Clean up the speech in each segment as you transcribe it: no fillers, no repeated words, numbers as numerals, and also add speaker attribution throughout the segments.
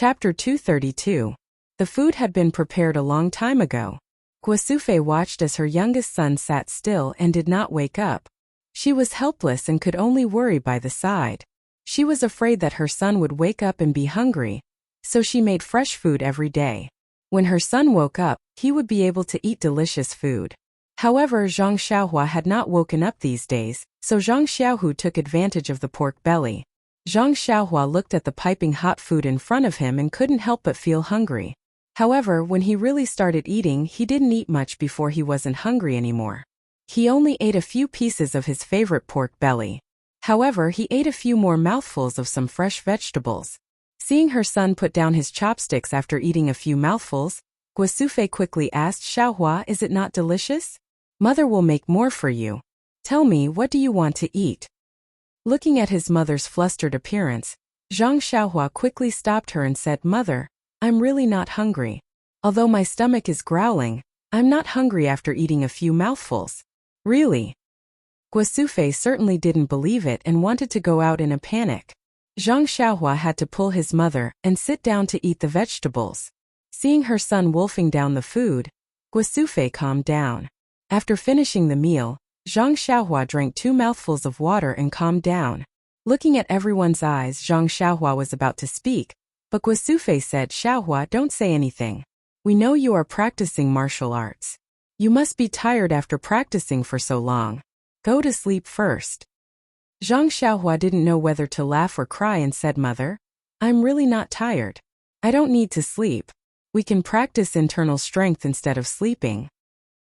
Speaker 1: Chapter 232. The food had been prepared a long time ago. Guasufei watched as her youngest son sat still and did not wake up. She was helpless and could only worry by the side. She was afraid that her son would wake up and be hungry, so she made fresh food every day. When her son woke up, he would be able to eat delicious food. However, Zhang Xiaohua had not woken up these days, so Zhang Xiaohu took advantage of the pork belly. Zhang Xiaohua looked at the piping hot food in front of him and couldn't help but feel hungry. However, when he really started eating, he didn't eat much before he wasn't hungry anymore. He only ate a few pieces of his favorite pork belly. However, he ate a few more mouthfuls of some fresh vegetables. Seeing her son put down his chopsticks after eating a few mouthfuls, Guasufei quickly asked, "Xiaohua, is it not delicious? Mother will make more for you. Tell me, what do you want to eat?" Looking at his mother's flustered appearance, Zhang Xiaohua quickly stopped her and said, "Mother, I'm really not hungry. Although my stomach is growling, I'm not hungry after eating a few mouthfuls." "Really?" Guasufei certainly didn't believe it and wanted to go out in a panic. Zhang Xiaohua had to pull his mother and sit down to eat the vegetables. Seeing her son wolfing down the food, Guasufei calmed down. After finishing the meal, Zhang Xiaohua drank 2 mouthfuls of water and calmed down. Looking at everyone's eyes, Zhang Xiaohua was about to speak, but Guasufei said, "Xiaohua, don't say anything. We know you are practicing martial arts. You must be tired after practicing for so long. Go to sleep first." Zhang Xiaohua didn't know whether to laugh or cry and said, "Mother, I'm really not tired. I don't need to sleep. We can practice internal strength instead of sleeping."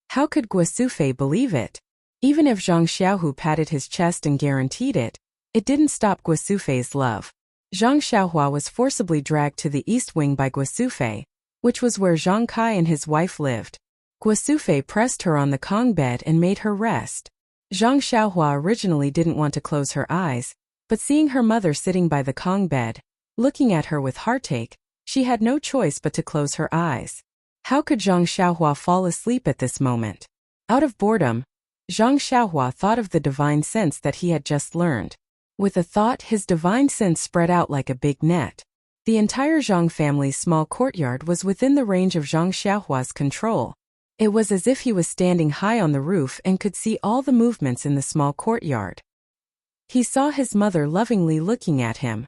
Speaker 1: How could Guasufei believe it? Even if Zhang Xiaohu patted his chest and guaranteed it, it didn't stop Guasufei's love. Zhang Xiaohua was forcibly dragged to the east wing by Guasufei, which was where Zhang Kai and his wife lived. Guasufei pressed her on the Kong bed and made her rest. Zhang Xiaohua originally didn't want to close her eyes, but seeing her mother sitting by the Kong bed, looking at her with heartache, she had no choice but to close her eyes. How could Zhang Xiaohua fall asleep at this moment? Out of boredom, Zhang Xiaohua thought of the divine sense that he had just learned. With a thought, his divine sense spread out like a big net. The entire Zhang family's small courtyard was within the range of Zhang Xiaohua's control. It was as if he was standing high on the roof and could see all the movements in the small courtyard. He saw his mother lovingly looking at him.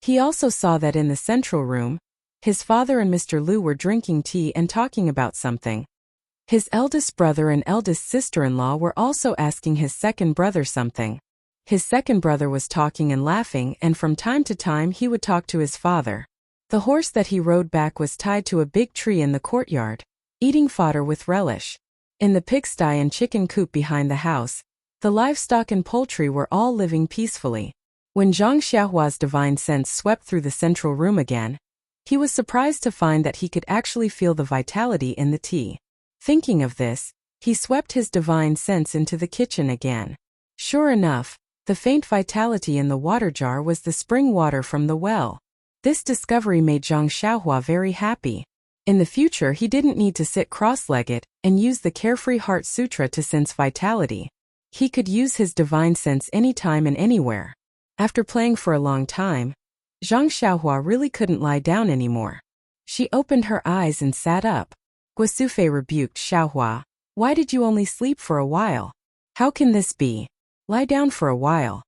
Speaker 1: He also saw that in the central room, his father and Mr. Liu were drinking tea and talking about something. His eldest brother and eldest sister-in-law were also asking his second brother something. His second brother was talking and laughing, and from time to time he would talk to his father. The horse that he rode back was tied to a big tree in the courtyard, eating fodder with relish. In the pigsty and chicken coop behind the house, the livestock and poultry were all living peacefully. When Zhang Xiaohua's divine sense swept through the central room again, he was surprised to find that he could actually feel the vitality in the tea. Thinking of this, he swept his divine sense into the kitchen again. Sure enough, the faint vitality in the water jar was the spring water from the well. This discovery made Zhang Xiaohua very happy. In the future, he didn't need to sit cross-legged and use the Carefree Heart Sutra to sense vitality. He could use his divine sense anytime and anywhere. After playing for a long time, Zhang Xiaohua really couldn't lie down anymore. She opened her eyes and sat up. Guasufei rebuked, "Xiaohua, why did you only sleep for a while? How can this be? Lie down for a while."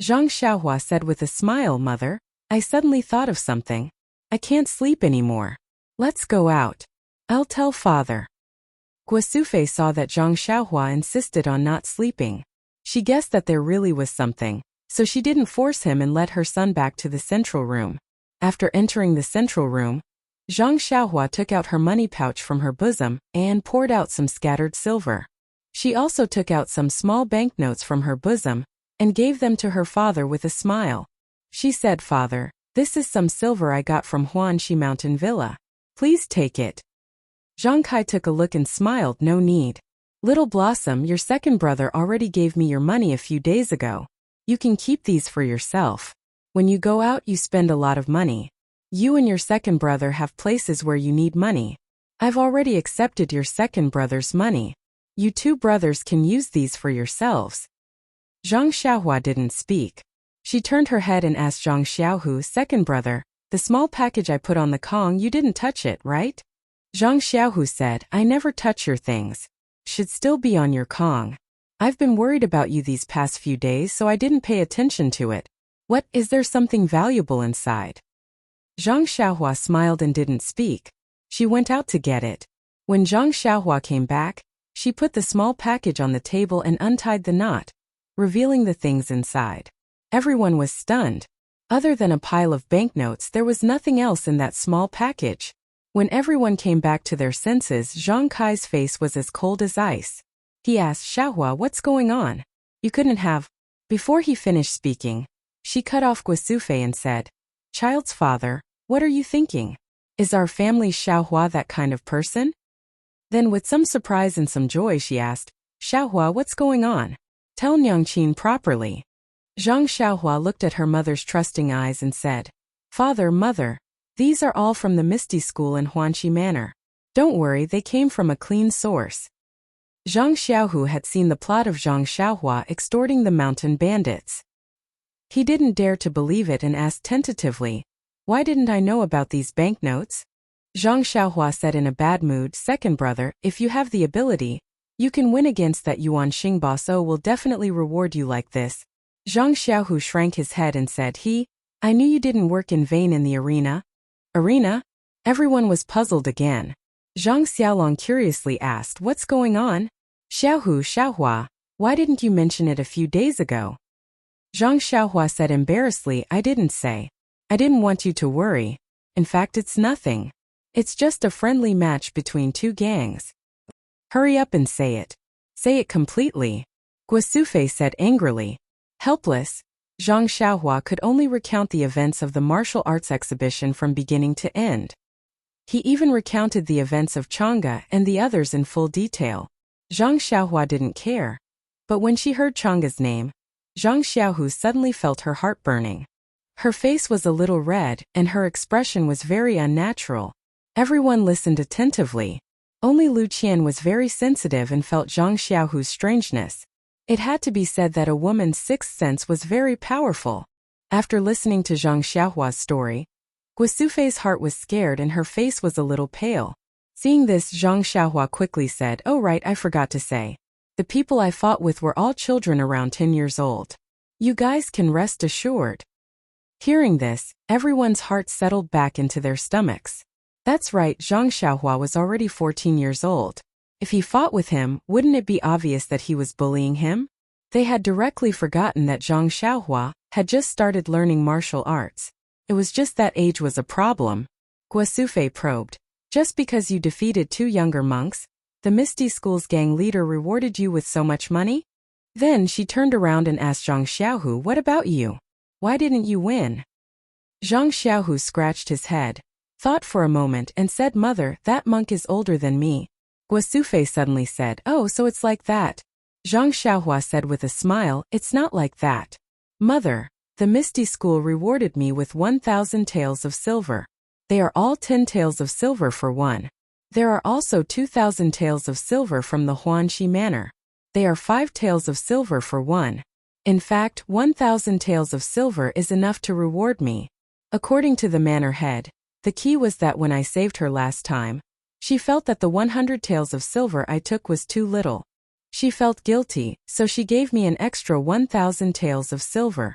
Speaker 1: Zhang Xiaohua said with a smile, "Mother, I suddenly thought of something. I can't sleep anymore. Let's go out. I'll tell father." Guasufei saw that Zhang Xiaohua insisted on not sleeping. She guessed that there really was something, so she didn't force him and led her son back to the central room. After entering the central room, Zhang Xiaohua took out her money pouch from her bosom and poured out some scattered silver. She also took out some small banknotes from her bosom and gave them to her father with a smile. She said, "Father, this is some silver I got from Huanxi Mountain Villa. Please take it." Zhang Kai took a look and smiled, "No need. Little Blossom, your second brother already gave me your money a few days ago. You can keep these for yourself. When you go out, you spend a lot of money. You and your second brother have places where you need money. I've already accepted your second brother's money. You 2 brothers can use these for yourselves." Zhang Xiaohua didn't speak. She turned her head and asked Zhang Xiaohu's second brother, The small package I put on the Kong, you didn't touch it, right? Zhang Xiaohu said, I never touch your things. Should still be on your Kong. I've been worried about you these past few days, so I didn't pay attention to it. What, is there something valuable inside? Zhang Xiaohua smiled and didn't speak. She went out to get it. When Zhang Xiaohua came back, she put the small package on the table and untied the knot, revealing the things inside. Everyone was stunned. Other than a pile of banknotes, there was nothing else in that small package. When everyone came back to their senses, Zhang Kai's face was as cold as ice. He asked Xiaohua, what's going on? You couldn't have. Before he finished speaking, she cut off Guosufei and said, Child's father, what are you thinking? Is our family Xiaohua that kind of person? Then with some surprise and some joy she asked, Xiaohua, what's going on? Tell Nyangqin properly. Zhang Xiaohua looked at her mother's trusting eyes and said, Father, mother, these are all from the Misty School in Huanqi Manor. Don't worry, they came from a clean source. Zhang Xiaohu had seen the plot of Zhang Xiaohua extorting the mountain bandits. He didn't dare to believe it and asked tentatively, why didn't I know about these banknotes? Zhang Xiaohua said in a bad mood, second brother, if you have the ability, you can win against that Yuan Xingbaso will definitely reward you like this. Zhang Xiaohu shrank his head and said, I knew you didn't work in vain in the arena. Arena? Everyone was puzzled again. Zhang Xiaolong curiously asked, what's going on? Xiaohua, why didn't you mention it a few days ago? Zhang Xiaohua said embarrassedly, I didn't say. I didn't want you to worry. In fact, it's nothing. It's just a friendly match between two gangs. Hurry up and say it. Say it completely. Guosufei said angrily. Helpless, Zhang Xiaohua could only recount the events of the martial arts exhibition from beginning to end. He even recounted the events of Chang'e and the others in full detail. Zhang Xiaohua didn't care. But when she heard Chang'e's name, Zhang Xiaohu suddenly felt her heart burning. Her face was a little red, and her expression was very unnatural. Everyone listened attentively. Only Lu Qian was very sensitive and felt Zhang Xiaohu's strangeness. It had to be said that a woman's sixth sense was very powerful. After listening to Zhang Xiaohua's story, Guosufei's heart was scared and her face was a little pale. Seeing this, Zhang Xiaohua quickly said, oh right, I forgot to say. The people I fought with were all children around 10 years old. You guys can rest assured. Hearing this, everyone's hearts settled back into their stomachs. That's right, Zhang Xiaohua was already 14 years old. If he fought with him, wouldn't it be obvious that he was bullying him? They had directly forgotten that Zhang Xiaohua had just started learning martial arts. It was just that age was a problem. Guosufei probed. Just because you defeated 2 younger monks, the Misty School's gang leader rewarded you with so much money? Then she turned around and asked Zhang Xiaohu, what about you? Why didn't you win? Zhang Xiaohu scratched his head, thought for a moment and said, Mother, that monk is older than me. Guosufei suddenly said, oh, so it's like that. Zhang Xiaohua said with a smile, it's not like that. Mother, the Misty School rewarded me with 1,000 taels of silver. They are all 10 taels of silver for one. There are also 2,000 taels of silver from the Huanqi Manor. They are 5 taels of silver for one. In fact, 1,000 taels of silver is enough to reward me. According to the manor head, the key was that when I saved her last time, she felt that the 100 taels of silver I took was too little. She felt guilty, so she gave me an extra 1,000 taels of silver.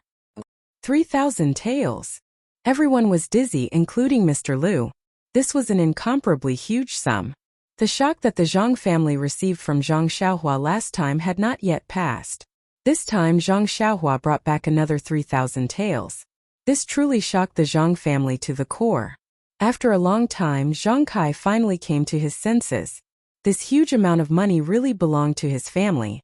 Speaker 1: 3,000 taels. Everyone was dizzy, including Mr. Liu. This was an incomparably huge sum. The shock that the Zhang family received from Zhang Xiaohua last time had not yet passed. This time Zhang Xiaohua brought back another 3,000 taels. This truly shocked the Zhang family to the core. After a long time, Zhang Kai finally came to his senses. This huge amount of money really belonged to his family.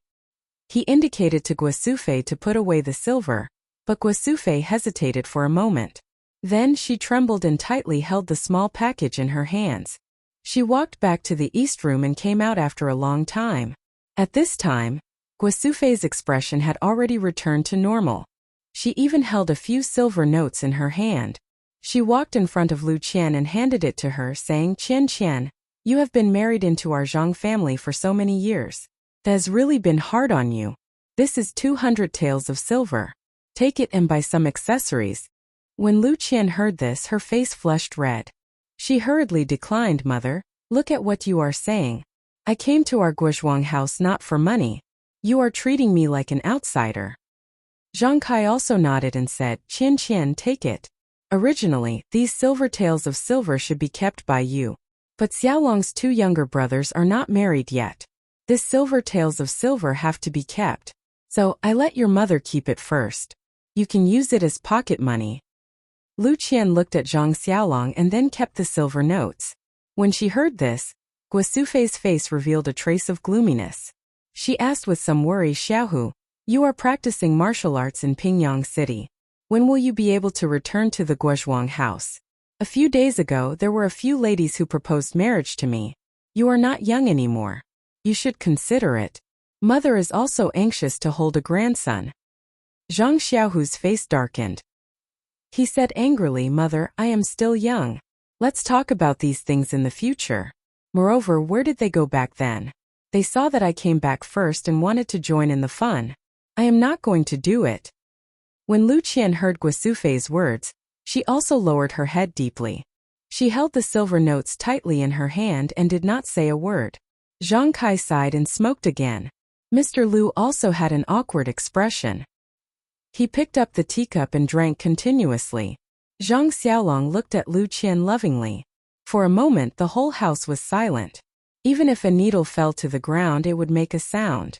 Speaker 1: He indicated to Guosufei to put away the silver, but Guosufei hesitated for a moment. Then she trembled and tightly held the small package in her hands. She walked back to the east room and came out after a long time. At this time, Guosufei's expression had already returned to normal. She even held a few silver notes in her hand. She walked in front of Lu Qian and handed it to her, saying, Qian, you have been married into our Zhang family for so many years. It has really been hard on you. This is 200 taels of silver. Take it and buy some accessories. When Lu Qian heard this, her face flushed red. She hurriedly declined, "Mother, look at what you are saying. I came to our Guozhuang house not for money. You are treating me like an outsider." Zhang Kai also nodded and said, "Qian Qian, take it. Originally, these silver taels of silver should be kept by you. But Xiaolong's 2 younger brothers are not married yet. This silver taels of silver have to be kept. So, I let your mother keep it first. You can use it as pocket money." Lu Qian looked at Zhang Xiaolong and then kept the silver notes. When she heard this, Guosufei's face revealed a trace of gloominess. She asked with some worry, "Xiaohu, you are practicing martial arts in Pingyang City. When will you be able to return to the Guozhuang house? A few days ago there were a few ladies who proposed marriage to me. You are not young anymore. You should consider it. Mother is also anxious to hold a grandson." Zhang Xiaohu's face darkened. He said angrily, "Mother, I am still young. Let's talk about these things in the future. Moreover, where did they go back then? They saw that I came back first and wanted to join in the fun. I am not going to do it." When Lu Qian heard Guosufei's words, she also lowered her head deeply. She held the silver notes tightly in her hand and did not say a word. Zhang Kai sighed and smoked again. Mr. Lu also had an awkward expression. He picked up the teacup and drank continuously. Zhang Xiaolong looked at Lu Qian lovingly. For a moment the whole house was silent. Even if a needle fell to the ground it would make a sound.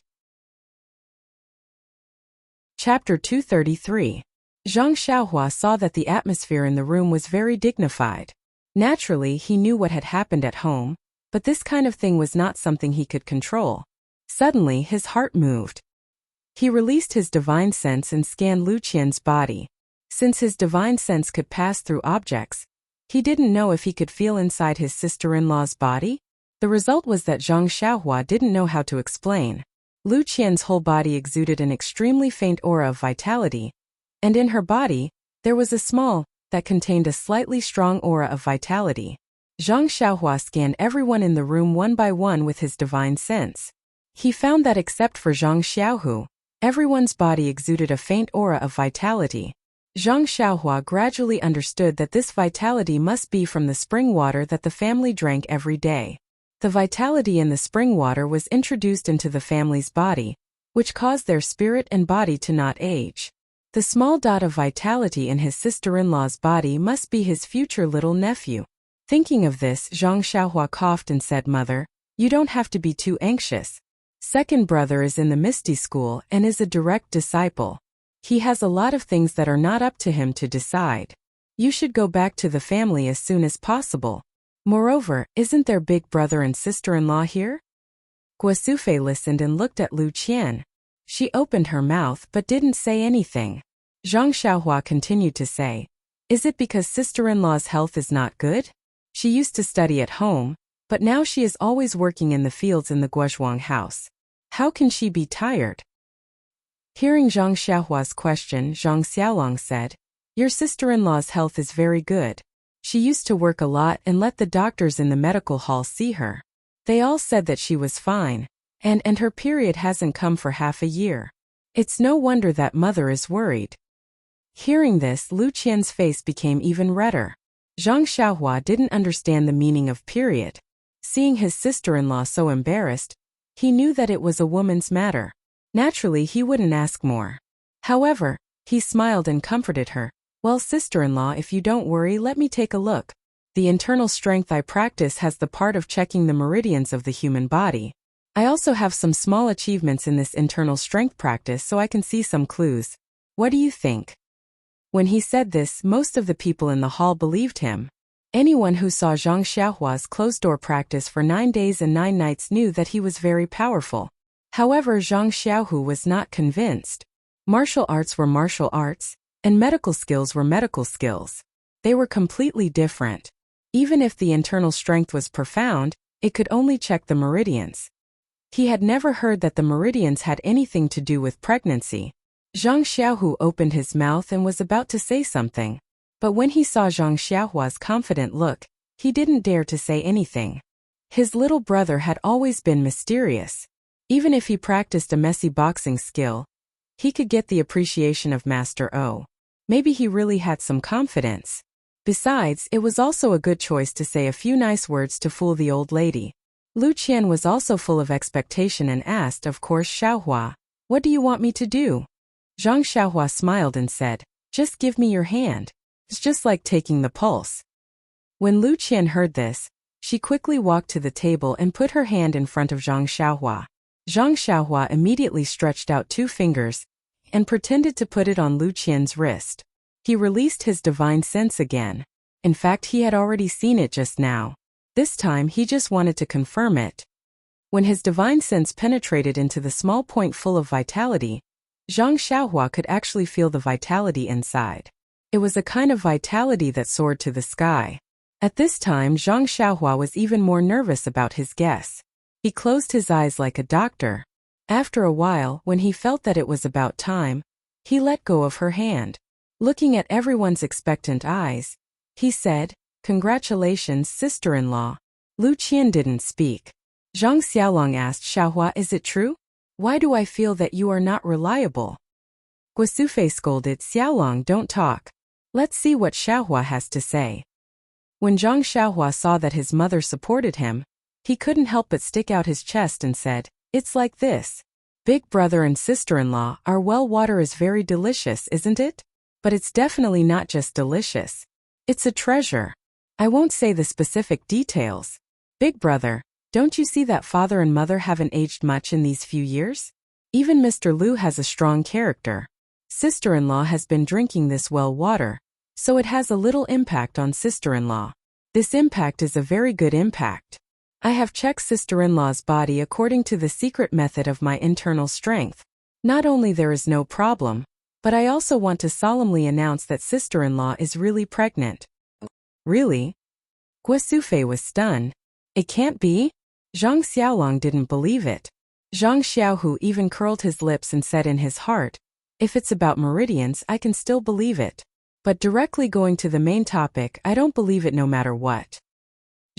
Speaker 1: Chapter 233. Zhang Xiaohua saw that the atmosphere in the room was very dignified. Naturally, he knew what had happened at home, but this kind of thing was not something he could control. Suddenly, his heart moved. He released his divine sense and scanned Lu Qian's body. Since his divine sense could pass through objects, he didn't know if he could feel inside his sister-in-law's body. The result was that Zhang Xiaohua didn't know how to explain. Lu Qian's whole body exuded an extremely faint aura of vitality, and in her body, there was a small, that contained a slightly strong aura of vitality. Zhang Xiaohua scanned everyone in the room one by one with his divine sense. He found that except for Zhang Xiaohu, everyone's body exuded a faint aura of vitality. Zhang Xiaohua gradually understood that this vitality must be from the spring water that the family drank every day. The vitality in the spring water was introduced into the family's body, which caused their spirit and body to not age. The small dot of vitality in his sister-in-law's body must be his future little nephew. Thinking of this, Zhang Xiaohua coughed and said, "Mother, you don't have to be too anxious. Second brother is in the Misty School and is a direct disciple. He has a lot of things that are not up to him to decide. You should go back to the family as soon as possible. Moreover, isn't there big brother and sister-in-law here?" Guosufei listened and looked at Lu Qian. She opened her mouth but didn't say anything. Zhang Xiaohua continued to say, "Is it because sister-in-law's health is not good? She used to study at home, but now she is always working in the fields in the Guozhuang house. How can she be tired?" Hearing Zhang Xiaohua's question, Zhang Xiaolong said, "Your sister-in-law's health is very good. She used to work a lot and let the doctors in the medical hall see her. They all said that she was fine, and her period hasn't come for half a year. It's no wonder that mother is worried." Hearing this, Lu Qian's face became even redder. Zhang Xiaohua didn't understand the meaning of period. Seeing his sister-in-law so embarrassed, he knew that it was a woman's matter. Naturally, he wouldn't ask more. However, he smiled and comforted her. "Well, sister-in-law, if you don't worry, let me take a look. The internal strength I practice has the part of checking the meridians of the human body. I also have some small achievements in this internal strength practice, so I can see some clues. What do you think?" When he said this, most of the people in the hall believed him. Anyone who saw Zhang Xiaohua's closed-door practice for 9 days and 9 nights knew that he was very powerful. However, Zhang Xiaohu was not convinced. Martial arts were martial arts, and medical skills were medical skills. They were completely different. Even if the internal strength was profound, it could only check the meridians. He had never heard that the meridians had anything to do with pregnancy. Zhang Xiaohu opened his mouth and was about to say something. But when he saw Zhang Xiaohua's confident look, he didn't dare to say anything. His little brother had always been mysterious. Even if he practiced a messy boxing skill, he could get the appreciation of Master O. Maybe he really had some confidence. Besides, it was also a good choice to say a few nice words to fool the old lady. Lu Qian was also full of expectation and asked, of course, Xiaohua, "What do you want me to do?" Zhang Xiaohua smiled and said, "Just give me your hand. It's just like taking the pulse." When Lu Qian heard this, she quickly walked to the table and put her hand in front of Zhang Xiaohua. Zhang Xiaohua immediately stretched out 2 fingers and pretended to put it on Lu Qian's wrist. He released his divine sense again. In fact, he had already seen it just now. This time, he just wanted to confirm it. When his divine sense penetrated into the small point full of vitality, Zhang Xiaohua could actually feel the vitality inside. It was a kind of vitality that soared to the sky. At this time, Zhang Xiaohua was even more nervous about his guess. He closed his eyes like a doctor. After a while, when he felt that it was about time, he let go of her hand. Looking at everyone's expectant eyes, he said, "Congratulations, sister-in-law." Lu Qian didn't speak. Zhang Xiaolong asked Xiaohua, "Is it true? Why do I feel that you are not reliable?" Guosufei scolded, "Xiaolong, don't talk. Let's see what Xiaohua has to say." When Zhang Xiaohua saw that his mother supported him, he couldn't help but stick out his chest and said, "It's like this. Big brother and sister-in-law, our well water is very delicious, isn't it? But it's definitely not just delicious. It's a treasure. I won't say the specific details. Big brother, don't you see that father and mother haven't aged much in these few years? Even Mr. Lu has a strong character. Sister-in-law has been drinking this well water, so it has a little impact on sister-in-law. This impact is a very good impact. I have checked sister-in-law's body according to the secret method of my internal strength. Not only there is no problem, but I also want to solemnly announce that sister-in-law is really pregnant." "Really?" Guosufei was stunned. "It can't be?" Zhang Xiaolong didn't believe it. Zhang Xiaohu even curled his lips and said in his heart, "If it's about meridians, I can still believe it. But directly going to the main topic, I don't believe it no matter what."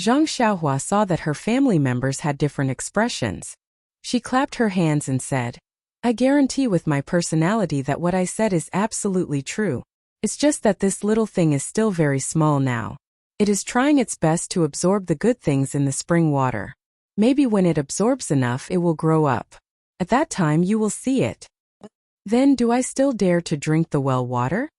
Speaker 1: Zhang Xiaohua saw that her family members had different expressions. She clapped her hands and said, "I guarantee with my personality that what I said is absolutely true. It's just that this little thing is still very small now. It is trying its best to absorb the good things in the spring water. Maybe when it absorbs enough, it will grow up. At that time, you will see it." "Then do I still dare to drink the well water?"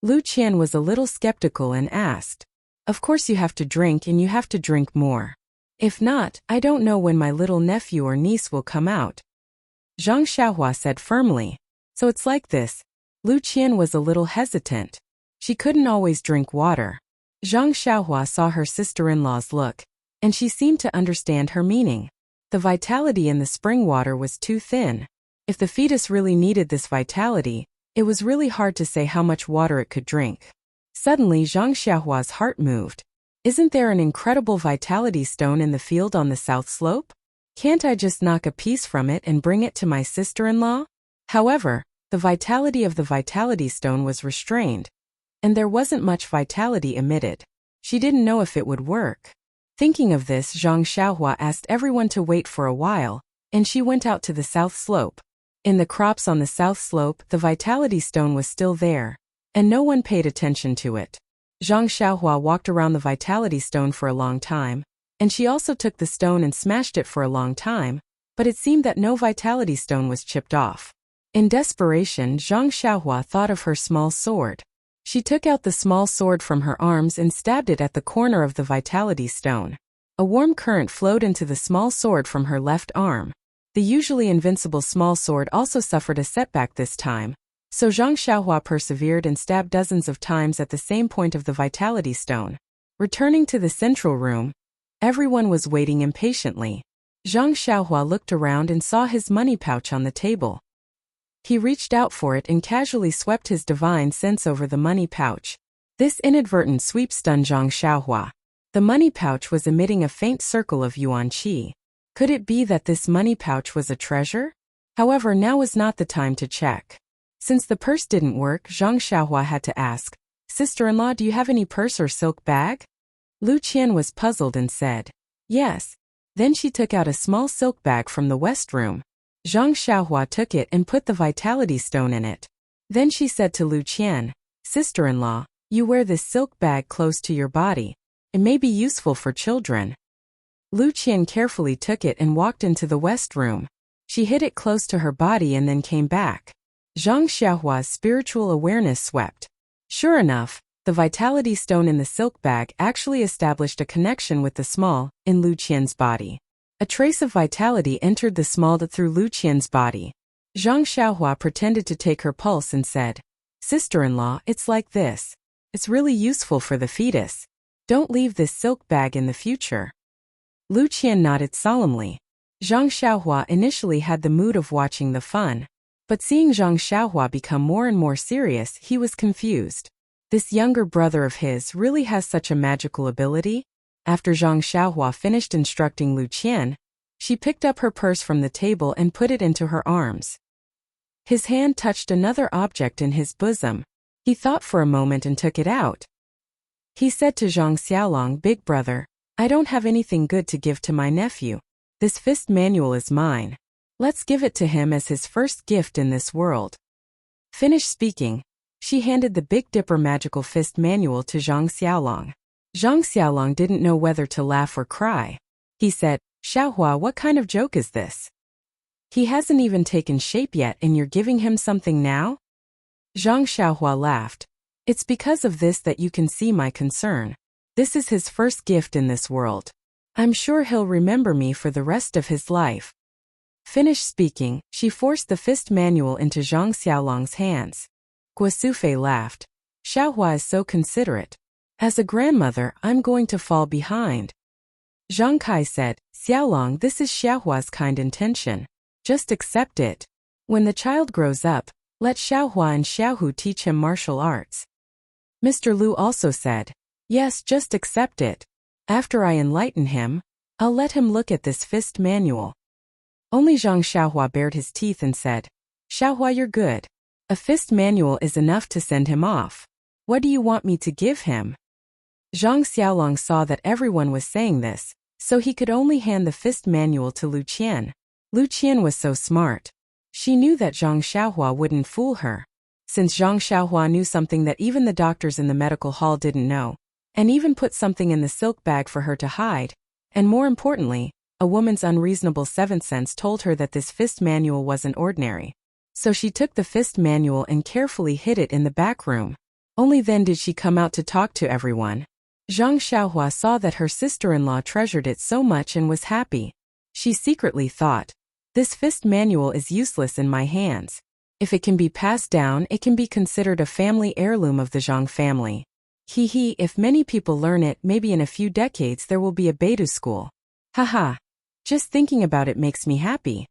Speaker 1: Lu Qian was a little skeptical and asked, "Of course you have to drink, and you have to drink more. If not, I don't know when my little nephew or niece will come out." Zhang Xiaohua said firmly, "So it's like this." Lu Qian was a little hesitant. She couldn't always drink water. Zhang Xiaohua saw her sister-in-law's look, and she seemed to understand her meaning. The vitality in the spring water was too thin. If the fetus really needed this vitality, it was really hard to say how much water it could drink. Suddenly, Zhang Xiaohua's heart moved. "Isn't there an incredible vitality stone in the field on the south slope? Can't I just knock a piece from it and bring it to my sister-in-law?" However, the vitality of the vitality stone was restrained, and there wasn't much vitality emitted. She didn't know if it would work. Thinking of this, Zhang Xiaohua asked everyone to wait for a while, and she went out to the south slope. In the crops on the south slope, the vitality stone was still there, and no one paid attention to it. Zhang Xiaohua walked around the vitality stone for a long time, and she also took the stone and smashed it for a long time, but it seemed that no vitality stone was chipped off. In desperation, Zhang Xiaohua thought of her small sword. She took out the small sword from her arms and stabbed it at the corner of the vitality stone. A warm current flowed into the small sword from her left arm. The usually invincible small sword also suffered a setback this time, so Zhang Xiaohua persevered and stabbed dozens of times at the same point of the vitality stone. Returning to the central room, everyone was waiting impatiently. Zhang Xiaohua looked around and saw his money pouch on the table. He reached out for it and casually swept his divine sense over the money pouch. This inadvertent sweep stunned Zhang Xiaohua. The money pouch was emitting a faint circle of yuan qi. Could it be that this money pouch was a treasure? However, now was not the time to check. Since the purse didn't work, Zhang Xiaohua had to ask, "Sister-in-law, do you have any purse or silk bag?" Lu Qian was puzzled and said, "Yes." Then she took out a small silk bag from the west room. Zhang Xiaohua took it and put the vitality stone in it. Then she said to Lu Qian, Sister-in-law, you wear this silk bag close to your body. It may be useful for children. Lu Qian carefully took it and walked into the west room. She hid it close to her body and then came back. Zhang Xiaohua's spiritual awareness swept. Sure enough, the vitality stone in the silk bag actually established a connection with the small in Lu Qian's body. A trace of vitality entered the small through Lu Qian's body. Zhang Xiaohua pretended to take her pulse and said, "Sister-in-law, it's like this. It's really useful for the fetus. Don't leave this silk bag in the future." Lu Qian nodded solemnly. Zhang Xiaohua initially had the mood of watching the fun, but seeing Zhang Xiaohua become more and more serious, he was confused. This younger brother of his really has such a magical ability? After Zhang Xiaohua finished instructing Lu Qian, she picked up her purse from the table and put it into her arms. His hand touched another object in his bosom. He thought for a moment and took it out. He said to Zhang Xiaolong, "Big brother, I don't have anything good to give to my nephew. This fist manual is mine. Let's give it to him as his first gift in this world." Finished speaking, she handed the Big Dipper magical fist manual to Zhang Xiaolong. Zhang Xiaolong didn't know whether to laugh or cry. He said, "Xiaohua, what kind of joke is this? He hasn't even taken shape yet and you're giving him something now?" Zhang Xiaohua laughed. "It's because of this that you can see my concern. This is his first gift in this world. I'm sure he'll remember me for the rest of his life." Finished speaking, she forced the fist manual into Zhang Xiaolong's hands. Guosufei laughed. "Xiaohua is so considerate. As a grandmother, I'm going to fall behind." Zhang Kai said, "Xiaolong, this is Xiaohua's kind intention. Just accept it. When the child grows up, let Xiaohua and Xiaohu teach him martial arts." Mr. Lu also said, "Yes, just accept it. After I enlighten him, I'll let him look at this fist manual." Only Zhang Xiaohua bared his teeth and said, "Xiaohua, you're good. A fist manual is enough to send him off. What do you want me to give him?" Zhang Xiaolong saw that everyone was saying this, so he could only hand the fist manual to Lu Qian. Lu Qian was so smart. She knew that Zhang Xiaohua wouldn't fool her. Since Zhang Xiaohua knew something that even the doctors in the medical hall didn't know, and even put something in the silk bag for her to hide, and more importantly, a woman's unreasonable seventh sense told her that this fist manual wasn't ordinary. So she took the fist manual and carefully hid it in the back room. Only then did she come out to talk to everyone. Zhang Xiaohua saw that her sister-in-law treasured it so much and was happy. She secretly thought, "This fist manual is useless in my hands. If it can be passed down, it can be considered a family heirloom of the Zhang family. If many people learn it, maybe in a few decades there will be a Beidou school. Haha. Just thinking about it makes me happy."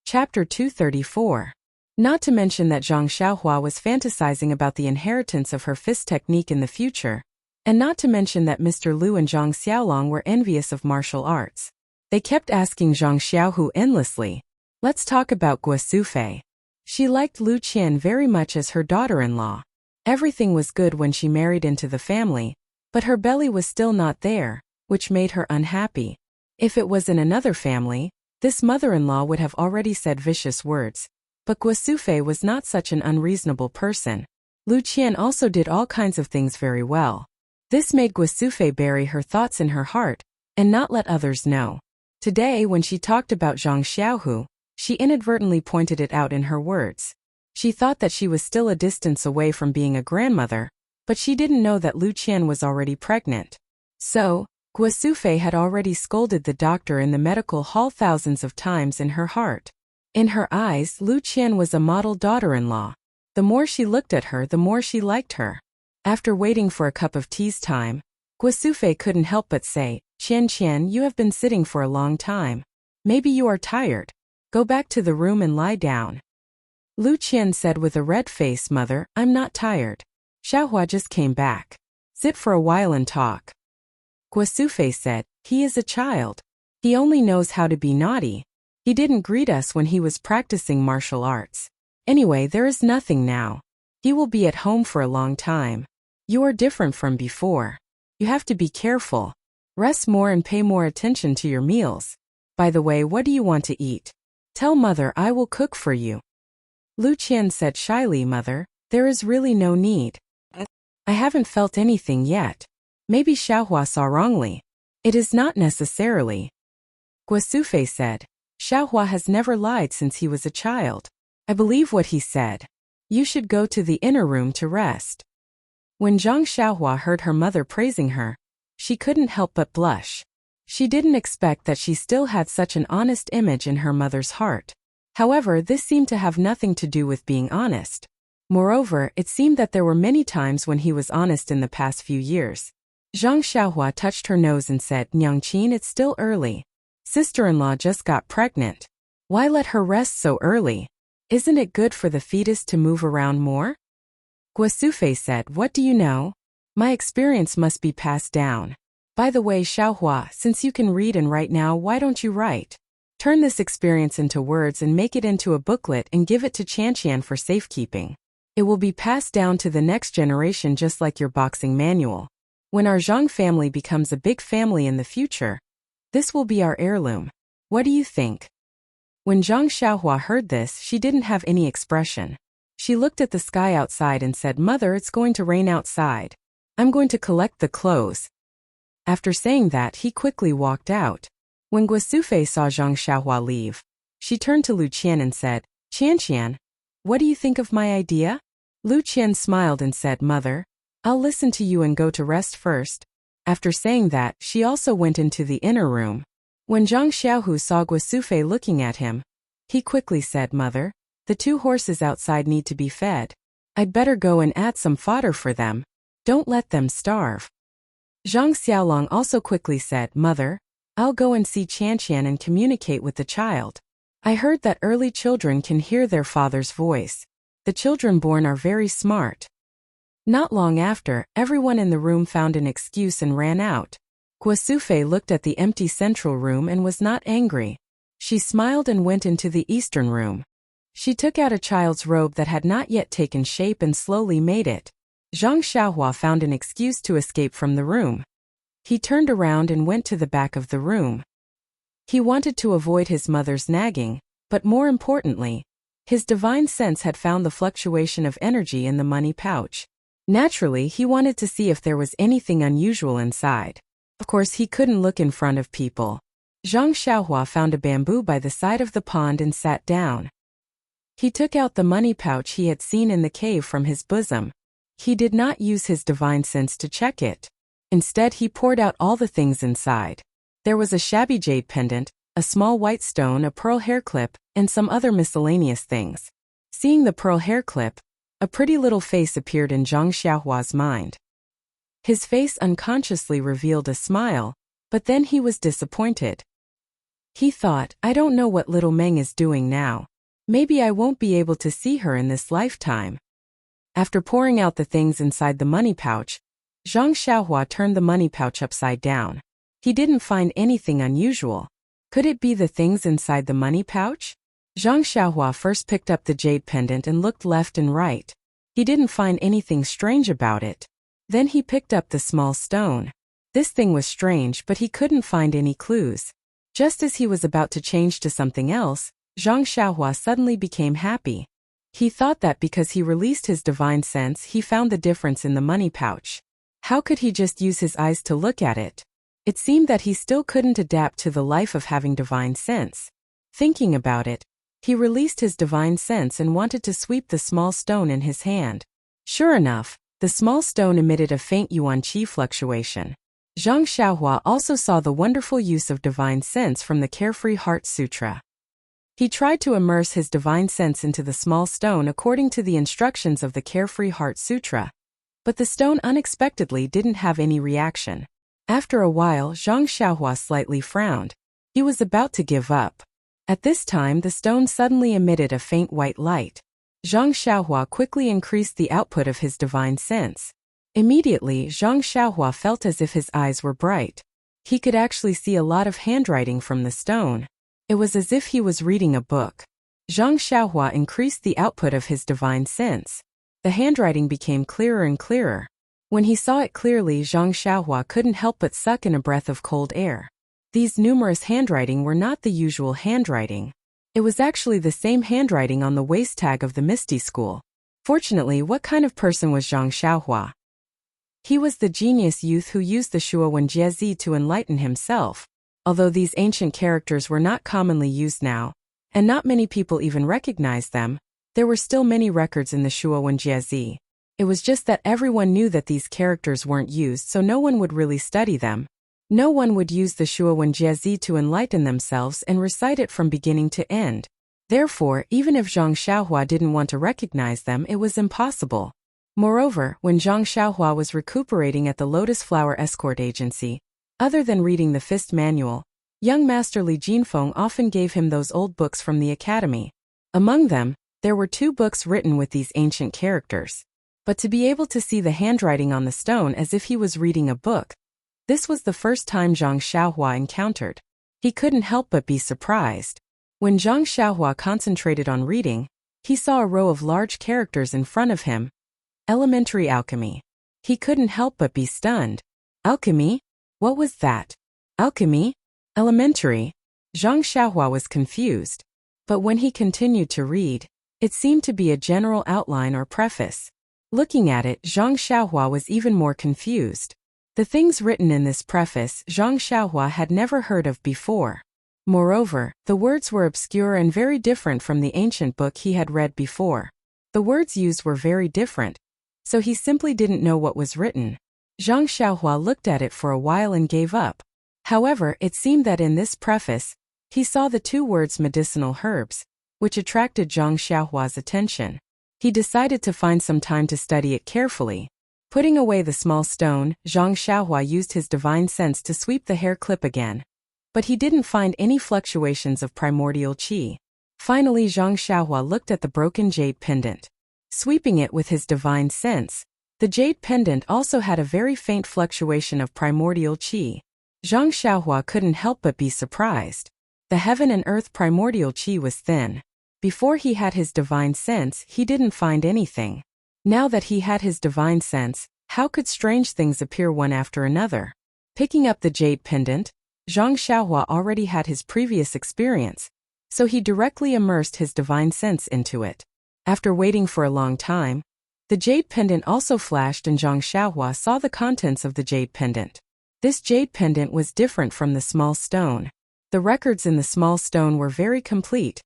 Speaker 1: Chapter 234. Not to mention that Zhang Xiaohua was fantasizing about the inheritance of her fist technique in the future, and not to mention that Mr. Lu and Zhang Xiaolong were envious of martial arts. They kept asking Zhang Xiaohu endlessly, "Let's talk about Guosufei." She liked Lu Qian very much as her daughter-in-law. Everything was good when she married into the family, but her belly was still not there, which made her unhappy. If it was in another family, this mother-in-law would have already said vicious words. But Guosufei was not such an unreasonable person. Lu Qian also did all kinds of things very well. This made Guosufei bury her thoughts in her heart, and not let others know. Today, when she talked about Zhang Xiaohu, she inadvertently pointed it out in her words. She thought that she was still a distance away from being a grandmother, but she didn't know that Lu Qian was already pregnant. So, Guosufei had already scolded the doctor in the medical hall thousands of times in her heart. In her eyes, Lu Qian was a model daughter-in-law. The more she looked at her, the more she liked her. After waiting for a cup of tea's time, Guosufei couldn't help but say, Qian, you have been sitting for a long time. Maybe you are tired. Go back to the room and lie down." Lu Qian said with a red face, "Mother, I'm not tired. Xiaohua just came back. Sit for a while and talk." Guosufei said, "He is a child. He only knows how to be naughty. He didn't greet us when he was practicing martial arts. Anyway, there is nothing now. He will be at home for a long time. You are different from before. You have to be careful. Rest more and pay more attention to your meals. By the way, what do you want to eat? Tell mother I will cook for you." Lu Qian said shyly, Mother, there is really no need. I haven't felt anything yet. Maybe Xiaohua saw wrongly. It is not necessarily. Guosufei said. Xiaohua has never lied since he was a child. I believe what he said. You should go to the inner room to rest. When Zhang Xiaohua heard her mother praising her, she couldn't help but blush. She didn't expect that she still had such an honest image in her mother's heart. However, this seemed to have nothing to do with being honest. Moreover, it seemed that there were many times when he was honest in the past few years. Zhang Xiaohua touched her nose and said, Nyangqin, it's still early. Sister-in-law just got pregnant. Why let her rest so early? Isn't it good for the fetus to move around more? Guosufei said, What do you know? My experience must be passed down. By the way, Xiaohua, since you can read and write now, why don't you write? Turn this experience into words and make it into a booklet and give it to Qianqian for safekeeping. It will be passed down to the next generation just like your boxing manual. When our Zhang family becomes a big family in the future, this will be our heirloom. What do you think? When Zhang Xiaohua heard this, she didn't have any expression. She looked at the sky outside and said, Mother, it's going to rain outside. I'm going to collect the clothes. After saying that, he quickly walked out. When Guosufei saw Zhang Xiaohua leave, she turned to Lu Qian and said, Qianqian, what do you think of my idea? Lu Qian smiled and said, Mother, I'll listen to you and go to rest first. After saying that, she also went into the inner room. When Zhang Xiaohu saw Guosufei looking at him, he quickly said, Mother, the 2 horses outside need to be fed. I'd better go and add some fodder for them. Don't let them starve. Zhang Xiaolong also quickly said, Mother, I'll go and see Qianqian and communicate with the child. I heard that early children can hear their father's voice. The children born are very smart. Not long after, everyone in the room found an excuse and ran out. Guosufei looked at the empty central room and was not angry. She smiled and went into the eastern room. She took out a child's robe that had not yet taken shape and slowly made it. Zhang Xiaohua found an excuse to escape from the room. He turned around and went to the back of the room. He wanted to avoid his mother's nagging, but more importantly, his divine sense had found the fluctuation of energy in the money pouch. Naturally, he wanted to see if there was anything unusual inside. Of course, he couldn't look in front of people. Zhang Xiaohua found a bamboo by the side of the pond and sat down. He took out the money pouch he had seen in the cave from his bosom. He did not use his divine sense to check it. Instead, he poured out all the things inside. There was a shabby jade pendant, a small white stone, a pearl hair clip, and some other miscellaneous things. Seeing the pearl hair clip, a pretty little face appeared in Zhang Xiaohua's mind. His face unconsciously revealed a smile, but then he was disappointed. He thought, I don't know what little Meng is doing now. Maybe I won't be able to see her in this lifetime. After pouring out the things inside the money pouch, Zhang Xiaohua turned the money pouch upside down. He didn't find anything unusual. Could it be the things inside the money pouch? Zhang Xiaohua first picked up the jade pendant and looked left and right. He didn't find anything strange about it. Then he picked up the small stone. This thing was strange, but he couldn't find any clues. Just as he was about to change to something else, Zhang Xiaohua suddenly became happy. He thought that because he released his divine sense, he found the difference in the money pouch. How could he just use his eyes to look at it? It seemed that he still couldn't adapt to the life of having divine sense. Thinking about it, he released his divine sense and wanted to sweep the small stone in his hand. Sure enough, the small stone emitted a faint yuan qi fluctuation. Zhang Xiaohua also saw the wonderful use of divine sense from the Carefree Heart Sutra. He tried to immerse his divine sense into the small stone according to the instructions of the Carefree Heart Sutra, but the stone unexpectedly didn't have any reaction. After a while, Zhang Xiaohua slightly frowned. He was about to give up. At this time, the stone suddenly emitted a faint white light. Zhang Xiaohua quickly increased the output of his divine sense. Immediately, Zhang Xiaohua felt as if his eyes were bright. He could actually see a lot of handwriting from the stone. It was as if he was reading a book. Zhang Xiaohua increased the output of his divine sense. The handwriting became clearer and clearer. When he saw it clearly, Zhang Xiaohua couldn't help but suck in a breath of cold air. These numerous handwriting were not the usual handwriting. It was actually the same handwriting on the waist tag of the Misty School. Fortunately, what kind of person was Zhang Xiaohua? He was the genius youth who used the Shuo Wenjie to enlighten himself. Although these ancient characters were not commonly used now, and not many people even recognized them, there were still many records in the Shuo Wenjie. It was just that everyone knew that these characters weren't used, so no one would really study them. No one would use the Shuo Wenjie to enlighten themselves and recite it from beginning to end. Therefore, even if Zhang Xiaohua didn't want to recognize them, it was impossible. Moreover, when Zhang Xiaohua was recuperating at the Lotus Flower Escort Agency, other than reading the Fist Manual, young Master Li Jinfeng often gave him those old books from the academy. Among them, there were 2 books written with these ancient characters. But to be able to see the handwriting on the stone as if he was reading a book, this was the first time Zhang Xiaohua encountered. He couldn't help but be surprised. When Zhang Xiaohua concentrated on reading, he saw a row of large characters in front of him. Elementary alchemy. He couldn't help but be stunned. Alchemy? What was that? Alchemy? Elementary? Zhang Xiaohua was confused. But when he continued to read, it seemed to be a general outline or preface. Looking at it, Zhang Xiaohua was even more confused. The things written in this preface Zhang Xiaohua had never heard of before. Moreover, the words were obscure and very different from the ancient book he had read before. The words used were very different, so he simply didn't know what was written. Zhang Xiaohua looked at it for a while and gave up. However, it seemed that in this preface, he saw the 2 words medicinal herbs, which attracted Zhang Xiaohua's attention. He decided to find some time to study it carefully. Putting away the small stone, Zhang Xiaohua used his divine sense to sweep the hair clip again. But he didn't find any fluctuations of primordial qi. Finally, Zhang Xiaohua looked at the broken jade pendant. Sweeping it with his divine sense, the jade pendant also had a very faint fluctuation of primordial qi. Zhang Xiaohua couldn't help but be surprised. The heaven and earth primordial qi was thin. Before he had his divine sense, he didn't find anything. Now that he had his divine sense, how could strange things appear one after another? Picking up the jade pendant, Zhang Xiaohua already had his previous experience, so he directly immersed his divine sense into it. After waiting for a long time, the jade pendant also flashed and Zhang Xiaohua saw the contents of the jade pendant. This jade pendant was different from the small stone. The records in the small stone were very complete,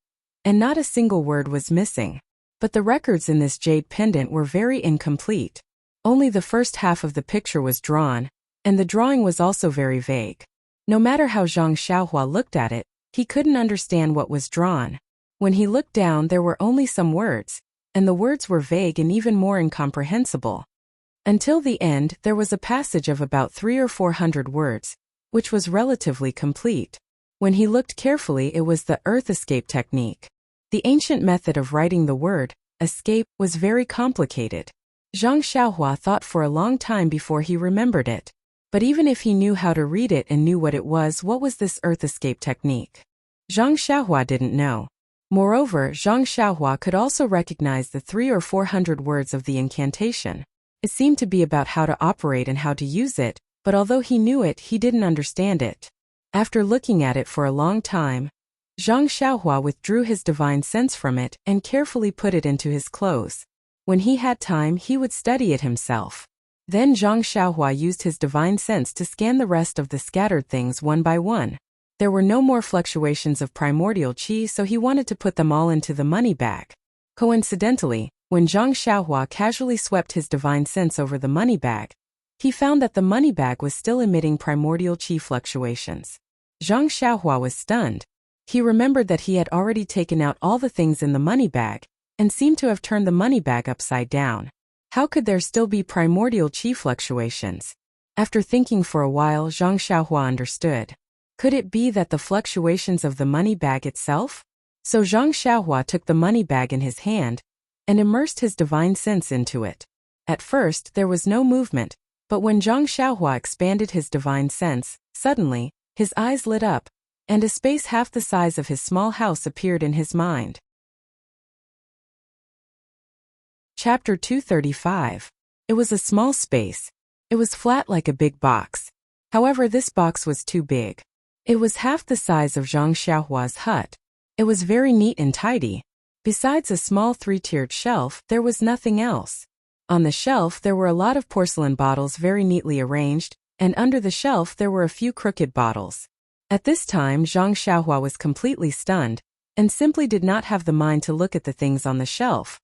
Speaker 1: and not a single word was missing. But the records in this jade pendant were very incomplete. Only the first half of the picture was drawn, and the drawing was also very vague. No matter how Zhang Xiaohua looked at it, he couldn't understand what was drawn. When he looked down, there were only some words, and the words were vague and even more incomprehensible. Until the end, there was a passage of about 300 or 400 words, which was relatively complete. When he looked carefully, it was the earth escape technique. The ancient method of writing the word, escape, was very complicated. Zhang Xiaohua thought for a long time before he remembered it. But even if he knew how to read it and knew what was this earth escape technique? Zhang Xiaohua didn't know. Moreover, Zhang Xiaohua could also recognize the 300 or 400 words of the incantation. It seemed to be about how to operate and how to use it, but although he knew it, he didn't understand it. After looking at it for a long time, Zhang Xiaohua withdrew his divine sense from it and carefully put it into his clothes. When he had time, he would study it himself. Then Zhang Xiaohua used his divine sense to scan the rest of the scattered things one by one. There were no more fluctuations of primordial qi, so he wanted to put them all into the money bag. Coincidentally, when Zhang Xiaohua casually swept his divine sense over the money bag, he found that the money bag was still emitting primordial qi fluctuations. Zhang Xiaohua was stunned. He remembered that he had already taken out all the things in the money bag, and seemed to have turned the money bag upside down. How could there still be primordial qi fluctuations? After thinking for a while, Zhang Xiaohua understood. Could it be that the fluctuations of the money bag itself? So Zhang Xiaohua took the money bag in his hand, and immersed his divine sense into it. At first, there was no movement, but when Zhang Xiaohua expanded his divine sense, suddenly, his eyes lit up, and a space half the size of his small house appeared in his mind. Chapter 235. It was a small space. It was flat like a big box. However, this box was too big. It was half the size of Zhang Xiaohua's hut. It was very neat and tidy. Besides a small three-tiered shelf, there was nothing else. On the shelf there were a lot of porcelain bottles very neatly arranged, and under the shelf there were a few crooked bottles. At this time Zhang Xiaohua was completely stunned, and simply did not have the mind to look at the things on the shelf.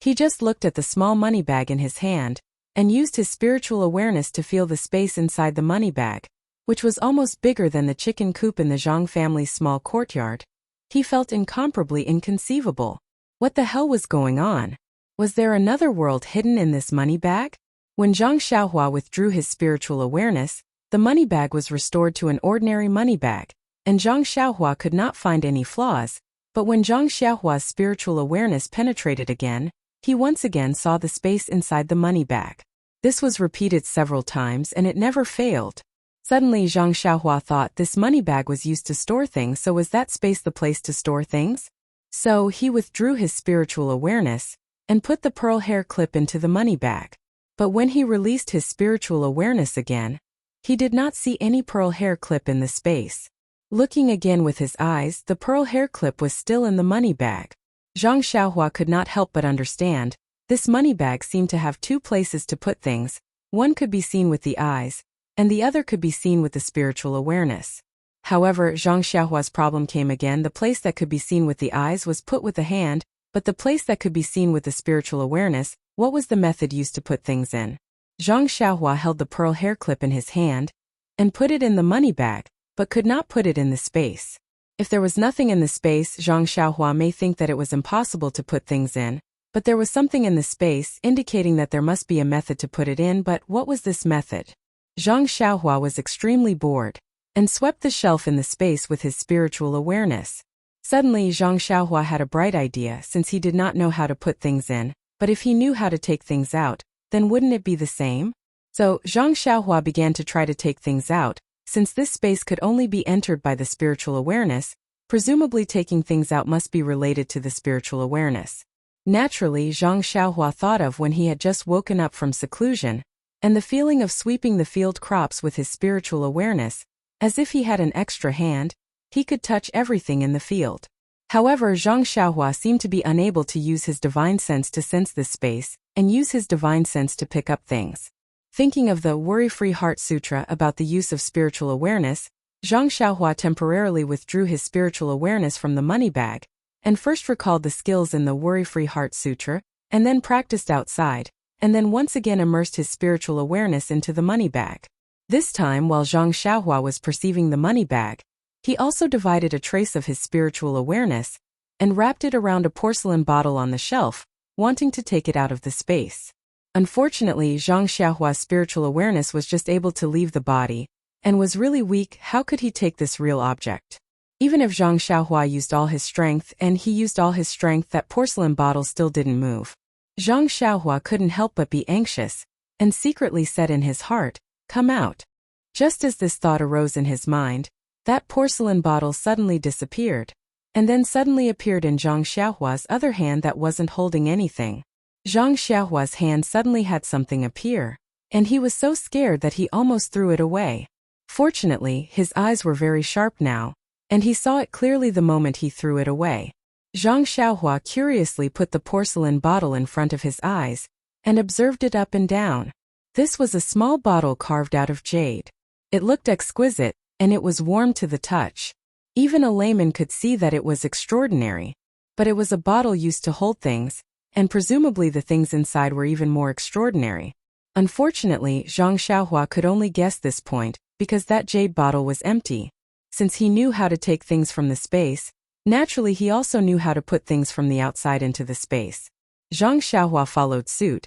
Speaker 1: He just looked at the small money bag in his hand, and used his spiritual awareness to feel the space inside the money bag, which was almost bigger than the chicken coop in the Zhang family's small courtyard. He felt incomparably inconceivable. What the hell was going on? Was there another world hidden in this money bag? When Zhang Xiaohua withdrew his spiritual awareness, the money bag was restored to an ordinary money bag, and Zhang Xiaohua could not find any flaws, but when Zhang Xiaohua's spiritual awareness penetrated again, he once again saw the space inside the money bag. This was repeated several times and it never failed. Suddenly Zhang Xiaohua thought this money bag was used to store things, so was that space the place to store things? So he withdrew his spiritual awareness and put the pearl hair clip into the money bag. But when he released his spiritual awareness again, he did not see any pearl hair clip in the space. Looking again with his eyes, the pearl hair clip was still in the money bag. Zhang Xiaohua could not help but understand. This money bag seemed to have two places to put things. One could be seen with the eyes, and the other could be seen with the spiritual awareness. However, Zhang Xiaohua's problem came again. The place that could be seen with the eyes was put with the hand, but the place that could be seen with the spiritual awareness, what was the method used to put things in? Zhang Xiaohua held the pearl hair clip in his hand and put it in the money bag, but could not put it in the space. If there was nothing in the space, Zhang Xiaohua may think that it was impossible to put things in, but there was something in the space indicating that there must be a method to put it in. But what was this method? Zhang Xiaohua was extremely bored and swept the shelf in the space with his spiritual awareness. Suddenly Zhang Xiaohua had a bright idea. Since he did not know how to put things in, but if he knew how to take things out, then wouldn't it be the same? So Zhang Xiaohua began to try to take things out. Since this space could only be entered by the spiritual awareness, presumably taking things out must be related to the spiritual awareness. Naturally, Zhang Xiaohua thought of when he had just woken up from seclusion, and the feeling of sweeping the field crops with his spiritual awareness, as if he had an extra hand, he could touch everything in the field. However, Zhang Xiaohua seemed to be unable to use his divine sense to sense this space, and use his divine sense to pick up things. Thinking of the Worry-Free Heart Sutra about the use of spiritual awareness, Zhang Xiaohua temporarily withdrew his spiritual awareness from the money bag, and first recalled the skills in the Worry-Free Heart Sutra, and then practiced outside, and then once again immersed his spiritual awareness into the money bag. This time, while Zhang Xiaohua was perceiving the money bag, he also divided a trace of his spiritual awareness, and wrapped it around a porcelain bottle on the shelf, wanting to take it out of the space. Unfortunately, Zhang Xiaohua's spiritual awareness was just able to leave the body, and was really weak. How could he take this real object? Even if Zhang Xiaohua used all his strength, and he used all his strength, that porcelain bottle still didn't move. Zhang Xiaohua couldn't help but be anxious, and secretly said in his heart, "Come out." Just as this thought arose in his mind, that porcelain bottle suddenly disappeared, and then suddenly appeared in Zhang Xiaohua's other hand that wasn't holding anything. Zhang Xiaohua's hand suddenly had something appear, and he was so scared that he almost threw it away. Fortunately, his eyes were very sharp now, and he saw it clearly the moment he threw it away. Zhang Xiaohua curiously put the porcelain bottle in front of his eyes, and observed it up and down. This was a small bottle carved out of jade. It looked exquisite, and it was warm to the touch. Even a layman could see that it was extraordinary. But it was a bottle used to hold things, and presumably the things inside were even more extraordinary. Unfortunately, Zhang Xiaohua could only guess this point, because that jade bottle was empty. Since he knew how to take things from the space, naturally he also knew how to put things from the outside into the space. Zhang Xiaohua followed suit,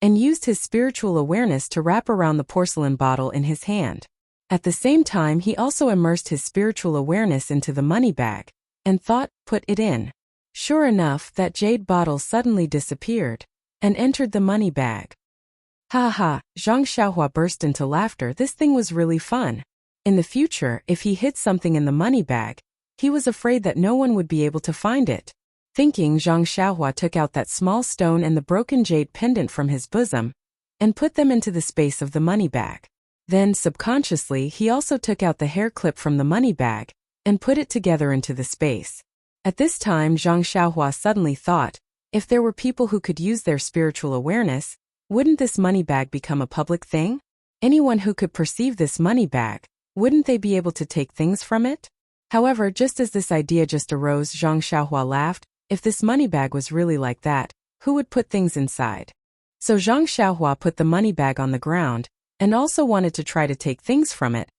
Speaker 1: and used his spiritual awareness to wrap around the porcelain bottle in his hand. At the same time, he also immersed his spiritual awareness into the money bag, and thought, "Put it in." Sure enough, that jade bottle suddenly disappeared, and entered the money bag. Ha ha, Zhang Xiaohua burst into laughter. This thing was really fun. In the future, if he hid something in the money bag, he was afraid that no one would be able to find it. Thinking, Zhang Xiaohua took out that small stone and the broken jade pendant from his bosom, and put them into the space of the money bag. Then, subconsciously, he also took out the hair clip from the money bag, and put it together into the space. At this time Zhang Xiaohua suddenly thought, if there were people who could use their spiritual awareness, wouldn't this money bag become a public thing? Anyone who could perceive this money bag, wouldn't they be able to take things from it? However, just as this idea just arose, Zhang Xiaohua laughed. If this money bag was really like that, who would put things inside? So Zhang Xiaohua put the money bag on the ground, and also wanted to try to take things from it.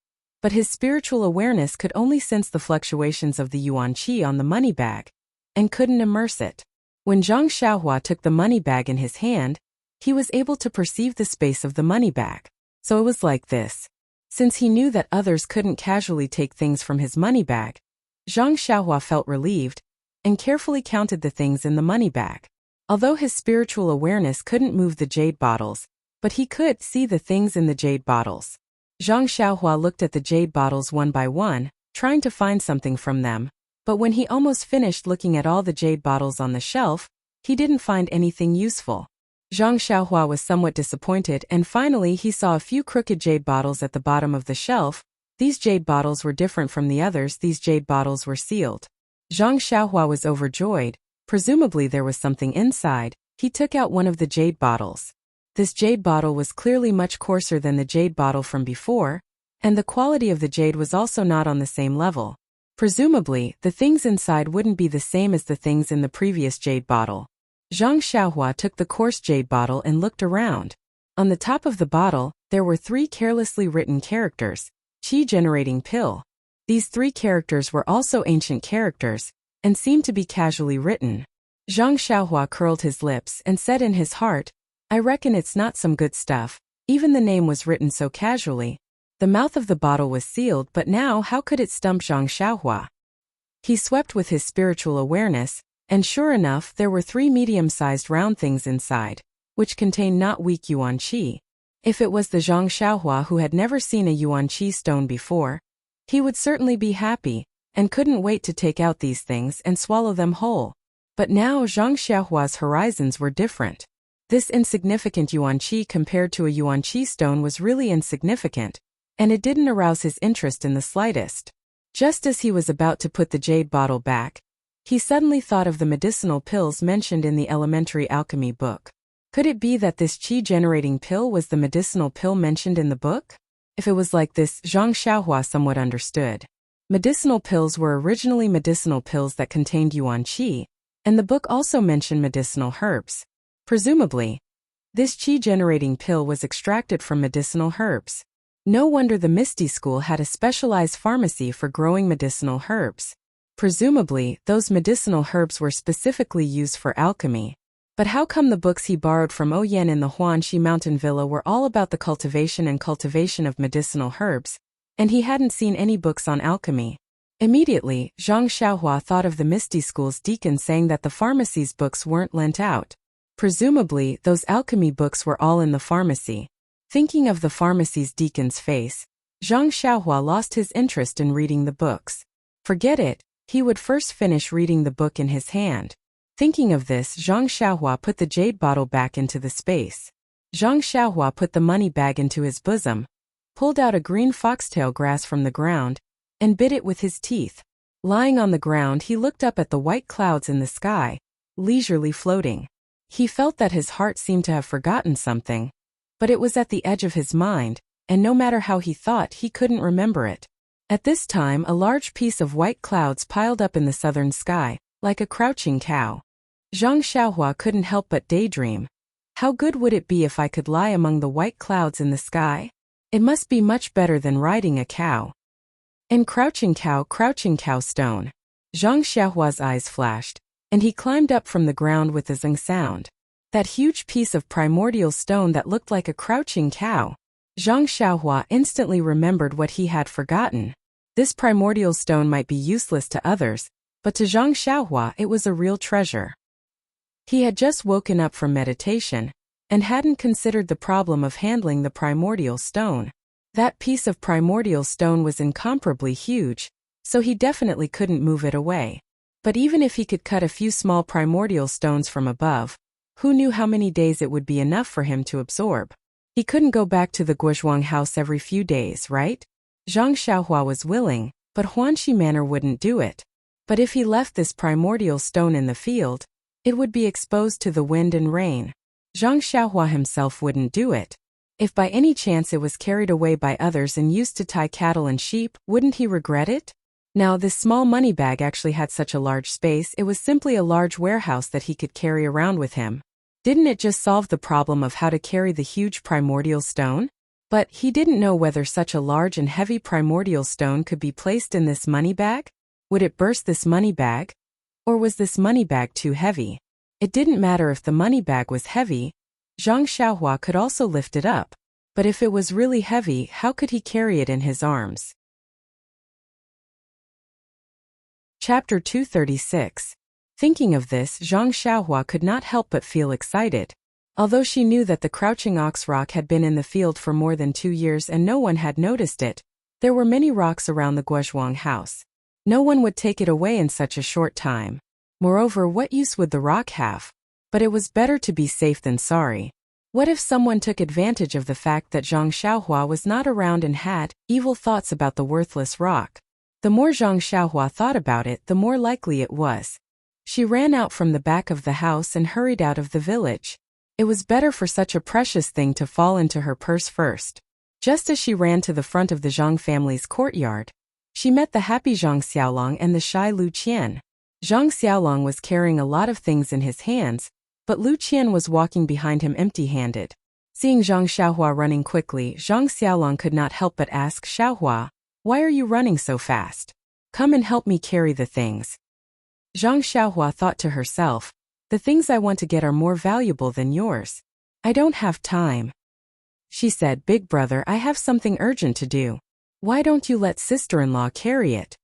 Speaker 1: But his spiritual awareness could only sense the fluctuations of the yuan qi on the money bag, and couldn't immerse it. When Zhang Xiaohua took the money bag in his hand, he was able to perceive the space of the money bag. So it was like this. Since he knew that others couldn't casually take things from his money bag, Zhang Xiaohua felt relieved, and carefully counted the things in the money bag. Although his spiritual awareness couldn't move the jade bottles, but he could see the things in the jade bottles. Zhang Xiaohua looked at the jade bottles one by one, trying to find something from them, but when he almost finished looking at all the jade bottles on the shelf, he didn't find anything useful. Zhang Xiaohua was somewhat disappointed, and finally he saw a few crooked jade bottles at the bottom of the shelf. These jade bottles were different from the others. These jade bottles were sealed. Zhang Xiaohua was overjoyed. Presumably there was something inside. He took out one of the jade bottles. This jade bottle was clearly much coarser than the jade bottle from before, and the quality of the jade was also not on the same level. Presumably, the things inside wouldn't be the same as the things in the previous jade bottle. Zhang Xiaohua took the coarse jade bottle and looked around. On the top of the bottle, there were 3 carelessly written characters, Qi-generating pill. These 3 characters were also ancient characters, and seemed to be casually written. Zhang Xiaohua curled his lips and said in his heart, I reckon it's not some good stuff. Even the name was written so casually. The mouth of the bottle was sealed, but now how could it stump Zhang Xiaohua? He swept with his spiritual awareness, and sure enough there were 3 medium-sized round things inside, which contained not weak yuan qi. If it was the Zhang Xiaohua who had never seen a yuan qi stone before, he would certainly be happy, and couldn't wait to take out these things and swallow them whole. But now Zhang Xiaohua's horizons were different. This insignificant yuan qi compared to a yuan qi stone was really insignificant, and it didn't arouse his interest in the slightest. Just as he was about to put the jade bottle back, he suddenly thought of the medicinal pills mentioned in the elementary alchemy book. Could it be that this qi-generating pill was the medicinal pill mentioned in the book? If it was like this, Zhang Xiaohua somewhat understood. Medicinal pills were originally medicinal pills that contained yuan qi, and the book also mentioned medicinal herbs. Presumably, this qi-generating pill was extracted from medicinal herbs. No wonder the Misty School had a specialized pharmacy for growing medicinal herbs. Presumably, those medicinal herbs were specifically used for alchemy. But how come the books he borrowed from Oyen in the Huanxi mountain villa were all about the cultivation of medicinal herbs, and he hadn't seen any books on alchemy? Immediately, Zhang Xiaohua thought of the Misty School's deacon saying that the pharmacy's books weren't lent out. Presumably, those alchemy books were all in the pharmacy. Thinking of the pharmacy's deacon's face, Zhang Xiaohua lost his interest in reading the books. Forget it, he would first finish reading the book in his hand. Thinking of this, Zhang Xiaohua put the jade bottle back into the space. Zhang Xiaohua put the money bag into his bosom, pulled out a green foxtail grass from the ground, and bit it with his teeth. Lying on the ground, he looked up at the white clouds in the sky, leisurely floating. He felt that his heart seemed to have forgotten something, but it was at the edge of his mind, and no matter how he thought, he couldn't remember it. At this time, a large piece of white clouds piled up in the southern sky, like a crouching cow. Zhang Xiaohua couldn't help but daydream. How good would it be if I could lie among the white clouds in the sky? It must be much better than riding a cow. And crouching cow stone. Zhang Xiaohua's eyes flashed, and he climbed up from the ground with a zing sound. That huge piece of primordial stone that looked like a crouching cow. Zhang Xiaohua instantly remembered what he had forgotten. This primordial stone might be useless to others, but to Zhang Xiaohua it was a real treasure. He had just woken up from meditation, and hadn't considered the problem of handling the primordial stone. That piece of primordial stone was incomparably huge, so he definitely couldn't move it away. But even if he could cut a few small primordial stones from above, who knew how many days it would be enough for him to absorb? He couldn't go back to the Guozhuang house every few days, right? Zhang Xiaohua was willing, but Huanxi Manor wouldn't do it. But if he left this primordial stone in the field, it would be exposed to the wind and rain. Zhang Xiaohua himself wouldn't do it. If by any chance it was carried away by others and used to tie cattle and sheep, wouldn't he regret it? Now this small money bag actually had such a large space, it was simply a large warehouse that he could carry around with him. Didn't it just solve the problem of how to carry the huge primordial stone? But he didn't know whether such a large and heavy primordial stone could be placed in this money bag. Would it burst this money bag? Or was this money bag too heavy? It didn't matter if the money bag was heavy. Zhang Xiaohua could also lift it up. But if it was really heavy, how could he carry it in his arms? Chapter 236. Thinking of this, Zhang Xiaohua could not help but feel excited. Although she knew that the crouching ox rock had been in the field for more than 2 years and no one had noticed it, there were many rocks around the Guozhuang house. No one would take it away in such a short time. Moreover, what use would the rock have? But it was better to be safe than sorry. What if someone took advantage of the fact that Zhang Xiaohua was not around and had evil thoughts about the worthless rock? The more Zhang Xiaohua thought about it, the more likely it was. She ran out from the back of the house and hurried out of the village. It was better for such a precious thing to fall into her purse first. Just as she ran to the front of the Zhang family's courtyard, she met the happy Zhang Xiaolong and the shy Lu Qian. Zhang Xiaolong was carrying a lot of things in his hands, but Lu Qian was walking behind him empty-handed. Seeing Zhang Xiaohua running quickly, Zhang Xiaolong could not help but ask, "Xiaohua, why are you running so fast? Come and help me carry the things." Zhang Xiaohua thought to herself, "The things I want to get are more valuable than yours. I don't have time." She said, "Big brother, I have something urgent to do. Why don't you let sister-in-law carry it?"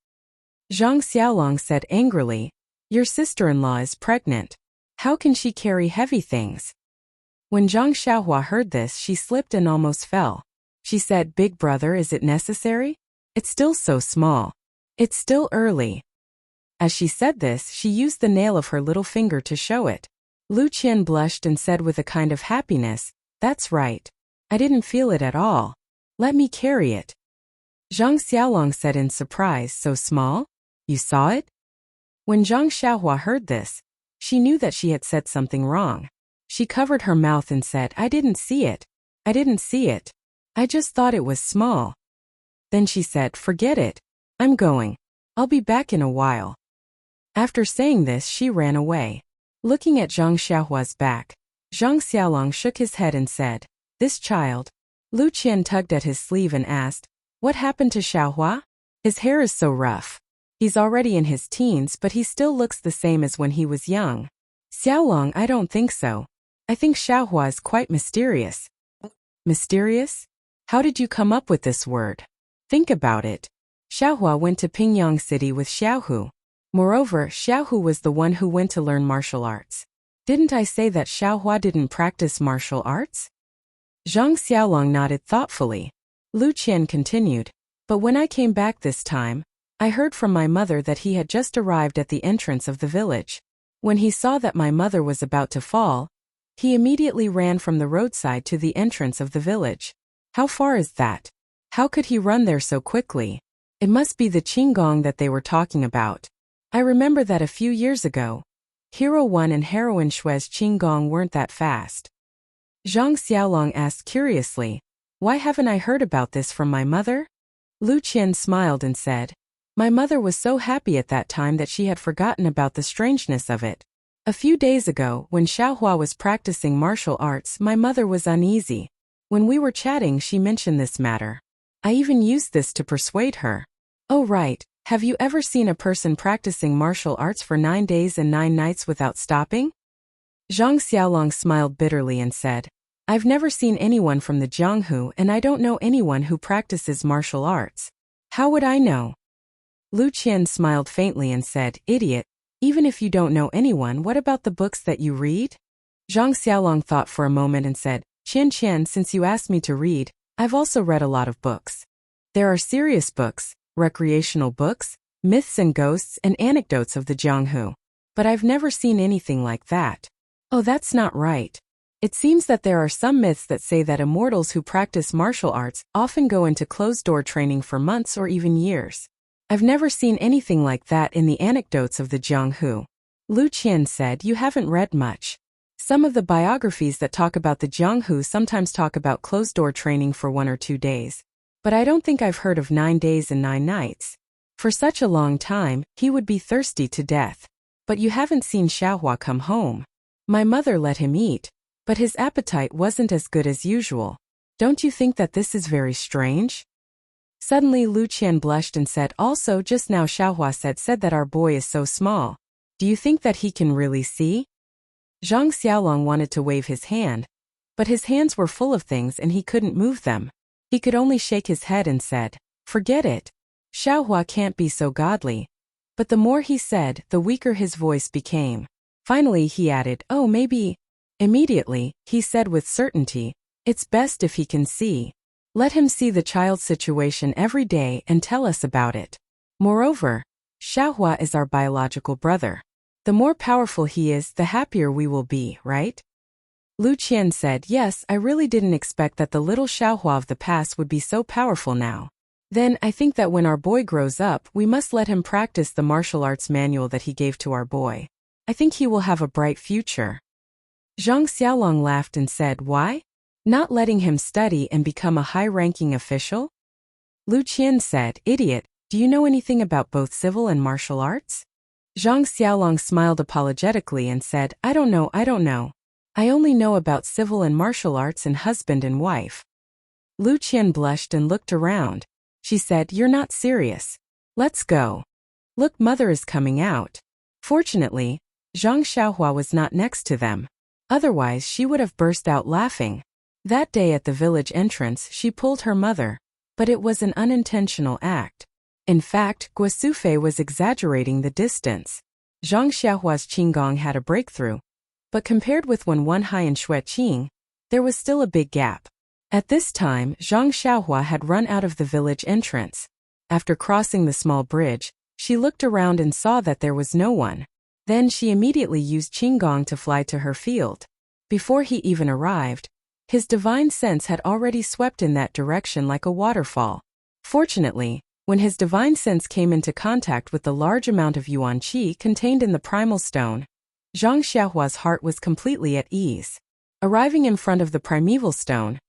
Speaker 1: Zhang Xiaolong said angrily, "Your sister-in-law is pregnant. How can she carry heavy things?" When Zhang Xiaohua heard this, she slipped and almost fell. She said, "Big brother, is it necessary? It's still so small. It's still early." As she said this, she used the nail of her little finger to show it. Lu Qian blushed and said with a kind of happiness, "That's right. I didn't feel it at all. Let me carry it." Zhang Xiaolong said in surprise, "So small? You saw it?" When Zhang Xiaohua heard this, she knew that she had said something wrong. She covered her mouth and said, "I didn't see it. I didn't see it. I just thought it was small." Then she said, "Forget it. I'm going. I'll be back in a while." After saying this, she ran away. Looking at Zhang Xiaohua's back, Zhang Xiaolong shook his head and said, "This child." Lu Qian tugged at his sleeve and asked, "What happened to Xiaohua? His hair is so rough. He's already in his teens, but he still looks the same as when he was young." "Xiaolong, I don't think so. I think Xiaohua is quite mysterious." "Mysterious? How did you come up with this word? Think about it. Xiaohua went to Pingyang City with Xiaohu. Moreover, Xiaohu was the one who went to learn martial arts. Didn't I say that Xiaohua didn't practice martial arts?" Zhang Xiaolong nodded thoughtfully. Lu Qian continued, "But when I came back this time, I heard from my mother that he had just arrived at the entrance of the village. When he saw that my mother was about to fall, he immediately ran from the roadside to the entrance of the village." "How far is that? How could he run there so quickly?" "It must be the Qinggong that they were talking about. I remember that a few years ago, Hero 1 and Heroine Shui's Qinggong weren't that fast." Zhang Xiaolong asked curiously, "Why haven't I heard about this from my mother?" Lu Qian smiled and said, "My mother was so happy at that time that she had forgotten about the strangeness of it. A few days ago, when Xiaohua was practicing martial arts, my mother was uneasy. When we were chatting, she mentioned this matter. I even used this to persuade her." "Oh right, have you ever seen a person practicing martial arts for 9 days and 9 nights without stopping?" Zhang Xiaolong smiled bitterly and said, "I've never seen anyone from the Jianghu and I don't know anyone who practices martial arts. How would I know?" Lu Qian smiled faintly and said, "Idiot, even if you don't know anyone, what about the books that you read?" Zhang Xiaolong thought for a moment and said, Qian, since you asked me to read, I've also read a lot of books. There are serious books, recreational books, myths and ghosts and anecdotes of the Jianghu. But I've never seen anything like that." "Oh, that's not right. It seems that there are some myths that say that immortals who practice martial arts often go into closed-door training for months or even years. I've never seen anything like that in the anecdotes of the Jianghu. Lu Qian said, you haven't read much. Some of the biographies that talk about the Jianghu sometimes talk about closed-door training for 1 or 2 days. But I don't think I've heard of 9 days and 9 nights. For such a long time, he would be thirsty to death. But you haven't seen Xiaohua come home. My mother let him eat, but his appetite wasn't as good as usual. Don't you think that this is very strange? Suddenly Lu Qian blushed and said, also just now Xiaohua said that our boy is so small. Do you think that he can really see? Zhang Xiaolong wanted to wave his hand, but his hands were full of things and he couldn't move them. He could only shake his head and said, forget it. Xiaohua can't be so godly. But the more he said, the weaker his voice became. Finally he added, oh maybe. Immediately, he said with certainty, it's best if he can see. Let him see the child's situation every day and tell us about it. Moreover, Xiaohua is our biological brother. The more powerful he is, the happier we will be, right? Lu Qian said, yes, I really didn't expect that the little Xiaohua of the past would be so powerful now. Then I think that when our boy grows up, we must let him practice the martial arts manual that he gave to our boy. I think he will have a bright future. Zhang Xiaolong laughed and said, why? Not letting him study and become a high-ranking official? Lu Qian said, idiot, do you know anything about both civil and martial arts? Zhang Xiaolong smiled apologetically and said, I don't know. I only know about civil and martial arts and husband and wife. Lu Qian blushed and looked around. She said, you're not serious. Let's go. Look, mother is coming out. Fortunately, Zhang Xiaohua was not next to them. Otherwise she would have burst out laughing. That day at the village entrance she pulled her mother, but it was an unintentional act. In fact, Guosufei was exaggerating the distance. Zhang Xiaohua's qinggong had a breakthrough, but compared with when one hai and shui qing, there was still a big gap. At this time, Zhang Xiaohua had run out of the village entrance. After crossing the small bridge, she looked around and saw that there was no one. Then she immediately used qinggong to fly to her field. Before he even arrived, his divine sense had already swept in that direction like a waterfall. Fortunately, when his divine sense came into contact with the large amount of yuan qi contained in the primal stone, Zhang Xiaohua's heart was completely at ease. Arriving in front of the primeval stone,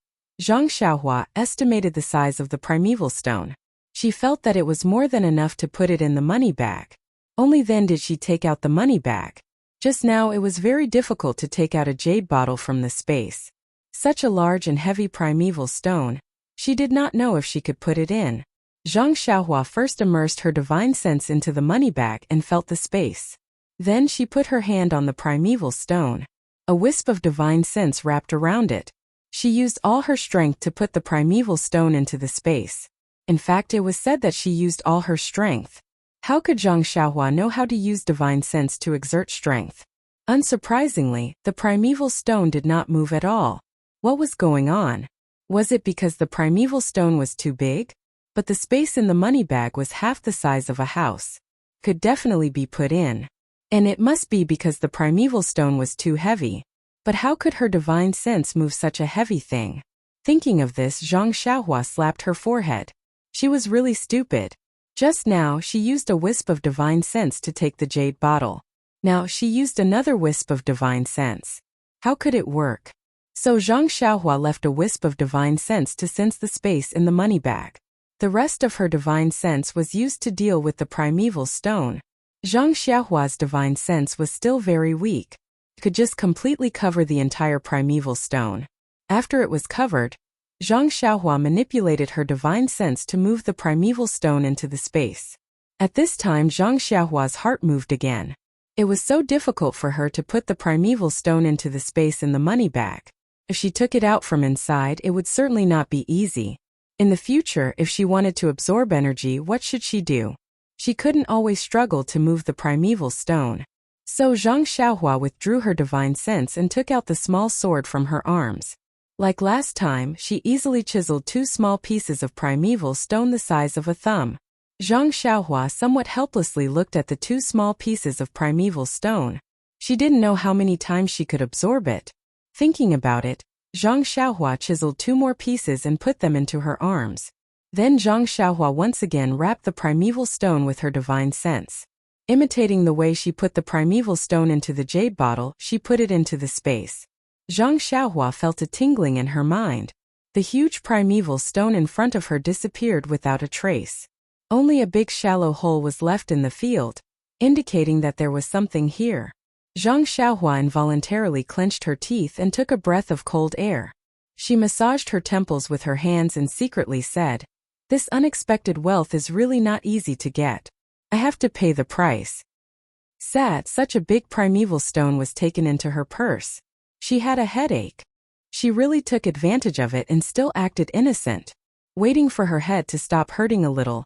Speaker 1: Zhang Xiaohua estimated the size of the primeval stone. She felt that it was more than enough to put it in the money bag. Only then did she take out the money bag. Just now it was very difficult to take out a jade bottle from the space. Such a large and heavy primeval stone, she did not know if she could put it in. Zhang Xiaohua first immersed her divine sense into the money bag and felt the space. Then she put her hand on the primeval stone. A wisp of divine sense wrapped around it. She used all her strength to put the primeval stone into the space. In fact, it was said that she used all her strength. How could Zhang Xiaohua know how to use divine sense to exert strength? Unsurprisingly, the primeval stone did not move at all. What was going on? Was it because the primeval stone was too big? But the space in the money bag was half the size of a house. Could definitely be put in. And it must be because the primeval stone was too heavy. But how could her divine sense move such a heavy thing? Thinking of this, Zhang Xiaohua slapped her forehead. She was really stupid. Just now, she used a wisp of divine sense to take the jade bottle. Now, she used another wisp of divine sense. How could it work? So Zhang Xiaohua left a wisp of divine sense to sense the space in the money bag. The rest of her divine sense was used to deal with the primeval stone. Zhang Xiaohua's divine sense was still very weak. It could just completely cover the entire primeval stone. After it was covered, Zhang Xiaohua manipulated her divine sense to move the primeval stone into the space. At this time, Zhang Xiaohua's heart moved again. It was so difficult for her to put the primeval stone into the space in the money bag. If she took it out from inside, it would certainly not be easy. In the future, if she wanted to absorb energy, what should she do? She couldn't always struggle to move the primeval stone. So Zhang Xiaohua withdrew her divine sense and took out the small sword from her arms. Like last time, she easily chiseled 2 small pieces of primeval stone the size of a thumb. Zhang Xiaohua somewhat helplessly looked at the 2 small pieces of primeval stone. She didn't know how many times she could absorb it. Thinking about it, Zhang Xiaohua chiseled 2 more pieces and put them into her arms. Then Zhang Xiaohua once again wrapped the primeval stone with her divine sense. Imitating the way she put the primeval stone into the jade bottle, she put it into the space. Zhang Xiaohua felt a tingling in her mind. The huge primeval stone in front of her disappeared without a trace. Only a big shallow hole was left in the field, indicating that there was something here. Zhang Xiaohua involuntarily clenched her teeth and took a breath of cold air. She massaged her temples with her hands and secretly said, "This unexpected wealth is really not easy to get. I have to pay the price." Sad, such a big primeval stone was taken into her purse. She had a headache. She really took advantage of it and still acted innocent. Waiting for her head to stop hurting a little,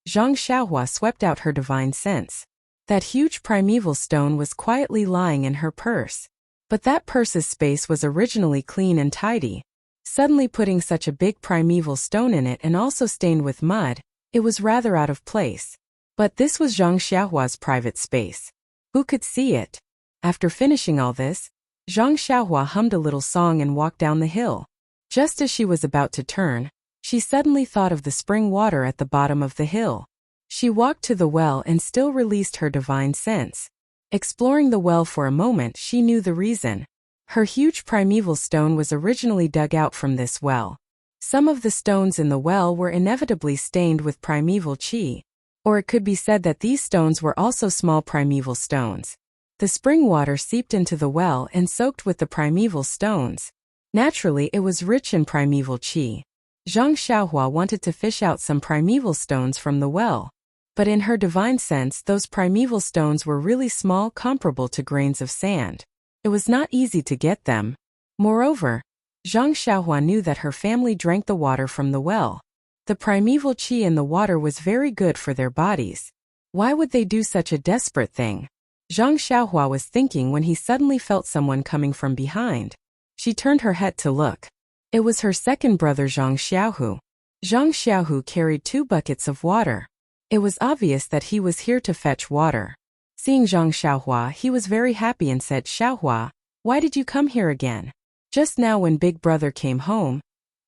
Speaker 1: Zhang Xiaohua swept out her divine sense. That huge primeval stone was quietly lying in her purse. But that purse's space was originally clean and tidy. Suddenly putting such a big primeval stone in it and also stained with mud, it was rather out of place. But this was Zhang Xiaohua's private space. Who could see it? After finishing all this, Zhang Xiaohua hummed a little song and walked down the hill. Just as she was about to turn, she suddenly thought of the spring water at the bottom of the hill. She walked to the well and still released her divine sense. Exploring the well for a moment, she knew the reason. Her huge primeval stone was originally dug out from this well. Some of the stones in the well were inevitably stained with primeval qi. Or it could be said that these stones were also small primeval stones. The spring water seeped into the well and soaked with the primeval stones. Naturally, it was rich in primeval qi. Zhang Xiaohua wanted to fish out some primeval stones from the well. But in her divine sense, those primeval stones were really small, comparable to grains of sand. It was not easy to get them. Moreover, Zhang Xiaohua knew that her family drank the water from the well. The primeval qi in the water was very good for their bodies. Why would they do such a desperate thing? Zhang Xiaohua was thinking when he suddenly felt someone coming from behind. She turned her head to look. It was her second brother Zhang Xiaohu. Zhang Xiaohu carried 2 buckets of water. It was obvious that he was here to fetch water. Seeing Zhang Xiaohua, he was very happy and said, "Xiaohua, why did you come here again? Just now when Big Brother came home,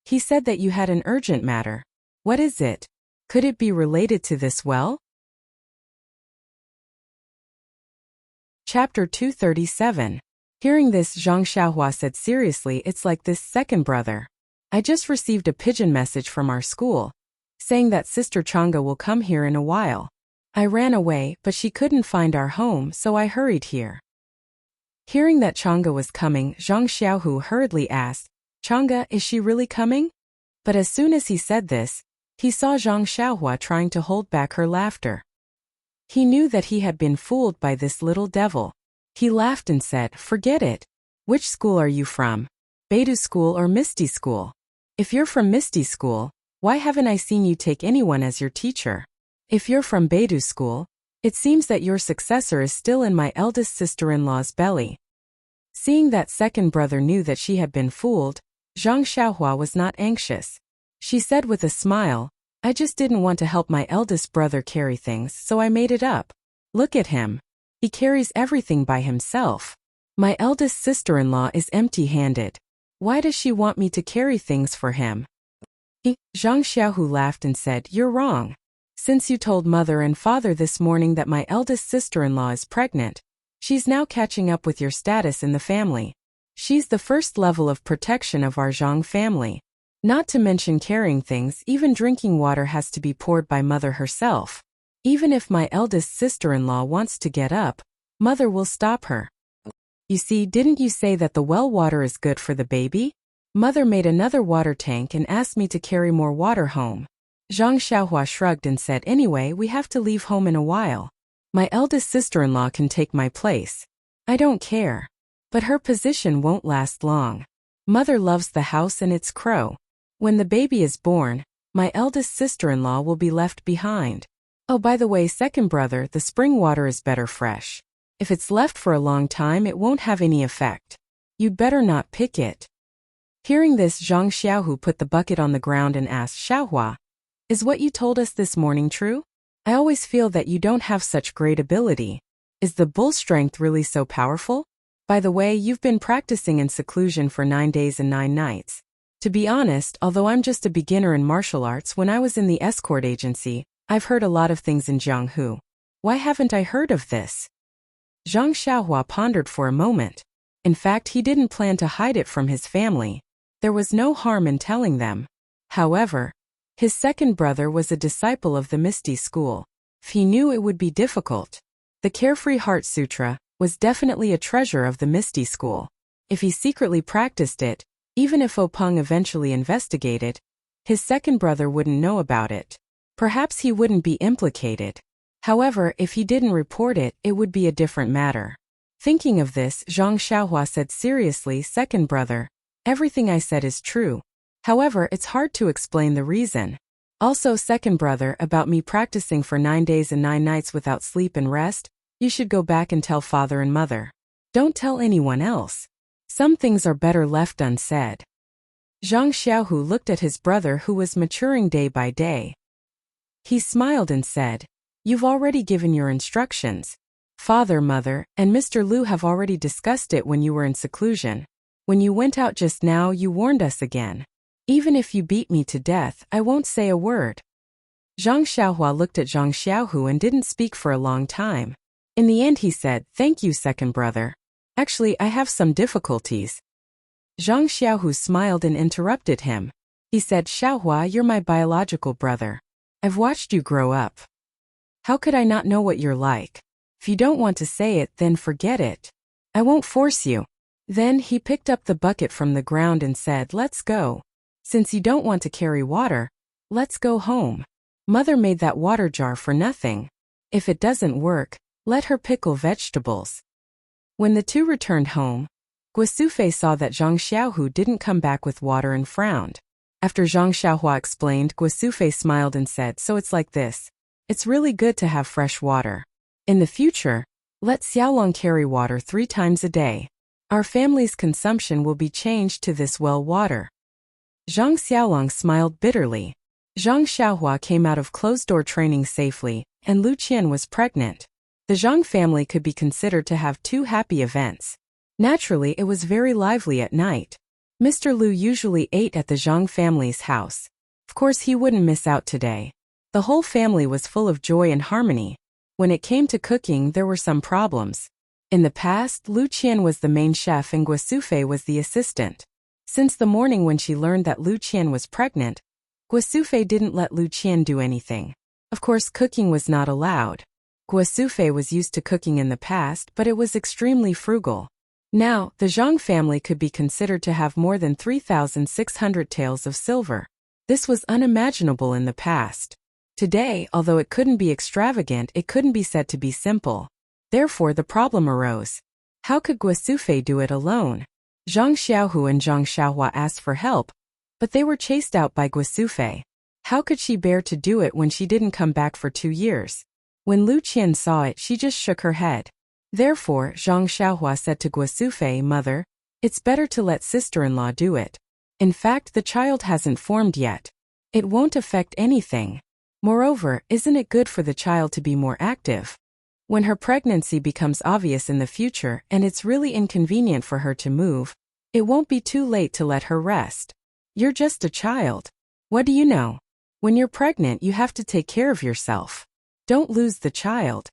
Speaker 1: he said that you had an urgent matter. What is it? Could it be related to this well?" Chapter 237. Hearing this, Zhang Xiaohua said seriously, "It's like this second brother. I just received a pigeon message from our school, saying that Sister Chang'e will come here in a while. I ran away, but she couldn't find our home, so I hurried here." Hearing that Chang'e was coming, Zhang Xiaohu hurriedly asked, "Chang'e, is she really coming?" But as soon as he said this, he saw Zhang Xiaohua trying to hold back her laughter. He knew that he had been fooled by this little devil. He laughed and said, "Forget it. Which school are you from? Beidou School or Misty School? If you're from Misty School, why haven't I seen you take anyone as your teacher? If you're from Beidou School, it seems that your successor is still in my eldest sister-in-law's belly." Seeing that second brother knew that she had been fooled, Zhang Xiaohua was not anxious. She said with a smile, "I just didn't want to help my eldest brother carry things, so I made it up. Look at him. He carries everything by himself. My eldest sister-in-law is empty-handed. Why does she want me to carry things for him?" Zhang Xiaohu laughed and said, "You're wrong. Since you told mother and father this morning that my eldest sister-in-law is pregnant, she's now catching up with your status in the family. She's the first level of protection of our Zhang family. Not to mention carrying things, even drinking water has to be poured by mother herself. Even if my eldest sister-in-law wants to get up, mother will stop her. You see, didn't you say that the well water is good for the baby? Mother made another water tank and asked me to carry more water home." Zhang Xiaohua shrugged and said, "Anyway, we have to leave home in a while. My eldest sister-in-law can take my place. I don't care. But her position won't last long. Mother loves the house and its crow. When the baby is born, my eldest sister-in-law will be left behind. Oh, by the way, second brother, the spring water is better fresh. If it's left for a long time, it won't have any effect. You'd better not pick it." Hearing this, Zhang Xiaohu put the bucket on the ground and asked, "Xiaohua, is what you told us this morning true? I always feel that you don't have such great ability. Is the bull strength really so powerful? By the way, you've been practicing in seclusion for 9 days and 9 nights. To be honest, although I'm just a beginner in martial arts, when I was in the escort agency, I've heard a lot of things in Jianghu. Why haven't I heard of this? Zhang Xiaohua pondered for a moment. In fact, he didn't plan to hide it from his family. There was no harm in telling them. However, his second brother was a disciple of the Misty School. He knew it would be difficult. The Carefree Heart Sutra was definitely a treasure of the Misty School. If he secretly practiced it, even if Openg eventually investigated, his second brother wouldn't know about it. Perhaps he wouldn't be implicated. However, if he didn't report it, it would be a different matter. Thinking of this, Zhang Xiaohua said seriously, "Second brother, everything I said is true. However, it's hard to explain the reason. Also, second brother, about me practicing for 9 days and 9 nights without sleep and rest, you should go back and tell father and mother. Don't tell anyone else. Some things are better left unsaid." Zhang Xiaohu looked at his brother who was maturing day by day. He smiled and said, "You've already given your instructions. Father, mother, and Mr. Liu have already discussed it when you were in seclusion. When you went out just now, you warned us again. Even if you beat me to death, I won't say a word." Zhang Xiaohua looked at Zhang Xiaohu and didn't speak for a long time. In the end he said, "Thank you, second brother. Actually, I have some difficulties." Zhang Xiaohu smiled and interrupted him. He said, "Xiaohua, you're my biological brother. I've watched you grow up. How could I not know what you're like? If you don't want to say it, then forget it. I won't force you." Then he picked up the bucket from the ground and said, "Let's go. Since you don't want to carry water, let's go home. Mother made that water jar for nothing. If it doesn't work, let her pickle vegetables." When the two returned home, Guosufei saw that Zhang Xiaohu didn't come back with water and frowned. After Zhang Xiaohua explained, Guosufei smiled and said, "So it's like this. It's really good to have fresh water. In the future, let Xiaolong carry water 3 times a day. Our family's consumption will be changed to this well water." Zhang Xiaolong smiled bitterly. Zhang Xiaohua came out of closed-door training safely, and Lu Qian was pregnant. The Zhang family could be considered to have 2 happy events. Naturally, it was very lively at night. Mr. Liu usually ate at the Zhang family's house. Of course, he wouldn't miss out today. The whole family was full of joy and harmony. When it came to cooking, there were some problems. In the past, Lu Qian was the main chef and Guosufei was the assistant. Since the morning when she learned that Lu Qian was pregnant, Guosufei didn't let Lu Qian do anything. Of course, cooking was not allowed. Guosufei was used to cooking in the past, but it was extremely frugal. Now, the Zhang family could be considered to have more than 3,600 taels of silver. This was unimaginable in the past. Today, although it couldn't be extravagant, it couldn't be said to be simple. Therefore, the problem arose. How could Guosufei do it alone? Zhang Xiaohu and Zhang Xiaohua asked for help, but they were chased out by Guosufei. How could she bear to do it when she didn't come back for 2 years? When Lu Qian saw it, she just shook her head. Therefore, Zhang Xiaohua said to Guosufei, "Mother, it's better to let sister-in-law do it. In fact, the child hasn't formed yet. It won't affect anything. Moreover, isn't it good for the child to be more active? When her pregnancy becomes obvious in the future and it's really inconvenient for her to move, it won't be too late to let her rest. You're just a child. What do you know? When you're pregnant, you have to take care of yourself. Don't lose the child."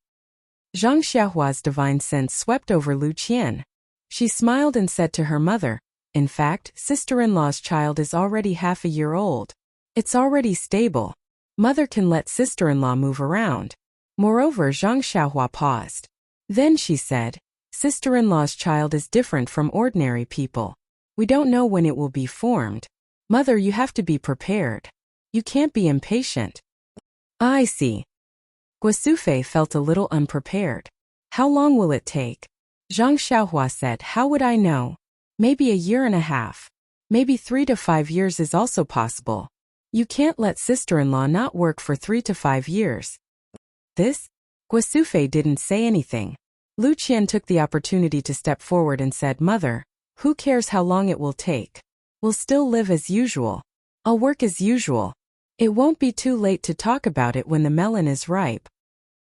Speaker 1: Zhang Xiaohua's divine sense swept over Lu Qian. She smiled and said to her mother, "In fact, sister-in-law's child is already half a year old. It's already stable. Mother can let sister-in-law move around." Moreover, Zhang Xiaohua paused. Then she said, "Sister-in-law's child is different from ordinary people. We don't know when it will be formed. Mother, you have to be prepared. You can't be impatient." "I see." Guosufei felt a little unprepared. "How long will it take?" Zhang Xiaohua said, "How would I know? Maybe a year and a half. Maybe 3 to 5 years is also possible. You can't let sister-in-law not work for 3 to 5 years. This? Guosufei didn't say anything. Lu Qian took the opportunity to step forward and said, "Mother, who cares how long it will take? We'll still live as usual. I'll work as usual. It won't be too late to talk about it when the melon is ripe."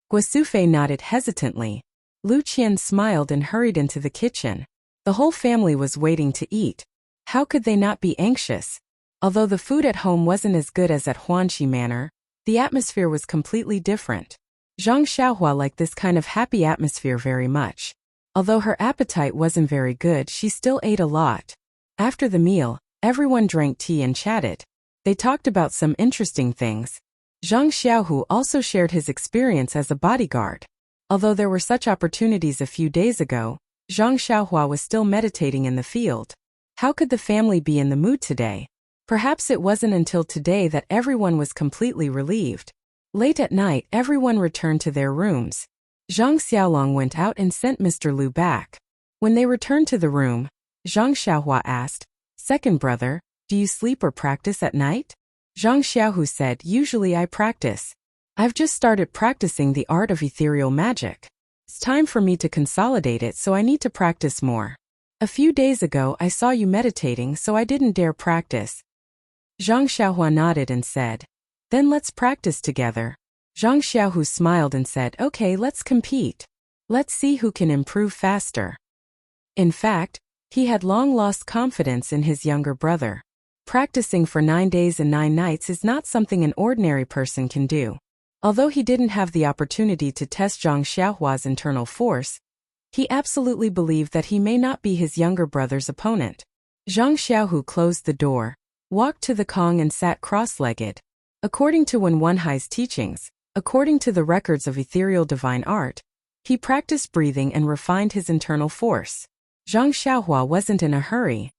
Speaker 1: Guosufei nodded hesitantly. Lu Qian smiled and hurried into the kitchen. The whole family was waiting to eat. How could they not be anxious? Although the food at home wasn't as good as at Huanxi Manor, the atmosphere was completely different. Zhang Xiaohua liked this kind of happy atmosphere very much. Although her appetite wasn't very good, she still ate a lot. After the meal, everyone drank tea and chatted. They talked about some interesting things. Zhang Xiaohu also shared his experience as a bodyguard. Although there were such opportunities a few days ago, Zhang Xiaohua was still meditating in the field. How could the family be in the mood today? Perhaps it wasn't until today that everyone was completely relieved. Late at night, everyone returned to their rooms. Zhang Xiaolong went out and sent Mr. Liu back. When they returned to the room, Zhang Xiaohua asked, "Second brother, do you sleep or practice at night?" Zhang Xiaohu said, "Usually I practice. I've just started practicing the art of ethereal magic. It's time for me to consolidate it, so I need to practice more. A few days ago I saw you meditating, so I didn't dare practice." Zhang Xiaohua nodded and said, "Then let's practice together." Zhang Xiaohu smiled and said, "Okay, let's compete. Let's see who can improve faster." In fact, he had long lost confidence in his younger brother. Practicing for 9 days and 9 nights is not something an ordinary person can do. Although he didn't have the opportunity to test Zhang Xiaohua's internal force, he absolutely believed that he may not be his younger brother's opponent. Zhang Xiaohu closed the door, walked to the Kong and sat cross-legged. According to Wen Wenhai's teachings, according to the records of ethereal divine art, he practiced breathing and refined his internal force. Zhang Xiaohua wasn't in a hurry.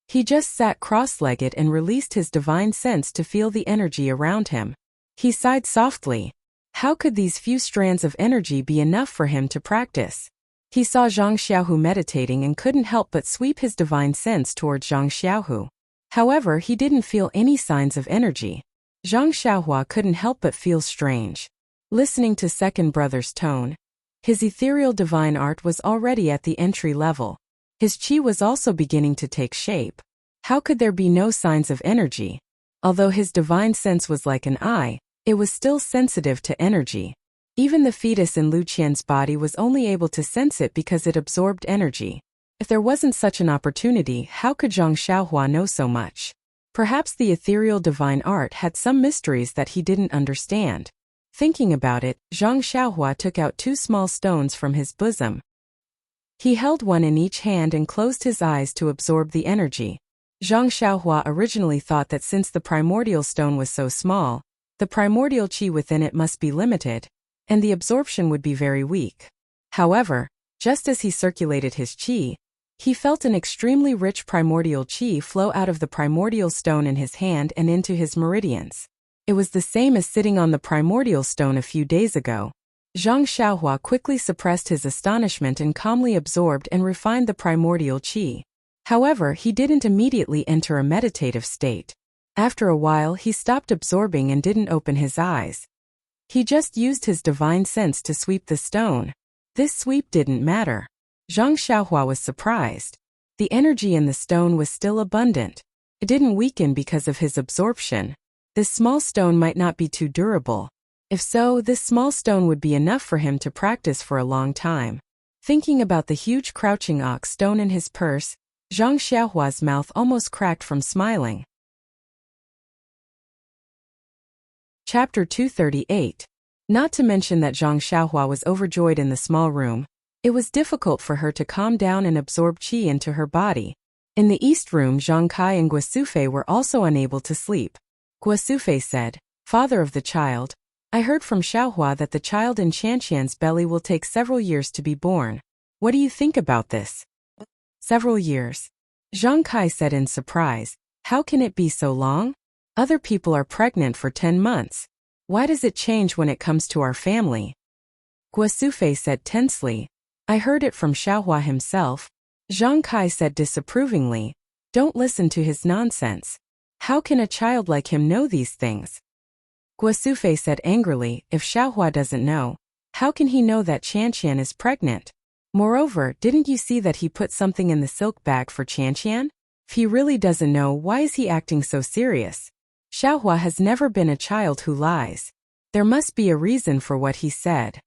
Speaker 1: He just sat cross-legged and released his divine sense to feel the energy around him. He sighed softly. How could these few strands of energy be enough for him to practice? He saw Zhang Xiaohu meditating and couldn't help but sweep his divine sense towards Zhang Xiaohu. However, he didn't feel any signs of energy. Zhang Xiaohua couldn't help but feel strange. Listening to second brother's tone, his ethereal divine art was already at the entry level. His qi was also beginning to take shape. How could there be no signs of energy? Although his divine sense was like an eye, it was still sensitive to energy. Even the fetus in Lu Qian's body was only able to sense it because it absorbed energy. If there wasn't such an opportunity, how could Zhang Xiaohua know so much? Perhaps the ethereal divine art had some mysteries that he didn't understand. Thinking about it, Zhang Xiaohua took out 2 small stones from his bosom. He held one in each hand and closed his eyes to absorb the energy. Zhang Xiaohua originally thought that since the primordial stone was so small, the primordial qi within it must be limited, and the absorption would be very weak. However, just as he circulated his qi, he felt an extremely rich primordial qi flow out of the primordial stone in his hand and into his meridians. It was the same as sitting on the primordial stone a few days ago. Zhang Xiaohua quickly suppressed his astonishment and calmly absorbed and refined the primordial qi. However, he didn't immediately enter a meditative state. After a while, he stopped absorbing and didn't open his eyes. He just used his divine sense to sweep the stone. This sweep didn't matter. Zhang Xiaohua was surprised. The energy in the stone was still abundant. It didn't weaken because of his absorption. This small stone might not be too durable. If so, this small stone would be enough for him to practice for a long time. Thinking about the huge crouching ox stone in his purse, Zhang Xiaohua's mouth almost cracked from smiling. Chapter 238. Not to mention that Zhang Xiaohua was overjoyed in the small room. It was difficult for her to calm down and absorb qi into her body. In the east room, Zhang Kai and Guosufei were also unable to sleep. Guosufei said, "Father of the child, I heard from Xiaohua that the child in Qianqian's belly will take several years to be born. What do you think about this?" "Several years?" Zhang Kai said in surprise. "How can it be so long? Other people are pregnant for 10 months. Why does it change when it comes to our family?" Guosufei said tensely, "I heard it from Xiaohua himself." Zhang Kai said disapprovingly, "Don't listen to his nonsense. How can a child like him know these things?" Guosufei said angrily, "If Xiaohua doesn't know, how can he know that Qianqian is pregnant? Moreover, didn't you see that he put something in the silk bag for Qianqian? If he really doesn't know, why is he acting so serious? Xiaohua has never been a child who lies. There must be a reason for what he said."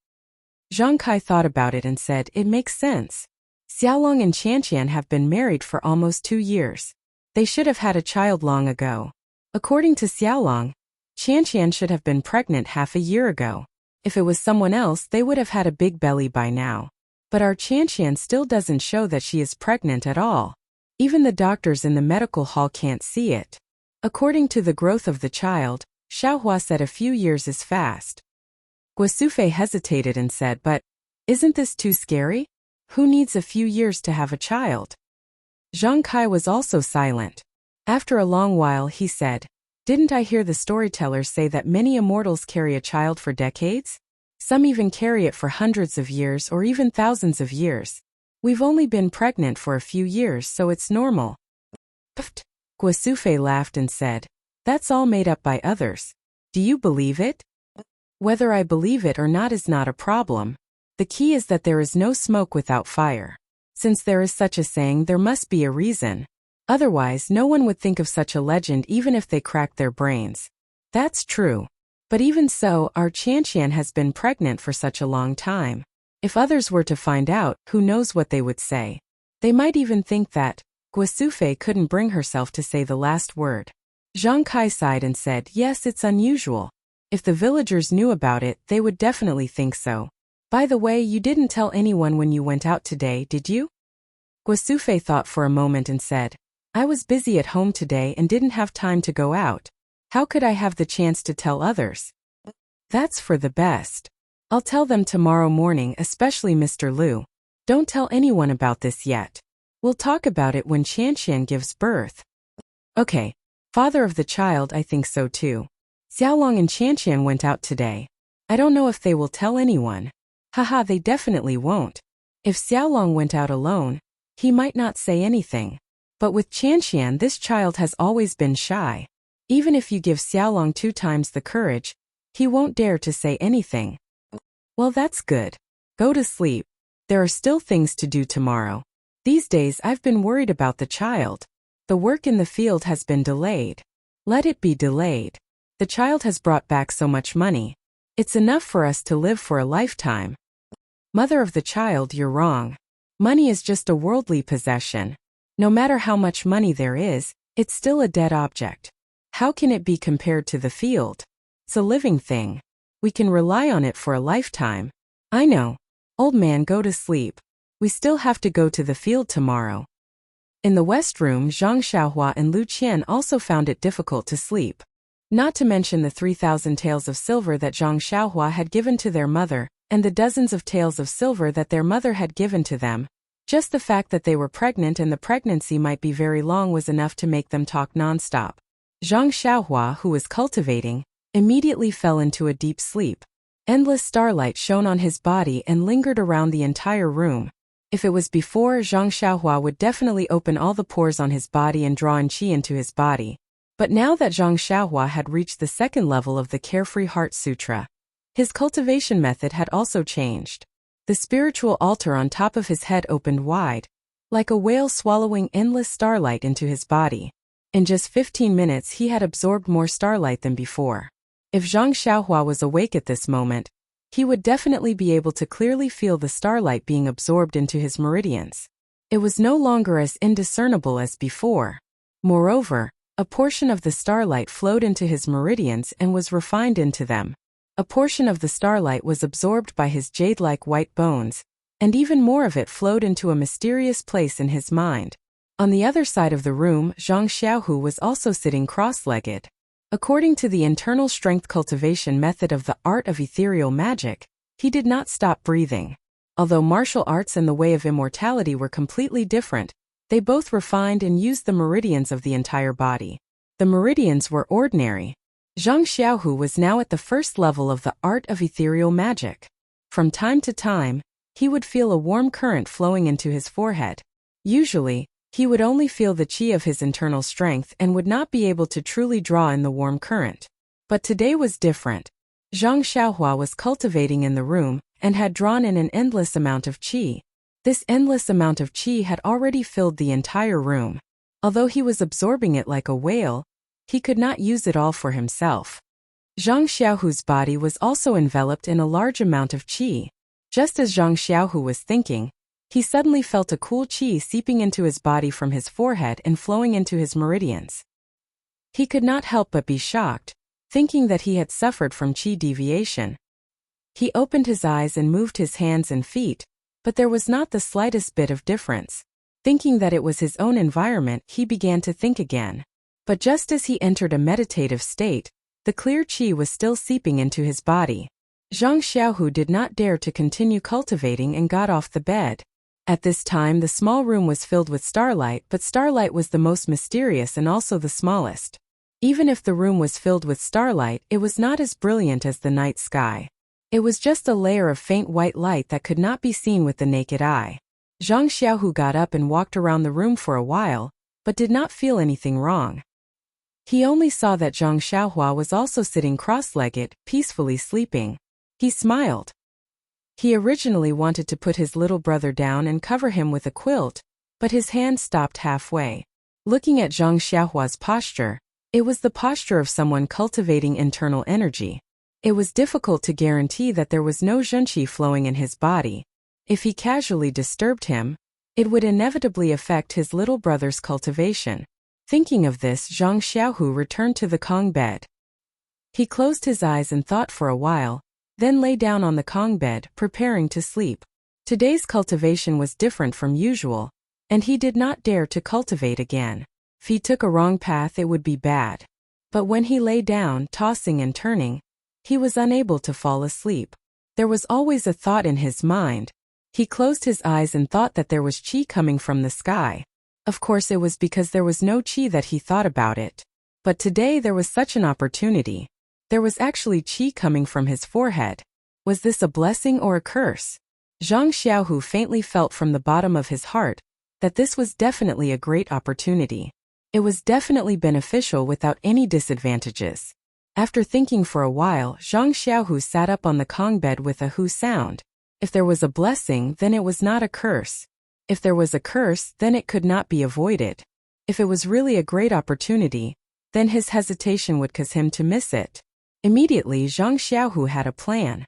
Speaker 1: Zhang Kai thought about it and said, "It makes sense. Xiaolong and Qianqian have been married for almost 2 years. They should have had a child long ago. According to Xiaolong, Qianqian should have been pregnant half a year ago. If it was someone else, they would have had a big belly by now. But our Qianqian still doesn't show that she is pregnant at all. Even the doctors in the medical hall can't see it. According to the growth of the child, Xiaohua said a few years is fast. Guosufei hesitated and said, but isn't this too scary? Who needs a few years to have a child? Zhang Kai was also silent. After a long while he said, didn't I hear the storytellers say that many immortals carry a child for decades? Some even carry it for hundreds of years or even thousands of years. We've only been pregnant for a few years, so it's normal. Pft. Guosufei laughed and said, that's all made up by others. Do you believe it? Whether I believe it or not is not a problem. The key is that there is no smoke without fire. Since there is such a saying, there must be a reason. Otherwise, no one would think of such a legend even if they cracked their brains. That's true. But even so, our Qianqian has been pregnant for such a long time. If others were to find out, who knows what they would say. They might even think that Guosufei couldn't bring herself to say the last word. Zhang Kai sighed and said, yes, it's unusual. If the villagers knew about it, they would definitely think so. By the way, you didn't tell anyone when you went out today, did you? Guosufei thought for a moment and said, I was busy at home today and didn't have time to go out. How could I have the chance to tell others? That's for the best. I'll tell them tomorrow morning, especially Mr. Liu. Don't tell anyone about this yet. We'll talk about it when Qianqian gives birth. Okay. Father of the child, I think so too. Xiaolong and Qianqian went out today. I don't know if they will tell anyone. Haha, they definitely won't. If Xiaolong went out alone, he might not say anything. But with Qianqian, this child has always been shy. Even if you give Xiaolong 2 times the courage, he won't dare to say anything. Well, that's good. Go to sleep. There are still things to do tomorrow. These days I've been worried about the child. The work in the field has been delayed. Let it be delayed. The child has brought back so much money. It's enough for us to live for a lifetime. Mother of the child, you're wrong. Money is just a worldly possession. No matter how much money there is, it's still a dead object. How can it be compared to the field? It's a living thing. We can rely on it for a lifetime. I know. Old man, go to sleep. We still have to go to the field tomorrow. In the west room, Zhang Xiaohua and Lu Qian also found it difficult to sleep. Not to mention the 3,000 taels of silver that Zhang Xiaohua had given to their mother, and the dozens of taels of silver that their mother had given to them. Just the fact that they were pregnant and the pregnancy might be very long was enough to make them talk nonstop. Zhang Xiaohua, who was cultivating, immediately fell into a deep sleep. Endless starlight shone on his body and lingered around the entire room. If it was before, Zhang Xiaohua would definitely open all the pores on his body and draw in qi into his body. But now that Zhang Xiaohua had reached the second level of the Carefree Heart Sutra, his cultivation method had also changed. The spiritual altar on top of his head opened wide, like a whale swallowing endless starlight into his body. In just 15 minutes he had absorbed more starlight than before. If Zhang Xiaohua was awake at this moment, he would definitely be able to clearly feel the starlight being absorbed into his meridians. It was no longer as indiscernible as before. Moreover, a portion of the starlight flowed into his meridians and was refined into them. A portion of the starlight was absorbed by his jade-like white bones, and even more of it flowed into a mysterious place in his mind. On the other side of the room, Zhang Xiaohu was also sitting cross-legged. According to the internal strength cultivation method of the art of ethereal magic, he did not stop breathing. Although martial arts and the way of immortality were completely different, they both refined and used the meridians of the entire body. The meridians were ordinary. Zhang Xiaohu was now at the first level of the art of ethereal magic. From time to time, he would feel a warm current flowing into his forehead. Usually, he would only feel the qi of his internal strength and would not be able to truly draw in the warm current. But today was different. Zhang Xiaohua was cultivating in the room and had drawn in an endless amount of qi. This endless amount of qi had already filled the entire room. Although he was absorbing it like a whale, he could not use it all for himself. Zhang Xiaohu's body was also enveloped in a large amount of qi. Just as Zhang Xiaohu was thinking, He suddenly felt a cool qi seeping into his body from his forehead and flowing into his meridians. He could not help but be shocked, thinking that he had suffered from qi deviation. He opened his eyes and moved his hands and feet, but there was not the slightest bit of difference. Thinking that it was his own environment, he began to think again. But just as he entered a meditative state, the clear qi was still seeping into his body. Zhang Xiaohu did not dare to continue cultivating and got off the bed. At this time the small room was filled with starlight, but starlight was the most mysterious and also the smallest. Even if the room was filled with starlight, it was not as brilliant as the night sky. It was just a layer of faint white light that could not be seen with the naked eye. Zhang Xiaohu got up and walked around the room for a while, but did not feel anything wrong. He only saw that Zhang Xiaohua was also sitting cross-legged, peacefully sleeping. He smiled. He originally wanted to put his little brother down and cover him with a quilt, but his hand stopped halfway. Looking at Zhang Xiaohua's posture, it was the posture of someone cultivating internal energy. It was difficult to guarantee that there was no zhenqi flowing in his body. If he casually disturbed him, it would inevitably affect his little brother's cultivation. Thinking of this, Zhang Xiaohu returned to the Kong bed. He closed his eyes and thought for a while, then lay down on the Kong bed, preparing to sleep. Today's cultivation was different from usual, and he did not dare to cultivate again. If he took a wrong path, it would be bad. But when he lay down, tossing and turning, he was unable to fall asleep. There was always a thought in his mind. He closed his eyes and thought that there was qi coming from the sky. Of course it was because there was no qi that he thought about it. But today there was such an opportunity. There was actually qi coming from his forehead. Was this a blessing or a curse? Zhang Xiaohu faintly felt from the bottom of his heart that this was definitely a great opportunity. It was definitely beneficial without any disadvantages. After thinking for a while, Zhang Xiaohu sat up on the Kong bed with a hu sound. If there was a blessing, then it was not a curse. If there was a curse, then it could not be avoided. If it was really a great opportunity, then his hesitation would cause him to miss it. Immediately, Zhang Xiaohu had a plan.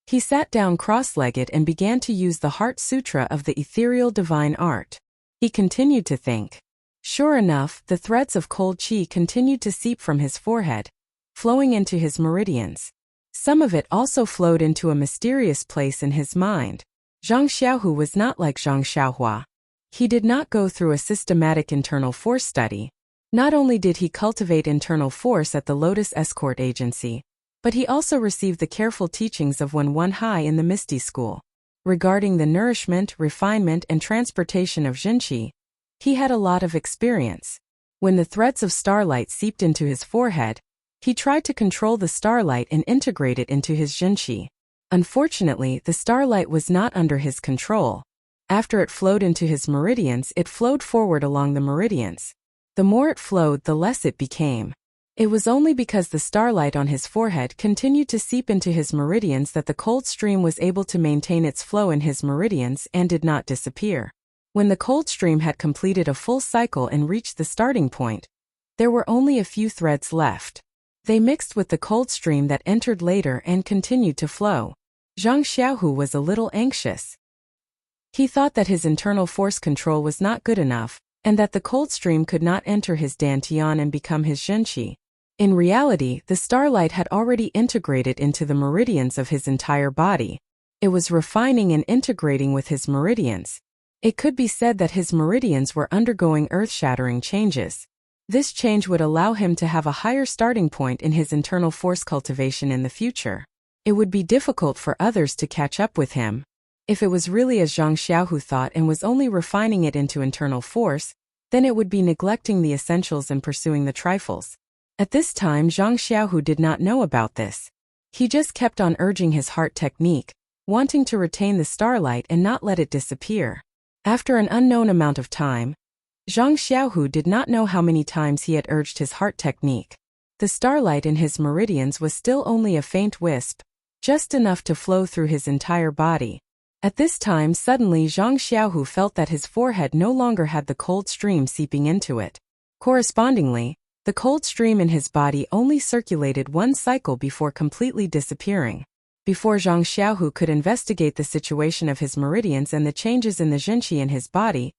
Speaker 1: He sat down cross-legged and began to use the Heart Sutra of the ethereal divine art. He continued to think. Sure enough, the threads of cold qi continued to seep from his forehead, flowing into his meridians. Some of it also flowed into a mysterious place in his mind. Zhang Xiaohu was not like Zhang Xiaohua. He did not go through a systematic internal force study. Not only did he cultivate internal force at the Lotus Escort Agency, but he also received the careful teachings of Wen Hai in the Misty School. Regarding the nourishment, refinement, and transportation of zhenqi, he had a lot of experience. When the threads of starlight seeped into his forehead, he tried to control the starlight and integrate it into his zhenqi. Unfortunately, the starlight was not under his control. After it flowed into his meridians, it flowed forward along the meridians. The more it flowed, the less it became. It was only because the starlight on his forehead continued to seep into his meridians that the cold stream was able to maintain its flow in his meridians and did not disappear. When the cold stream had completed a full cycle and reached the starting point, there were only a few threads left. They mixed with the cold stream that entered later and continued to flow. Zhang Xiaohu was a little anxious. He thought that his internal force control was not good enough, and that the cold stream could not enter his dantian and become his zhenqi. In reality, the starlight had already integrated into the meridians of his entire body. It was refining and integrating with his meridians. It could be said that his meridians were undergoing earth-shattering changes. This change would allow him to have a higher starting point in his internal force cultivation in the future. It would be difficult for others to catch up with him. If it was really as Zhang Xiaohu thought and was only refining it into internal force, then it would be neglecting the essentials and pursuing the trifles. At this time, Zhang Xiaohu did not know about this. He just kept on urging his heart technique, wanting to retain the starlight and not let it disappear. After an unknown amount of time, Zhang Xiaohu did not know how many times he had urged his heart technique. The starlight in his meridians was still only a faint wisp, just enough to flow through his entire body. At this time, suddenly Zhang Xiaohu felt that his forehead no longer had the cold stream seeping into it. Correspondingly, the cold stream in his body only circulated one cycle before completely disappearing. Before Zhang Xiaohu could investigate the situation of his meridians and the changes in the zhenqi in his body,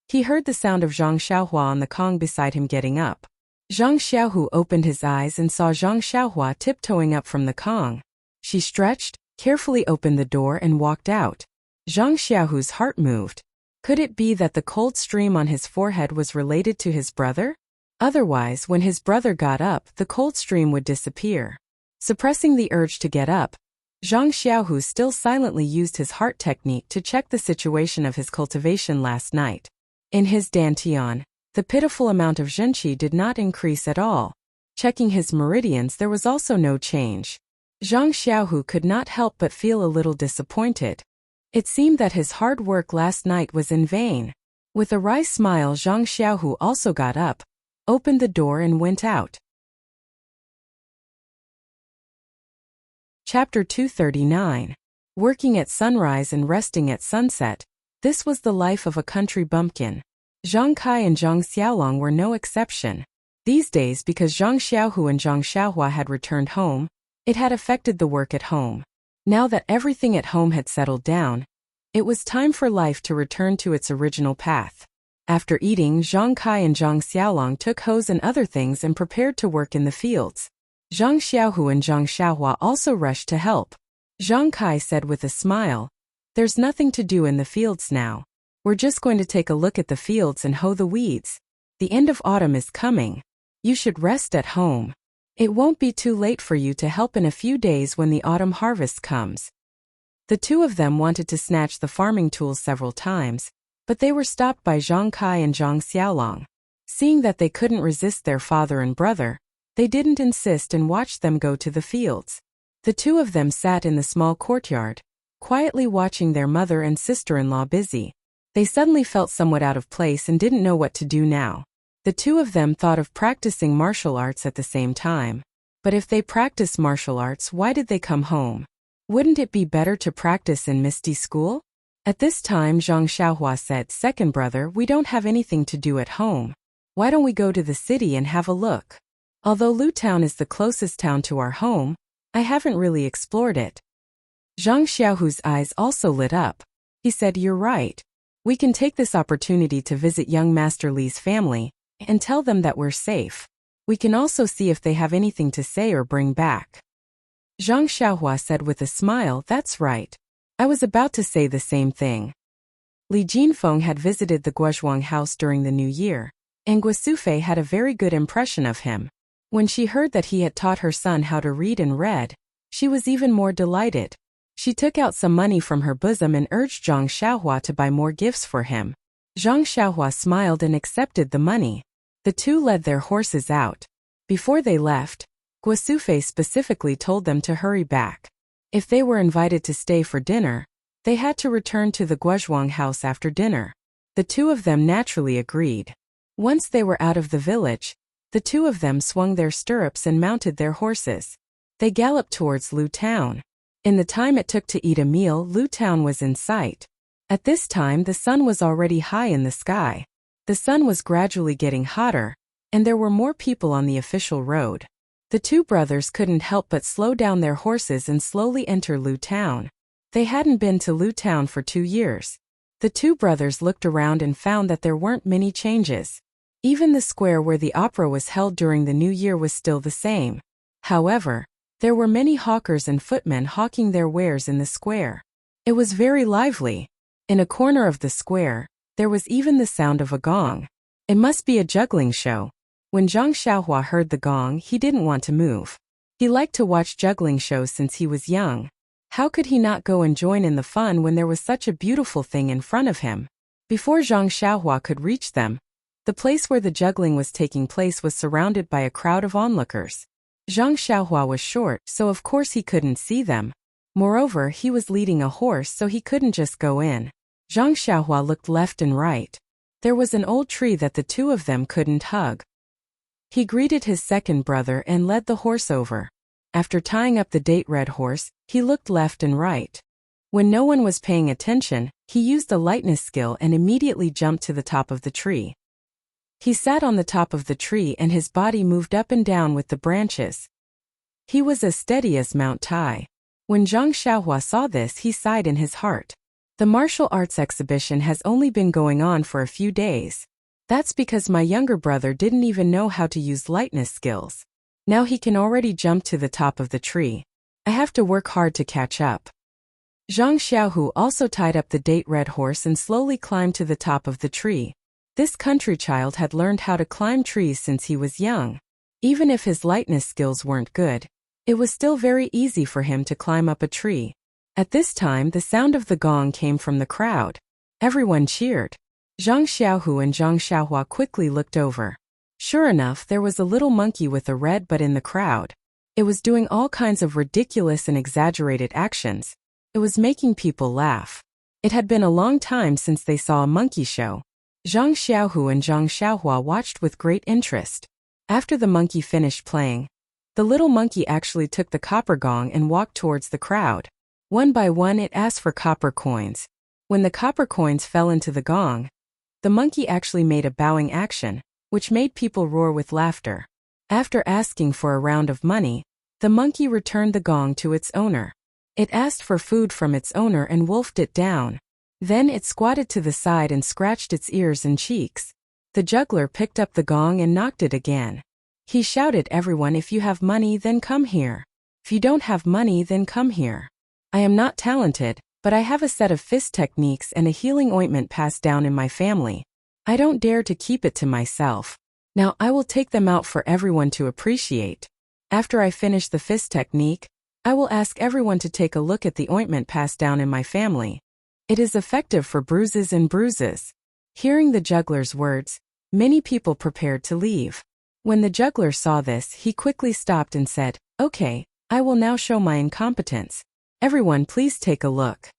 Speaker 1: he heard the sound of Zhang Xiaohua on the Kong beside him getting up. Zhang Xiaohu opened his eyes and saw Zhang Xiaohua tiptoeing up from the Kong. She stretched, carefully opened the door and walked out. Zhang Xiaohu's heart moved. Could it be that the cold stream on his forehead was related to his brother? Otherwise, when his brother got up, the cold stream would disappear. Suppressing the urge to get up, Zhang Xiaohu still silently used his heart technique to check the situation of his cultivation last night. In his dantian, the pitiful amount of zhenqi did not increase at all. Checking his meridians, there was also no change. Zhang Xiaohu could not help but feel a little disappointed. It seemed that his hard work last night was in vain. With a wry smile, Zhang Xiaohu also got up, opened the door and went out. Chapter 239. Working at sunrise and resting at sunset. This was the life of a country bumpkin. Zhang Kai and Zhang Xiaolong were no exception. These days, because Zhang Xiaohu and Zhang Xiaohua had returned home, it had affected the work at home. Now that everything at home had settled down, it was time for life to return to its original path. After eating, Zhang Kai and Zhang Xiaolong took hoes and other things and prepared to work in the fields. Zhang Xiaohu and Zhang Xiaohua also rushed to help. Zhang Kai said with a smile, "There's nothing to do in the fields now. We're just going to take a look at the fields and hoe the weeds. The end of autumn is coming. You should rest at home. It won't be too late for you to help in a few days when the autumn harvest comes." The two of them wanted to snatch the farming tools several times, but they were stopped by Zhang Kai and Zhang Xiaolong. Seeing that they couldn't resist their father and brother, they didn't insist and watched them go to the fields. The two of them sat in the small courtyard, quietly watching their mother and sister-in-law busy. They suddenly felt somewhat out of place and didn't know what to do now. The two of them thought of practicing martial arts at the same time. But if they practice martial arts, why did they come home? Wouldn't it be better to practice in Misty School? At this time, Zhang Xiaohua said, "Second brother, we don't have anything to do at home. Why don't we go to the city and have a look? Although Lu Town is the closest town to our home, I haven't really explored it." Zhang Xiaohu's eyes also lit up. He said, "You're right. We can take this opportunity to visit young Master Li's family and tell them that we're safe. We can also see if they have anything to say or bring back." Zhang Xiaohua said with a smile, "That's right. I was about to say the same thing." Li Jinfeng had visited the Guozhuang house during the New Year, and Guosufei had a very good impression of him. When she heard that he had taught her son how to read and read, she was even more delighted. She took out some money from her bosom and urged Zhang Xiaohua to buy more gifts for him. Zhang Xiaohua smiled and accepted the money. The two led their horses out. Before they left, Guosufei specifically told them to hurry back. If they were invited to stay for dinner, they had to return to the Guozhuang house after dinner. The two of them naturally agreed. Once they were out of the village, the two of them swung their stirrups and mounted their horses. They galloped towards Lu Town. In the time it took to eat a meal, Lu Town was in sight. At this time, the sun was already high in the sky. The sun was gradually getting hotter, and there were more people on the official road. The two brothers couldn't help but slow down their horses and slowly enter Lu Town. They hadn't been to Lu Town for 2 years. The two brothers looked around and found that there weren't many changes. Even the square where the opera was held during the New Year was still the same. However, there were many hawkers and footmen hawking their wares in the square. It was very lively. In a corner of the square, there was even the sound of a gong. It must be a juggling show. When Zhang Xiaohua heard the gong, he didn't want to move. He liked to watch juggling shows since he was young. How could he not go and join in the fun when there was such a beautiful thing in front of him? Before Zhang Xiaohua could reach them, the place where the juggling was taking place was surrounded by a crowd of onlookers. Zhang Xiaohua was short, so of course he couldn't see them. Moreover, he was leading a horse, so he couldn't just go in. Zhang Xiaohua looked left and right. There was an old tree that the two of them couldn't hug. He greeted his second brother and led the horse over. After tying up the date-red horse, he looked left and right. When no one was paying attention, he used the lightness skill and immediately jumped to the top of the tree. He sat on the top of the tree and his body moved up and down with the branches. He was as steady as Mount Tai. When Zhang Xiaohua saw this, he sighed in his heart. The martial arts exhibition has only been going on for a few days. That's because my younger brother didn't even know how to use lightness skills. Now he can already jump to the top of the tree. I have to work hard to catch up. Zhang Xiaohu also tied up the date red horse and slowly climbed to the top of the tree. This country child had learned how to climb trees since he was young. Even if his lightness skills weren't good, it was still very easy for him to climb up a tree. At this time, the sound of the gong came from the crowd. Everyone cheered. Zhang Xiaohu and Zhang Xiaohua quickly looked over. Sure enough, there was a little monkey with a red butt in the crowd. It was doing all kinds of ridiculous and exaggerated actions. It was making people laugh. It had been a long time since they saw a monkey show. Zhang Xiaohu and Zhang Xiaohua watched with great interest. After the monkey finished playing, the little monkey actually took the copper gong and walked towards the crowd. One by one it asked for copper coins. When the copper coins fell into the gong, the monkey actually made a bowing action, which made people roar with laughter. After asking for a round of money, the monkey returned the gong to its owner. It asked for food from its owner and wolfed it down. Then it squatted to the side and scratched its ears and cheeks. The juggler picked up the gong and knocked it again. He shouted, "Everyone, if you have money, then come here. If you don't have money, then come here. I am not talented, but I have a set of fist techniques and a healing ointment passed down in my family. I don't dare to keep it to myself. Now I will take them out for everyone to appreciate. After I finish the fist technique, I will ask everyone to take a look at the ointment passed down in my family. It is effective for bruises and bruises." Hearing the juggler's words, many people prepared to leave. When the juggler saw this, he quickly stopped and said, "Okay, I will now show my incompetence. Everyone please take a look."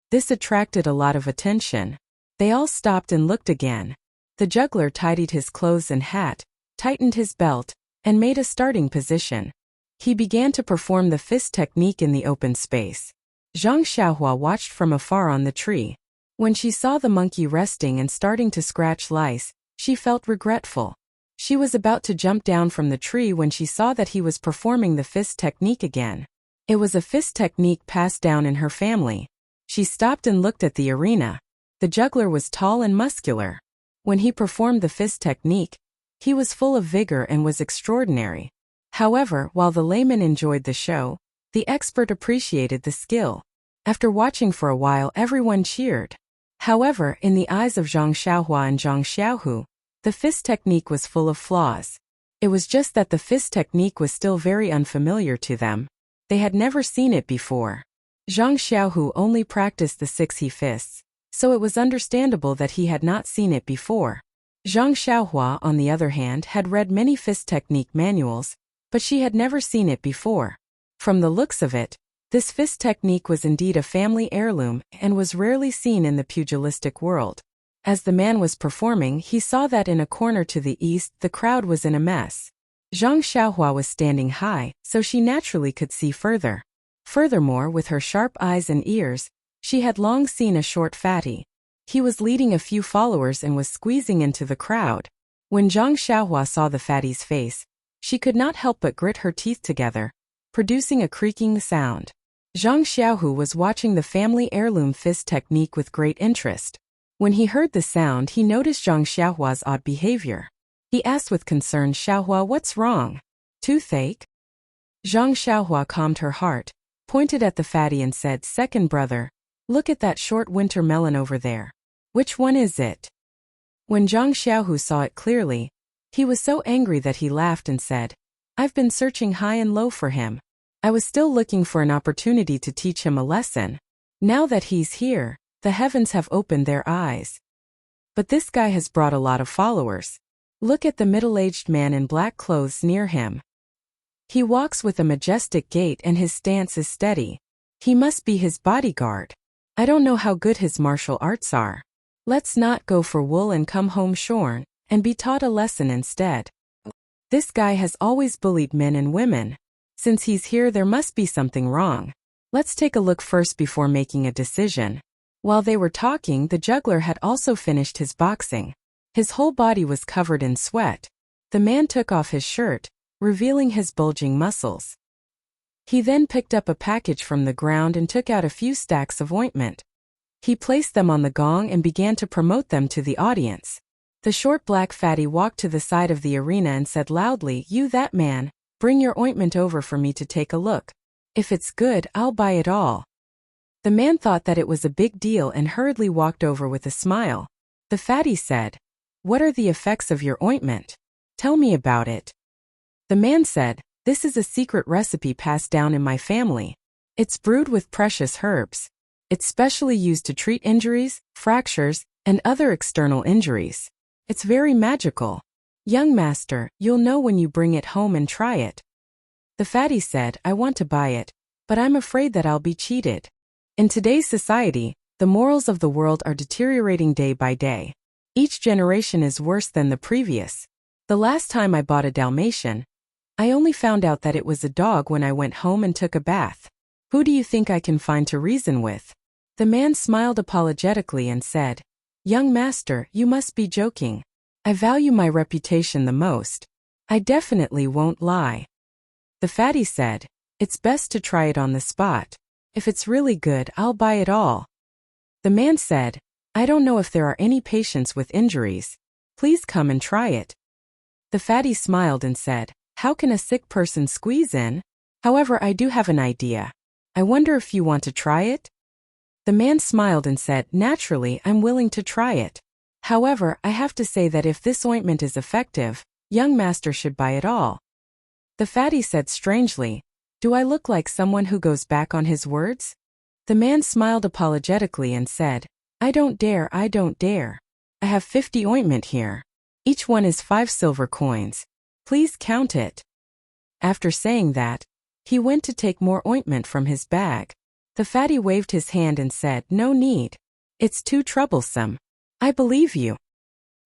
Speaker 1: This attracted a lot of attention. They all stopped and looked again. The juggler tidied his clothes and hat, tightened his belt, and made a starting position. He began to perform the fist technique in the open space. Zhang Xiaohua watched from afar on the tree. When she saw the monkey resting and starting to scratch lice, she felt regretful. She was about to jump down from the tree when she saw that he was performing the fist technique again. It was a fist technique passed down in her family. She stopped and looked at the arena. The juggler was tall and muscular. When he performed the fist technique, he was full of vigor and was extraordinary. However, while the layman enjoyed the show, the expert appreciated the skill. After watching for a while, everyone cheered. However, in the eyes of Zhang Xiaohua and Zhang Xiaohu, the fist technique was full of flaws. It was just that the fist technique was still very unfamiliar to them. They had never seen it before. Zhang Xiaohu only practiced the 6 he fists, so it was understandable that he had not seen it before. Zhang Xiaohua, on the other hand, had read many fist technique manuals, but she had never seen it before. From the looks of it, this fist technique was indeed a family heirloom and was rarely seen in the pugilistic world. As the man was performing, he saw that in a corner to the east the crowd was in a mess. Zhang Xiaohua was standing high, so she naturally could see further. Furthermore, with her sharp eyes and ears, she had long seen a short fatty. He was leading a few followers and was squeezing into the crowd. When Zhang Xiaohua saw the fatty's face, she could not help but grit her teeth together, producing a creaking sound. Zhang Xiaohu was watching the family heirloom fist technique with great interest. When he heard the sound, he noticed Zhang Xiaohua's odd behavior. He asked with concern, "Xiaohua, what's wrong? Toothache?" Zhang Xiaohua calmed her heart, pointed at the fatty and said, "Second brother, look at that short winter melon over there. Which one is it?" When Zhang Xiaohu saw it clearly, he was so angry that he laughed and said, "I've been searching high and low for him. I was still looking for an opportunity to teach him a lesson. Now that he's here, the heavens have opened their eyes. But this guy has brought a lot of followers. Look at the middle-aged man in black clothes near him. He walks with a majestic gait and his stance is steady. He must be his bodyguard. I don't know how good his martial arts are. Let's not go for wool and come home shorn, and be taught a lesson instead. This guy has always bullied men and women. Since he's here, there must be something wrong. Let's take a look first before making a decision." While they were talking, the juggler had also finished his boxing. His whole body was covered in sweat. The man took off his shirt, revealing his bulging muscles. He then picked up a package from the ground and took out a few stacks of ointment. He placed them on the gong and began to promote them to the audience. The short black fatty walked to the side of the arena and said loudly, "You that man, bring your ointment over for me to take a look. If it's good, I'll buy it all." The man thought that it was a big deal and hurriedly walked over with a smile. The fatty said, "What are the effects of your ointment? Tell me about it." The man said, "This is a secret recipe passed down in my family. It's brewed with precious herbs. It's specially used to treat injuries, fractures, and other external injuries. It's very magical. Young master, you'll know when you bring it home and try it." The fatty said, "I want to buy it, but I'm afraid that I'll be cheated. In today's society, the morals of the world are deteriorating day by day. Each generation is worse than the previous. The last time I bought a Dalmatian, I only found out that it was a dog when I went home and took a bath. Who do you think I can find to reason with?" The man smiled apologetically and said, "Young master, you must be joking. I value my reputation the most. I definitely won't lie." The fatty said, "It's best to try it on the spot. If it's really good, I'll buy it all." The man said, "I don't know if there are any patients with injuries. Please come and try it." The fatty smiled and said, "How can a sick person squeeze in? However, I do have an idea. I wonder if you want to try it?" The man smiled and said, "Naturally, I'm willing to try it. However, I have to say that if this ointment is effective, young master should buy it all." The fatty said strangely, "Do I look like someone who goes back on his words?" The man smiled apologetically and said, I don't dare. I have 50 ointment here. Each one is 5 silver coins. Please count it." After saying that, he went to take more ointment from his bag. The fatty waved his hand and said, "No need. It's too troublesome. I believe you."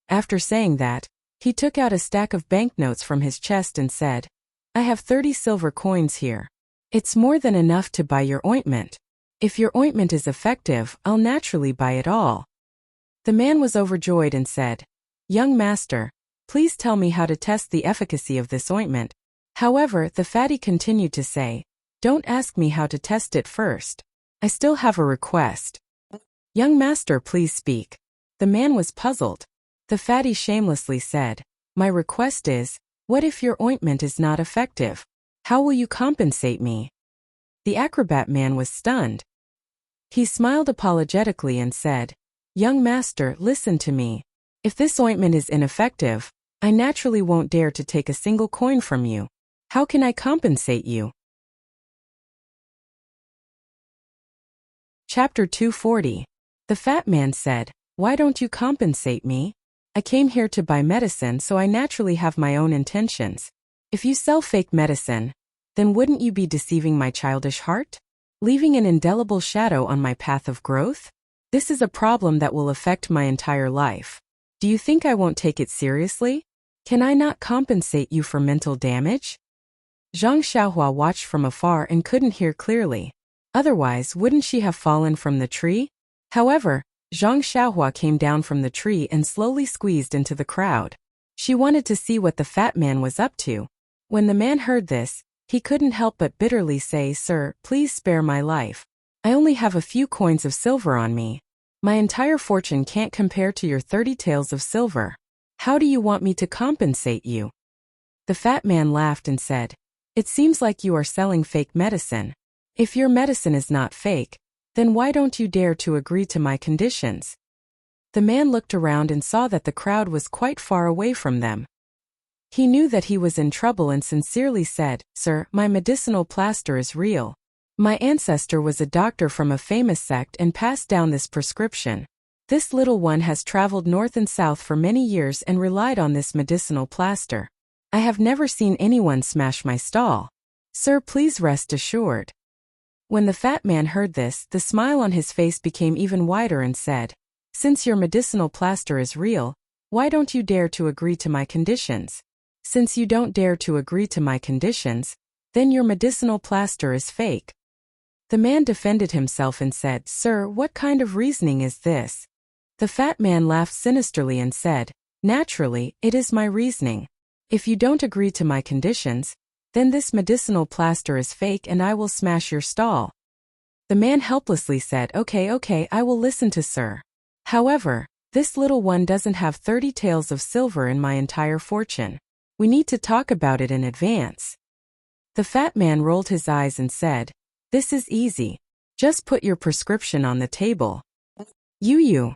Speaker 1: After saying that, he took out a stack of banknotes from his chest and said, "I have 30 silver coins here. It's more than enough to buy your ointment. If your ointment is effective, I'll naturally buy it all." The man was overjoyed and said, "Young master, please tell me how to test the efficacy of this ointment." However, the fatty continued to say, "Don't ask me how to test it first. I still have a request." "Young master, please speak." The man was puzzled. The fatty shamelessly said, "My request is, what if your ointment is not effective? How will you compensate me?" The acrobat man was stunned. He smiled apologetically and said, "Young master, listen to me. If this ointment is ineffective, I naturally won't dare to take a single coin from you. How can I compensate you?" Chapter 240. The fat man said, "Why don't you compensate me? I came here to buy medicine, so I naturally have my own intentions. If you sell fake medicine, then wouldn't you be deceiving my childish heart? Leaving an indelible shadow on my path of growth? This is a problem that will affect my entire life. Do you think I won't take it seriously? Can I not compensate you for mental damage?" Zhang Xiaohua watched from afar and couldn't hear clearly. Otherwise, wouldn't she have fallen from the tree? However, Zhang Xiaohua came down from the tree and slowly squeezed into the crowd. She wanted to see what the fat man was up to. When the man heard this, he couldn't help but bitterly say, "Sir, please spare my life. I only have a few coins of silver on me. My entire fortune can't compare to your 30 taels of silver. How do you want me to compensate you?" The fat man laughed and said, "It seems like you are selling fake medicine. If your medicine is not fake, then why don't you dare to agree to my conditions?" The man looked around and saw that the crowd was quite far away from them. He knew that he was in trouble and sincerely said, "Sir, my medicinal plaster is real. My ancestor was a doctor from a famous sect and passed down this prescription. This little one has traveled north and south for many years and relied on this medicinal plaster. I have never seen anyone smash my stall. Sir, please rest assured." When the fat man heard this, the smile on his face became even wider and said, "Since your medicinal plaster is real, why don't you dare to agree to my conditions? Since you don't dare to agree to my conditions, then your medicinal plaster is fake." The man defended himself and said, "Sir, what kind of reasoning is this?" The fat man laughed sinisterly and said, "Naturally, it is my reasoning. If you don't agree to my conditions, then this medicinal plaster is fake and I will smash your stall. The man helplessly said, Okay, I will listen to sir. However, this little one doesn't have 30 taels of silver in my entire fortune. We need to talk about it in advance. The fat man rolled his eyes and said, This is easy. Just put your prescription on the table. You.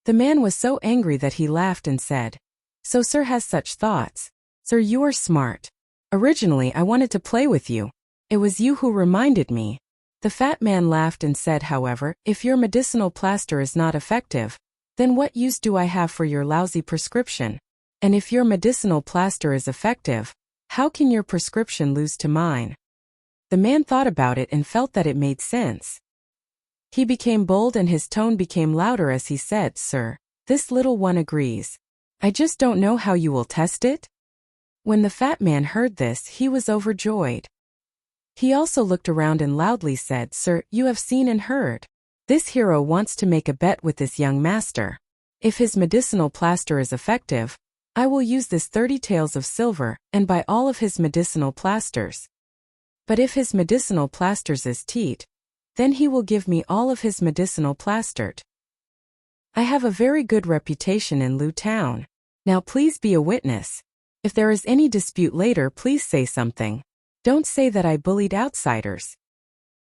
Speaker 1: The man was so angry that he laughed and said, So sir has such thoughts. Sir, you are smart. Originally I wanted to play with you. It was you who reminded me. The fat man laughed and said, However, if your medicinal plaster is not effective, then what use do I have for your lousy prescription? And if your medicinal plaster is effective, how can your prescription lose to mine? The man thought about it and felt that it made sense. He became bold and his tone became louder as he said, Sir, this little one agrees. I just don't know how you will test it. When the fat man heard this, he was overjoyed. He also looked around and loudly said, Sir, you have seen and heard. This hero wants to make a bet with this young master. If his medicinal plaster is effective, I will use this 30 taels of silver and buy all of his medicinal plasters. But if his medicinal plasters is teat, then he will give me all of his medicinal plastered. I have a very good reputation in Lu Town. Now please be a witness. If there is any dispute later, please say something. Don't say that I bullied outsiders.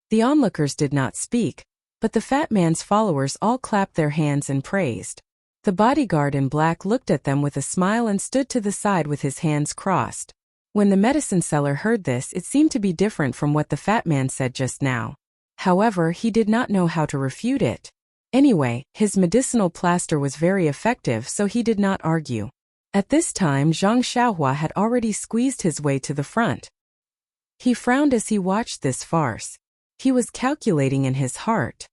Speaker 1: The onlookers did not speak, but the fat man's followers all clapped their hands and praised. The bodyguard in black looked at them with a smile and stood to the side with his hands crossed. When the medicine seller heard this, it seemed to be different from what the fat man said just now. However, he did not know how to refute it. Anyway, his medicinal plaster was very effective, so he did not argue. At this time, Zhang Xiaohua had already squeezed his way to the front. He frowned as he watched this farce. He was calculating in his heart.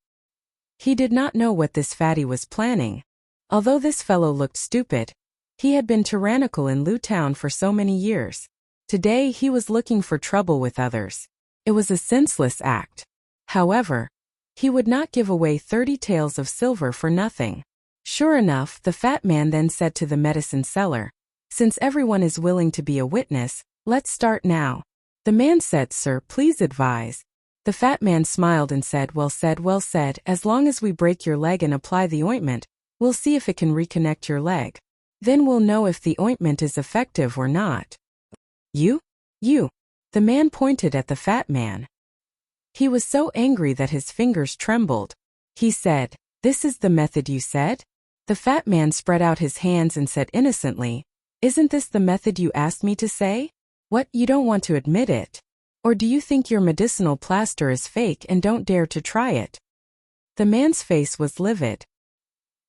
Speaker 1: He did not know what this fatty was planning. Although this fellow looked stupid, he had been tyrannical in Lu Town for so many years. Today he was looking for trouble with others. It was a senseless act. However, he would not give away 30 taels of silver for nothing. Sure enough, the fat man then said to the medicine seller, Since everyone is willing to be a witness, let's start now. The man said, Sir, please advise. The fat man smiled and said, Well said, as long as we break your leg and apply the ointment, we'll see if it can reconnect your leg. Then we'll know if the ointment is effective or not. You? The man pointed at the fat man. He was so angry that his fingers trembled. He said, This is the method you said? The fat man spread out his hands and said innocently, Isn't this the method you asked me to say? What, you don't want to admit it? Or do you think your medicinal plaster is fake and don't dare to try it? The man's face was livid.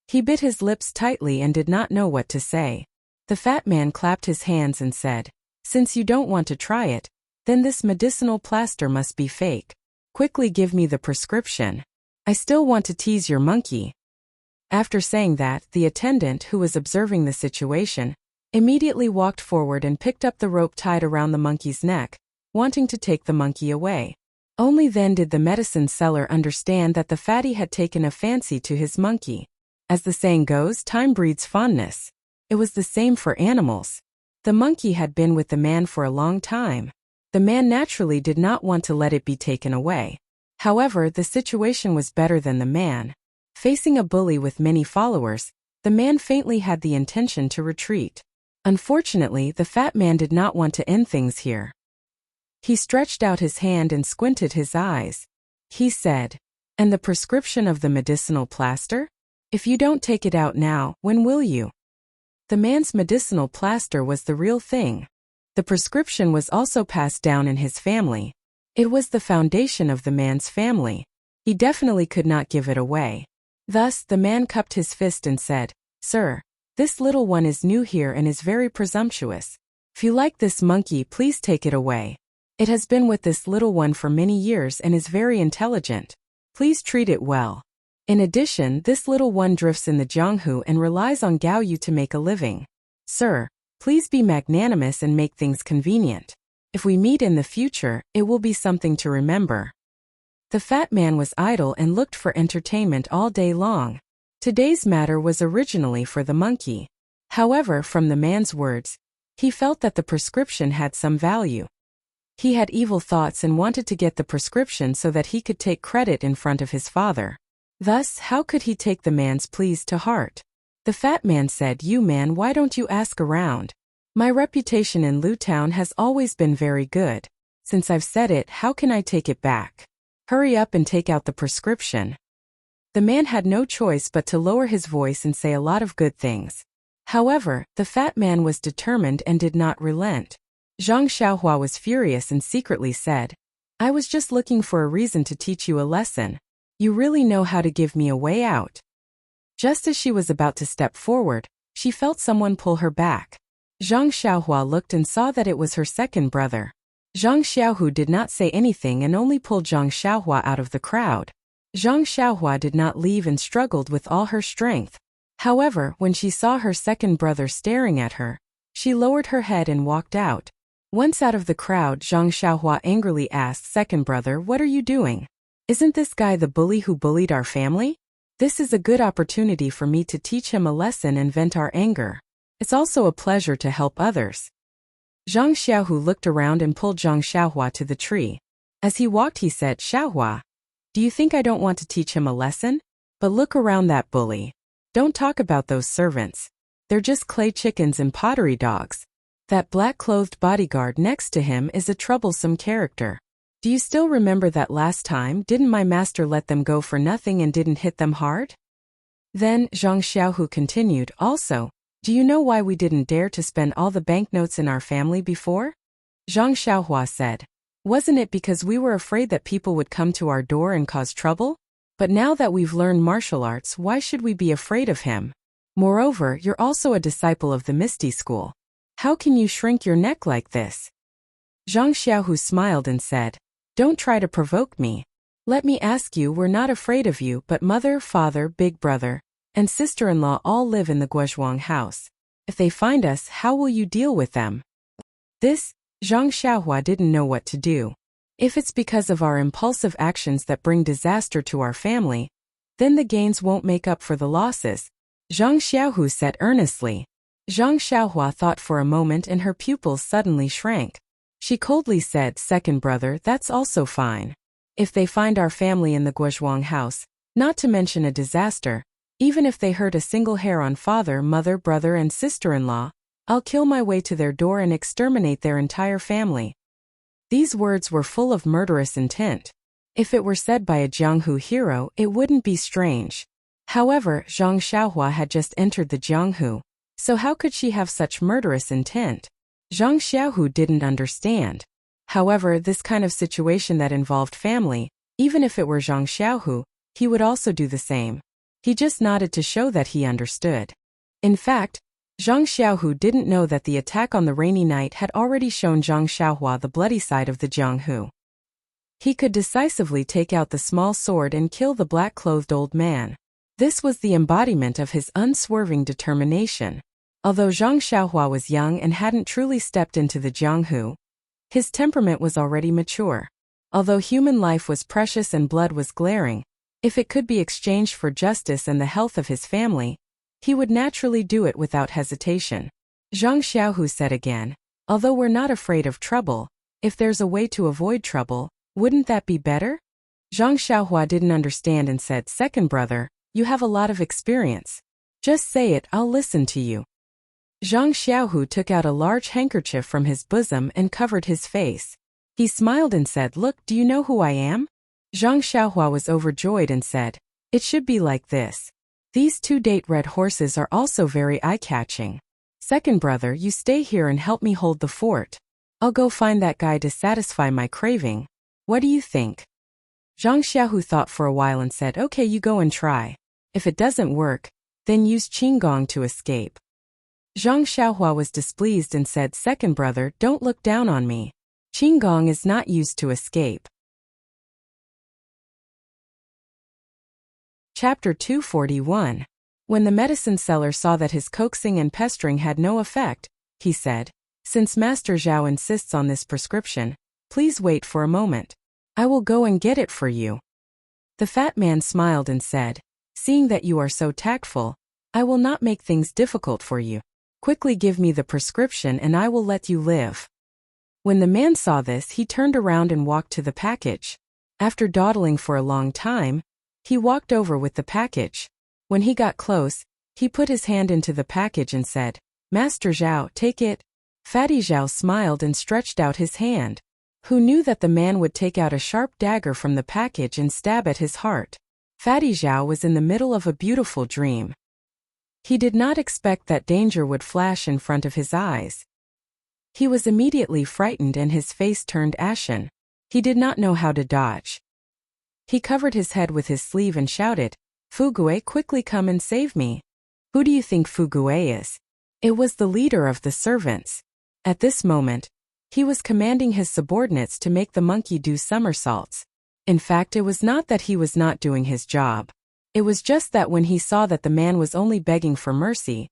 Speaker 1: He bit his lips tightly and did not know what to say. The fat man clapped his hands and said, Since you don't want to try it, then this medicinal plaster must be fake. Quickly give me the prescription. I still want to tease your monkey. After saying that, the attendant, who was observing the situation, immediately walked forward and picked up the rope tied around the monkey's neck, wanting to take the monkey away. Only then did the medicine seller understand that the fatty had taken a fancy to his monkey. As the saying goes, time breeds fondness. It was the same for animals. The monkey had been with the man for a long time. The man naturally did not want to let it be taken away. However, the situation was better than the man. Facing a bully with many followers, the man faintly had the intention to retreat. Unfortunately, the fat man did not want to end things here. He stretched out his hand and squinted his eyes. He said, And the prescription of the medicinal plaster? If you don't take it out now, when will you? The man's medicinal plaster was the real thing. The prescription was also passed down in his family. It was the foundation of the man's family. He definitely could not give it away. Thus, the man cupped his fist and said, Sir, this little one is new here and is very presumptuous. If you like this monkey, please take it away. It has been with this little one for many years and is very intelligent. Please treat it well. In addition, this little one drifts in the Jianghu and relies on Gaoyu to make a living. Sir, please be magnanimous and make things convenient. If we meet in the future, it will be something to remember. The fat man was idle and looked for entertainment all day long. Today's matter was originally for the monkey. However, from the man's words, he felt that the prescription had some value. He had evil thoughts and wanted to get the prescription so that he could take credit in front of his father. Thus, how could he take the man's pleas to heart? The fat man said, "You man, why don't you ask around? My reputation in Lu Town has always been very good. Since I've said it, how can I take it back? Hurry up and take out the prescription." The man had no choice but to lower his voice and say a lot of good things. However, the fat man was determined and did not relent. Zhang Xiaohua was furious and secretly said, "I was just looking for a reason to teach you a lesson. You really know how to give me a way out." Just as she was about to step forward, she felt someone pull her back. Zhang Xiaohua looked and saw that it was her second brother. Zhang Xiaohu did not say anything and only pulled Zhang Xiaohua out of the crowd. Zhang Xiaohua did not leave and struggled with all her strength. However, when she saw her second brother staring at her, she lowered her head and walked out. Once out of the crowd, Zhang Xiaohua angrily asked second brother, "What are you doing? Isn't this guy the bully who bullied our family? This is a good opportunity for me to teach him a lesson and vent our anger. It's also a pleasure to help others." Zhang Xiaohu looked around and pulled Zhang Xiaohua to the tree. As he walked, he said, "Xiaohua, do you think I don't want to teach him a lesson? But look around that bully. Don't talk about those servants. They're just clay chickens and pottery dogs. That black-clothed bodyguard next to him is a troublesome character. Do you still remember that last time? Didn't my master let them go for nothing and didn't hit them hard?" Then, Zhang Xiaohu continued, "Also, do you know why we didn't dare to spend all the banknotes in our family before?" Zhang Xiaohua said, "Wasn't it because we were afraid that people would come to our door and cause trouble? But now that we've learned martial arts, why should we be afraid of him? Moreover, you're also a disciple of the Misty School. How can you shrink your neck like this?" Zhang Xiaohu smiled and said, "Don't try to provoke me. Let me ask you, we're not afraid of you, but mother, father, big brother, and sister-in-law all live in the Guozhuang house. If they find us, how will you deal with them?" This, Zhang Xiaohua didn't know what to do. If it's because of our impulsive actions that bring disaster to our family, then the gains won't make up for the losses, Zhang Xiaohu said earnestly. Zhang Xiaohua thought for a moment and her pupils suddenly shrank. She coldly said, "Second brother, that's also fine. If they find our family in the Guozhuang house, not to mention a disaster, even if they hurt a single hair on father, mother, brother and sister-in-law, I'll kill my way to their door and exterminate their entire family." These words were full of murderous intent. If it were said by a Jianghu hero, it wouldn't be strange. However, Zhang Xiaohua had just entered the Jianghu, so how could she have such murderous intent? Zhang Xiaohu didn't understand. However, this kind of situation that involved family, even if it were Zhang Xiaohu, he would also do the same. He just nodded to show that he understood. In fact, Zhang Xiaohu didn't know that the attack on the rainy night had already shown Zhang Xiaohua the bloody side of the Jianghu. He could decisively take out the small sword and kill the black-clothed old man. This was the embodiment of his unswerving determination. Although Zhang Xiaohua was young and hadn't truly stepped into the Jianghu, his temperament was already mature. Although human life was precious and blood was glaring, if it could be exchanged for justice and the health of his family, he would naturally do it without hesitation. Zhang Xiaohu said again, "Although we're not afraid of trouble, if there's a way to avoid trouble, wouldn't that be better?" Zhang Xiaohua didn't understand and said, "Second brother, you have a lot of experience. Just say it, I'll listen to you." Zhang Xiaohu took out a large handkerchief from his bosom and covered his face. He smiled and said, "Look, do you know who I am?" Zhang Xiaohua was overjoyed and said, "It should be like this. These two date red horses are also very eye-catching. Second brother, you stay here and help me hold the fort. I'll go find that guy to satisfy my craving. What do you think?" Zhang Xiaohu thought for a while and said, "Okay, you go and try. If it doesn't work, then use Qinggong to escape." Zhang Xiaohua was displeased and said, "Second brother, don't look down on me. Qinggong is not used to escape." Chapter 241. When the medicine seller saw that his coaxing and pestering had no effect, he said, "Since Master Zhao insists on this prescription, please wait for a moment. I will go and get it for you." The fat man smiled and said, "Seeing that you are so tactful, I will not make things difficult for you. Quickly give me the prescription and I will let you live." When the man saw this, he turned around and walked to the package. After dawdling for a long time, he walked over with the package. When he got close, he put his hand into the package and said, "Master Zhao, take it." Fatty Zhao smiled and stretched out his hand. Who knew that the man would take out a sharp dagger from the package and stab at his heart? Fatty Zhao was in the middle of a beautiful dream. He did not expect that danger would flash in front of his eyes. He was immediately frightened and his face turned ashen. He did not know how to dodge. He covered his head with his sleeve and shouted, "Fugue, quickly come and save me." Who do you think Fugue is? It was the leader of the servants. At this moment, he was commanding his subordinates to make the monkey do somersaults. In fact, it was not that he was not doing his job. It was just that when he saw that the man was only begging for mercy,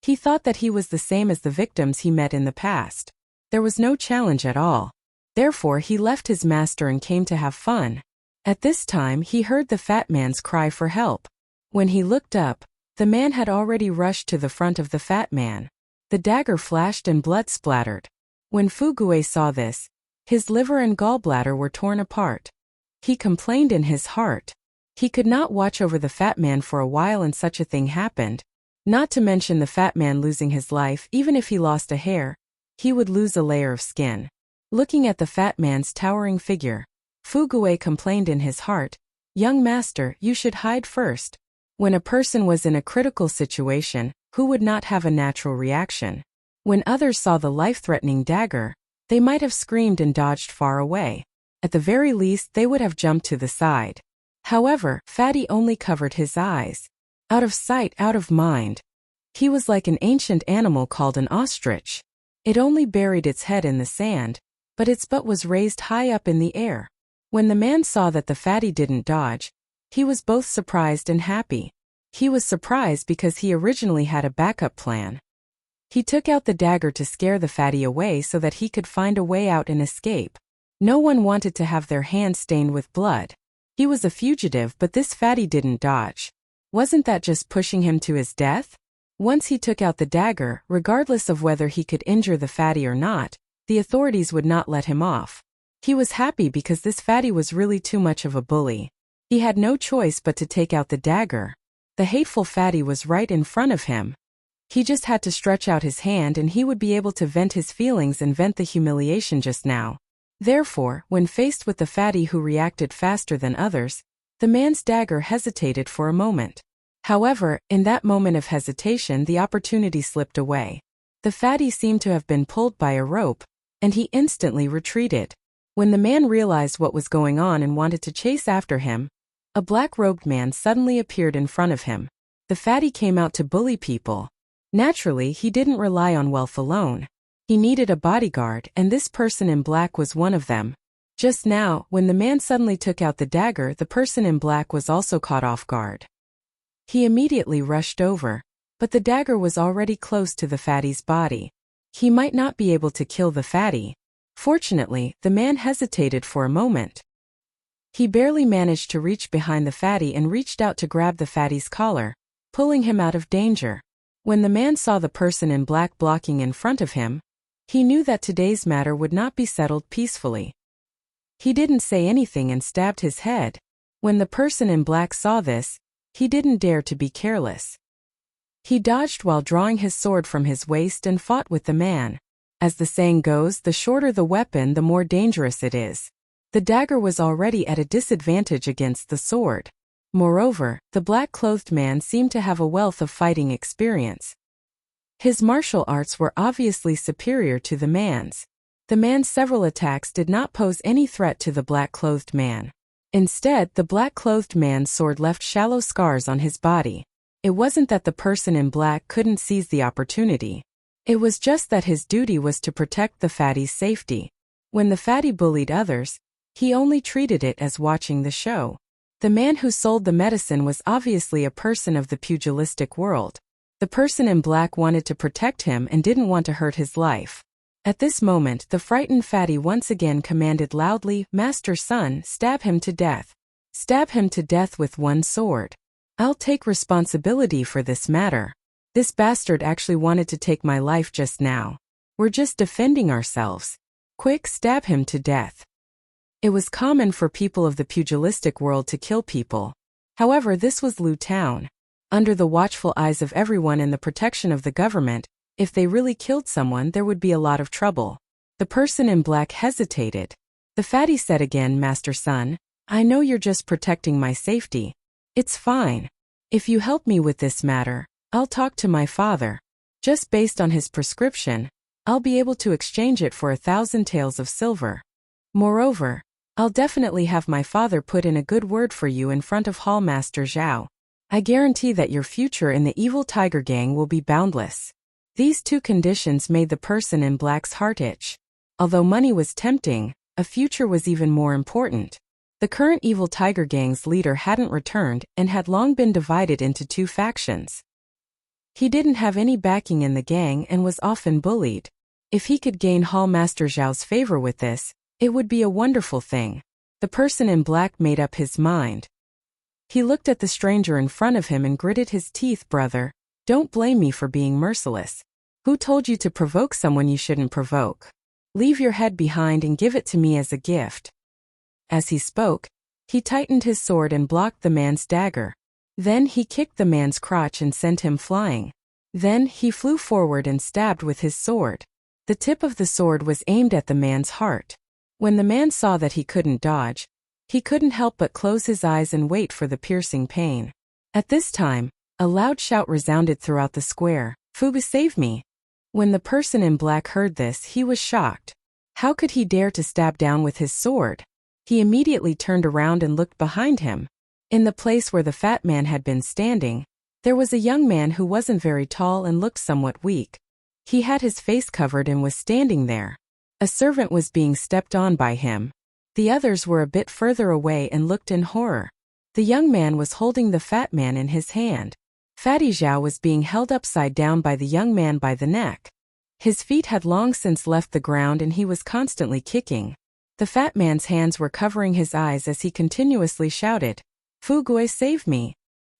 Speaker 1: he thought that he was the same as the victims he met in the past. There was no challenge at all. Therefore, he left his master and came to have fun. At this time, he heard the fat man's cry for help. When he looked up, the man had already rushed to the front of the fat man. The dagger flashed and blood splattered. When Fugue saw this, his liver and gallbladder were torn apart. He complained in his heart. He could not watch over the fat man for a while and such a thing happened. Not to mention the fat man losing his life. Even if he lost a hair, he would lose a layer of skin. Looking at the fat man's towering figure, Fugue complained in his heart, "Young master, you should hide first." When a person was in a critical situation, who would not have a natural reaction? When others saw the life-threatening dagger, they might have screamed and dodged far away. At the very least, they would have jumped to the side. However, Fatty only covered his eyes. Out of sight, out of mind. He was like an ancient animal called an ostrich. It only buried its head in the sand, but its butt was raised high up in the air. When the man saw that the fatty didn't dodge, he was both surprised and happy. He was surprised because he originally had a backup plan. He took out the dagger to scare the fatty away so that he could find a way out and escape. No one wanted to have their hands stained with blood. He was a fugitive, but this fatty didn't dodge. Wasn't that just pushing him to his death? Once he took out the dagger, regardless of whether he could injure the fatty or not, the authorities would not let him off. He was happy because this fatty was really too much of a bully. He had no choice but to take out the dagger. The hateful fatty was right in front of him. He just had to stretch out his hand and he would be able to vent his feelings and vent the humiliation just now. Therefore, when faced with the fatty who reacted faster than others, the man's dagger hesitated for a moment. However, in that moment of hesitation, the opportunity slipped away. The fatty seemed to have been pulled by a rope, and he instantly retreated. When the man realized what was going on and wanted to chase after him, a black-robed man suddenly appeared in front of him. The fatty came out to bully people. Naturally, he didn't rely on wealth alone. He needed a bodyguard, and this person in black was one of them. Just now, when the man suddenly took out the dagger, the person in black was also caught off guard. He immediately rushed over, but the dagger was already close to the fatty's body. He might not be able to kill the fatty. Fortunately, the man hesitated for a moment. He barely managed to reach behind the fatty and reached out to grab the fatty's collar, pulling him out of danger. When the man saw the person in black blocking in front of him, he knew that today's matter would not be settled peacefully. He didn't say anything and stabbed his head. When the person in black saw this, he didn't dare to be careless. He dodged while drawing his sword from his waist and fought with the man. As the saying goes, the shorter the weapon, the more dangerous it is. The dagger was already at a disadvantage against the sword. Moreover, the black-clothed man seemed to have a wealth of fighting experience. His martial arts were obviously superior to the man's. The man's several attacks did not pose any threat to the black-clothed man. Instead, the black-clothed man's sword left shallow scars on his body. It wasn't that the person in black couldn't seize the opportunity. It was just that his duty was to protect the fatty's safety. When the fatty bullied others, he only treated it as watching the show. The man who sold the medicine was obviously a person of the pugilistic world. The person in black wanted to protect him and didn't want to hurt his life. At this moment, the frightened fatty once again commanded loudly, "Master Sun, stab him to death. Stab him to death with one sword. I'll take responsibility for this matter. This bastard actually wanted to take my life just now. We're just defending ourselves." Quick, stab him to death. It was common for people of the pugilistic world to kill people. However, this was Lu Town. Under the watchful eyes of everyone and the protection of the government, if they really killed someone, there would be a lot of trouble. The person in black hesitated. The fatty said again, Master Sun, I know you're just protecting my safety. It's fine. If you help me with this matter, I'll talk to my father. Just based on his prescription, I'll be able to exchange it for 1,000 taels of silver. Moreover, I'll definitely have my father put in a good word for you in front of Hall Master Zhao. I guarantee that your future in the evil tiger gang will be boundless. These two conditions made the person in black's heart itch. Although money was tempting, a future was even more important. The current evil tiger gang's leader hadn't returned and had long been divided into two factions. He didn't have any backing in the gang and was often bullied. If he could gain Hall Master Zhao's favor with this, it would be a wonderful thing. The person in black made up his mind. He looked at the stranger in front of him and gritted his teeth. Brother, don't blame me for being merciless. Who told you to provoke someone you shouldn't provoke? Leave your head behind and give it to me as a gift. As he spoke, he tightened his sword and blocked the man's dagger. Then he kicked the man's crotch and sent him flying. Then he flew forward and stabbed with his sword. The tip of the sword was aimed at the man's heart. When the man saw that he couldn't dodge, he couldn't help but close his eyes and wait for the piercing pain. At this time, a loud shout resounded throughout the square, Fugu, save me! When the person in black heard this, he was shocked. How could he dare to stab down with his sword? He immediately turned around and looked behind him. In the place where the fat man had been standing, there was a young man who wasn't very tall and looked somewhat weak. He had his face covered and was standing there. A servant was being stepped on by him. The others were a bit further away and looked in horror. The young man was holding the fat man in his hand. Fatty Zhao was being held upside down by the young man by the neck. His feet had long since left the ground and he was constantly kicking. The fat man's hands were covering his eyes as he continuously shouted, Fugui, save me!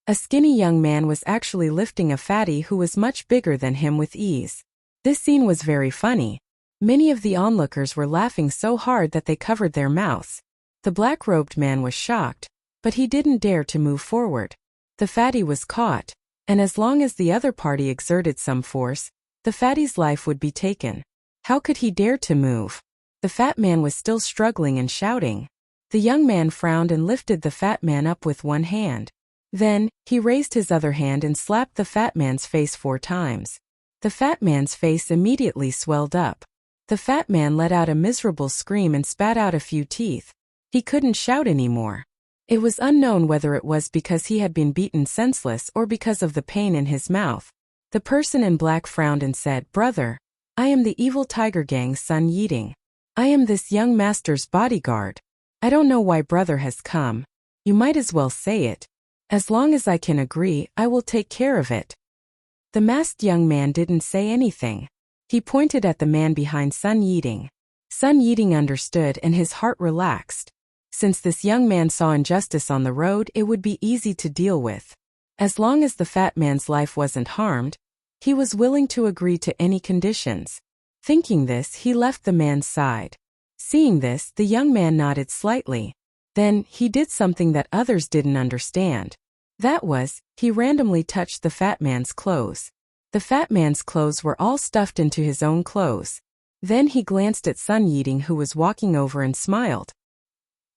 Speaker 1: A skinny young man was actually lifting a fatty who was much bigger than him with ease. This scene was very funny. Many of the onlookers were laughing so hard that they covered their mouths. The black-robed man was shocked, but he didn't dare to move forward. The fatty was caught, and as long as the other party exerted some force, the fatty's life would be taken. How could he dare to move? The fat man was still struggling and shouting. The young man frowned and lifted the fat man up with one hand. Then, he raised his other hand and slapped the fat man's face 4 times. The fat man's face immediately swelled up. The fat man let out a miserable scream and spat out a few teeth. He couldn't shout anymore. It was unknown whether it was because he had been beaten senseless or because of the pain in his mouth. The person in black frowned and said, Brother, I am the evil tiger gang's Sun Yiding. I am this young master's bodyguard. I don't know why brother has come. You might as well say it. As long as I can agree, I will take care of it. The masked young man didn't say anything. He pointed at the man behind Sun Yiding. Sun Yiding understood and his heart relaxed. Since this young man saw injustice on the road, it would be easy to deal with. As long as the fat man's life wasn't harmed, he was willing to agree to any conditions. Thinking this, he left the man's side. Seeing this, the young man nodded slightly. Then, he did something that others didn't understand. That was, he randomly touched the fat man's clothes. The fat man's clothes were all stuffed into his own clothes. Then he glanced at Sun Yiding, who was walking over, and smiled.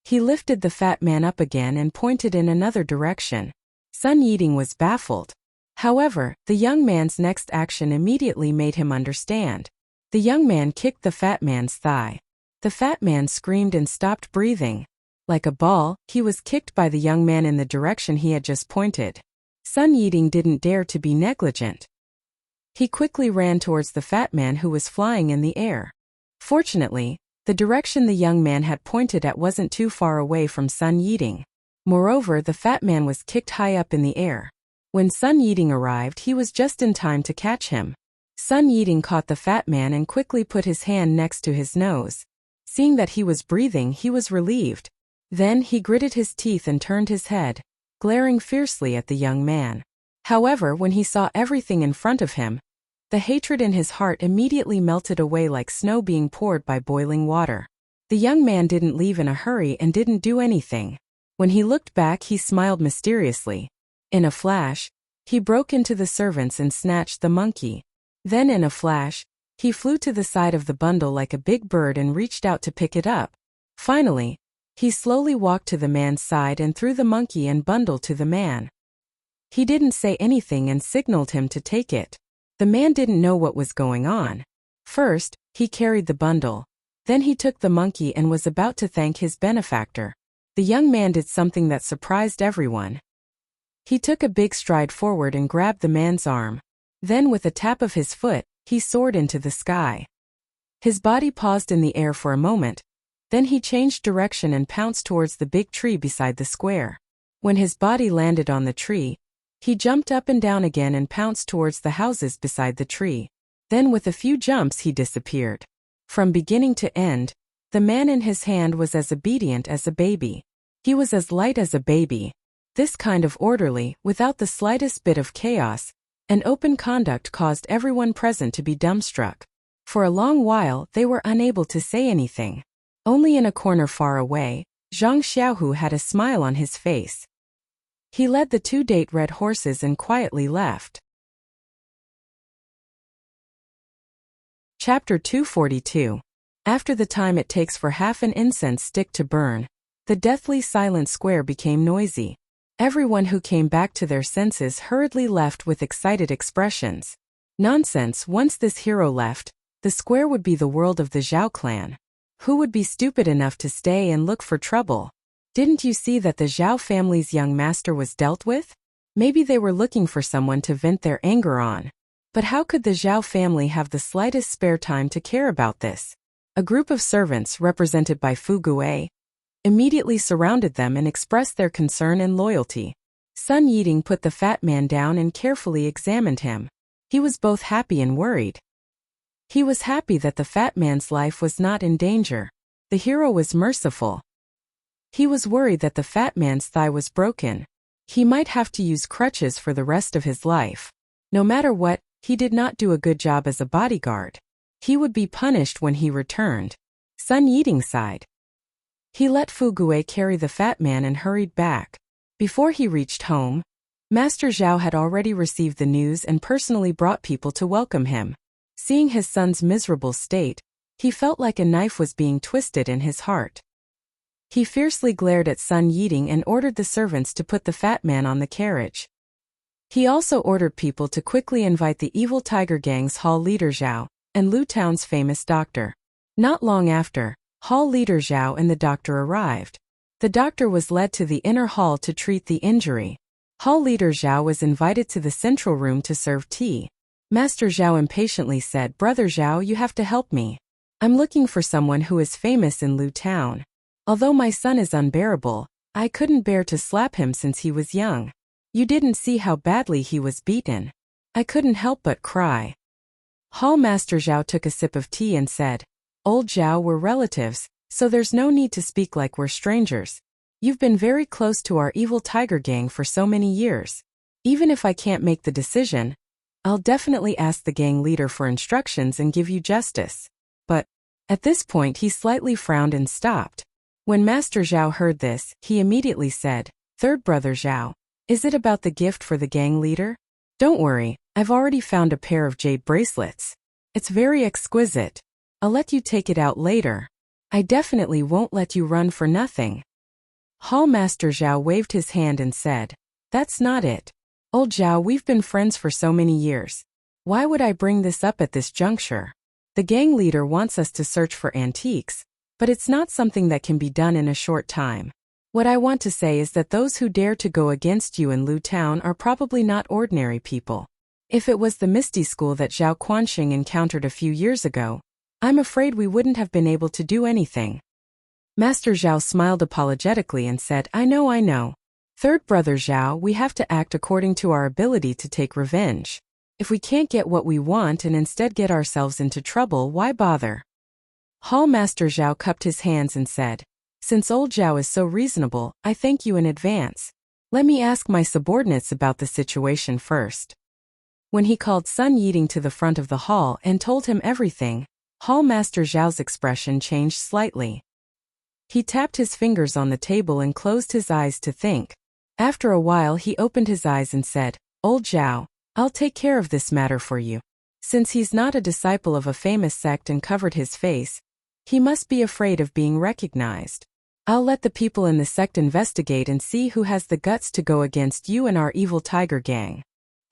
Speaker 1: He lifted the fat man up again and pointed in another direction. Sun Yiding was baffled. However, the young man's next action immediately made him understand. The young man kicked the fat man's thigh. The fat man screamed and stopped breathing. Like a ball, he was kicked by the young man in the direction he had just pointed. Sun Yiding didn't dare to be negligent. He quickly ran towards the fat man who was flying in the air. Fortunately, the direction the young man had pointed at wasn't too far away from Sun Yiding. Moreover, the fat man was kicked high up in the air. When Sun Yiding arrived, he was just in time to catch him. Sun Yiding caught the fat man and quickly put his hand next to his nose. Seeing that he was breathing, he was relieved. Then he gritted his teeth and turned his head, glaring fiercely at the young man. However, when he saw everything in front of him, The hatred in his heart immediately melted away like snow being poured by boiling water. The young man didn't leave in a hurry and didn't do anything. When he looked back, he smiled mysteriously. In a flash, he broke into the servants and snatched the monkey. Then in a flash, he flew to the side of the bundle like a big bird and reached out to pick it up. Finally, he slowly walked to the man's side and threw the monkey and bundle to the man. He didn't say anything and signaled him to take it. The man didn't know what was going on. First, he carried the bundle. Then he took the monkey and was about to thank his benefactor. The young man did something that surprised everyone. He took a big stride forward and grabbed the man's arm. Then with a tap of his foot, he soared into the sky. His body paused in the air for a moment. Then he changed direction and pounced towards the big tree beside the square. When his body landed on the tree, he jumped up and down again and pounced towards the houses beside the tree. Then with a few jumps he disappeared. From beginning to end, the man in his hand was as obedient as a baby. He was as light as a baby. This kind of orderly, without the slightest bit of chaos, and open conduct caused everyone present to be dumbstruck. For a long while they were unable to say anything. Only in a corner far away, Zhang Xiaohu had a smile on his face. He led the 2 date red horses and quietly left. Chapter 242. After the time it takes for half an incense stick to burn, the deathly silent square became noisy. Everyone who came back to their senses hurriedly left with excited expressions. Nonsense, once this hero left, the square would be the world of the Zhao clan. Who would be stupid enough to stay and look for trouble? Didn't you see that the Zhao family's young master was dealt with? Maybe they were looking for someone to vent their anger on. But how could the Zhao family have the slightest spare time to care about this? A group of servants, represented by Fu Gui, immediately surrounded them and expressed their concern and loyalty. Sun Yiding put the fat man down and carefully examined him. He was both happy and worried. He was happy that the fat man's life was not in danger. The hero was merciful. He was worried that the fat man's thigh was broken. He might have to use crutches for the rest of his life. No matter what, he did not do a good job as a bodyguard. He would be punished when he returned. Sun Yiding sighed. He let Fu Gui carry the fat man and hurried back. Before he reached home, Master Zhao had already received the news and personally brought people to welcome him. Seeing his son's miserable state, he felt like a knife was being twisted in his heart. He fiercely glared at Sun Yiding and ordered the servants to put the fat man on the carriage. He also ordered people to quickly invite the evil tiger gang's hall leader Zhao and Lu Town's famous doctor. Not long after, hall leader Zhao and the doctor arrived. The doctor was led to the inner hall to treat the injury. Hall leader Zhao was invited to the central room to serve tea. Master Zhao impatiently said, "Brother Zhao, you have to help me. I'm looking for someone who is famous in Lu Town. Although my son is unbearable, I couldn't bear to slap him since he was young. You didn't see how badly he was beaten. I couldn't help but cry." Hall Master Zhao took a sip of tea and said, "Old Zhao, we're relatives, so there's no need to speak like we're strangers. You've been very close to our evil tiger gang for so many years. Even if I can't make the decision, I'll definitely ask the gang leader for instructions and give you justice." But at this point he slightly frowned and stopped. When Master Zhao heard this, he immediately said, "Third brother Zhao, is it about the gift for the gang leader? Don't worry, I've already found a pair of jade bracelets. It's very exquisite. I'll let you take it out later. I definitely won't let you run for nothing." Hall Master Zhao waved his hand and said, "That's not it. Old Zhao, we've been friends for so many years. Why would I bring this up at this juncture? The gang leader wants us to search for antiques, but it's not something that can be done in a short time. What I want to say is that those who dare to go against you in Lu Town are probably not ordinary people. If it was the Misty School that Zhao Quanxing encountered a few years ago, I'm afraid we wouldn't have been able to do anything." Master Zhao smiled apologetically and said, I know. Third brother Zhao, we have to act according to our ability to take revenge. If we can't get what we want and instead get ourselves into trouble, why bother?" Hall Master Zhao cupped his hands and said, "Since old Zhao is so reasonable, I thank you in advance. Let me ask my subordinates about the situation first." When he called Sun Yiding to the front of the hall and told him everything, Hall Master Zhao's expression changed slightly. He tapped his fingers on the table and closed his eyes to think. After a while he opened his eyes and said, "Old Zhao, I'll take care of this matter for you." Since he's not a disciple of a famous sect and covered his face, he must be afraid of being recognized. "I'll let the people in the sect investigate and see who has the guts to go against you and our evil tiger gang."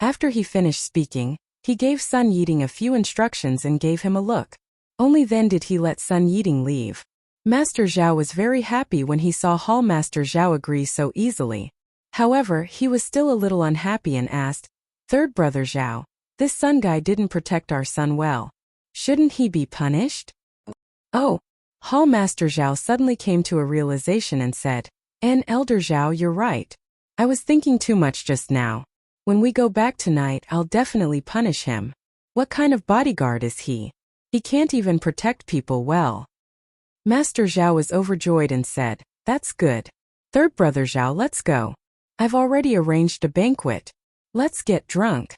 Speaker 1: After he finished speaking, he gave Sun Yiding a few instructions and gave him a look. Only then did he let Sun Yiding leave. Master Zhao was very happy when he saw Hall Master Zhao agree so easily. However, he was still a little unhappy and asked, "Third brother Zhao, this Sun guy didn't protect our son well. Shouldn't he be punished?" "Oh." Hall Master Zhao suddenly came to a realization and said, Elder Zhao, you're right. I was thinking too much just now. When we go back tonight, I'll definitely punish him. What kind of bodyguard is he? He can't even protect people well." Master Zhao was overjoyed and said, "That's good. Third brother Zhao, let's go. I've already arranged a banquet. Let's get drunk."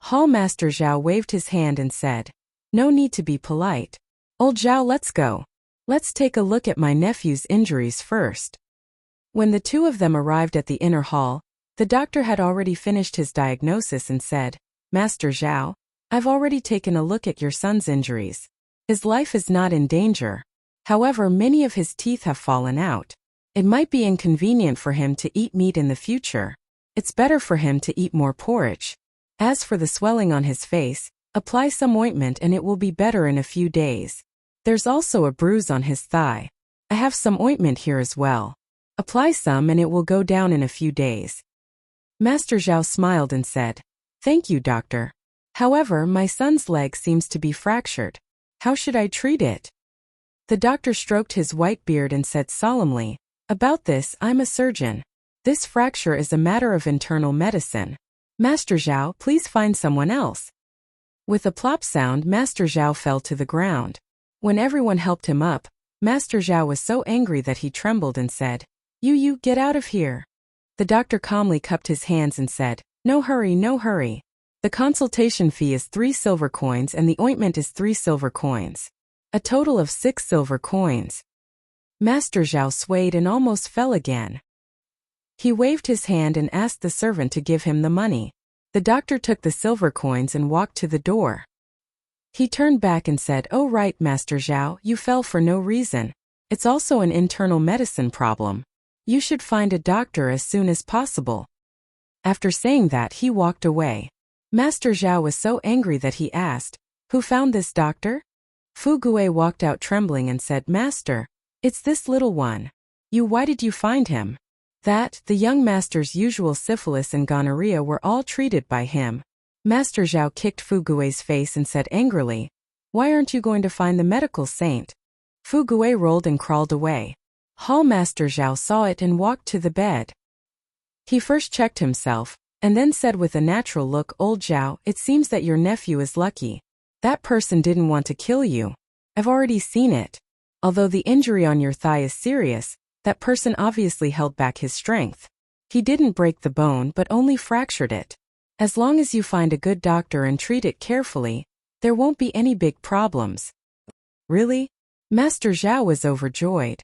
Speaker 1: Hall Master Zhao waved his hand and said, "No need to be polite. Old Zhao, let's go. Let's take a look at my nephew's injuries first." When the two of them arrived at the inner hall, the doctor had already finished his diagnosis and said, "Master Zhao, I've already taken a look at your son's injuries. His life is not in danger. However, many of his teeth have fallen out. It might be inconvenient for him to eat meat in the future. It's better for him to eat more porridge. As for the swelling on his face, apply some ointment and it will be better in a few days. There's also a bruise on his thigh. I have some ointment here as well. Apply some and it will go down in a few days." Master Zhao smiled and said, "Thank you, doctor. However, my son's leg seems to be fractured. How should I treat it?" The doctor stroked his white beard and said solemnly, "About this, I'm a surgeon. This fracture is a matter of internal medicine. Master Zhao, please find someone else." With a plop sound, Master Zhao fell to the ground. When everyone helped him up, Master Zhao was so angry that he trembled and said, You, get out of here." The doctor calmly cupped his hands and said, "No hurry, no hurry. The consultation fee is 3 silver coins and the ointment is 3 silver coins. A total of 6 silver coins." Master Zhao swayed and almost fell again. He waved his hand and asked the servant to give him the money. The doctor took the silver coins and walked to the door. He turned back and said, "Oh right, Master Zhao, you fell for no reason. It's also an internal medicine problem. You should find a doctor as soon as possible." After saying that, he walked away. Master Zhao was so angry that he asked, "Who found this doctor?" Fu Gui walked out trembling and said, "Master, it's this little one. Why did you find him?" That, the young master's usual syphilis and gonorrhea were all treated by him. Master Zhao kicked Fu Gui's face and said angrily, "Why aren't you going to find the medical saint?" Fu Gui rolled and crawled away. Hall Master Zhao saw it and walked to the bed. He first checked himself, and then said with a natural look, "Old Zhao, it seems that your nephew is lucky. That person didn't want to kill you. I've already seen it. Although the injury on your thigh is serious, that person obviously held back his strength. He didn't break the bone but only fractured it. As long as you find a good doctor and treat it carefully, there won't be any big problems." "Really?" Master Zhao was overjoyed.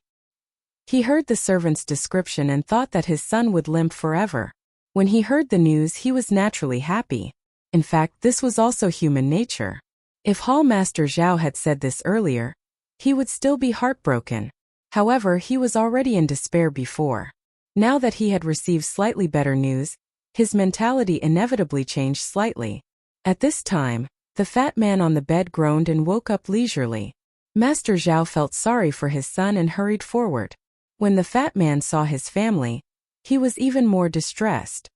Speaker 1: He heard the servant's description and thought that his son would limp forever. When he heard the news, he was naturally happy. In fact, this was also human nature. If Hall Master Zhao had said this earlier, he would still be heartbroken. However, he was already in despair before. Now that he had received slightly better news, his mentality inevitably changed slightly. At this time, the fat man on the bed groaned and woke up leisurely. Master Zhao felt sorry for his son and hurried forward. When the fat man saw his family, he was even more distressed.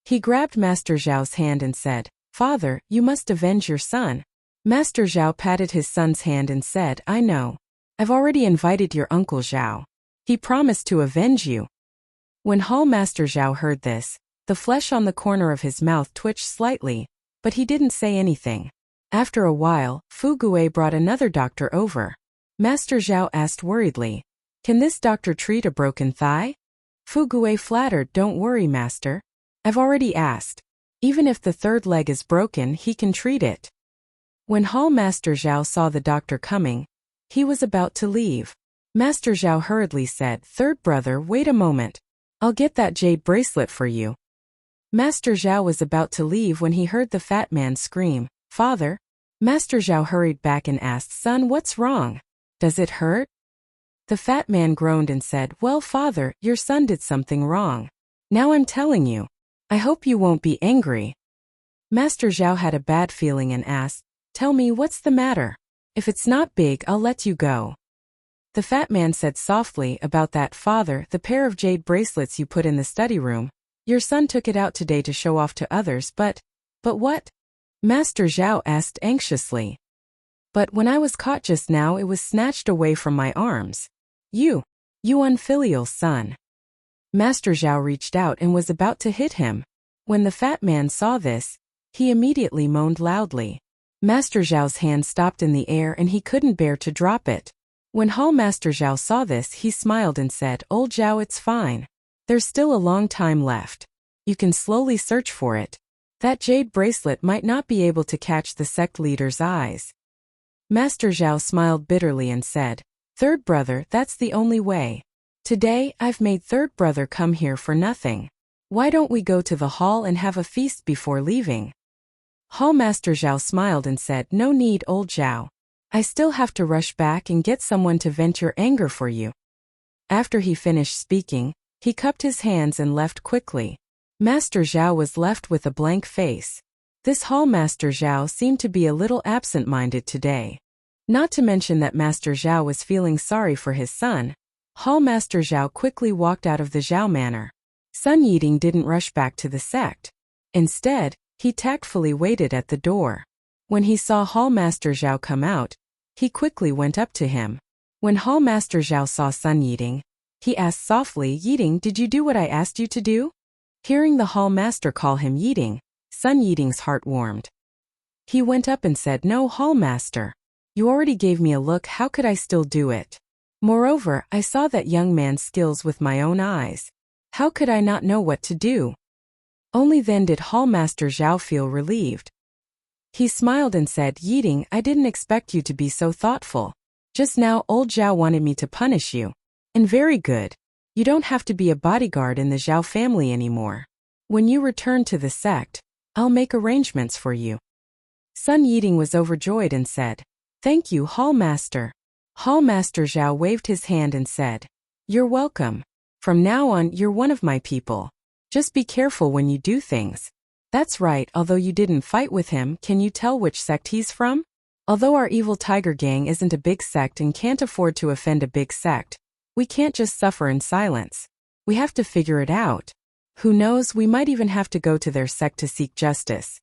Speaker 1: He grabbed Master Zhao's hand and said, "Father, you must avenge your son." Master Zhao patted his son's hand and said, "I know. I've already invited your uncle Zhao. He promised to avenge you." When Hall Master Zhao heard this, the flesh on the corner of his mouth twitched slightly, but he didn't say anything. After a while, Fu Gui brought another doctor over. Master Zhao asked worriedly, "Can this doctor treat a broken thigh?" Fu Gui flattered, "Don't worry, master. I've already asked. Even if the third leg is broken, he can treat it. When Hall Master Zhao saw the doctor coming, he was about to leave. Master Zhao hurriedly said, "Third brother, wait a moment. I'll get that jade bracelet for you." Master Zhao was about to leave when he heard the fat man scream, "Father!" Master Zhao hurried back and asked, "Son, what's wrong? Does it hurt?" The fat man groaned and said, "Well, father, your son did something wrong. Now I'm telling you. I hope you won't be angry." Master Zhao had a bad feeling and asked, "Tell me, what's the matter? If it's not big, I'll let you go." The fat man said softly, "About that, father, the pair of jade bracelets you put in the study room. Your son took it out today to show off to others, but what?" Master Zhao asked anxiously. "But when I was caught just now, it was snatched away from my arms. You unfilial son." Master Zhao reached out and was about to hit him. When the fat man saw this, he immediately moaned loudly. Master Zhao's hand stopped in the air and he couldn't bear to drop it. When Hall Master Zhao saw this, he smiled and said, "Old Zhao, it's fine. There's still a long time left. You can slowly search for it. That jade bracelet might not be able to catch the sect leader's eyes." Master Zhao smiled bitterly and said, "Third brother, that's the only way. Today, I've made third brother come here for nothing. Why don't we go to the hall and have a feast before leaving?" Hall Master Zhao smiled and said, "No need, old Zhao. I still have to rush back and get someone to vent your anger for you." After he finished speaking, he cupped his hands and left quickly. Master Zhao was left with a blank face. This Hall Master Zhao seemed to be a little absent-minded today. Not to mention that Master Zhao was feeling sorry for his son, Hall Master Zhao quickly walked out of the Zhao manor. Sun Yiding didn't rush back to the sect. Instead, he tactfully waited at the door. When he saw Hall Master Zhao come out, he quickly went up to him. When Hall Master Zhao saw Sun Yiding, he asked softly, "Yiding, did you do what I asked you to do?" Hearing the Hall Master call him Yiding, Sun Yiding's heart warmed. He went up and said, "No, Hall Master. You already gave me a look, how could I still do it? Moreover, I saw that young man's skills with my own eyes. How could I not know what to do?" Only then did Hall Master Zhao feel relieved. He smiled and said, "Yiding, I didn't expect you to be so thoughtful. Just now old Zhao wanted me to punish you. And very good. You don't have to be a bodyguard in the Zhao family anymore. When you return to the sect, I'll make arrangements for you." Sun Yiding was overjoyed and said, "Thank you, Hall Master." Hall Master Zhao waved his hand and said, "You're welcome. From now on, you're one of my people. Just be careful when you do things." "That's right, although you didn't fight with him, can you tell which sect he's from? Although our evil tiger gang isn't a big sect and can't afford to offend a big sect, we can't just suffer in silence. We have to figure it out. Who knows, we might even have to go to their sect to seek justice."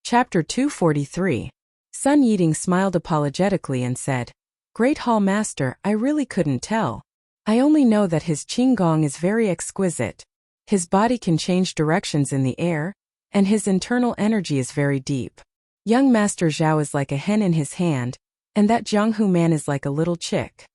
Speaker 1: Chapter 243. Sun Yiding smiled apologetically and said, "Great Hall Master, I really couldn't tell. I only know that his qigong is very exquisite. His body can change directions in the air, and his internal energy is very deep. Young Master Zhao is like a hen in his hand, and that Jianghu man is like a little chick."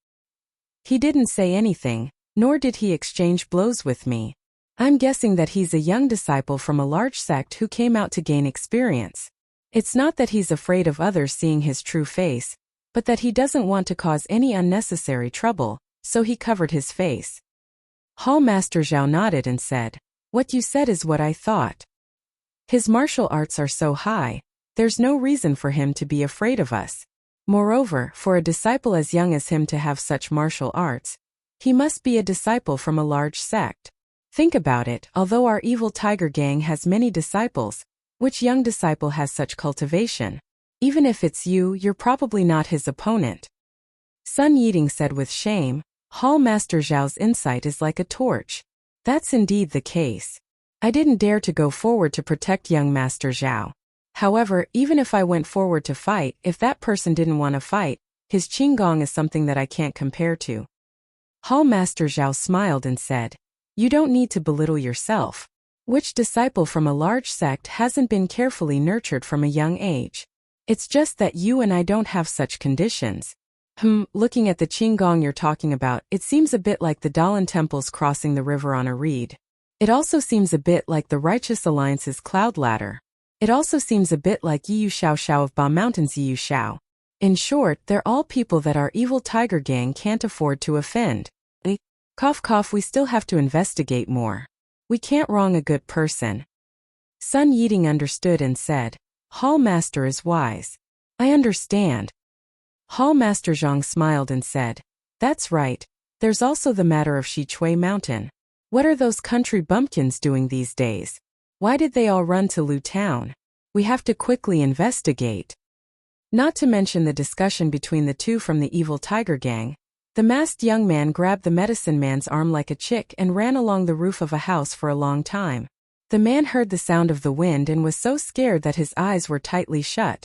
Speaker 1: He didn't say anything, nor did he exchange blows with me. I'm guessing that he's a young disciple from a large sect who came out to gain experience. It's not that he's afraid of others seeing his true face, but that he doesn't want to cause any unnecessary trouble, so he covered his face. Hall Master Zhao nodded and said, "What you said is what I thought. His martial arts are so high, there's no reason for him to be afraid of us. Moreover, for a disciple as young as him to have such martial arts, he must be a disciple from a large sect. Think about it, although our evil tiger gang has many disciples, which young disciple has such cultivation? Even if it's you, you're probably not his opponent." Sun Yiding said with shame, "Hall Master Zhao's insight is like a torch. That's indeed the case. I didn't dare to go forward to protect young Master Zhao. However, even if I went forward to fight, if that person didn't want to fight, his qigong is something that I can't compare to." Hall Master Zhao smiled and said, "You don't need to belittle yourself. Which disciple from a large sect hasn't been carefully nurtured from a young age? It's just that you and I don't have such conditions. Looking at the Qinggong you're talking about, it seems a bit like the Dalan temples crossing the river on a reed. It also seems a bit like the Righteous Alliance's cloud ladder. It also seems a bit like Yiyu Xiao Xiao of Ba Mountain's Yiyu Xiao. In short, they're all people that our evil tiger gang can't afford to offend. Cough cough, we still have to investigate more. We can't wrong a good person. Sun Yiding understood and said, Hall Master is wise. I understand. Hall Master Zhang smiled and said, that's right. There's also the matter of Shichui Mountain. What are those country bumpkins doing these days? Why did they all run to Lu Town? We have to quickly investigate. Not to mention the discussion between the two from the evil tiger gang. The masked young man grabbed the medicine man's arm like a chick and ran along the roof of a house for a long time. The man heard the sound of the wind and was so scared that his eyes were tightly shut.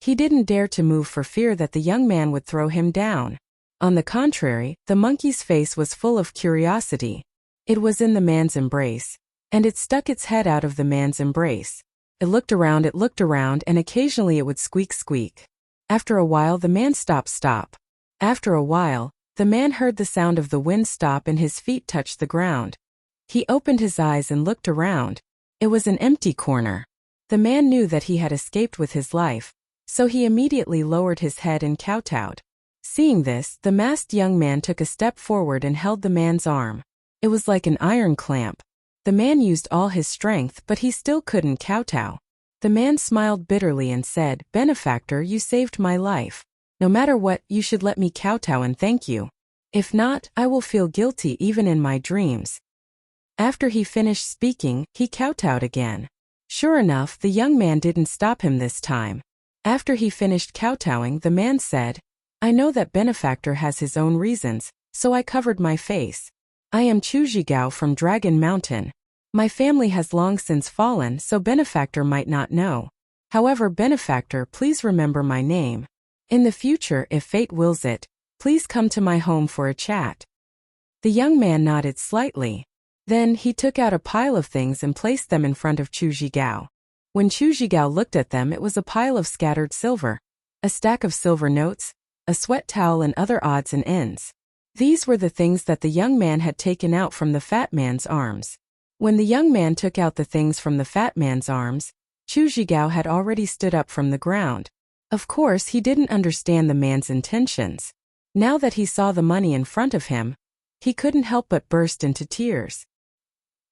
Speaker 1: He didn't dare to move for fear that the young man would throw him down. On the contrary, the monkey's face was full of curiosity. It was in the man's embrace, and it stuck its head out of the man's embrace. It looked around, and occasionally it would squeak squeak. After a while the man stopped. After a while, the man heard the sound of the wind stop and his feet touched the ground. He opened his eyes and looked around. It was an empty corner. The man knew that he had escaped with his life, so he immediately lowered his head and kowtowed. Seeing this, the masked young man took a step forward and held the man's arm. It was like an iron clamp. The man used all his strength, but he still couldn't kowtow. The man smiled bitterly and said, Benefactor, you saved my life. No matter what, you should let me kowtow and thank you. If not, I will feel guilty even in my dreams. After he finished speaking, he kowtowed again. Sure enough, the young man didn't stop him this time. After he finished kowtowing, the man said, I know that Benefactor has his own reasons, so I covered my face. I am Chu Zhigao from Dragon Mountain. My family has long since fallen, so Benefactor might not know. However, Benefactor, please remember my name. In the future, if fate wills it, please come to my home for a chat. The young man nodded slightly. Then he took out a pile of things and placed them in front of Chu Zhigao. When Chu Zhigao looked at them, it was a pile of scattered silver, a stack of silver notes, a sweat towel and other odds and ends. These were the things that the young man had taken out from the fat man's arms. When the young man took out the things from the fat man's arms, Chu Zhigao had already stood up from the ground. Of course, he didn't understand the man's intentions. Now that he saw the money in front of him, he couldn't help but burst into tears.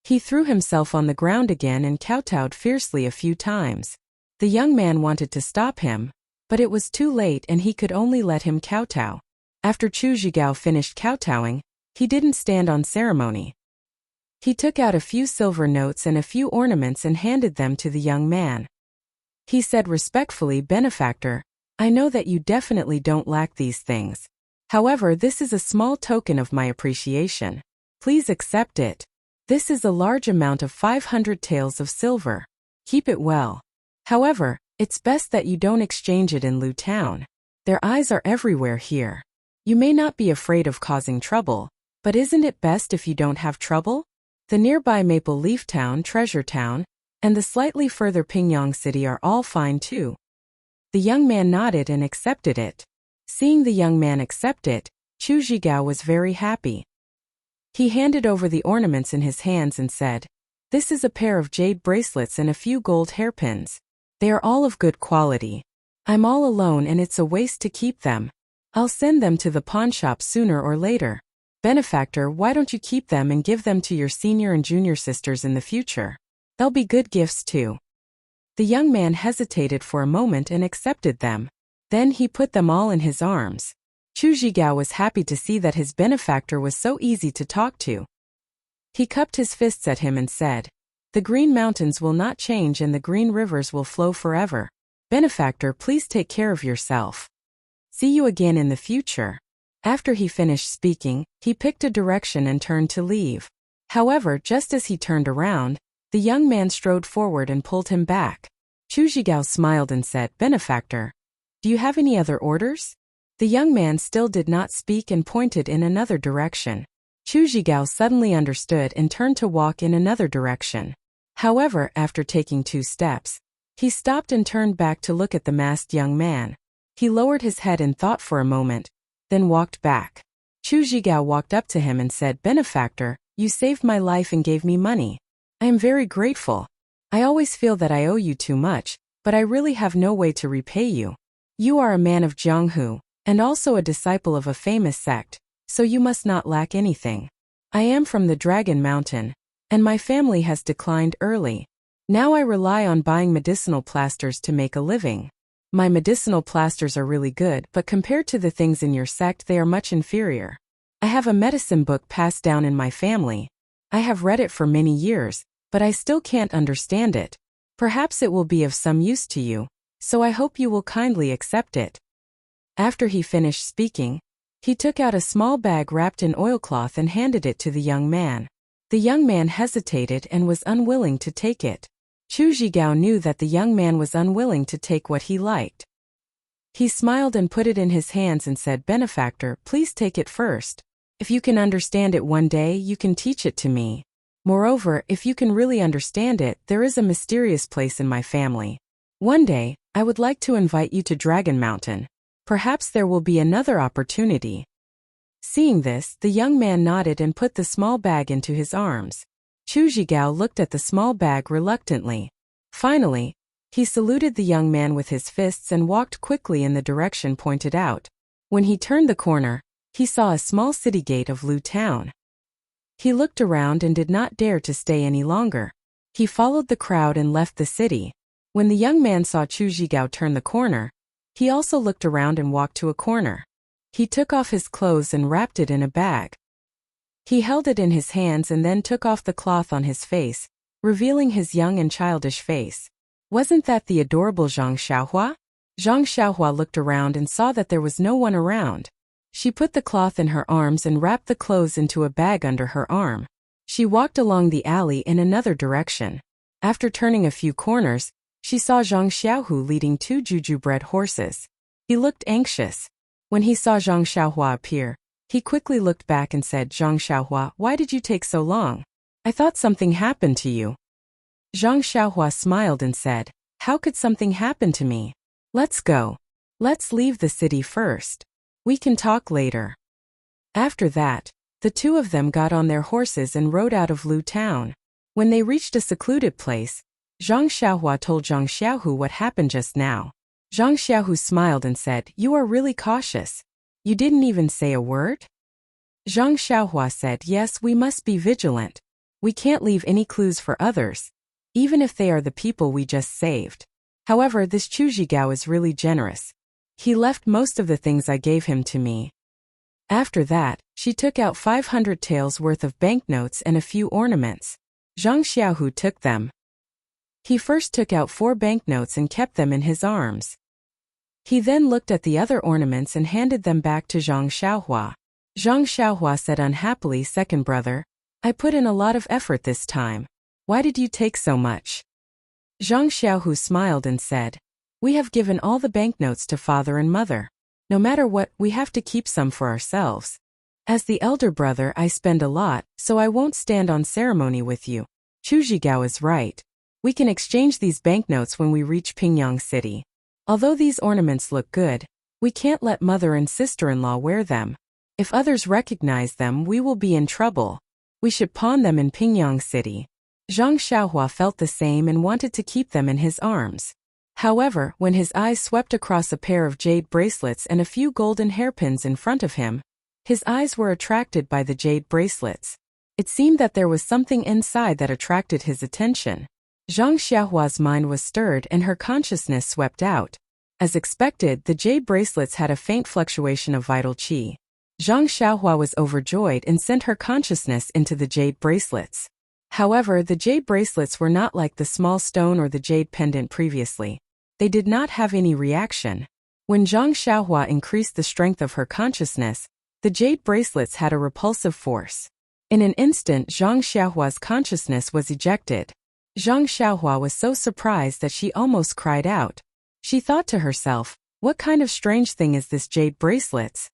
Speaker 1: He threw himself on the ground again and kowtowed fiercely a few times. The young man wanted to stop him, but it was too late and he could only let him kowtow. After Chu Zhigao finished kowtowing, he didn't stand on ceremony. He took out a few silver notes and a few ornaments and handed them to the young man. He said respectfully, Benefactor, I know that you definitely don't lack these things. However, this is a small token of my appreciation. Please accept it. This is a large amount of 500 taels of silver. Keep it well. However, it's best that you don't exchange it in Lu Town. Their eyes are everywhere here. You may not be afraid of causing trouble, but isn't it best if you don't have trouble? The nearby Maple Leaf Town, Treasure Town, and the slightly further Pingyang City are all fine too. The young man nodded and accepted it. Seeing the young man accept it, Chu Zhigao was very happy. He handed over the ornaments in his hands and said, This is a pair of jade bracelets and a few gold hairpins. They are all of good quality. I'm all alone and it's a waste to keep them. I'll send them to the pawn shop sooner or later. Benefactor, why don't you keep them and give them to your senior and junior sisters in the future? They'll be good gifts too. The young man hesitated for a moment and accepted them. Then he put them all in his arms. Chu Zhigao was happy to see that his benefactor was so easy to talk to. He cupped his fists at him and said, The green mountains will not change and the green rivers will flow forever. Benefactor, please take care of yourself. See you again in the future. After he finished speaking, he picked a direction and turned to leave. However, just as he turned around, the young man strode forward and pulled him back. Chu Zhigao smiled and said, Benefactor, do you have any other orders? The young man still did not speak and pointed in another direction. Chu Zhigao suddenly understood and turned to walk in another direction. However, after taking 2 steps, he stopped and turned back to look at the masked young man. He lowered his head in thought for a moment, then walked back. Chu Zhigao walked up to him and said, "Benefactor, you saved my life and gave me money. I am very grateful. I always feel that I owe you too much, but I really have no way to repay you. You are a man of Jianghu, and also a disciple of a famous sect, so you must not lack anything. I am from the Dragon Mountain, and my family has declined early. Now I rely on buying medicinal plasters to make a living. My medicinal plasters are really good, but compared to the things in your sect they are much inferior. I have a medicine book passed down in my family. I have read it for many years, but I still can't understand it. Perhaps it will be of some use to you, so I hope you will kindly accept it." After he finished speaking, he took out a small bag wrapped in oilcloth and handed it to the young man. The young man hesitated and was unwilling to take it. Chu Zhigao knew that the young man was unwilling to take what he liked. He smiled and put it in his hands and said, "Benefactor, please take it first. If you can understand it one day, you can teach it to me. Moreover, if you can really understand it, there is a mysterious place in my family. One day, I would like to invite you to Dragon Mountain. Perhaps there will be another opportunity." Seeing this, the young man nodded and put the small bag into his arms. Chu Zhigao looked at the small bag reluctantly. Finally, he saluted the young man with his fists and walked quickly in the direction pointed out. When he turned the corner, he saw a small city gate of Lu Town. He looked around and did not dare to stay any longer. He followed the crowd and left the city. When the young man saw Chu Zhigao turn the corner, he also looked around and walked to a corner. He took off his clothes and wrapped it in a bag. He held it in his hands and then took off the cloth on his face, revealing his young and childish face. Wasn't that the adorable Zhang Xiaohua? Zhang Xiaohua looked around and saw that there was no one around. She put the cloth in her arms and wrapped the clothes into a bag under her arm. She walked along the alley in another direction. After turning a few corners, she saw Zhang Xiaohu leading 2 juju-bred horses. He looked anxious. When he saw Zhang Xiaohua appear, he quickly looked back and said, "Zhang Xiaohua, why did you take so long? I thought something happened to you." Zhang Xiaohua smiled and said, "How could something happen to me? Let's go. Let's leave the city first. We can talk later." After that, the two of them got on their horses and rode out of Lu Town. When they reached a secluded place, Zhang Xiaohua told Zhang Xiaohu what happened just now. Zhang Xiaohu smiled and said, "You are really cautious. You didn't even say a word?" Zhang Xiaohua said, "Yes, we must be vigilant. We can't leave any clues for others, even if they are the people we just saved. However, this Chu Zhigao is really generous. He left most of the things I gave him to me." After that, she took out 500 taels worth of banknotes and a few ornaments. Zhang Xiaohu took them. He first took out 4 banknotes and kept them in his arms. He then looked at the other ornaments and handed them back to Zhang Xiaohua. Zhang Xiaohua said unhappily, "Second brother, I put in a lot of effort this time. Why did you take so much?" Zhang Xiaohu smiled and said, "We have given all the banknotes to father and mother. No matter what, we have to keep some for ourselves. As the elder brother, I spend a lot, so I won't stand on ceremony with you. Chu Zhigao is right. We can exchange these banknotes when we reach Pingyang City. Although these ornaments look good, we can't let mother and sister-in-law wear them. If others recognize them, we will be in trouble. We should pawn them in Pingyang City." Zhang Xiaohua felt the same and wanted to keep them in his arms. However, when his eyes swept across a pair of jade bracelets and a few golden hairpins in front of him, his eyes were attracted by the jade bracelets. It seemed that there was something inside that attracted his attention. Zhang Xiaohua's mind was stirred and her consciousness swept out. As expected, the jade bracelets had a faint fluctuation of vital qi. Zhang Xiaohua was overjoyed and sent her consciousness into the jade bracelets. However, the jade bracelets were not like the small stone or the jade pendant previously. They did not have any reaction. When Zhang Xiaohua increased the strength of her consciousness, the jade bracelets had a repulsive force. In an instant, Zhang Xiaohua's consciousness was ejected. Zhang Xiaohua was so surprised that she almost cried out. She thought to herself, "What kind of strange thing is this jade bracelets?"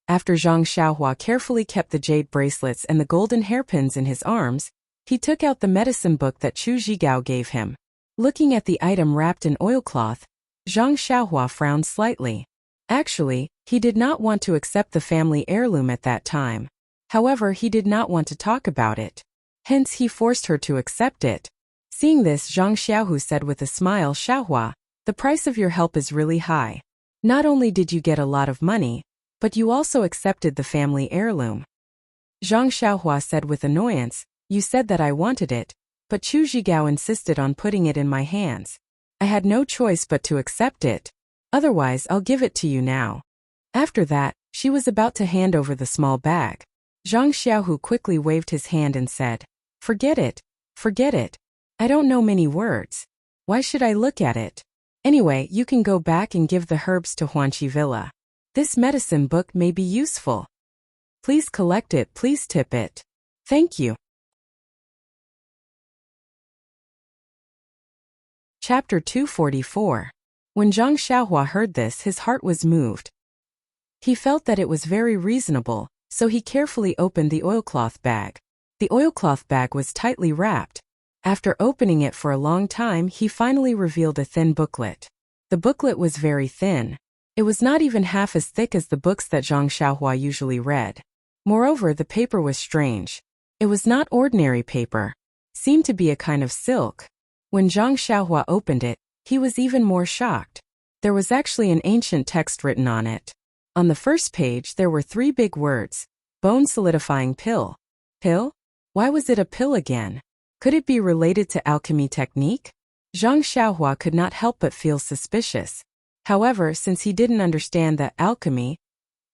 Speaker 1: After Zhang Xiaohua carefully kept the jade bracelets and the golden hairpins in his arms, he took out the medicine book that Chu Zhigao gave him. Looking at the item wrapped in oilcloth, Zhang Xiaohua frowned slightly. Actually, he did not want to accept the family heirloom at that time. However, he did not want to talk about it. Hence, he forced her to accept it. Seeing this, Zhang Xiaohu said with a smile, Xiaohua, the price of your help is really high. Not only did you get a lot of money, but you also accepted the family heirloom. Zhang Xiaohua said with annoyance, you said that I wanted it, but Chu Zhigao insisted on putting it in my hands. I had no choice but to accept it. Otherwise, I'll give it to you now. After that, she was about to hand over the small bag. Zhang Xiaohu quickly waved his hand and said, forget it, forget it. I don't know many words. Why should I look at it? Anyway, you can go back and give the herbs to Huanqi Villa. This medicine book may be useful. Please collect it, please tip it. Thank you. Chapter 244. When Zhang Xiaohua heard this, his heart was moved. He felt that it was very reasonable, so he carefully opened the oilcloth bag. The oilcloth bag was tightly wrapped. After opening it for a long time, he finally revealed a thin booklet. The booklet was very thin. It was not even half as thick as the books that Zhang Xiaohua usually read. Moreover, the paper was strange. It was not ordinary paper. Seemed to be a kind of silk. When Zhang Xiaohua opened it, he was even more shocked. There was actually an ancient text written on it. On the first page, there were 3 big words. Bone solidifying pill. Pill? Why was it a pill again? Could it be related to alchemy technique? Zhang Xiaohua could not help but feel suspicious. However, since he didn't understand the alchemy,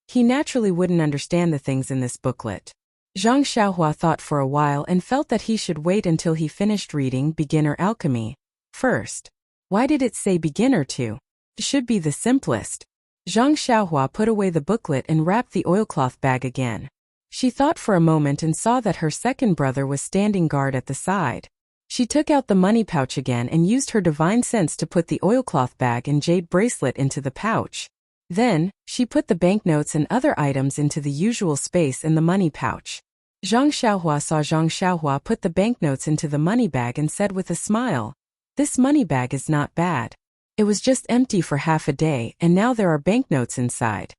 Speaker 1: he naturally wouldn't understand the things in this booklet. Zhang Xiaohua thought for a while and felt that he should wait until he finished reading Beginner Alchemy first. Why did it say beginner too? It should be the simplest. Zhang Xiaohua put away the booklet and wrapped the oilcloth bag again. She thought for a moment and saw that her second brother was standing guard at the side. She took out the money pouch again and used her divine sense to put the oilcloth bag and jade bracelet into the pouch. Then, she put the banknotes and other items into the usual space in the money pouch. Zhang Xiaohua saw Zhang Xiaohua put the banknotes into the money bag and said with a smile, this money bag is not bad. It was just empty for half a day and now there are banknotes inside.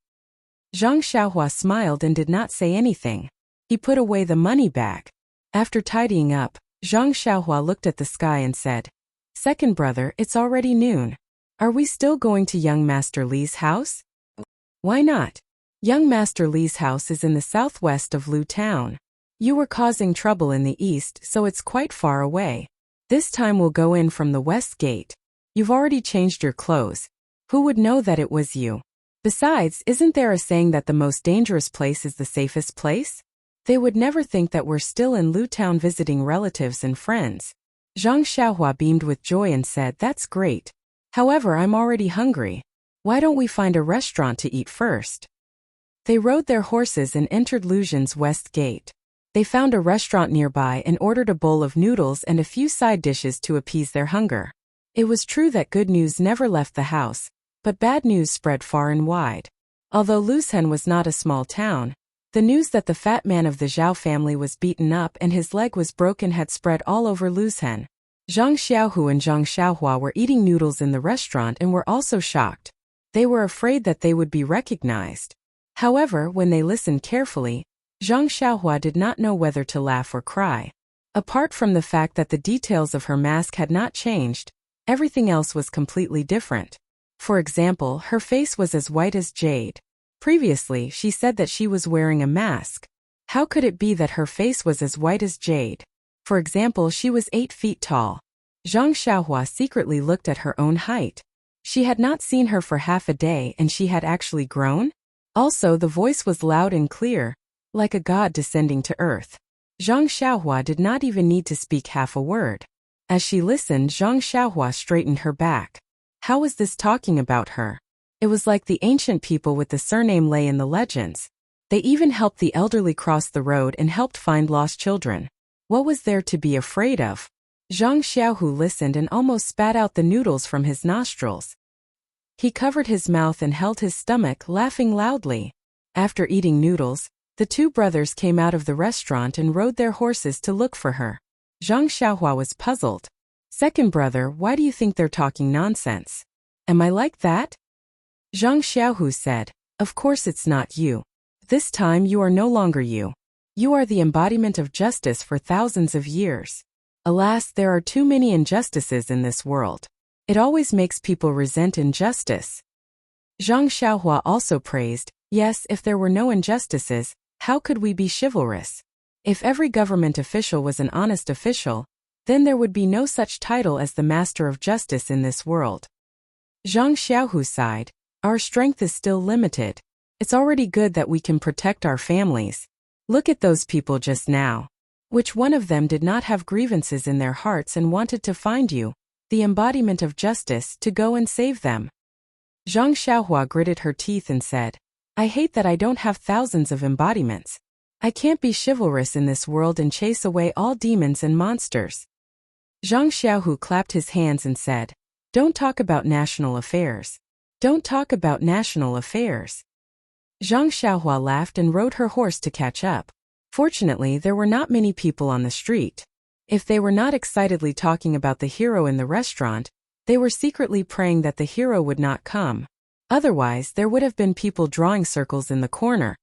Speaker 1: Zhang Xiaohua smiled and did not say anything. He put away the money bag. After tidying up, Zhang Xiaohua looked at the sky and said, second brother, it's already noon. Are we still going to young Master Li's house? Why not? Young Master Li's house is in the southwest of Lu Town. You were causing trouble in the east, so it's quite far away. This time we'll go in from the west gate. You've already changed your clothes. Who would know that it was you? Besides, isn't there a saying that the most dangerous place is the safest place? They would never think that we're still in Lu Town visiting relatives and friends. Zhang Xiaohua beamed with joy and said, that's great. However, I'm already hungry. Why don't we find a restaurant to eat first? They rode their horses and entered Lujian's west gate. They found a restaurant nearby and ordered a bowl of noodles and a few side dishes to appease their hunger. It was true that good news never left the house, but bad news spread far and wide. Although Lujian was not a small town, the news that the fat man of the Zhao family was beaten up and his leg was broken had spread all over Lujian. Zhang Xiaohu and Zhang Xiaohua were eating noodles in the restaurant and were also shocked. They were afraid that they would be recognized. However, when they listened carefully, Zhang Xiaohua did not know whether to laugh or cry. Apart from the fact that the details of her mask had not changed, everything else was completely different. For example, her face was as white as jade. Previously, she said that she was wearing a mask. How could it be that her face was as white as jade? For example, she was 8 feet tall. Zhang Xiaohua secretly looked at her own height. She had not seen her for half a day and she had actually grown? Also, the voice was loud and clear, like a god descending to earth. Zhang Xiaohua did not even need to speak half a word. As she listened, Zhang Xiaohua straightened her back. How was this talking about her? It was like the ancient people with the surname Lei in the legends. They even helped the elderly cross the road and helped find lost children. What was there to be afraid of? Zhang Xiaohu listened and almost spat out the noodles from his nostrils. He covered his mouth and held his stomach, laughing loudly. After eating noodles, the 2 brothers came out of the restaurant and rode their horses to look for her. Zhang Xiaohua was puzzled. Second brother, why do you think they're talking nonsense? Am I like that? Zhang Xiaohu said, "Of course it's not you. This time you are no longer you. You are the embodiment of justice for thousands of years. Alas, there are too many injustices in this world. It always makes people resent injustice." Zhang Xiaohua also praised, "Yes, if there were no injustices, how could we be chivalrous? If every government official was an honest official, then there would be no such title as the Master of Justice in this world." Zhang Xiaohu sighed, "Our strength is still limited. It's already good that we can protect our families. Look at those people just now. Which one of them did not have grievances in their hearts and wanted to find you, the embodiment of justice, to go and save them?" Zhang Xiaohua gritted her teeth and said, "I hate that I don't have thousands of embodiments. I can't be chivalrous in this world and chase away all demons and monsters." Zhang Xiaohu clapped his hands and said, "Don't talk about national affairs. Don't talk about national affairs." Zhang Xiaohua laughed and rode her horse to catch up. Fortunately, there were not many people on the street. If they were not excitedly talking about the hero in the restaurant, they were secretly praying that the hero would not come. Otherwise, there would have been people drawing circles in the corner,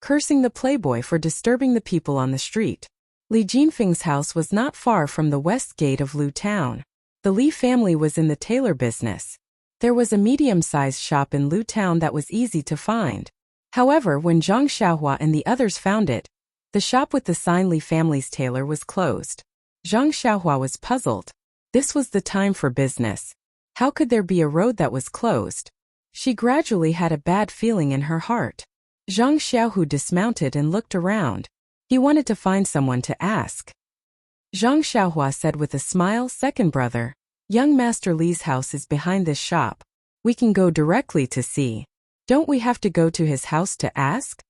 Speaker 1: cursing the playboy for disturbing the people on the street. Li Jinfeng's house was not far from the west gate of Lu Town. The Li family was in the tailor business. There was a medium-sized shop in Lu Town that was easy to find. However, when Zhang Xiaohua and the others found it, the shop with the sign Li family's tailor was closed. Zhang Xiaohua was puzzled. This was the time for business. How could there be a road that was closed? She gradually had a bad feeling in her heart. Zhang Xiaohu dismounted and looked around. He wanted to find someone to ask. Zhang Xiaohua said with a smile, "Second brother, young Master Li's house is behind this shop. We can go directly to see. Don't we have to go to his house to ask?"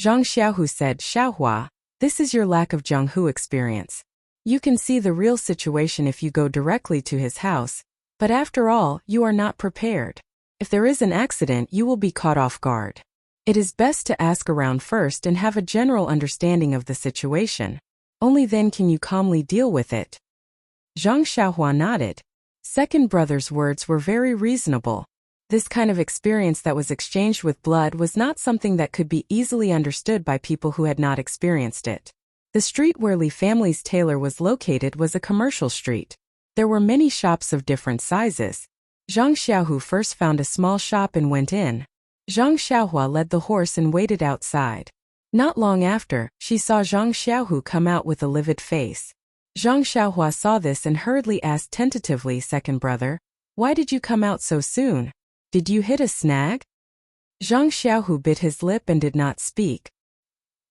Speaker 1: Zhang Xiaohu said, "Xiaohua, this is your lack of Zhonghu experience. You can see the real situation if you go directly to his house, but after all, you are not prepared. If there is an accident, you will be caught off guard. It is best to ask around first and have a general understanding of the situation. Only then can you calmly deal with it." Zhang Xiaohua nodded. Second brother's words were very reasonable. This kind of experience that was exchanged with blood was not something that could be easily understood by people who had not experienced it. The street where Li family's tailor was located was a commercial street. There were many shops of different sizes. Zhang Xiaohu first found a small shop and went in. Zhang Xiaohua led the horse and waited outside. Not long after, she saw Zhang Xiaohu come out with a livid face. Zhang Xiaohua saw this and hurriedly asked tentatively, "Second brother, why did you come out so soon? Did you hit a snag?" Zhang Xiaohu bit his lip and did not speak.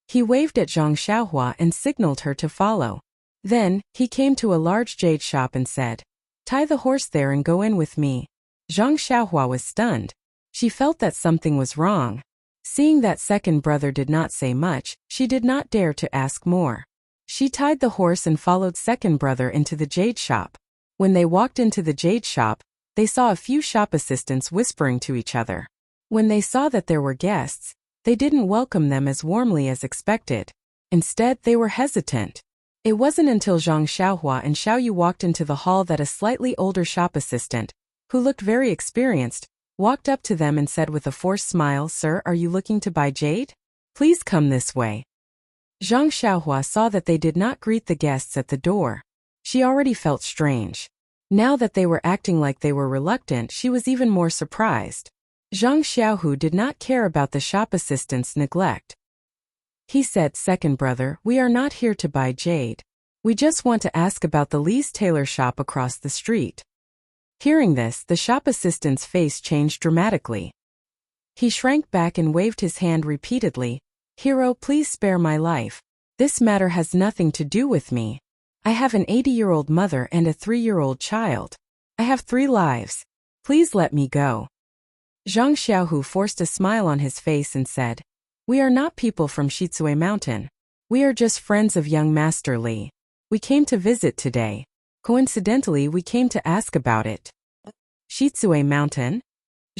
Speaker 1: He waved at Zhang Xiaohua and signaled her to follow. Then, he came to a large jade shop and said, "Tie the horse there and go in with me." Zhang Xiaohua was stunned. She felt that something was wrong. Seeing that second brother did not say much, she did not dare to ask more. She tied the horse and followed second brother into the jade shop. When they walked into the jade shop, they saw a few shop assistants whispering to each other. When they saw that there were guests, they didn't welcome them as warmly as expected. Instead, they were hesitant. It wasn't until Zhang Xiaohua and Xiaoyu walked into the hall that a slightly older shop assistant, who looked very experienced, walked up to them and said with a forced smile, "Sir, are you looking to buy jade? Please come this way." Zhang Xiaohua saw that they did not greet the guests at the door. She already felt strange. Now that they were acting like they were reluctant, she was even more surprised. Zhang Xiaohu did not care about the shop assistant's neglect. He said, "Second brother, we are not here to buy jade. We just want to ask about the Li's tailor shop across the street." Hearing this, the shop assistant's face changed dramatically. He shrank back and waved his hand repeatedly. "Hero, please spare my life. This matter has nothing to do with me. I have an 80-year-old mother and a 3-year-old child. I have 3 lives. Please let me go." Zhang Xiaohu forced a smile on his face and said, "We are not people from Shizue Mountain. We are just friends of young Master Li. We came to visit today. Coincidentally, we came to ask about it." Shizue Mountain?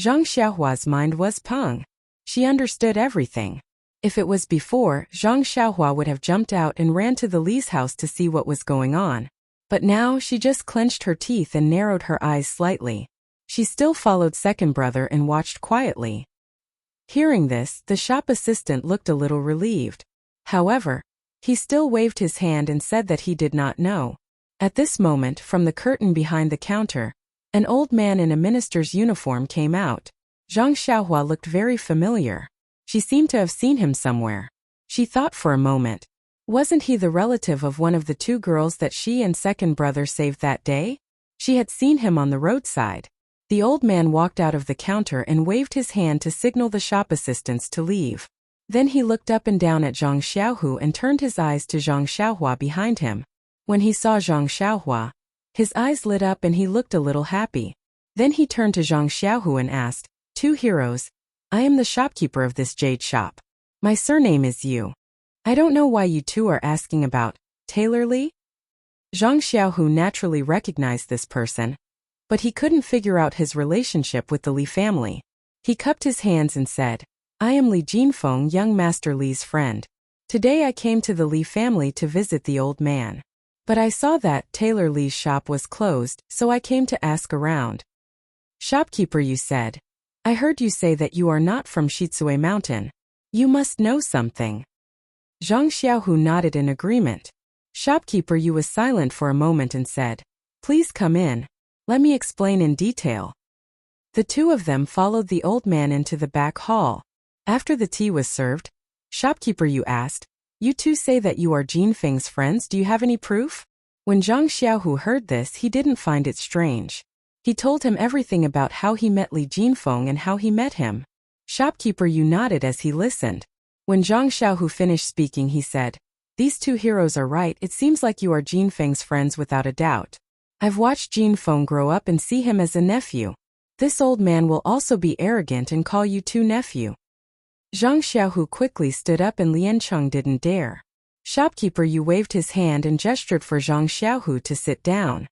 Speaker 1: Zhang Xiaohua's mind was pung. She understood everything. If it was before, Zhang Xiaohua would have jumped out and ran to the Li's house to see what was going on. But now, she just clenched her teeth and narrowed her eyes slightly. She still followed second brother and watched quietly. Hearing this, the shop assistant looked a little relieved. However, he still waved his hand and said that he did not know. At this moment, from the curtain behind the counter, an old man in a minister's uniform came out. Zhang Xiaohua looked very familiar. She seemed to have seen him somewhere. She thought for a moment. Wasn't he the relative of one of the two girls that she and second brother saved that day? She had seen him on the roadside. The old man walked out of the counter and waved his hand to signal the shop assistants to leave. Then he looked up and down at Zhang Xiaohu and turned his eyes to Zhang Xiaohua behind him. When he saw Zhang Xiaohua, his eyes lit up and he looked a little happy. Then he turned to Zhang Xiaohu and asked, "Two heroes, I am the shopkeeper of this jade shop. My surname is Yu. I don't know why you two are asking about Taylor Li?" Zhang Xiaohu naturally recognized this person, but he couldn't figure out his relationship with the Li family. He cupped his hands and said, "I am Li Jinfeng, young Master Li's friend. Today I came to the Li family to visit the old man. But I saw that Taylor Li's shop was closed, so I came to ask around." "Shopkeeper," you said. "I heard you say that you are not from Shitsue Mountain. You must know something." Zhang Xiaohu nodded in agreement. Shopkeeper Yu was silent for a moment and said, "Please come in. Let me explain in detail." The two of them followed the old man into the back hall. After the tea was served, Shopkeeper Yu asked, "You two say that you are Jinfeng's friends. Do you have any proof?" When Zhang Xiaohu heard this, he didn't find it strange. He told him everything about how he met Li Jinfeng and how he met him. Shopkeeper Yu nodded as he listened. When Zhang Xiaohu finished speaking, he said, "These two heroes are right. It seems like you are Jinfeng's friends without a doubt. I've watched Jinfeng grow up and see him as a nephew. This old man will also be arrogant and call you two nephew." Zhang Xiaohu quickly stood up and Lian Cheng didn't dare. Shopkeeper Yu waved his hand and gestured for Zhang Xiaohu to sit down.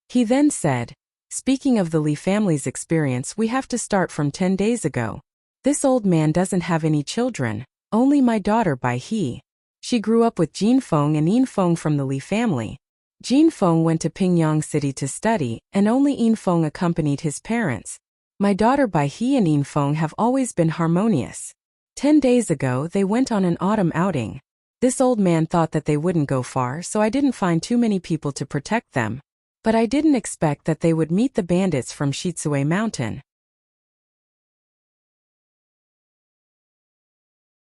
Speaker 1: He then said, "Speaking of the Li family's experience, we have to start from 10 days ago. This old man doesn't have any children, only my daughter Bai He. She grew up with Jinfeng and Yinfeng from the Li family. Jinfeng went to Pingyang City to study, and only Yinfeng accompanied his parents. My daughter Bai He and Yinfeng have always been harmonious. 10 days ago they went on an autumn outing. This old man thought that they wouldn't go far, so I didn't find too many people to protect them. But I didn't expect that they would meet the bandits from Shitsue Mountain."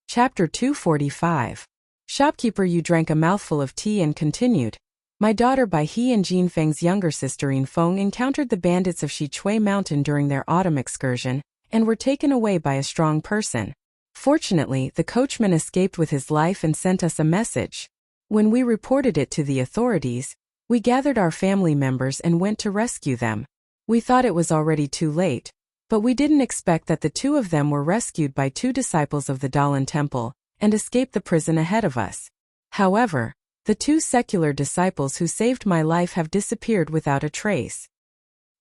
Speaker 1: Chapter 245. Shopkeeper Yu drank a mouthful of tea and continued, "My daughter Bai He and Jinfeng's younger sister Yinfeng encountered the bandits of Shitsue Mountain during their autumn excursion, and were taken away by a strong person. Fortunately, the coachman escaped with his life and sent us a message. When we reported it to the authorities, we gathered our family members and went to rescue them. We thought it was already too late, but we didn't expect that the two of them were rescued by two disciples of the Dalan Temple and escaped the prison ahead of us. However, the two secular disciples who saved my life have disappeared without a trace."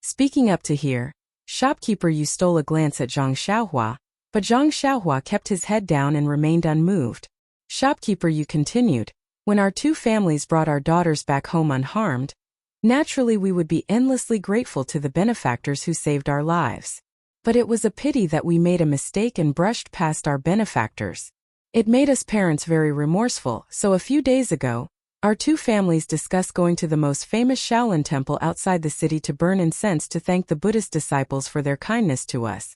Speaker 1: Speaking up to here, Shopkeeper Yu stole a glance at Zhang Xiaohua, but Zhang Xiaohua kept his head down and remained unmoved. Shopkeeper Yu continued, "When our two families brought our daughters back home unharmed, naturally we would be endlessly grateful to the benefactors who saved our lives. But it was a pity that we made a mistake and brushed past our benefactors. It made us parents very remorseful, so a few days ago, our two families discussed going to the most famous Shaolin temple outside the city to burn incense to thank the Buddhist disciples for their kindness to us."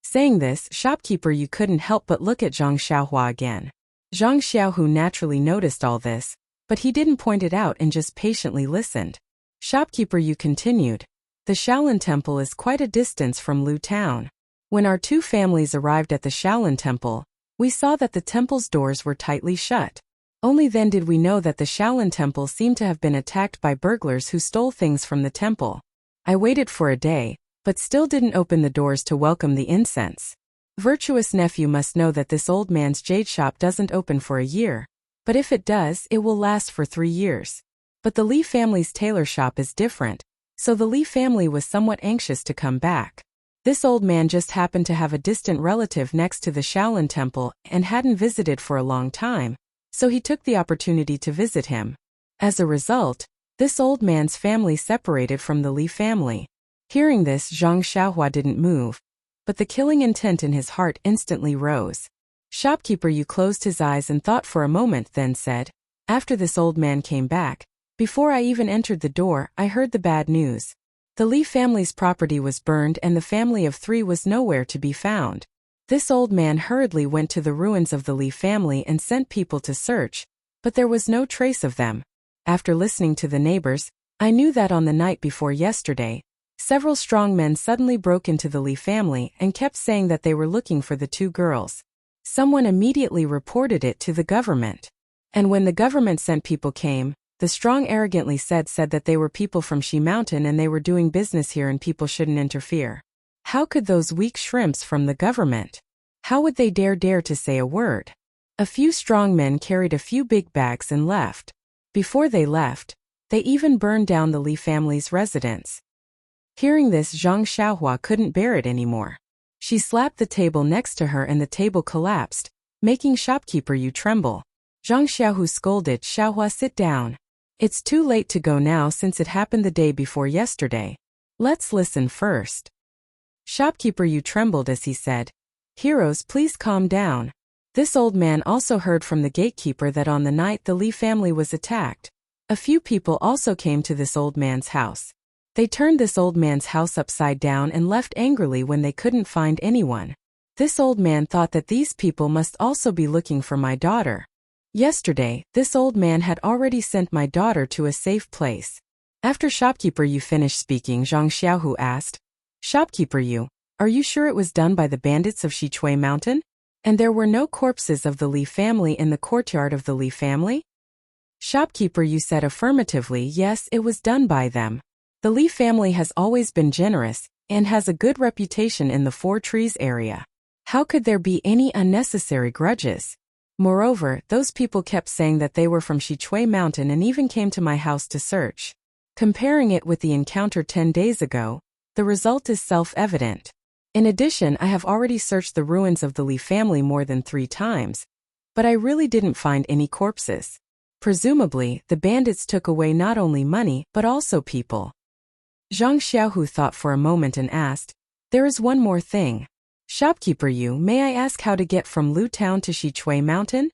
Speaker 1: Saying this, Shopkeeper Yu couldn't help but look at Zhang Xiaohua again. Zhang Xiaohu naturally noticed all this, but he didn't point it out and just patiently listened. Shopkeeper Yu continued, "The Shaolin Temple is quite a distance from Lu Town. When our two families arrived at the Shaolin Temple, we saw that the temple's doors were tightly shut. Only then did we know that the Shaolin Temple seemed to have been attacked by burglars who stole things from the temple. I waited for a day, but still didn't open the doors to welcome the incense. Virtuous nephew must know that this old man's jade shop doesn't open for a year, but if it does, it will last for 3 years. But the Li family's tailor shop is different, so the Li family was somewhat anxious to come back. This old man just happened to have a distant relative next to the Shaolin Temple and hadn't visited for a long time, so he took the opportunity to visit him. As a result, this old man's family separated from the Li family. Hearing this, Zhang Xiaohua didn't move, but the killing intent in his heart instantly rose. Shopkeeper Yu closed his eyes and thought for a moment, then said, "After this old man came back, before I even entered the door, I heard the bad news. The Li family's property was burned and the family of 3 was nowhere to be found. This old man hurriedly went to the ruins of the Li family and sent people to search, but there was no trace of them. After listening to the neighbors, I knew that on the night before yesterday, several strong men suddenly broke into the Li family and kept saying that they were looking for the 2 girls. Someone immediately reported it to the government. And when the government sent people came, the strong arrogantly said that they were people from Shi Mountain and they were doing business here and people shouldn't interfere. How could those weak shrimps from the government? How would they dare to say a word? A few strong men carried a few big bags and left. Before they left, they even burned down the Li family's residence." Hearing this, Zhang Xiaohua couldn't bear it anymore. She slapped the table next to her and the table collapsed, making Shopkeeper Yu tremble. Zhang Xiaohu scolded, "Xiaohua, sit down. It's too late to go now since it happened the day before yesterday. Let's listen first." Shopkeeper Yu trembled as he said, "Heroes, please calm down. This old man also heard from the gatekeeper that on the night the Li family was attacked, a few people also came to this old man's house. They turned this old man's house upside down and left angrily when they couldn't find anyone. This old man thought that these people must also be looking for my daughter. Yesterday, this old man had already sent my daughter to a safe place." After Shopkeeper Yu finished speaking, Zhang Xiaohu asked, "Shopkeeper Yu, are you sure it was done by the bandits of Shichui Mountain? And there were no corpses of the Li family in the courtyard of the Li family?" Shopkeeper Yu said affirmatively, "Yes, it was done by them. The Li family has always been generous and has a good reputation in the 4 Trees area. How could there be any unnecessary grudges? Moreover, those people kept saying that they were from Shichui Mountain and even came to my house to search. Comparing it with the encounter 10 days ago, the result is self-evident. In addition, I have already searched the ruins of the Li family more than 3 times, but I really didn't find any corpses. Presumably, the bandits took away not only money but also people." Zhang Xiaohu thought for a moment and asked, "There is one more thing. Shopkeeper Yu, may I ask how to get from Lu Town to Shichui Mountain?"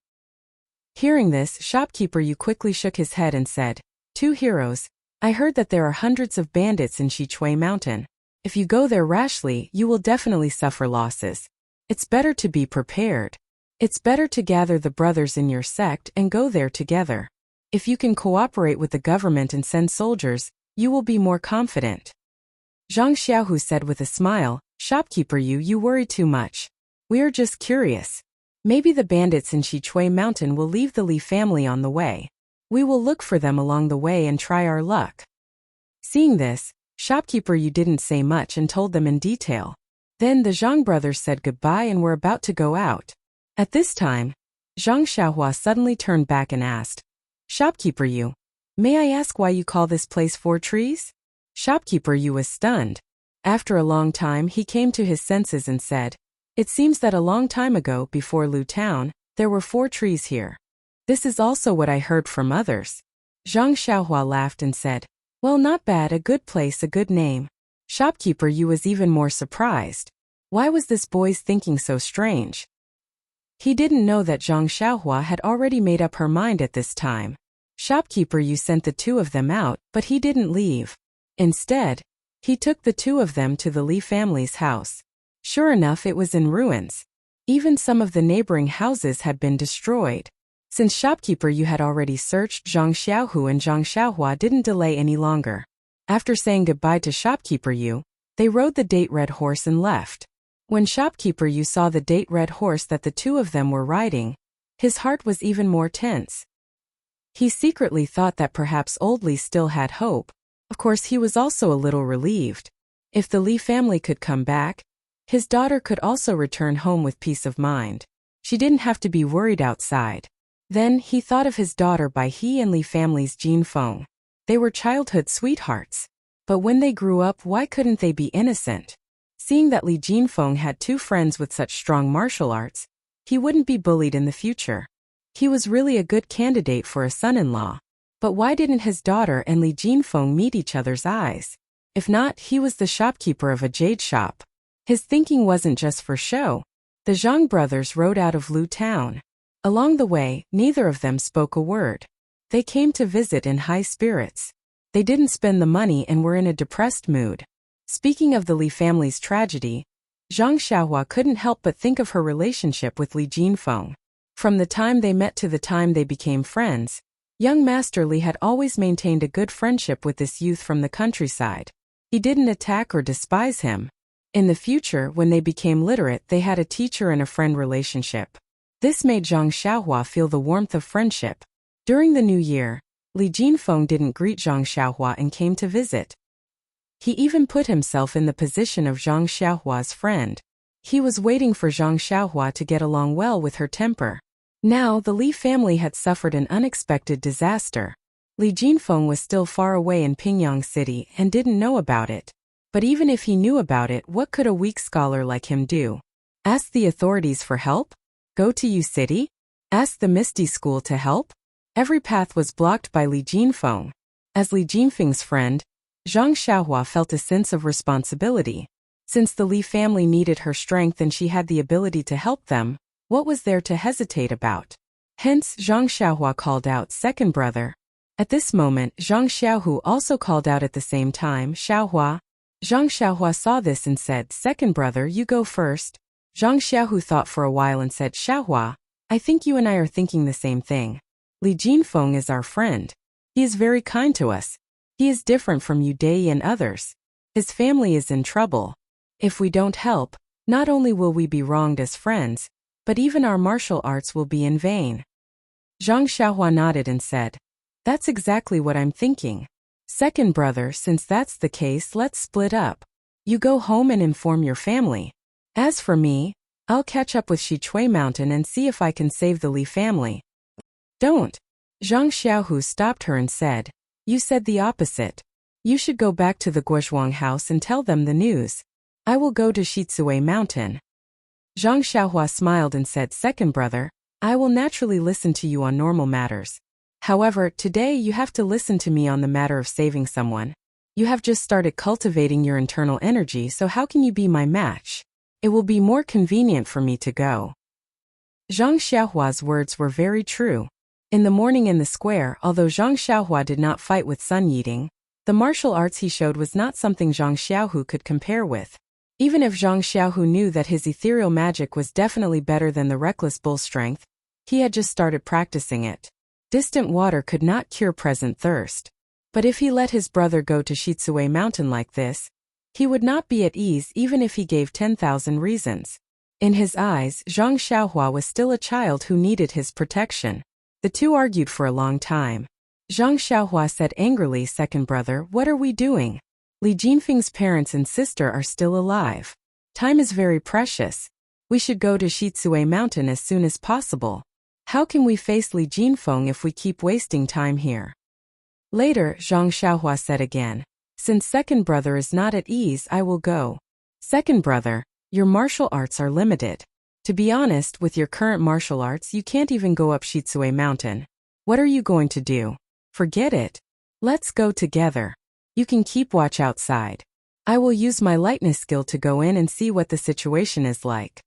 Speaker 1: Hearing this, Shopkeeper Yu quickly shook his head and said, "2 heroes, I heard that there are hundreds of bandits in Shichui Mountain. If you go there rashly, you will definitely suffer losses. It's better to be prepared. It's better to gather the brothers in your sect and go there together. If you can cooperate with the government and send soldiers, you will be more confident." Zhang Xiaohu said with a smile, "Shopkeeper Yu, you worry too much. We are just curious. Maybe the bandits in Shichui Mountain will leave the Li family on the way. We will look for them along the way and try our luck." Seeing this, Shopkeeper Yu didn't say much and told them in detail. Then the Zhang brothers said goodbye and were about to go out. At this time, Zhang Xiaohua suddenly turned back and asked, "Shopkeeper Yu, may I ask why you call this place 4 Trees?" Shopkeeper Yu was stunned. After a long time, he came to his senses and said, "It seems that a long time ago, before Lu Town, there were 4 trees here. This is also what I heard from others." Zhang Xiaohua laughed and said, "Well, not bad, a good place, a good name." Shopkeeper Yu was even more surprised. Why was this boy's thinking so strange? He didn't know that Zhang Xiaohua had already made up her mind at this time. Shopkeeper Yu sent the 2 of them out, but he didn't leave. Instead, he took the 2 of them to the Li family's house. Sure enough, it was in ruins. Even some of the neighboring houses had been destroyed. Since Shopkeeper Yu had already searched, Zhang Xiaohu and Zhang Xiaohua didn't delay any longer. After saying goodbye to Shopkeeper Yu, they rode the date red horse and left. When Shopkeeper Yu saw the date red horse that the 2 of them were riding, his heart was even more tense. He secretly thought that perhaps Old Li still had hope. Of course, he was also a little relieved. If the Li family could come back, his daughter could also return home with peace of mind. She didn't have to be worried outside. Then, he thought of his daughter by he and Li family's Jin Feng. They were childhood sweethearts. But when they grew up, why couldn't they be innocent? Seeing that Li Jinfeng had 2 friends with such strong martial arts, he wouldn't be bullied in the future. He was really a good candidate for a son-in-law. But why didn't his daughter and Li Jinfeng meet each other's eyes? If not, he was the shopkeeper of a jade shop. His thinking wasn't just for show. The Zhang brothers rode out of Lu town. Along the way, neither of them spoke a word. They came to visit in high spirits. They didn't spend the money and were in a depressed mood. Speaking of the Li family's tragedy, Zhang Xiaohua couldn't help but think of her relationship with Li Jinfeng. From the time they met to the time they became friends, young Master Li had always maintained a good friendship with this youth from the countryside. He didn't attack or despise him. In the future, when they became literate, they had a teacher and a friend relationship. This made Zhang Xiaohua feel the warmth of friendship. During the new year, Li Jinfeng didn't greet Zhang Xiaohua and came to visit. He even put himself in the position of Zhang Xiaohua's friend. He was waiting for Zhang Xiaohua to get along well with her temper. Now, the Li family had suffered an unexpected disaster. Li Jinfeng was still far away in Pingyang City and didn't know about it. But even if he knew about it, what could a weak scholar like him do? Ask the authorities for help? Go to U City? Ask the Misty School to help? Every path was blocked by Li Jinfeng. As Li Jinfeng's friend, Zhang Xiaohua felt a sense of responsibility. Since the Li family needed her strength and she had the ability to help them, what was there to hesitate about? Hence, Zhang Xiaohua called out, "Second brother." At this moment, Zhang Xiaohu also called out at the same time, "Xiaohua." Zhang Xiaohua saw this and said, "Second brother, you go first." Zhang Xiaohu thought for a while and said, "Xiaohua, I think you and I are thinking the same thing. Li Jinfeng is our friend. He is very kind to us. He is different from Yu Dai and others. His family is in trouble. If we don't help, not only will we be wronged as friends, but even our martial arts will be in vain." Zhang Xiaohua nodded and said, "That's exactly what I'm thinking. Second brother, since that's the case, let's split up. You go home and inform your family. As for me, I'll catch up with Shichui Mountain and see if I can save the Li family." "Don't." Zhang Xiaohu stopped her and said, "You said the opposite. You should go back to the Guozhuang house and tell them the news. I will go to Shichui Mountain." Zhang Xiaohua smiled and said, "Second brother, I will naturally listen to you on normal matters. However, today you have to listen to me on the matter of saving someone. You have just started cultivating your internal energy, so how can you be my match? It will be more convenient for me to go." Zhang Xiaohua's words were very true. In the morning in the square, although Zhang Xiaohua did not fight with Sun Yiding, the martial arts he showed was not something Zhang Xiaohu could compare with. Even if Zhang Xiaohu knew that his ethereal magic was definitely better than the reckless bull strength, he had just started practicing it. Distant water could not cure present thirst. But if he let his brother go to Shichui Mountain like this, he would not be at ease even if he gave 10,000 reasons. In his eyes, Zhang Xiaohua was still a child who needed his protection. The two argued for a long time. Zhang Xiaohua said angrily, "Second brother, what are we doing? Li Jinfeng's parents and sister are still alive. Time is very precious. We should go to Shichui Mountain as soon as possible. How can we face Li Jinfeng if we keep wasting time here?" Later, Zhang Xiaohua said again, "Since second brother is not at ease, I will go. Second brother, your martial arts are limited. To be honest, with your current martial arts, you can't even go up Shichui Mountain. What are you going to do? Forget it. Let's go together. You can keep watch outside. I will use my lightness skill to go in and see what the situation is like."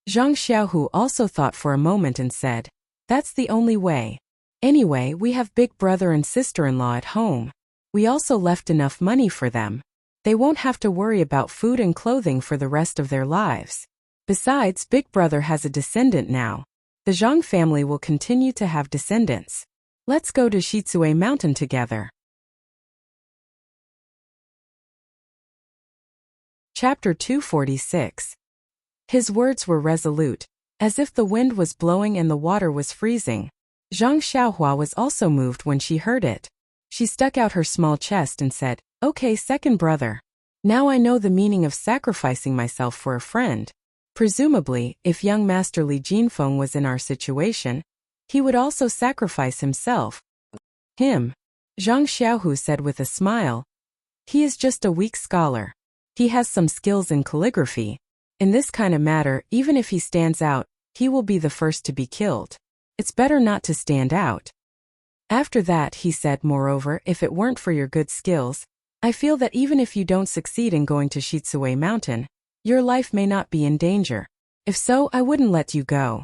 Speaker 1: Zhang Xiaohu also thought for a moment and said, "That's the only way. Anyway, we have big brother and sister-in-law at home. We also left enough money for them. They won't have to worry about food and clothing for the rest of their lives. Besides, big brother has a descendant now. The Zhang family will continue to have descendants. Let's go to Shichui Mountain together." Chapter 246. His words were resolute, as if the wind was blowing and the water was freezing. Zhang Xiaohua was also moved when she heard it. She stuck out her small chest and said, "Okay, second brother. Now I know the meaning of sacrificing myself for a friend. Presumably, if young Master Li Jinfeng was in our situation, he would also sacrifice himself." "Him," Zhang Xiaohu said with a smile. "He is just a weak scholar. He has some skills in calligraphy. In this kind of matter, even if he stands out, he will be the first to be killed. It's better not to stand out." After that, he said, "Moreover, if it weren't for your good skills, I feel that even if you don't succeed in going to Shitsue Mountain, your life may not be in danger. If so, I wouldn't let you go.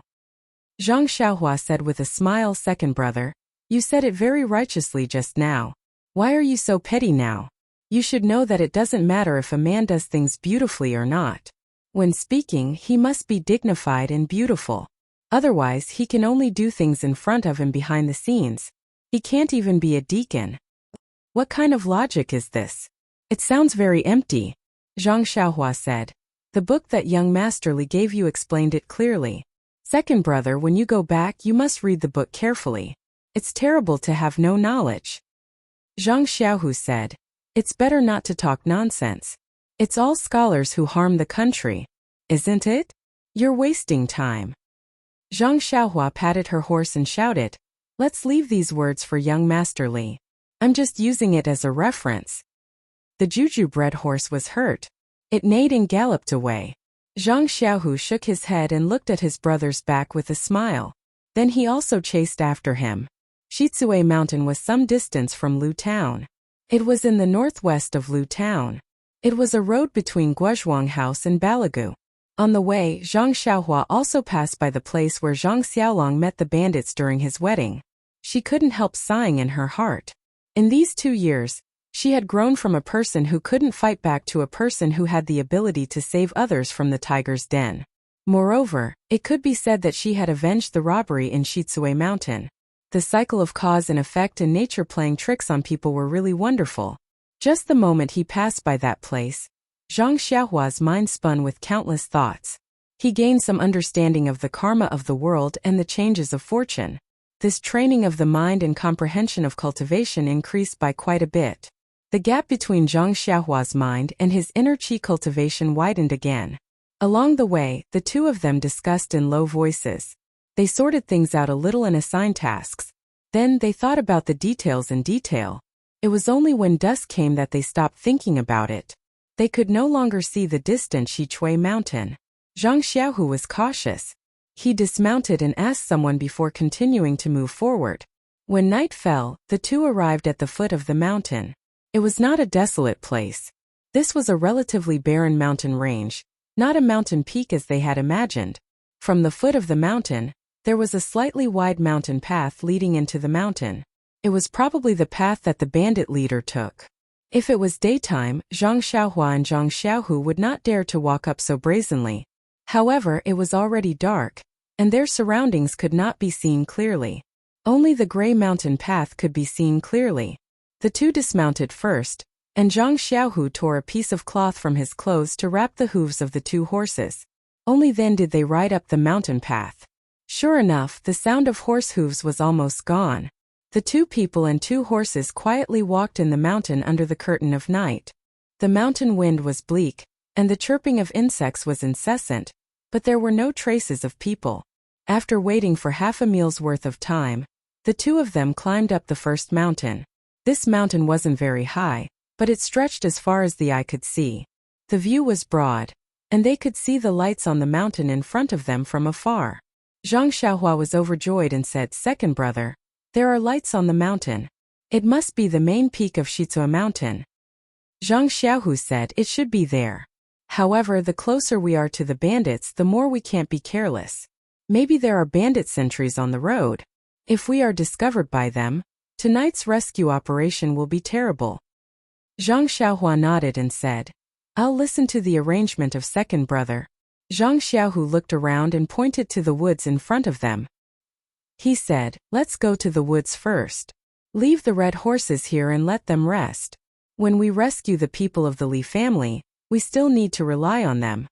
Speaker 1: Zhang Xiaohua said with a smile. Second brother, you said it very righteously just now. Why are you so petty now? You should know that it doesn't matter if a man does things beautifully or not. When speaking, he must be dignified and beautiful. Otherwise, he can only do things in front of and behind the scenes. He can't even be a deacon. What kind of logic is this? It sounds very empty. Zhang Xiaohua said. The book that young Master Li gave you explained it clearly. Second brother, when you go back, you must read the book carefully. It's terrible to have no knowledge. Zhang Xiaohu said. It's better not to talk nonsense. It's all scholars who harm the country. Isn't it? You're wasting time. Zhang Xiaohua patted her horse and shouted, let's leave these words for young Master Li. I'm just using it as a reference. The Juju-bred horse was hurt. It neighed and galloped away. Zhang Xiaohu shook his head and looked at his brother's back with a smile. Then he also chased after him. Shitsue Mountain was some distance from Lu Town. It was in the northwest of Lu Town. It was a road between Guozhuang House and Balagu. On the way, Zhang Xiaohua also passed by the place where Zhang Xiaolong met the bandits during his wedding. She couldn't help sighing in her heart. In these 2 years, she had grown from a person who couldn't fight back to a person who had the ability to save others from the tiger's den. Moreover, it could be said that she had avenged the robbery in Shitsue Mountain. The cycle of cause and effect and nature playing tricks on people were really wonderful. Just the moment he passed by that place, Zhang Xiaohua's mind spun with countless thoughts. He gained some understanding of the karma of the world and the changes of fortune. This training of the mind and comprehension of cultivation increased by quite a bit. The gap between Zhang Xiaohua's mind and his inner qi cultivation widened again. Along the way, the two of them discussed in low voices. They sorted things out a little and assigned tasks. Then they thought about the details in detail. It was only when dusk came that they stopped thinking about it. They could no longer see the distant Shichui Mountain. Zhang Xiaohu was cautious. He dismounted and asked someone before continuing to move forward. When night fell, the two arrived at the foot of the mountain. It was not a desolate place. This was a relatively barren mountain range, not a mountain peak as they had imagined. From the foot of the mountain, there was a slightly wide mountain path leading into the mountain. It was probably the path that the bandit leader took. If it was daytime, Zhang Xiaohua and Zhang Xiaohu would not dare to walk up so brazenly. However, it was already dark, and their surroundings could not be seen clearly. Only the gray mountain path could be seen clearly. The two dismounted first, and Zhang Xiaohu tore a piece of cloth from his clothes to wrap the hooves of the two horses. Only then did they ride up the mountain path. Sure enough, the sound of horse hooves was almost gone. The two people and two horses quietly walked in the mountain under the curtain of night. The mountain wind was bleak, and the chirping of insects was incessant, but there were no traces of people. After waiting for half a meal's worth of time, the two of them climbed up the first mountain. This mountain wasn't very high, but it stretched as far as the eye could see. The view was broad, and they could see the lights on the mountain in front of them from afar. Zhang Xiaohua was overjoyed and said, "Second brother, there are lights on the mountain. It must be the main peak of Shitsue Mountain." Zhang Xiaohu said, "It should be there. However, the closer we are to the bandits, the more we can't be careless. Maybe there are bandit sentries on the road. If we are discovered by them, tonight's rescue operation will be terrible." Zhang Xiaohua nodded and said, "I'll listen to the arrangement of second brother." Zhang Xiaohu looked around and pointed to the woods in front of them. He said, "Let's go to the woods first. Leave the red horses here and let them rest. When we rescue the people of the Li family, we still need to rely on them."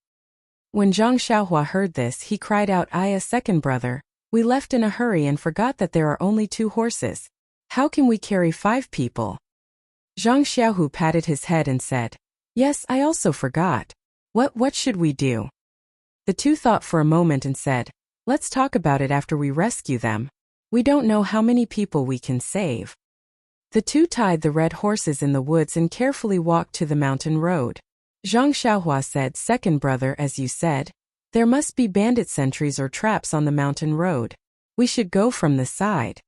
Speaker 1: When Zhang Xiaohua heard this, he cried out, "Aya, second brother, we left in a hurry and forgot that there are only 2 horses. How can we carry 5 people?" Zhang Xiaohu patted his head and said, "Yes, I also forgot. What should we do?" The two thought for a moment and said, "Let's talk about it after we rescue them. We don't know how many people we can save." The two tied the red horses in the woods and carefully walked to the mountain road. Zhang Xiaohua said, "Second brother, as you said, there must be bandit sentries or traps on the mountain road. We should go from the side."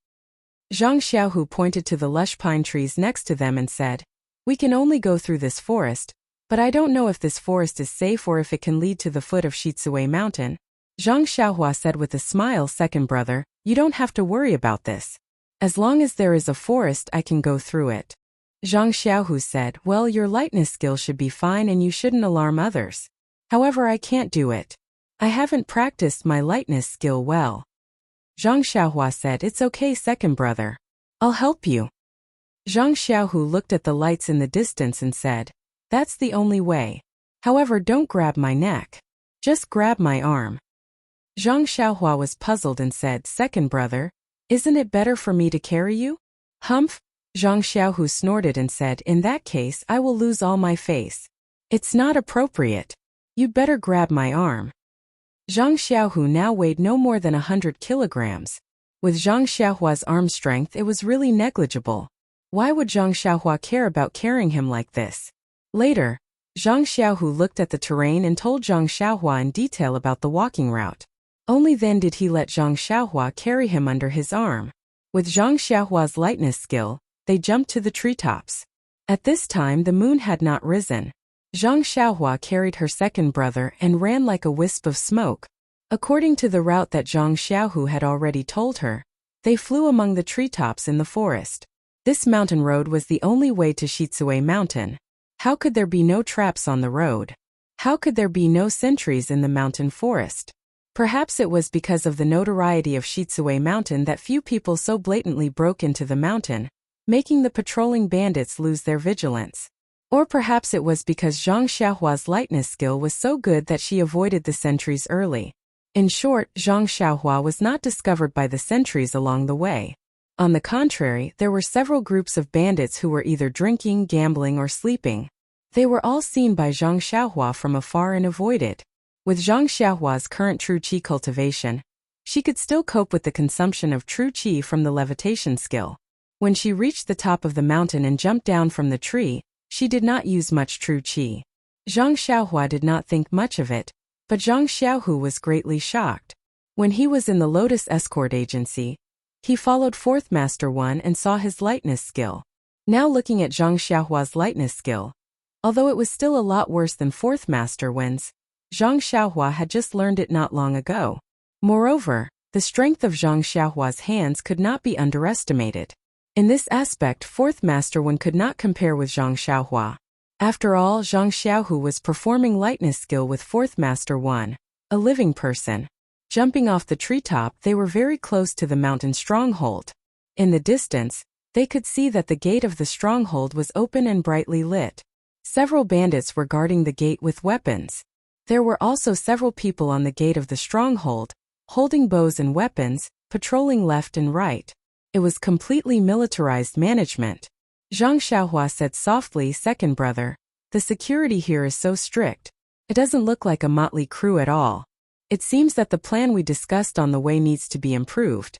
Speaker 1: Zhang Xiaohu pointed to the lush pine trees next to them and said, We can only go through this forest, but I don't know if this forest is safe or if it can lead to the foot of Shitsue Mountain. Zhang Xiaohua said with a smile. Second brother, you don't have to worry about this. As long as there is a forest, I can go through it. Zhang Xiaohu said, well, your lightness skill should be fine and you shouldn't alarm others. However, I can't do it. I haven't practiced my lightness skill well. Zhang Xiaohua said, it's okay, second brother. I'll help you. Zhang Xiaohu looked at the lights in the distance and said, that's the only way. However, don't grab my neck. Just grab my arm. Zhang Xiaohua was puzzled and said, second brother, isn't it better for me to carry you? Humph! Zhang Xiaohu snorted and said, in that case I will lose all my face. It's not appropriate. You'd better grab my arm. Zhang Xiaohu now weighed no more than 100 kilograms. With Zhang Xiaohua's arm strength, it was really negligible. Why would Zhang Xiaohua care about carrying him like this? Later, Zhang Xiaohu looked at the terrain and told Zhang Xiaohua in detail about the walking route. Only then did he let Zhang Xiaohua carry him under his arm. With Zhang Xiaohua's lightness skill, they jumped to the treetops. At this time the moon had not risen. Zhang Xiaohua carried her second brother and ran like a wisp of smoke. According to the route that Zhang Xiaohu had already told her, they flew among the treetops in the forest. This mountain road was the only way to Shitsue Mountain. How could there be no traps on the road? How could there be no sentries in the mountain forest? Perhaps it was because of the notoriety of Shitsue Mountain that few people so blatantly broke into the mountain, making the patrolling bandits lose their vigilance. Or perhaps it was because Zhang Xiaohua's lightness skill was so good that she avoided the sentries early. In short, Zhang Xiaohua was not discovered by the sentries along the way. On the contrary, there were several groups of bandits who were either drinking, gambling, or sleeping. They were all seen by Zhang Xiaohua from afar and avoided. With Zhang Xiaohua's current true qi cultivation, she could still cope with the consumption of true qi from the levitation skill. When she reached the top of the mountain and jumped down from the tree, she did not use much true qi. Zhang Xiaohua did not think much of it, but Zhang Xiaohu was greatly shocked. When he was in the Lotus Escort Agency, he followed Fourth Master One and saw his lightness skill. Now looking at Zhang Xiaohua's lightness skill, although it was still a lot worse than Fourth Master One's, Zhang Xiaohua had just learned it not long ago. Moreover, the strength of Zhang Xiaohua's hands could not be underestimated. In this aspect, Fourth Master One could not compare with Zhang Xiaohua. After all, Zhang Xiaohu was performing lightness skill with Fourth Master One, a living person. Jumping off the treetop, they were very close to the mountain stronghold. In the distance, they could see that the gate of the stronghold was open and brightly lit. Several bandits were guarding the gate with weapons. There were also several people on the gate of the stronghold, holding bows and weapons, patrolling left and right. It was completely militarized management. Zhang Xiaohua said softly, second brother, the security here is so strict. It doesn't look like a motley crew at all. It seems that the plan we discussed on the way needs to be improved.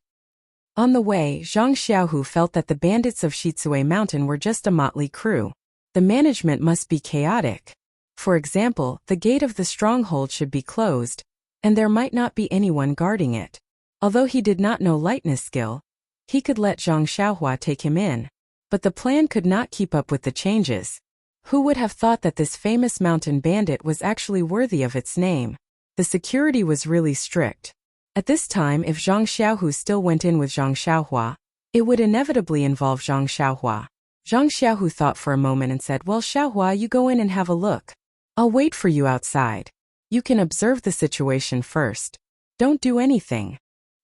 Speaker 1: On the way, Zhang Xiaohu felt that the bandits of Shitsue Mountain were just a motley crew. The management must be chaotic. For example, the gate of the stronghold should be closed, and there might not be anyone guarding it. Although he did not know lightness skill, he could let Zhang Xiaohua take him in. But the plan could not keep up with the changes. Who would have thought that this famous mountain bandit was actually worthy of its name? The security was really strict. At this time, if Zhang Xiaohu still went in with Zhang Xiaohua, it would inevitably involve Zhang Xiaohua. Zhang Xiaohu thought for a moment and said, well, Xiaohua, you go in and have a look. I'll wait for you outside. You can observe the situation first. Don't do anything.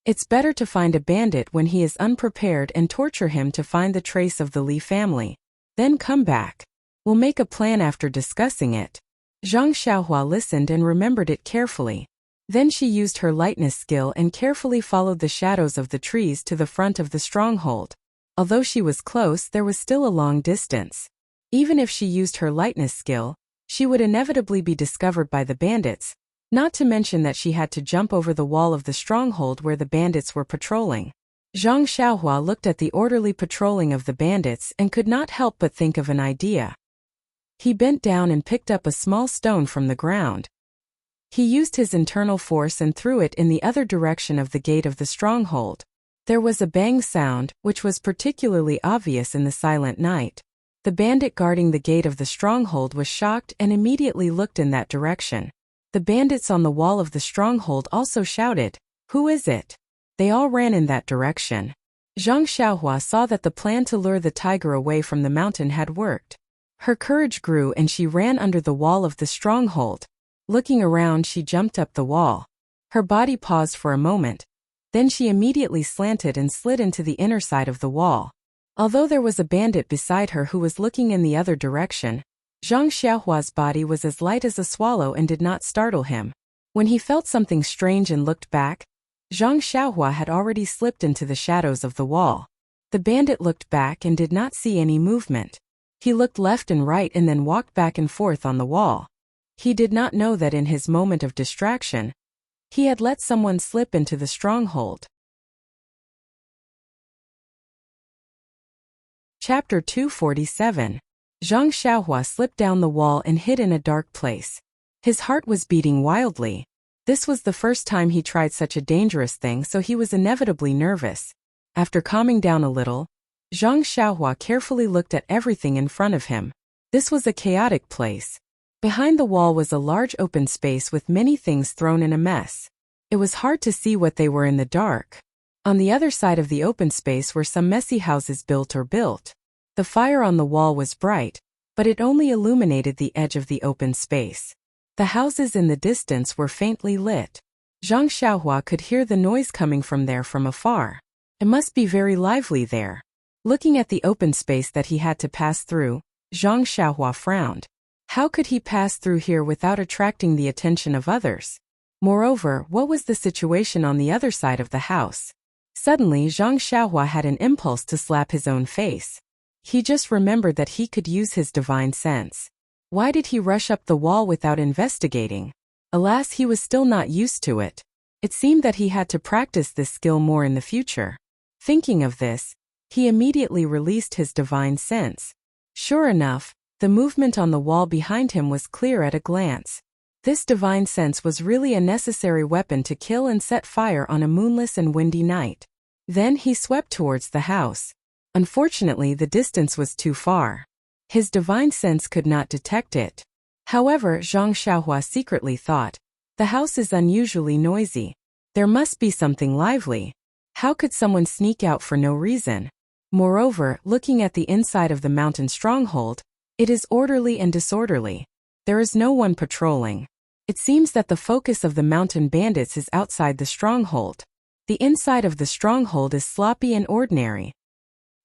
Speaker 1: It's better to find a bandit when he is unprepared and torture him to find the trace of the Li family. Then come back. We'll make a plan after discussing it. Zhang Xiaohua listened and remembered it carefully. Then she used her lightness skill and carefully followed the shadows of the trees to the front of the stronghold. Although she was close, there was still a long distance. Even if she used her lightness skill, she would inevitably be discovered by the bandits, not to mention that she had to jump over the wall of the stronghold where the bandits were patrolling. Zhang Xiaohua looked at the orderly patrolling of the bandits and could not help but think of an idea. He bent down and picked up a small stone from the ground. He used his internal force and threw it in the other direction of the gate of the stronghold. There was a bang sound, which was particularly obvious in the silent night. The bandit guarding the gate of the stronghold was shocked and immediately looked in that direction. The bandits on the wall of the stronghold also shouted, "Who is it?" They all ran in that direction. Zhang Xiaohua saw that the plan to lure the tiger away from the mountain had worked. Her courage grew and she ran under the wall of the stronghold. Looking around, she jumped up the wall. Her body paused for a moment. Then she immediately slanted and slid into the inner side of the wall. Although there was a bandit beside her who was looking in the other direction, Zhang Xiaohua's body was as light as a swallow and did not startle him. When he felt something strange and looked back, Zhang Xiaohua had already slipped into the shadows of the wall. The bandit looked back and did not see any movement. He looked left and right and then walked back and forth on the wall. He did not know that in his moment of distraction, he had let someone slip into the stronghold. Chapter 247. Zhang Xiaohua slipped down the wall and hid in a dark place. His heart was beating wildly. This was the first time he tried such a dangerous thing, so he was inevitably nervous. After calming down a little, Zhang Xiaohua carefully looked at everything in front of him. This was a chaotic place. Behind the wall was a large open space with many things thrown in a mess. It was hard to see what they were in the dark. On the other side of the open space were some messy houses built. The fire on the wall was bright, but it only illuminated the edge of the open space. The houses in the distance were faintly lit. Zhang Xiaohua could hear the noise coming from there from afar. It must be very lively there. Looking at the open space that he had to pass through, Zhang Xiaohua frowned. How could he pass through here without attracting the attention of others? Moreover, what was the situation on the other side of the house? Suddenly, Zhang Xiaohua had an impulse to slap his own face. He just remembered that he could use his divine sense. Why did he rush up the wall without investigating? Alas, he was still not used to it. It seemed that he had to practice this skill more in the future. Thinking of this, he immediately released his divine sense. Sure enough, the movement on the wall behind him was clear at a glance. This divine sense was really a necessary weapon to kill and set fire on a moonless and windy night. Then he swept towards the house. Unfortunately, the distance was too far. His divine sense could not detect it. However, Zhang Xiaohua secretly thought, the house is unusually noisy. There must be something lively. How could someone sneak out for no reason? Moreover, looking at the inside of the mountain stronghold, it is orderly and disorderly. There is no one patrolling. It seems that the focus of the mountain bandits is outside the stronghold. The inside of the stronghold is sloppy and ordinary.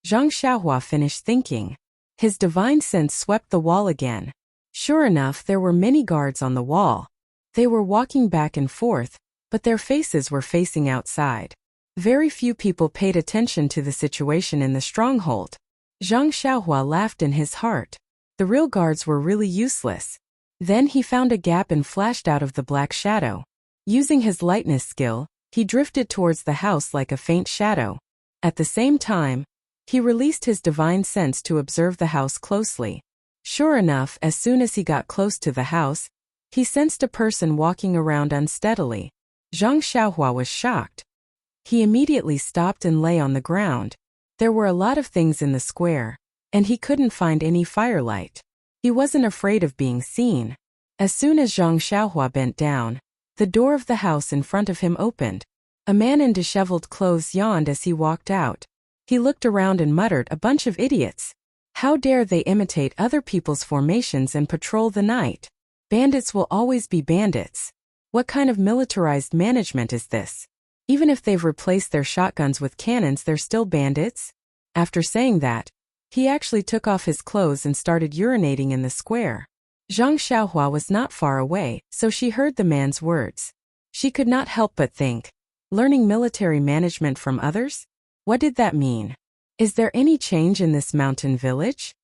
Speaker 1: Zhang Xiaohua finished thinking. His divine sense swept the wall again. Sure enough, there were many guards on the wall. They were walking back and forth, but their faces were facing outside. Very few people paid attention to the situation in the stronghold. Zhang Xiaohua laughed in his heart. The real guards were really useless. Then he found a gap and flashed out of the black shadow. Using his lightness skill, he drifted towards the house like a faint shadow. At the same time, he released his divine sense to observe the house closely. Sure enough, as soon as he got close to the house, he sensed a person walking around unsteadily. Zhang Xiaohua was shocked. He immediately stopped and lay on the ground. There were a lot of things in the square, and he couldn't find any firelight. He wasn't afraid of being seen. As soon as Zhang Xiaohua bent down, the door of the house in front of him opened. A man in disheveled clothes yawned as he walked out. He looked around and muttered, "A bunch of idiots. How dare they imitate other people's formations and patrol the night? Bandits will always be bandits. What kind of militarized management is this? Even if they've replaced their shotguns with cannons, they're still bandits?" After saying that, he actually took off his clothes and started urinating in the square. Zhang Xiaohua was not far away, so she heard the man's words. She could not help but think, learning military management from others? What did that mean? Is there any change in this mountain village?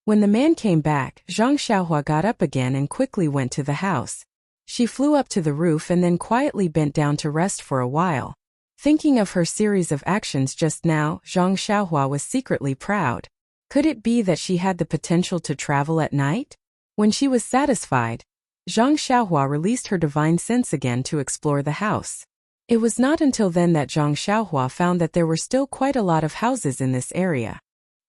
Speaker 1: When the man came back, Zhang Xiaohua got up again and quickly went to the house. She flew up to the roof and then quietly bent down to rest for a while. Thinking of her series of actions just now, Zhang Xiaohua was secretly proud. Could it be that she had the potential to travel at night? When she was satisfied, Zhang Xiaohua released her divine sense again to explore the house. It was not until then that Zhang Xiaohua found that there were still quite a lot of houses in this area.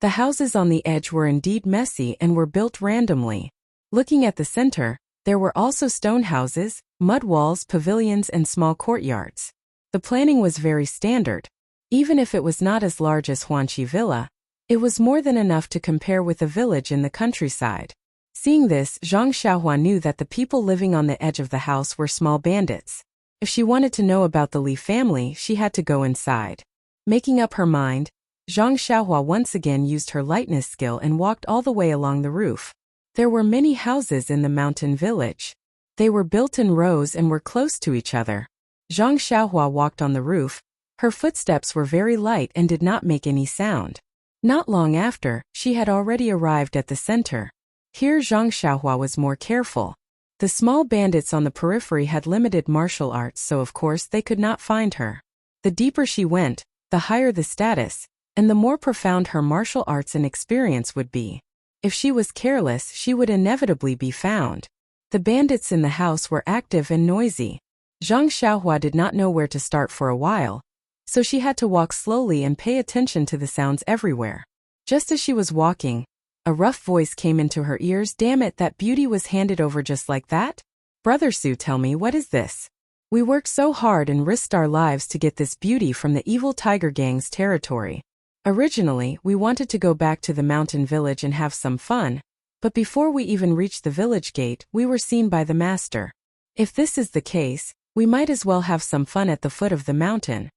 Speaker 1: The houses on the edge were indeed messy and were built randomly. Looking at the center, there were also stone houses, mud walls, pavilions, and small courtyards. The planning was very standard. Even if it was not as large as Huanqi Villa, it was more than enough to compare with a village in the countryside. Seeing this, Zhang Xiaohua knew that the people living on the edge of the house were small bandits. If she wanted to know about the Li family, she had to go inside. Making up her mind, Zhang Xiaohua once again used her lightness skill and walked all the way along the roof. There were many houses in the mountain village. They were built in rows and were close to each other. Zhang Xiaohua walked on the roof. Her footsteps were very light and did not make any sound. Not long after, she had already arrived at the center. Here Zhang Xiaohua was more careful. The small bandits on the periphery had limited martial arts, so of course they could not find her. The deeper she went, the higher the status, and the more profound her martial arts and experience would be. If she was careless, she would inevitably be found. The bandits in the house were active and noisy. Zhang Xiaohua did not know where to start for a while, so she had to walk slowly and pay attention to the sounds everywhere. Just as she was walking, a rough voice came into her ears. Damn it, that beauty was handed over just like that? Brother Su, tell me, what is this? We worked so hard and risked our lives to get this beauty from the evil tiger gang's territory. Originally, we wanted to go back to the mountain village and have some fun, but before we even reached the village gate, we were seen by the master. If this is the case, we might as well have some fun at the foot of the mountain.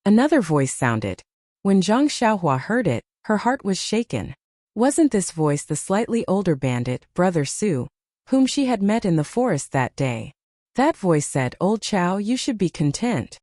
Speaker 1: Another voice sounded. When Zhang Xiaohua heard it, her heart was shaken. Wasn't this voice the slightly older bandit, Brother Su, whom she had met in the forest that day? That voice said, "Old Chow, you should be content.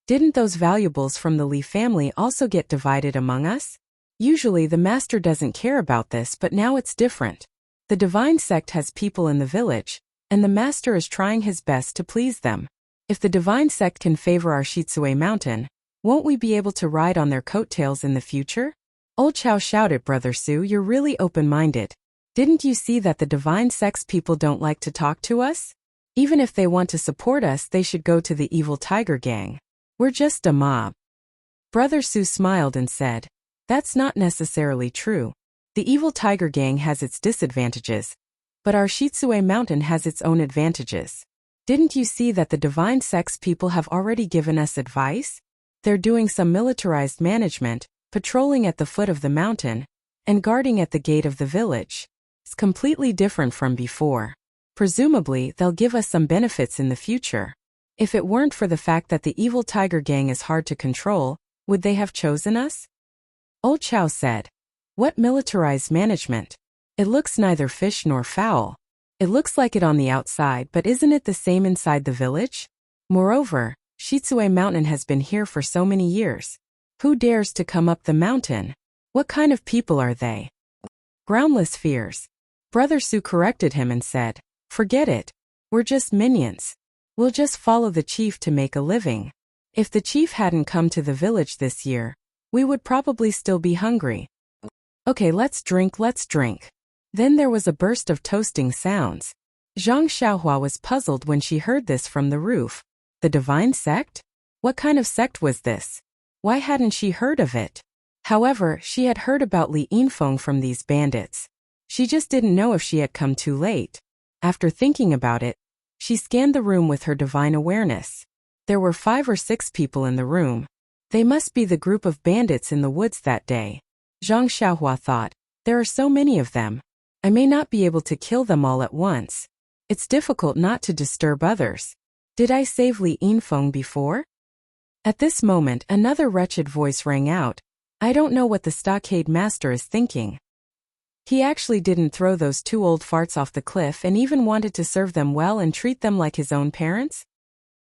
Speaker 1: Didn't those valuables from the Li family also get divided among us? Usually the master doesn't care about this, but now it's different. The divine sect has people in the village, and the master is trying his best to please them. If the divine sect can favor our Shitsue mountain, won't we be able to ride on their coattails in the future?" Old Chow shouted, "Brother Su, you're really open-minded. Didn't you see that the divine sect's people don't like to talk to us? Even if they want to support us, they should go to the evil tiger gang. We're just a mob." Brother Su smiled and said, "That's not necessarily true. The evil tiger gang has its disadvantages, but our Shitsue mountain has its own advantages. Didn't you see that the divine sect's people have already given us advice? They're doing some militarized management, patrolling at the foot of the mountain, and guarding at the gate of the village. It's completely different from before. Presumably, they'll give us some benefits in the future. If it weren't for the fact that the evil tiger gang is hard to control, would they have chosen us?" Old Chow said, "What militarized management? It looks neither fish nor fowl. It looks like it on the outside, but isn't it the same inside the village? Moreover, Shitsue Mountain has been here for so many years. Who dares to come up the mountain? What kind of people are they?" "Groundless fears." Brother Su corrected him and said, "Forget it. We're just minions. We'll just follow the chief to make a living. If the chief hadn't come to the village this year, we would probably still be hungry. Okay, let's drink, let's drink." Then there was a burst of toasting sounds. Zhang Xiaohua was puzzled when she heard this from the roof. The divine sect? What kind of sect was this? Why hadn't she heard of it? However, she had heard about Li Yinfeng from these bandits. She just didn't know if she had come too late. After thinking about it, she scanned the room with her divine awareness. There were 5 or 6 people in the room. They must be the group of bandits in the woods that day. Zhang Xiaohua thought, there are so many of them. I may not be able to kill them all at once. It's difficult not to disturb others. Did I save Li Yinfeng before? At this moment, another wretched voice rang out. I don't know what the stockade master is thinking. He actually didn't throw those 2 old farts off the cliff and even wanted to serve them well and treat them like his own parents?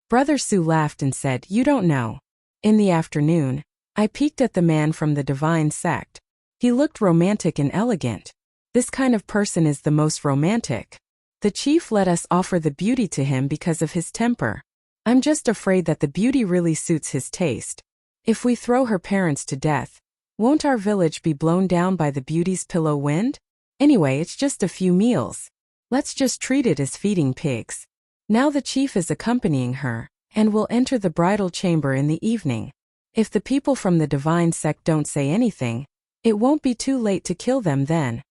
Speaker 1: Brother Su laughed and said, "You don't know. In the afternoon, I peeked at the man from the divine sect. He looked romantic and elegant. This kind of person is the most romantic. The chief let us offer the beauty to him because of his temper. I'm just afraid that the beauty really suits his taste. If we throw her parents to death, won't our village be blown down by the beauty's pillow wind? Anyway, it's just a few meals. Let's just treat it as feeding pigs." Now the chief is accompanying her, and will enter the bridal chamber in the evening. If the people from the divine sect don't say anything, It won't be too late to kill them then.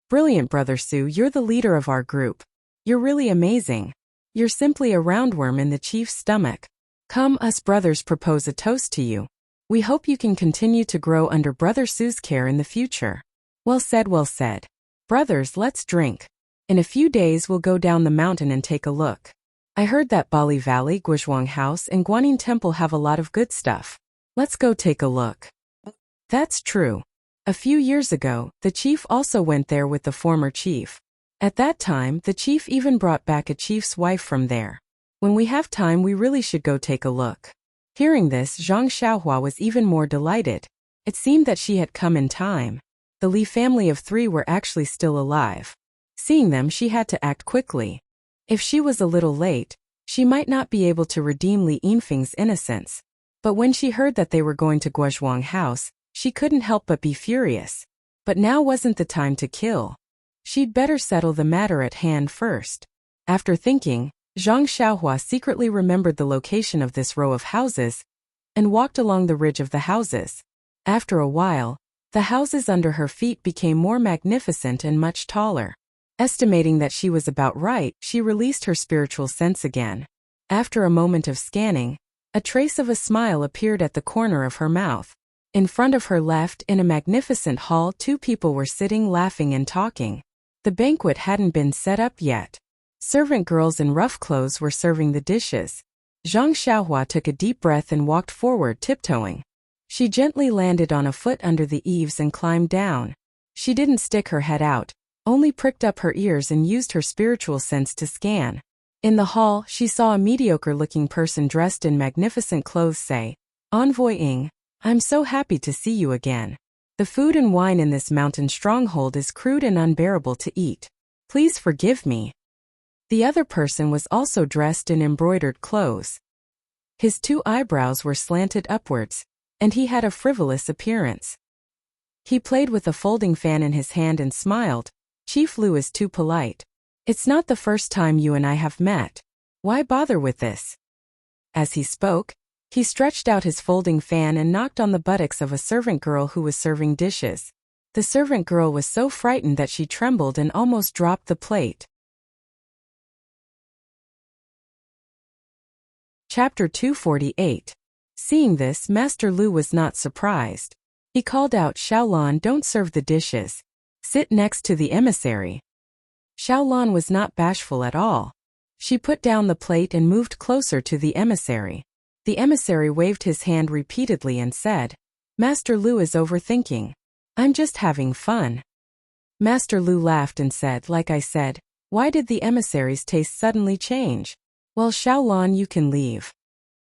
Speaker 1: Brilliant, Brother Su, you're the leader of our group. You're really amazing. You're simply a roundworm in the chief's stomach. Come, us brothers propose a toast to you. We hope you can continue to grow under Brother Su's care in the future. Well said, well said. Brothers, let's drink. In a few days we'll go down the mountain and take a look. I heard that Bali Valley, Guizhuang House, and Guanyin Temple have a lot of good stuff. Let's go take a look. That's true. A few years ago, the chief also went there with the former chief. At that time, the chief even brought back a chief's wife from there. When we have time, we really should go take a look. Hearing this, Zhang Xiaohua was even more delighted. It seemed that she had come in time. The Li family of 3 were actually still alive. Seeing them, she had to act quickly. If she was a little late, she might not be able to redeem Li Yinfeng's innocence. But when she heard that they were going to Guizhuang House, she couldn't help but be furious. But now wasn't the time to kill. She'd better settle the matter at hand first. After thinking, Zhang Xiaohua secretly remembered the location of this row of houses and walked along the ridge of the houses. After a while, the houses under her feet became more magnificent and much taller. Estimating that she was about right, she released her spiritual sense again. After a moment of scanning, a trace of a smile appeared at the corner of her mouth. In front of her left, in a magnificent hall, 2 people were sitting laughing and talking. The banquet hadn't been set up yet. Servant girls in rough clothes were serving the dishes. Zhang Xiaohua took a deep breath and walked forward, tiptoeing. She gently landed on a foot under the eaves and climbed down. She didn't stick her head out, only pricked up her ears and used her spiritual sense to scan. In the hall, she saw a mediocre-looking person dressed in magnificent clothes say, "Envoy Ying, I'm so happy to see you again. The food and wine in this mountain stronghold is crude and unbearable to eat. Please forgive me." The other person was also dressed in embroidered clothes. His 2 eyebrows were slanted upwards, and he had a frivolous appearance. He played with a folding fan in his hand and smiled. "Chief Lu is too polite. It's not the first time you and I have met. Why bother with this?" As he spoke, he stretched out his folding fan and knocked on the buttocks of a servant girl who was serving dishes. The servant girl was so frightened that she trembled and almost dropped the plate. Chapter 248. Seeing this, Master Lu was not surprised. He called out, "Xiaolan, don't serve the dishes. Sit next to the emissary." Xiaolan was not bashful at all. She put down the plate and moved closer to the emissary. The emissary waved his hand repeatedly and said, "Master Lu is overthinking. I'm just having fun." Master Lu laughed and said, "Like I said, why did the emissary's taste suddenly change? Well, Xiaolan, you can leave."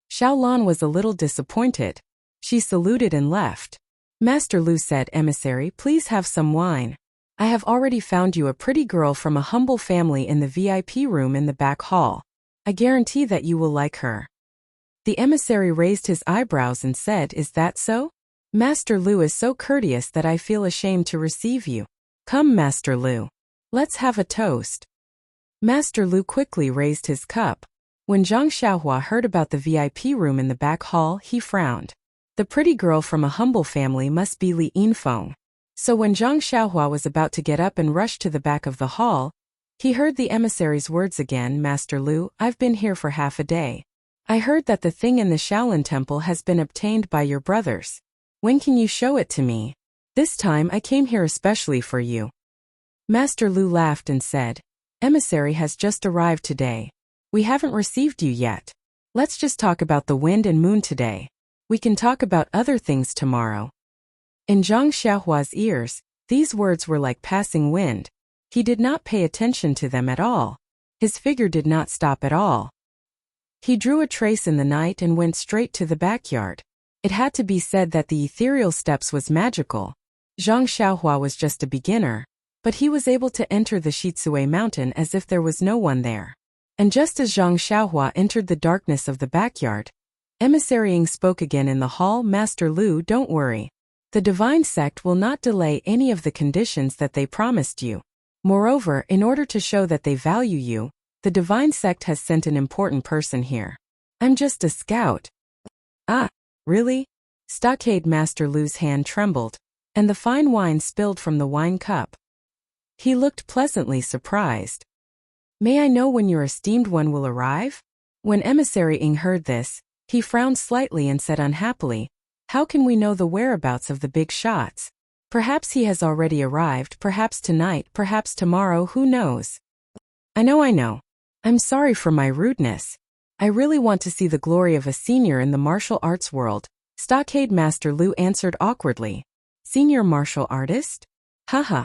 Speaker 1: Xiaolan was a little disappointed. She saluted and left. Master Lu said, "Emissary, please have some wine. I have already found you a pretty girl from a humble family in the VIP room in the back hall. I guarantee that you will like her." The emissary raised his eyebrows and said, "Is that so? Master Lu is so courteous that I feel ashamed to receive you. Come, Master Lu. Let's have a toast." Master Lu quickly raised his cup. When Zhang Xiaohua heard about the VIP room in the back hall, he frowned. The pretty girl from a humble family must be Li Yinfeng. So when Zhang Xiaohua was about to get up and rush to the back of the hall, he heard the emissary's words again, "Master Lu, I've been here for half a day. I heard that the thing in the Shaolin Temple has been obtained by your brothers. When can you show it to me? This time I came here especially for you." Master Lu laughed and said, "Emissary has just arrived today. We haven't received you yet. Let's just talk about the wind and moon today. We can talk about other things tomorrow." In Zhang Xiaohua's ears, these words were like passing wind. He did not pay attention to them at all. His figure did not stop at all. He drew a trace in the night and went straight to the backyard. It had to be said that the ethereal steps was magical. Zhang Xiaohua was just a beginner, but he was able to enter the Shitsue mountain as if there was no one there. And just as Zhang Xiaohua entered the darkness of the backyard, Emissary Ying spoke again in the hall, "Master Lu, don't worry. The divine sect will not delay any of the conditions that they promised you. Moreover, in order to show that they value you, the divine sect has sent an important person here. I'm just a scout." "Ah, really?" Stockade Master Lu's hand trembled. and the fine wine spilled from the wine cup. He looked pleasantly surprised. May I know when your esteemed one will arrive? When Emissary Ing heard this, he frowned slightly and said unhappily, how can we know the whereabouts of the big shots? Perhaps he has already arrived, perhaps tonight, perhaps tomorrow, who knows? I know. I'm sorry for my rudeness. I really want to see the glory of a senior in the martial arts world, Stockade Master Lu answered awkwardly. Senior martial artist? Haha.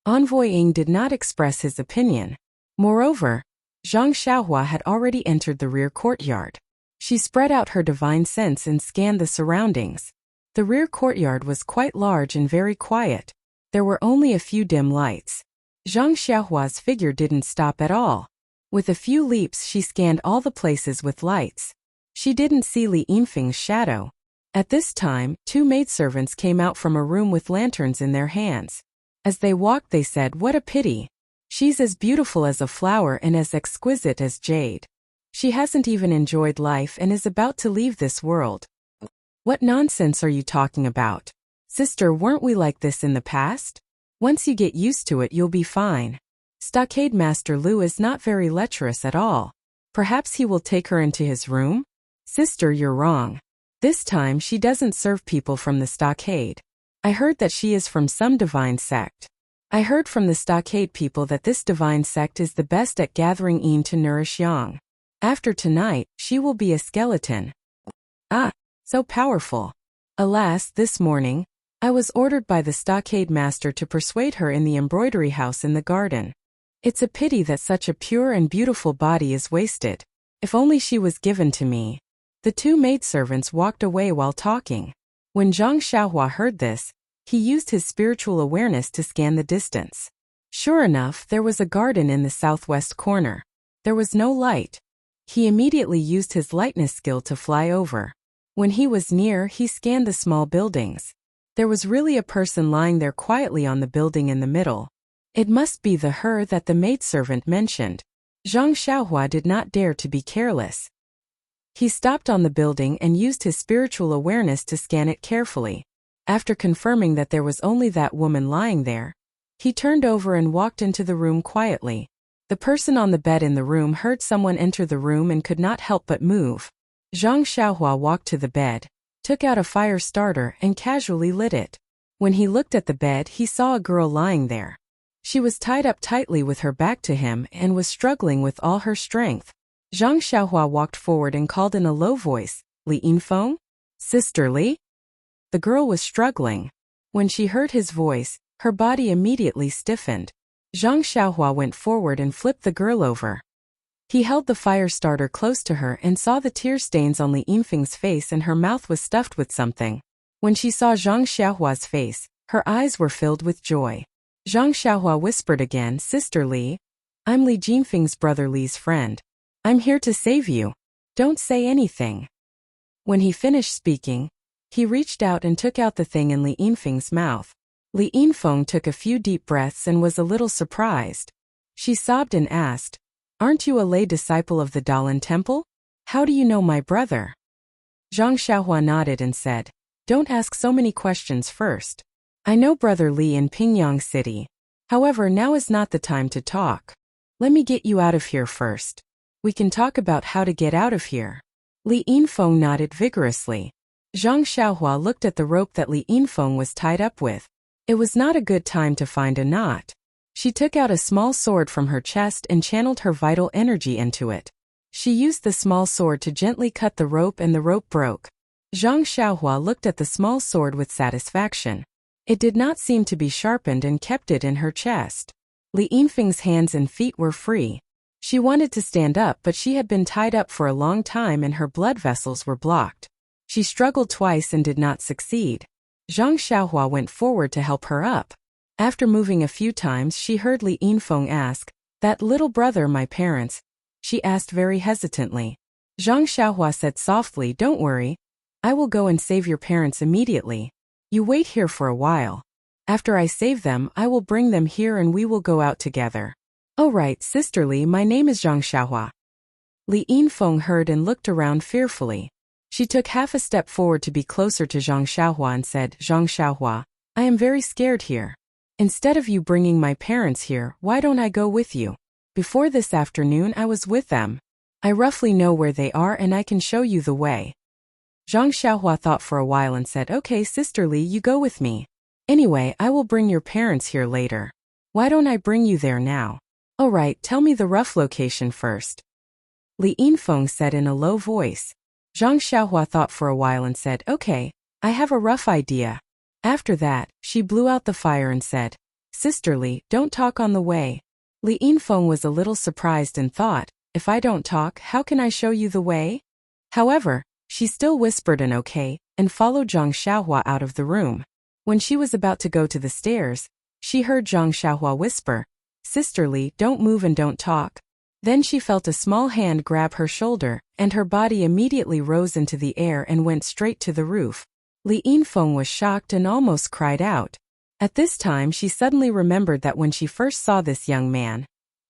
Speaker 1: Envoy Ing did not express his opinion. Moreover, Zhang Xiaohua had already entered the rear courtyard. She spread out her divine sense and scanned the surroundings. The rear courtyard was quite large and very quiet. There were only a few dim lights. Zhang Xiaohua's figure didn't stop at all. With a few leaps she scanned all the places with lights. She didn't see Li Yinfeng's shadow. At this time, two maidservants came out from a room with lanterns in their hands. As they walked they said, what a pity. She's as beautiful as a flower and as exquisite as jade. She hasn't even enjoyed life and is about to leave this world. What nonsense are you talking about? Sister, weren't we like this in the past? Once you get used to it you'll be fine. Stockade Master Lu is not very lecherous at all. Perhaps he will take her into his room? Sister, you're wrong. This time she doesn't serve people from the stockade. I heard that she is from some divine sect. I heard from the stockade people that this divine sect is the best at gathering yin to nourish yang. After tonight, she will be a skeleton. Ah, so powerful. Alas, this morning, I was ordered by the stockade master to persuade her in the embroidery house in the garden. It's a pity that such a pure and beautiful body is wasted. If only she was given to me. The two maidservants walked away while talking. When Zhang Xiaohua heard this, he used his spiritual awareness to scan the distance. Sure enough, there was a garden in the southwest corner. There was no light. He immediately used his lightness skill to fly over. When he was near, he scanned the small buildings. There was really a person lying there quietly on the building in the middle. It must be the her that the maidservant mentioned. Zhang Xiaohua did not dare to be careless. He stopped on the building and used his spiritual awareness to scan it carefully. After confirming that there was only that woman lying there, he turned over and walked into the room quietly. The person on the bed in the room heard someone enter the room and could not help but move. Zhang Xiaohua walked to the bed, took out a fire starter and casually lit it. When he looked at the bed, he saw a girl lying there. She was tied up tightly with her back to him and was struggling with all her strength. Zhang Xiaohua walked forward and called in a low voice, Li Yinfeng? Sister Li? The girl was struggling. When she heard his voice, her body immediately stiffened. Zhang Xiaohua went forward and flipped the girl over. He held the fire starter close to her and saw the tear stains on Li Yinfeng's face and her mouth was stuffed with something. When she saw Zhang Xiaohua's face, her eyes were filled with joy. Zhang Xiaohua whispered again, Sister Li, I'm Li Jinfeng's brother Li's friend. I'm here to save you. Don't say anything. When he finished speaking, he reached out and took out the thing in Li Yinfeng's mouth. Li Yinfeng took a few deep breaths and was a little surprised. She sobbed and asked, Aren't you a lay disciple of the Dalan Temple? How do you know my brother? Zhang Xiaohua nodded and said, Don't ask so many questions first. I know Brother Li in Pingyang City. However, now is not the time to talk. Let me get you out of here first. We can talk about how to get out of here. Li Yinfeng nodded vigorously. Zhang Xiaohua looked at the rope that Li Yinfeng was tied up with. It was not a good time to find a knot. She took out a small sword from her chest and channeled her vital energy into it. She used the small sword to gently cut the rope and the rope broke. Zhang Xiaohua looked at the small sword with satisfaction. It did not seem to be sharpened and kept it in her chest. Li Yinfeng's hands and feet were free. She wanted to stand up but she had been tied up for a long time and her blood vessels were blocked. She struggled twice and did not succeed. Zhang Xiaohua went forward to help her up. After moving a few times she heard Li Yinfeng ask, That little brother my parents? She asked very hesitantly. Zhang Xiaohua said softly, Don't worry. I will go and save your parents immediately. You wait here for a while. After I save them, I will bring them here and we will go out together. Oh right, Sister Li, my name is Zhang Xiaohua. Li Yinfeng heard and looked around fearfully. She took half a step forward to be closer to Zhang Xiaohua and said, Zhang Xiaohua, I am very scared here. Instead of you bringing my parents here, why don't I go with you? Before this afternoon I was with them. I roughly know where they are and I can show you the way. Zhang Xiaohua thought for a while and said, okay, Sister Li, you go with me. Anyway, I will bring your parents here later. Why don't I bring you there now? Alright, tell me the rough location first. Li Yinfeng said in a low voice. Zhang Xiaohua thought for a while and said, okay, I have a rough idea. After that, she blew out the fire and said, Sister Li, don't talk on the way. Li Yinfeng was a little surprised and thought, if I don't talk, how can I show you the way? However, she still whispered an okay, and followed Zhang Xiaohua out of the room. When she was about to go to the stairs, she heard Zhang Xiaohua whisper, Sister Li, don't move and don't talk. Then she felt a small hand grab her shoulder, and her body immediately rose into the air and went straight to the roof. Li Yinfeng was shocked and almost cried out. At this time she suddenly remembered that when she first saw this young man,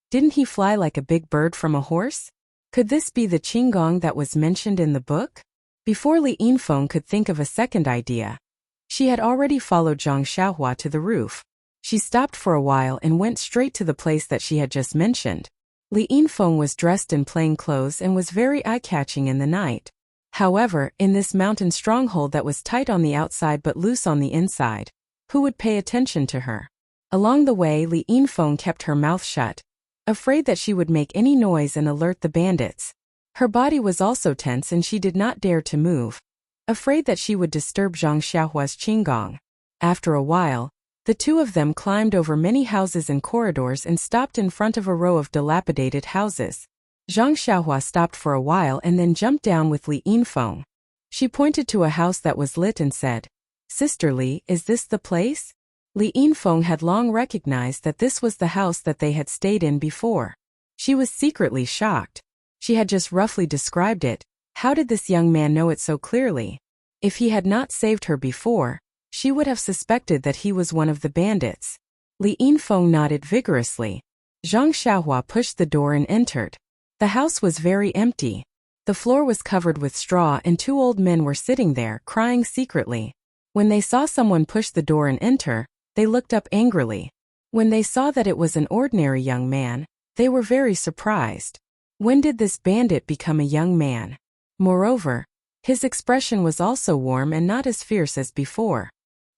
Speaker 1: didn't he fly like a big bird from a horse? Could this be the Qinggong that was mentioned in the book? Before Li Yinfeng could think of a second idea, she had already followed Zhang Xiaohua to the roof. She stopped for a while and went straight to the place that she had just mentioned. Li Yinfeng was dressed in plain clothes and was very eye-catching in the night. However, in this mountain stronghold that was tight on the outside but loose on the inside, who would pay attention to her? Along the way, Li Yinfeng kept her mouth shut, afraid that she would make any noise and alert the bandits. Her body was also tense and she did not dare to move, afraid that she would disturb Zhang Xiaohua's Qinggong. After a while, the two of them climbed over many houses and corridors and stopped in front of a row of dilapidated houses. Zhang Xiaohua stopped for a while and then jumped down with Li Yinfeng. She pointed to a house that was lit and said, Sister Li, is this the place? Li Yinfeng had long recognized that this was the house that they had stayed in before. She was secretly shocked. She had just roughly described it. How did this young man know it so clearly? If he had not saved her before, she would have suspected that he was one of the bandits. Li Yinfeng nodded vigorously. Zhang Xiaohua pushed the door and entered. The house was very empty. The floor was covered with straw and two old men were sitting there, crying secretly. When they saw someone push the door and enter, they looked up angrily. When they saw that it was an ordinary young man, they were very surprised. When did this bandit become a young man? Moreover, his expression was also warm and not as fierce as before.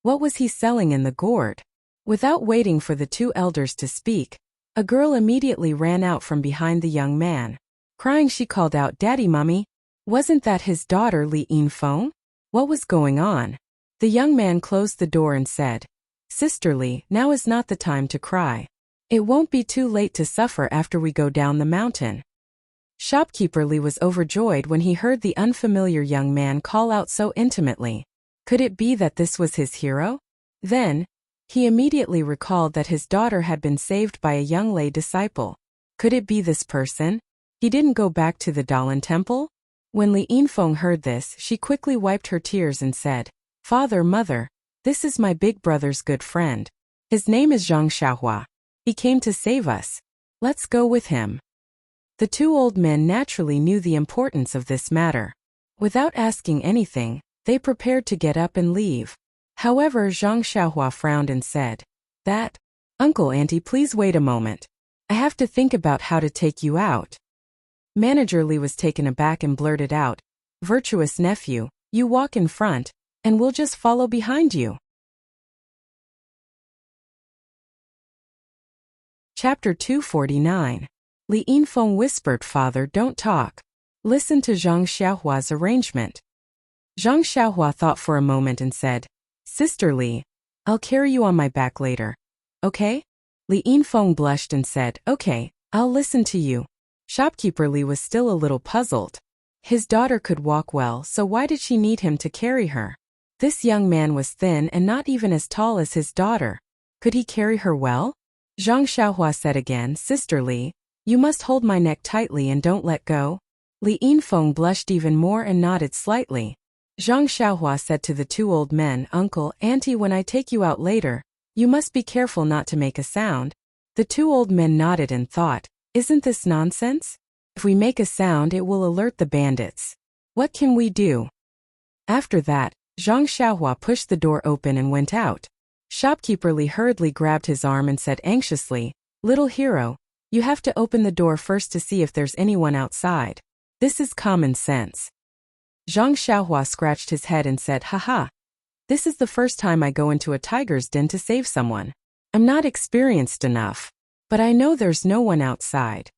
Speaker 1: What was he selling in the gourd? Without waiting for the two elders to speak, a girl immediately ran out from behind the young man. Crying, she called out, Daddy, Mommy. Wasn't that his daughter Li Yinfeng? What was going on? The young man closed the door and said, Sister Li, now is not the time to cry. It won't be too late to suffer after we go down the mountain. Shopkeeper Li was overjoyed when he heard the unfamiliar young man call out so intimately. Could it be that this was his hero? Then, he immediately recalled that his daughter had been saved by a young lay disciple. Could it be this person? He didn't go back to the Dalan temple? When Li Yinfeng heard this, she quickly wiped her tears and said, Father, Mother, this is my big brother's good friend. His name is Zhang Xiaohua. He came to save us. Let's go with him. The two old men naturally knew the importance of this matter. Without asking anything, they prepared to get up and leave. However, Zhang Xiaohua frowned and said, Uncle, Auntie, please wait a moment. I have to think about how to take you out. Manager Li was taken aback and blurted out, Virtuous nephew, you walk in front, and we'll just follow behind you. Chapter 249. Li Yinfeng whispered, Father, don't talk. Listen to Zhang Xiaohua's arrangement. Zhang Xiaohua thought for a moment and said, Sister Li, I'll carry you on my back later. Okay? Li Yinfeng blushed and said, Okay, I'll listen to you. Shopkeeper Li was still a little puzzled. His daughter could walk well, so why did she need him to carry her? This young man was thin and not even as tall as his daughter. Could he carry her well? Zhang Xiaohua said again, Sister Li, you must hold my neck tightly and don't let go. Li Yinfeng blushed even more and nodded slightly. Zhang Xiaohua said to the two old men, Uncle, Auntie, when I take you out later, you must be careful not to make a sound. The two old men nodded and thought, Isn't this nonsense? If we make a sound, it will alert the bandits. What can we do? After that, Zhang Xiaohua pushed the door open and went out. Shopkeeper Li hurriedly grabbed his arm and said anxiously, "Little hero, you have to open the door first to see if there's anyone outside. This is common sense." Zhang Xiaohua scratched his head and said, "Haha. This is the first time I go into a tiger's den to save someone. I'm not experienced enough. But I know there's no one outside."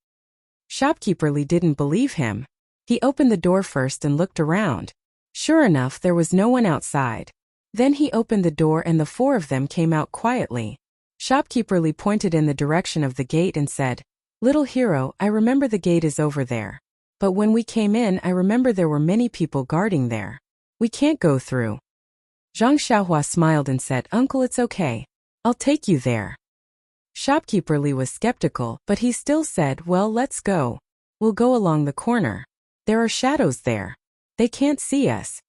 Speaker 1: Shopkeeper Li didn't believe him. He opened the door first and looked around. Sure enough, there was no one outside. Then he opened the door and the four of them came out quietly. Shopkeeper Li pointed in the direction of the gate and said, "Little hero, I remember the gate is over there. But when we came in, I remember there were many people guarding there. We can't go through." Zhang Xiaohua smiled and said, "Uncle, it's okay. I'll take you there." Shopkeeper Li was skeptical, but he still said, "Well, let's go. We'll go along the corner. There are shadows there. They can't see us."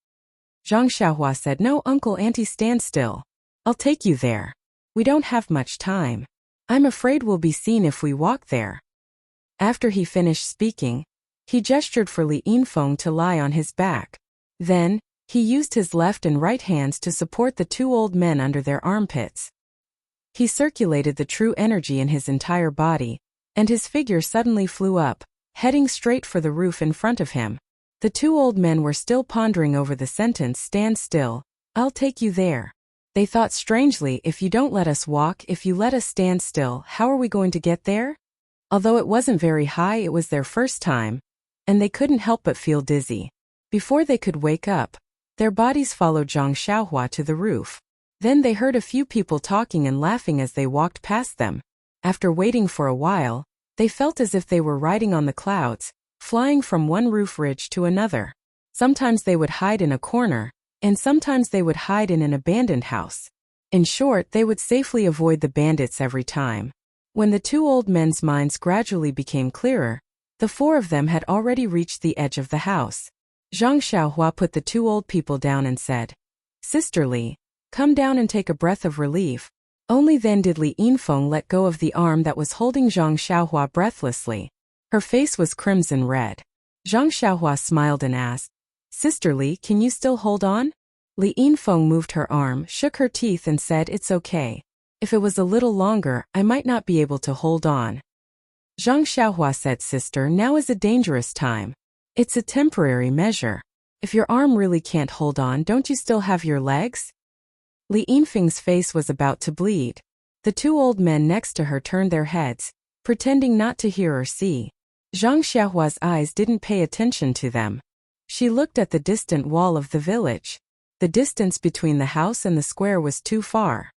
Speaker 1: Zhang Xiaohua said, "No, Uncle, Auntie, stand still. I'll take you there. We don't have much time. I'm afraid we'll be seen if we walk there." After he finished speaking, he gestured for Li Yinfeng to lie on his back. Then, he used his left and right hands to support the two old men under their armpits. He circulated the true energy in his entire body, and his figure suddenly flew up, heading straight for the roof in front of him. The two old men were still pondering over the sentence, "Stand still, I'll take you there." They thought strangely, if you don't let us walk, if you let us stand still, how are we going to get there? Although it wasn't very high, it was their first time, and they couldn't help but feel dizzy. Before they could wake up, their bodies followed Zhang Xiaohua to the roof. Then they heard a few people talking and laughing as they walked past them. After waiting for a while, they felt as if they were riding on the clouds, flying from one roof ridge to another. Sometimes they would hide in a corner, and sometimes they would hide in an abandoned house. In short, they would safely avoid the bandits every time. When the two old men's minds gradually became clearer, the four of them had already reached the edge of the house. Zhang Xiaohua put the two old people down and said, "Sister Li, come down and take a breath of relief." Only then did Li Yinfeng let go of the arm that was holding Zhang Xiaohua breathlessly. Her face was crimson red. Zhang Xiaohua smiled and asked, "Sister Li, can you still hold on?" Li Yinfeng moved her arm, shook her teeth and said, "It's okay. If it was a little longer, I might not be able to hold on." Zhang Xiaohua said, "Sister, now is a dangerous time. It's a temporary measure. If your arm really can't hold on, don't you still have your legs?" Li Yinfeng's face was about to bleed. The two old men next to her turned their heads, pretending not to hear or see. Zhang Xiaohua's eyes didn't pay attention to them. She looked at the distant wall of the village. The distance between the house and the square was too far.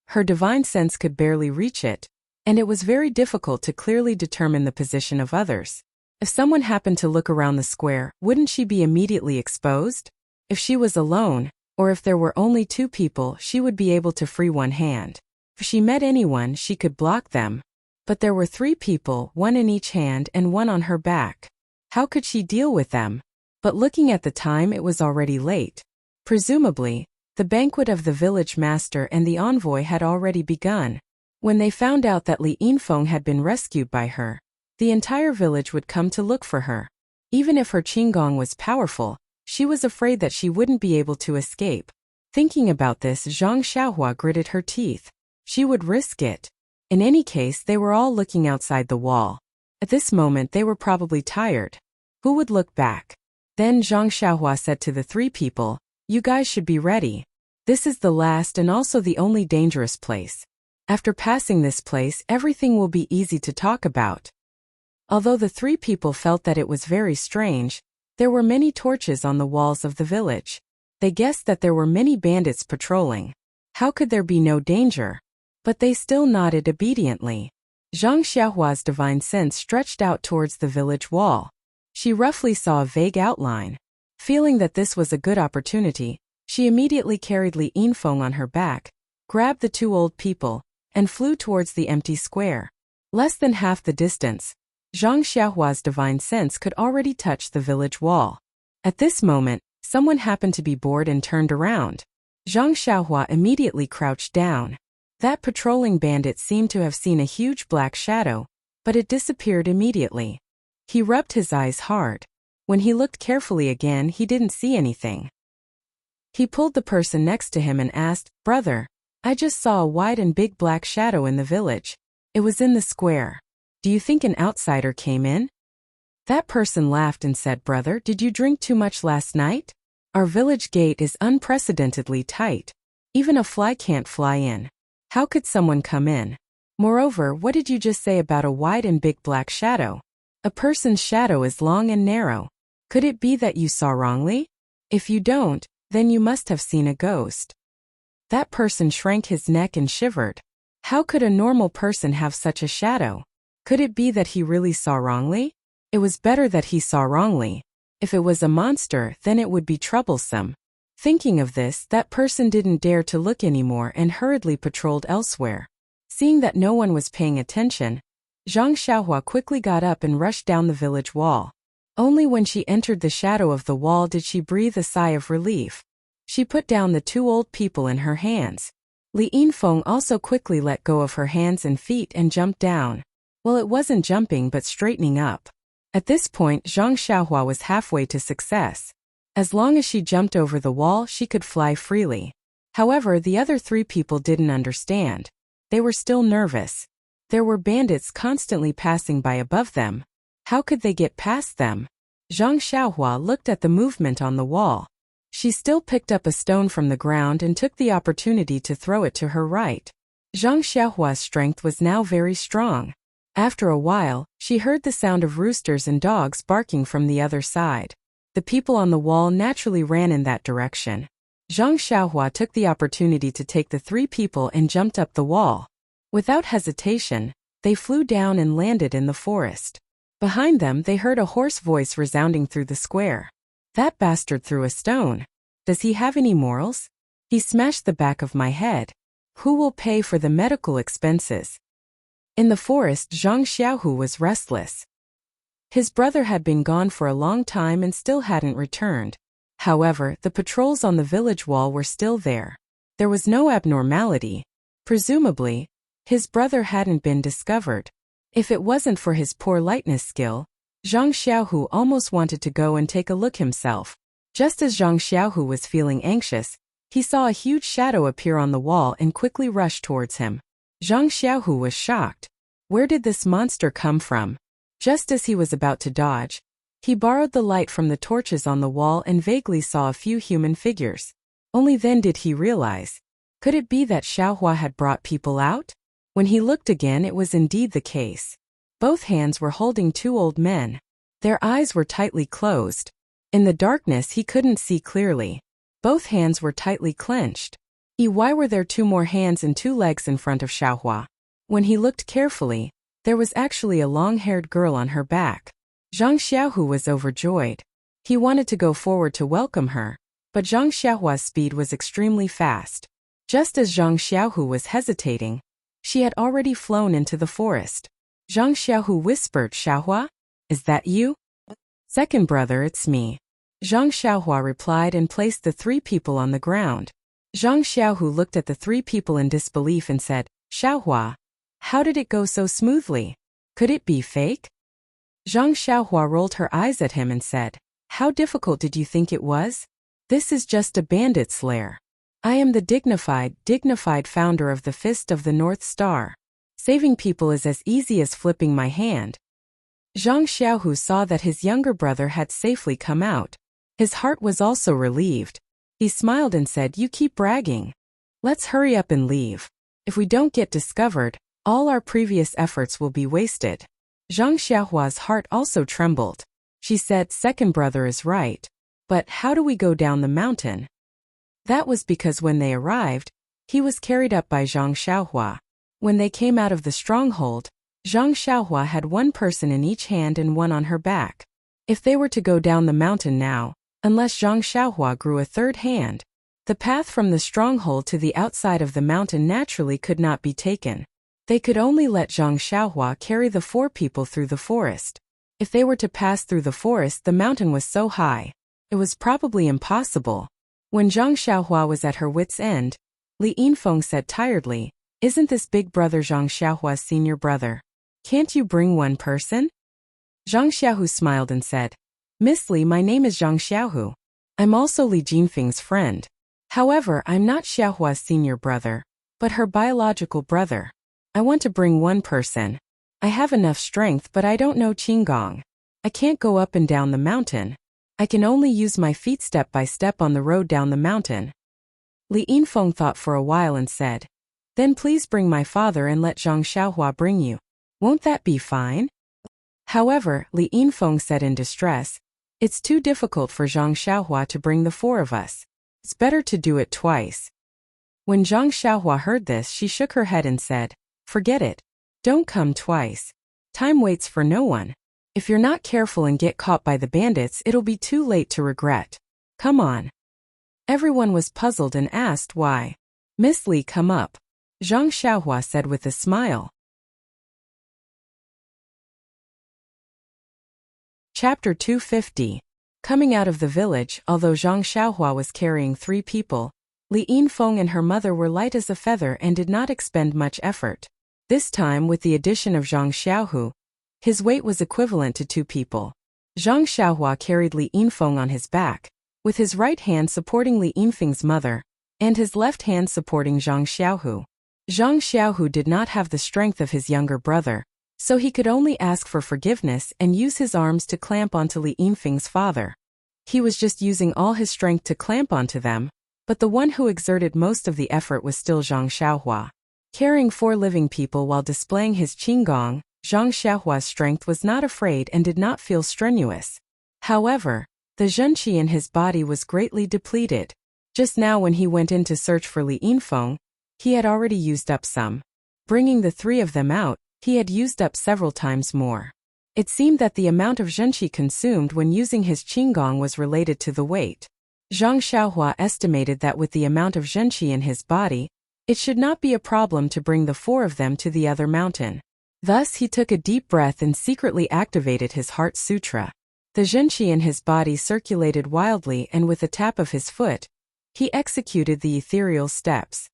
Speaker 1: Her divine sense could barely reach it, and it was very difficult to clearly determine the position of others. If someone happened to look around the square, wouldn't she be immediately exposed? If she was alone, or if there were only two people, she would be able to free one hand. If she met anyone, she could block them. But there were three people, one in each hand and one on her back. How could she deal with them? But looking at the time, it was already late. Presumably, the banquet of the village master and the envoy had already begun. When they found out that Li Yinfeng had been rescued by her, the entire village would come to look for her. Even if her qinggong was powerful, she was afraid that she wouldn't be able to escape. Thinking about this, Zhang Xiaohua gritted her teeth. She would risk it. In any case, they were all looking outside the wall. At this moment, they were probably tired. Who would look back? Then Zhang Xiaohua said to the three people, "You guys should be ready. This is the last and also the only dangerous place. After passing this place, everything will be easy to talk about." Although the three people felt that it was very strange, there were many torches on the walls of the village. They guessed that there were many bandits patrolling. How could there be no danger? But they still nodded obediently. Zhang Xiaohua's divine sense stretched out towards the village wall. She roughly saw a vague outline. Feeling that this was a good opportunity, she immediately carried Li Yinfeng on her back, grabbed the two old people, and flew towards the empty square. Less than half the distance, Zhang Xiaohua's divine sense could already touch the village wall. At this moment, someone happened to be bored and turned around. Zhang Xiaohua immediately crouched down. That patrolling bandit seemed to have seen a huge black shadow, but it disappeared immediately. He rubbed his eyes hard. When he looked carefully again, he didn't see anything. He pulled the person next to him and asked, "Brother, I just saw a wide and big black shadow in the village. It was in the square. Do you think an outsider came in? That person laughed and said, Brother, did you drink too much last night? Our village gate is unprecedentedly tight. Even a fly can't fly in. How could someone come in? Moreover, what did you just say about a wide and big black shadow? A person's shadow is long and narrow. Could it be that you saw wrongly? If you don't, then you must have seen a ghost. That person shrank his neck and shivered. How could a normal person have such a shadow? Could it be that he really saw wrongly? It was better that he saw wrongly. If it was a monster, then it would be troublesome. Thinking of this, that person didn't dare to look anymore and hurriedly patrolled elsewhere. Seeing that no one was paying attention, Zhang Xiaohua quickly got up and rushed down the village wall. Only when she entered the shadow of the wall did she breathe a sigh of relief. She put down the two old people in her hands. Li Yinfeng also quickly let go of her hands and feet and jumped down. Well, it wasn't jumping but straightening up. At this point, Zhang Xiaohua was halfway to success. As long as she jumped over the wall, she could fly freely. However, the other three people didn't understand. They were still nervous. There were bandits constantly passing by above them. How could they get past them? Zhang Xiaohua looked at the movement on the wall. She still picked up a stone from the ground and took the opportunity to throw it to her right. Zhang Xiaohua's strength was now very strong. After a while, she heard the sound of roosters and dogs barking from the other side. The people on the wall naturally ran in that direction. Zhang Xiaohua took the opportunity to take the three people and jumped up the wall. Without hesitation, they flew down and landed in the forest. Behind them, they heard a hoarse voice resounding through the square. That bastard threw a stone. Does he have any morals? He smashed the back of my head. Who will pay for the medical expenses? In the forest, Zhang Xiaohu was restless. His brother had been gone for a long time and still hadn't returned. However, the patrols on the village wall were still there. There was no abnormality. Presumably, his brother hadn't been discovered. If it wasn't for his poor lightness skill, Zhang Xiaohu almost wanted to go and take a look himself. Just as Zhang Xiaohu was feeling anxious, he saw a huge shadow appear on the wall and quickly rushed towards him. Zhang Xiaohu was shocked. Where did this monster come from? Just as he was about to dodge, he borrowed the light from the torches on the wall and vaguely saw a few human figures. Only then did he realize. Could it be that Xiaohua had brought people out? When he looked again, it was indeed the case. Both hands were holding two old men. Their eyes were tightly closed. In the darkness, he couldn't see clearly. Both hands were tightly clenched. Why were there two more hands and two legs in front of Xiaohua? When he looked carefully, there was actually a long-haired girl on her back. Zhang Xiaohu was overjoyed. He wanted to go forward to welcome her, but Zhang Xiaohua's speed was extremely fast. Just as Zhang Xiaohu was hesitating, she had already flown into the forest. Zhang Xiaohu whispered, Xiaohua? Is that you? Second brother, it's me. Zhang Xiaohua replied and placed the three people on the ground. Zhang Xiaohu looked at the three people in disbelief and said, Xiaohua, how did it go so smoothly? Could it be fake? Zhang Xiaohua rolled her eyes at him and said, How difficult did you think it was? This is just a bandit's lair. I am the dignified founder of the Fist of the North Star. Saving people is as easy as flipping my hand. Zhang Xiaohu saw that his younger brother had safely come out. His heart was also relieved. He smiled and said, You keep bragging. Let's hurry up and leave. If we don't get discovered, all our previous efforts will be wasted. Zhang Xiaohua's heart also trembled. She said, Second brother is right. But how do we go down the mountain? That was because when they arrived, he was carried up by Zhang Xiaohua. When they came out of the stronghold, Zhang Xiaohua had one person in each hand and one on her back. If they were to go down the mountain now, unless Zhang Xiaohua grew a third hand, the path from the stronghold to the outside of the mountain naturally could not be taken. They could only let Zhang Xiaohua carry the four people through the forest. If they were to pass through the forest, the mountain was so high, it was probably impossible. When Zhang Xiaohua was at her wit's end, Li Yinfeng said tiredly, Isn't this big brother Zhang Xiaohua's senior brother? Can't you bring one person? Zhang Xiaohu smiled and said, Miss Li, my name is Zhang Xiaohu. I'm also Li Jinfeng's friend. However, I'm not Xiaohua's senior brother. But her biological brother. I want to bring one person. I have enough strength, but I don't know Qinggong. I can't go up and down the mountain. I can only use my feet step by step on the road down the mountain. Li Yinfeng thought for a while and said, Then please bring my father and let Zhang Xiaohua bring you. Won't that be fine? However, Li Yinfeng said in distress, It's too difficult for Zhang Xiaohua to bring the four of us. It's better to do it twice. When Zhang Xiaohua heard this, she shook her head and said, Forget it. Don't come twice. Time waits for no one. If you're not careful and get caught by the bandits, it'll be too late to regret. Come on. Everyone was puzzled and asked why. Miss Li, come up. Zhang Xiaohua said with a smile. Chapter 250. Coming out of the village, although Zhang Xiaohua was carrying 3 people, Li Yinfeng and her mother were light as a feather and did not expend much effort. This time, with the addition of Zhang Xiaohu, his weight was equivalent to 2 people. Zhang Xiaohua carried Li Yinfeng on his back, with his right hand supporting Li Yinfeng's mother, and his left hand supporting Zhang Xiaohu. Zhang Xiaohu did not have the strength of his younger brother, so he could only ask for forgiveness and use his arms to clamp onto Li Yinfeng's father. He was just using all his strength to clamp onto them, but the one who exerted most of the effort was still Zhang Xiaohua. Carrying 4 living people while displaying his Qinggong, Zhang Xiaohua's strength was not afraid and did not feel strenuous. However, the zhenqi in his body was greatly depleted. Just now when he went in to search for Li Yinfeng, he had already used up some. Bringing the 3 of them out, he had used up several times more. It seemed that the amount of zhenqi consumed when using his Qinggong was related to the weight. Zhang Xiaohua estimated that with the amount of zhenqi in his body, it should not be a problem to bring the 4 of them to the other mountain. Thus he took a deep breath and secretly activated his heart sutra. The zhenqi in his body circulated wildly, and with a tap of his foot, he executed the ethereal steps.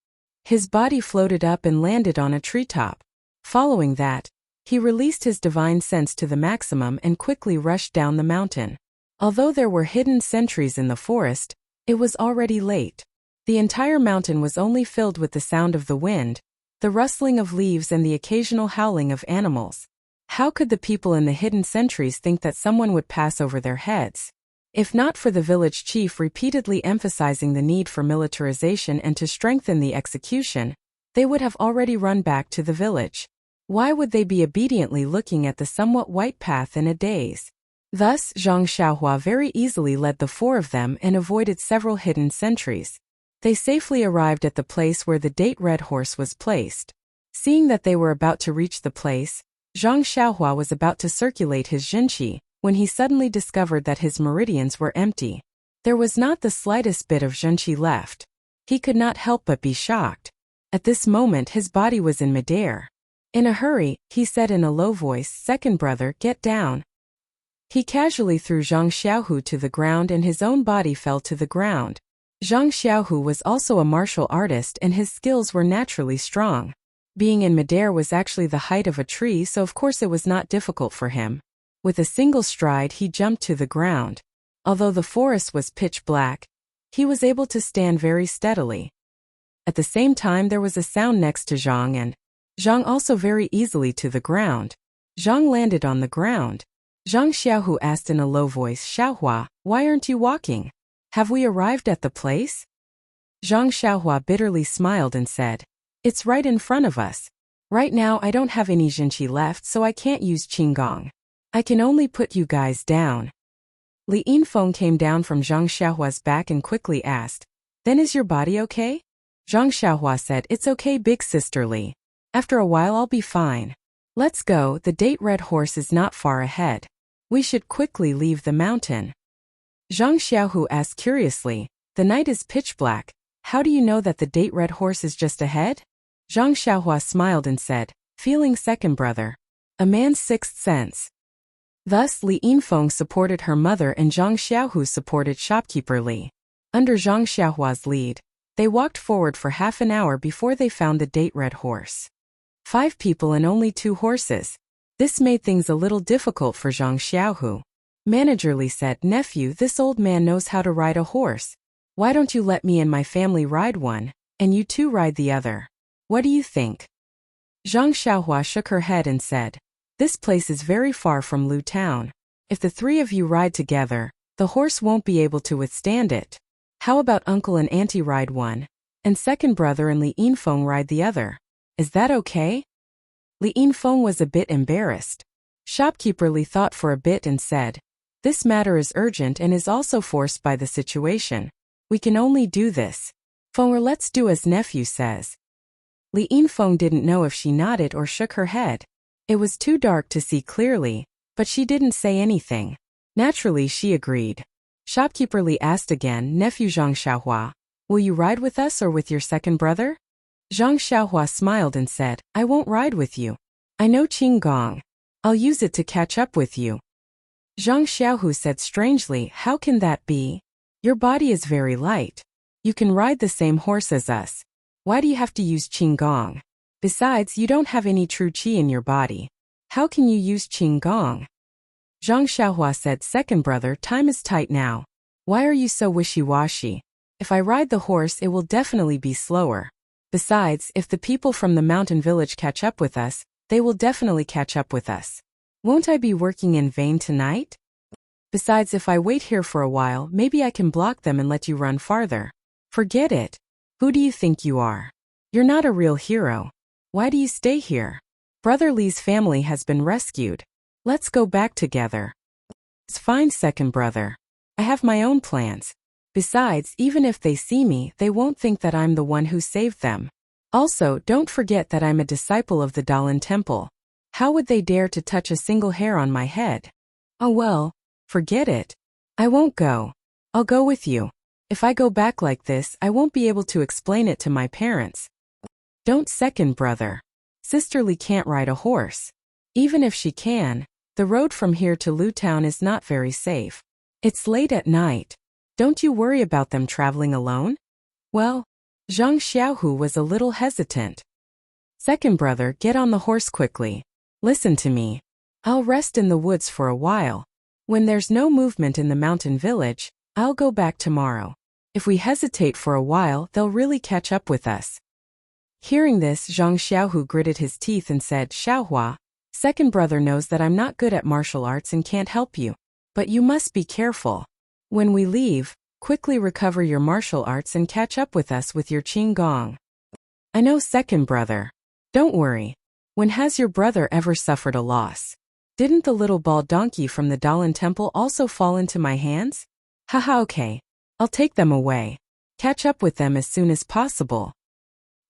Speaker 1: His body floated up and landed on a treetop. Following that, he released his divine sense to the maximum and quickly rushed down the mountain. Although there were hidden sentries in the forest, it was already late. The entire mountain was only filled with the sound of the wind, the rustling of leaves and the occasional howling of animals. How could the people in the hidden sentries think that someone would pass over their heads? If not for the village chief repeatedly emphasizing the need for militarization and to strengthen the execution, they would have already run back to the village. Why would they be obediently looking at the somewhat white path in a daze? Thus, Zhang Xiaohua very easily led the 4 of them and avoided several hidden sentries. They safely arrived at the place where the date-red horse was placed. Seeing that they were about to reach the place, Zhang Xiaohua was about to circulate his zhenqi, when he suddenly discovered that his meridians were empty. There was not the slightest bit of zhenqi left. He could not help but be shocked. At this moment his body was in midair. In a hurry, he said in a low voice, "Second brother, get down." He casually threw Zhang Xiaohu to the ground and his own body fell to the ground. Zhang Xiaohu was also a martial artist and his skills were naturally strong. Being in midair was actually the height of a tree, so of course it was not difficult for him. With a single stride he jumped to the ground. Although the forest was pitch black, he was able to stand very steadily. At the same time there was a sound next to Zhang and Zhang also very easily to the ground. Zhang landed on the ground. Zhang Xiaohu asked in a low voice, "Xiaohua, why aren't you walking? Have we arrived at the place?" Zhang Xiaohua bitterly smiled and said, "It's right in front of us. Right now I don't have any zhenqi left, so I can't use Qinggong. I can only put you guys down." Li Yinfeng came down from Zhang Xiaohua's back and quickly asked, "Then is your body okay?" Zhang Xiaohua said, "It's okay, big sister Li. After a while I'll be fine. Let's go, the date-red horse is not far ahead. We should quickly leave the mountain." Zhang Xiaohu asked curiously, "The night is pitch black. How do you know that the date-red horse is just ahead?" Zhang Xiaohua smiled and said, "Feeling second brother. A man's sixth sense." Thus Li Yinfeng supported her mother and Zhang Xiaohu supported shopkeeper Li. Under Zhang Xiaohua's lead, they walked forward for half an hour before they found the date-red horse. 5 people and only 2 horses. This made things a little difficult for Zhang Xiaohu. Manager Li said, "Nephew, this old man knows how to ride a horse. Why don't you let me and my family ride one, and you two ride the other?" What do you think? Zhang Xiaohua shook her head and said, this place is very far from Lu Town. If the three of you ride together, the horse won't be able to withstand it. How about uncle and auntie ride one, and second brother and Li Yinfeng ride the other? Is that okay? Li Yinfeng was a bit embarrassed. Shopkeeper Li thought for a bit and said, this matter is urgent and is also forced by the situation. We can only do this. Feng, let's do as nephew says. Li Yinfeng didn't know if she nodded or shook her head. It was too dark to see clearly, but she didn't say anything. Naturally, she agreed. Shopkeeper Li asked again, nephew Zhang Xiaohua, will you ride with us or with your second brother? Zhang Xiaohua smiled and said, I won't ride with you. I know Qinggong. I'll use it to catch up with you. Zhang Xiaohu said strangely, how can that be? Your body is very light. You can ride the same horse as us. Why do you have to use Qinggong? Besides, you don't have any true qi in your body. How can you use Qinggong? Zhang Xiaohua said, second brother, time is tight now. Why are you so wishy-washy? If I ride the horse, it will definitely be slower. Besides, if the people from the mountain village catch up with us, they will definitely catch up with us. Won't I be working in vain tonight? Besides, if I wait here for a while, maybe I can block them and let you run farther. Forget it. Who do you think you are? You're not a real hero. Why do you stay here? Brother Li's family has been rescued. Let's go back together. It's fine, second brother. I have my own plans. Besides, even if they see me, they won't think that I'm the one who saved them. Also, don't forget that I'm a disciple of the Dalan Temple. How would they dare to touch a single hair on my head? Oh well, forget it. I won't go. I'll go with you. If I go back like this, I won't be able to explain it to my parents. Don't, second brother. Sister Li can't ride a horse. Even if she can, the road from here to Lu Town is not very safe. It's late at night. Don't you worry about them traveling alone? Well, Zhang Xiaohu was a little hesitant. Second brother, get on the horse quickly. Listen to me. I'll rest in the woods for a while. When there's no movement in the mountain village, I'll go back tomorrow. If we hesitate for a while, they'll really catch up with us. Hearing this, Zhang Xiaohu gritted his teeth and said, Xiaohua, second brother knows that I'm not good at martial arts and can't help you. But you must be careful. When we leave, quickly recover your martial arts and catch up with us with your Qinggong. I know, second brother. Don't worry. When has your brother ever suffered a loss? Didn't the little bald donkey from the Dalan Temple also fall into my hands? Haha, okay. I'll take them away. Catch up with them as soon as possible.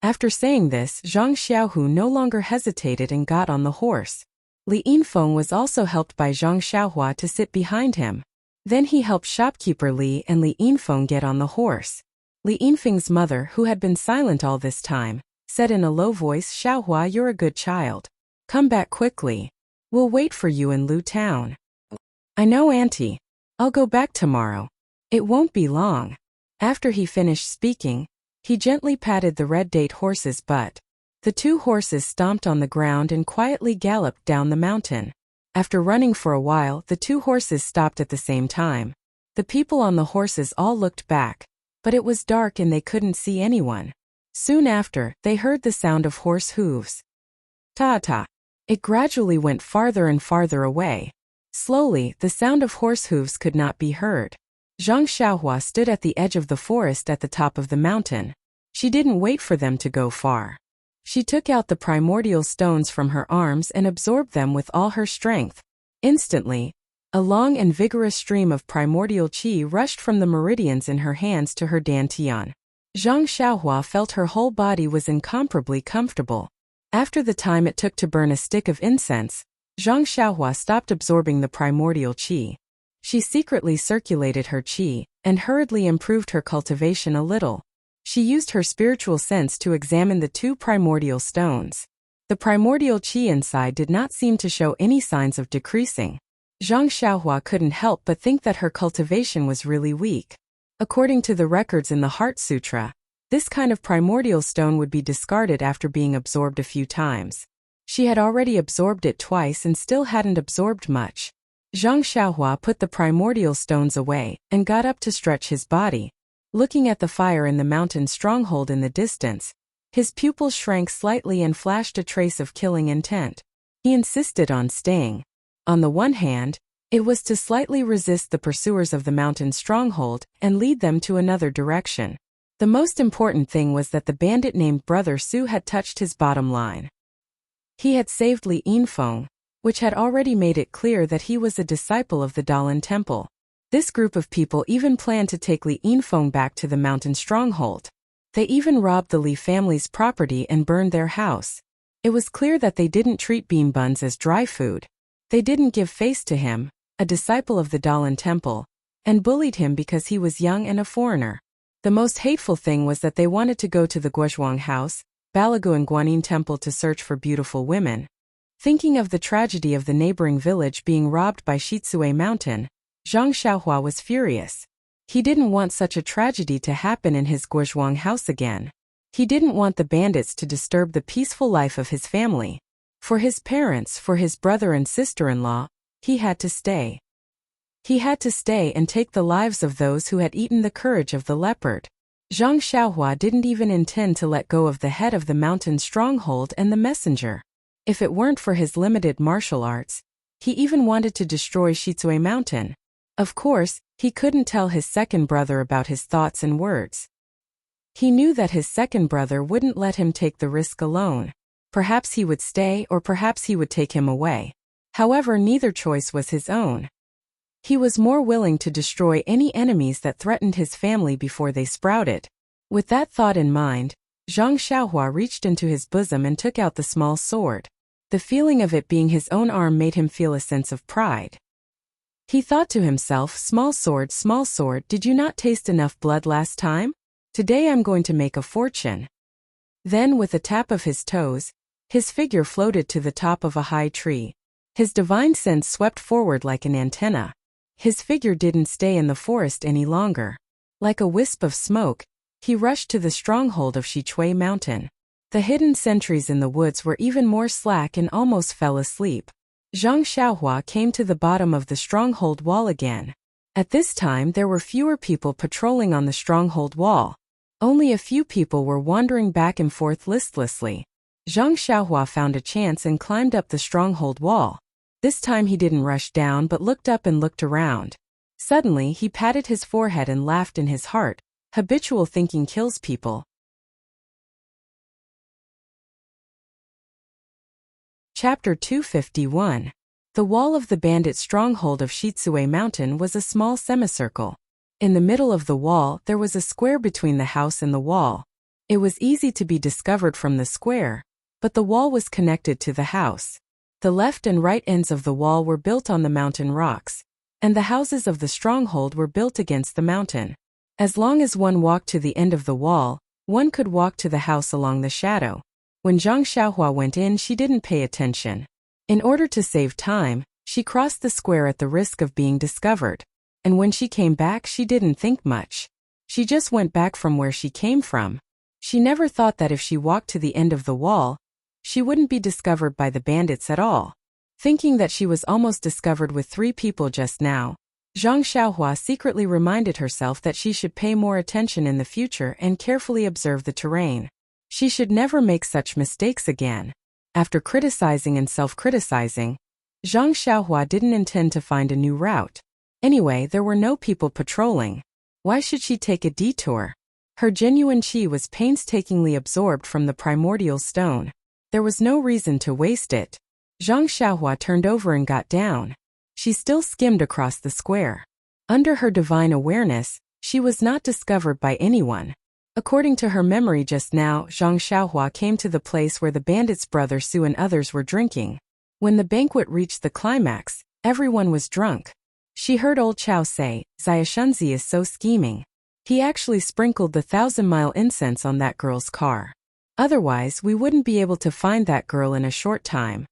Speaker 1: After saying this, Zhang Xiaohu no longer hesitated and got on the horse. Li Yinfeng was also helped by Zhang Xiaohua to sit behind him. Then he helped shopkeeper Li and Li Yinfeng get on the horse. Li Yinfeng's mother, who had been silent all this time, said in a low voice, Xiaohua, you're a good child. Come back quickly. We'll wait for you in Lu Town. I know, auntie. I'll go back tomorrow. It won't be long. After he finished speaking, he gently patted the red date horse's butt. The two horses stomped on the ground and quietly galloped down the mountain. After running for a while, the two horses stopped at the same time. The people on the horses all looked back, but it was dark and they couldn't see anyone. Soon after, they heard the sound of horse hooves. Ta-ta. It gradually went farther and farther away. Slowly, the sound of horse hooves could not be heard. Zhang Xiaohua stood at the edge of the forest at the top of the mountain. She didn't wait for them to go far. She took out the primordial stones from her arms and absorbed them with all her strength. Instantly, a long and vigorous stream of primordial qi rushed from the meridians in her hands to her dantian. Zhang Xiaohua felt her whole body was incomparably comfortable. After the time it took to burn a stick of incense, Zhang Xiaohua stopped absorbing the primordial qi. She secretly circulated her qi, and hurriedly improved her cultivation a little. She used her spiritual sense to examine the two primordial stones. The primordial qi inside did not seem to show any signs of decreasing. Zhang Xiaohua couldn't help but think that her cultivation was really weak. According to the records in the Heart Sutra, this kind of primordial stone would be discarded after being absorbed a few times. She had already absorbed it twice and still hadn't absorbed much. Zhang Xiaohua put the primordial stones away and got up to stretch his body. Looking at the fire in the mountain stronghold in the distance, His pupils shrank slightly and flashed a trace of killing intent. He insisted on staying. On the one hand, it was to slightly resist the pursuers of the mountain stronghold and lead them to another direction. The most important thing was that the bandit named Brother Su had touched his bottom line. He had saved Li Yinfeng, which had already made it clear that he was a disciple of the Dalan Temple. This group of people even planned to take Li Yinfeng back to the mountain stronghold. They even robbed the Li family's property and burned their house. It was clear that they didn't treat bean buns as dry food. They didn't give face to him, a disciple of the Dalan Temple, and bullied him because he was young and a foreigner. The most hateful thing was that they wanted to go to the Guozhuang house, Balagu and Guanyin Temple to search for beautiful women. Thinking of the tragedy of the neighboring village being robbed by Shitsue Mountain, Zhang Xiaohua was furious. He didn't want such a tragedy to happen in his Guozhuang house again. He didn't want the bandits to disturb the peaceful life of his family. For his parents, for his brother and sister-in-law, he had to stay. He had to stay and take the lives of those who had eaten the courage of the leopard. Zhang Xiaohua didn't even intend to let go of the head of the mountain stronghold and the messenger. If it weren't for his limited martial arts, he even wanted to destroy Shitsue Mountain. Of course, he couldn't tell his second brother about his thoughts and words. He knew that his second brother wouldn't let him take the risk alone. Perhaps he would stay or perhaps he would take him away. However, neither choice was his own. He was more willing to destroy any enemies that threatened his family before they sprouted. With that thought in mind, Zhang Xiaohua reached into his bosom and took out the small sword. The feeling of it being his own arm made him feel a sense of pride. He thought to himself, small sword, did you not taste enough blood last time? Today I'm going to make a fortune. Then, with a tap of his toes, his figure floated to the top of a high tree. His divine sense swept forward like an antenna. His figure didn't stay in the forest any longer. Like a wisp of smoke, he rushed to the stronghold of Shitsue Mountain. The hidden sentries in the woods were even more slack and almost fell asleep. Zhang Xiaohua came to the bottom of the stronghold wall again. At this time there were fewer people patrolling on the stronghold wall. Only a few people were wandering back and forth listlessly. Zhang Xiaohua found a chance and climbed up the stronghold wall. This time he didn't rush down but looked up and looked around. Suddenly he patted his forehead and laughed in his heart. Habitual thinking kills people. Chapter 251. The wall of the bandit stronghold of Shitsue Mountain was a small semicircle. In the middle of the wall there was a square between the house and the wall. It was easy to be discovered from the square, but the wall was connected to the house. The left and right ends of the wall were built on the mountain rocks, and the houses of the stronghold were built against the mountain. As long as one walked to the end of the wall, one could walk to the house along the shadow. When Zhang Xiaohua went in, she didn't pay attention. In order to save time, she crossed the square at the risk of being discovered. And when she came back, she didn't think much. She just went back from where she came from. She never thought that if she walked to the end of the wall, she wouldn't be discovered by the bandits at all. Thinking that she was almost discovered with 3 people just now, Zhang Xiaohua secretly reminded herself that she should pay more attention in the future and carefully observe the terrain. She should never make such mistakes again. After criticizing and self-criticizing, Zhang Xiaohua didn't intend to find a new route. Anyway, there were no people patrolling. Why should she take a detour? Her genuine qi was painstakingly absorbed from the primordial stone. There was no reason to waste it. Zhang Xiaohua turned over and got down. She still skimmed across the square. Under her divine awareness, she was not discovered by anyone. According to her memory just now, Zhang Xiaohua came to the place where the bandits' brother Su and others were drinking. When the banquet reached the climax, everyone was drunk. She heard old Chow say, Xiaoshunzi is so scheming. He actually sprinkled the 1,000-mile incense on that girl's car. Otherwise, we wouldn't be able to find that girl in a short time.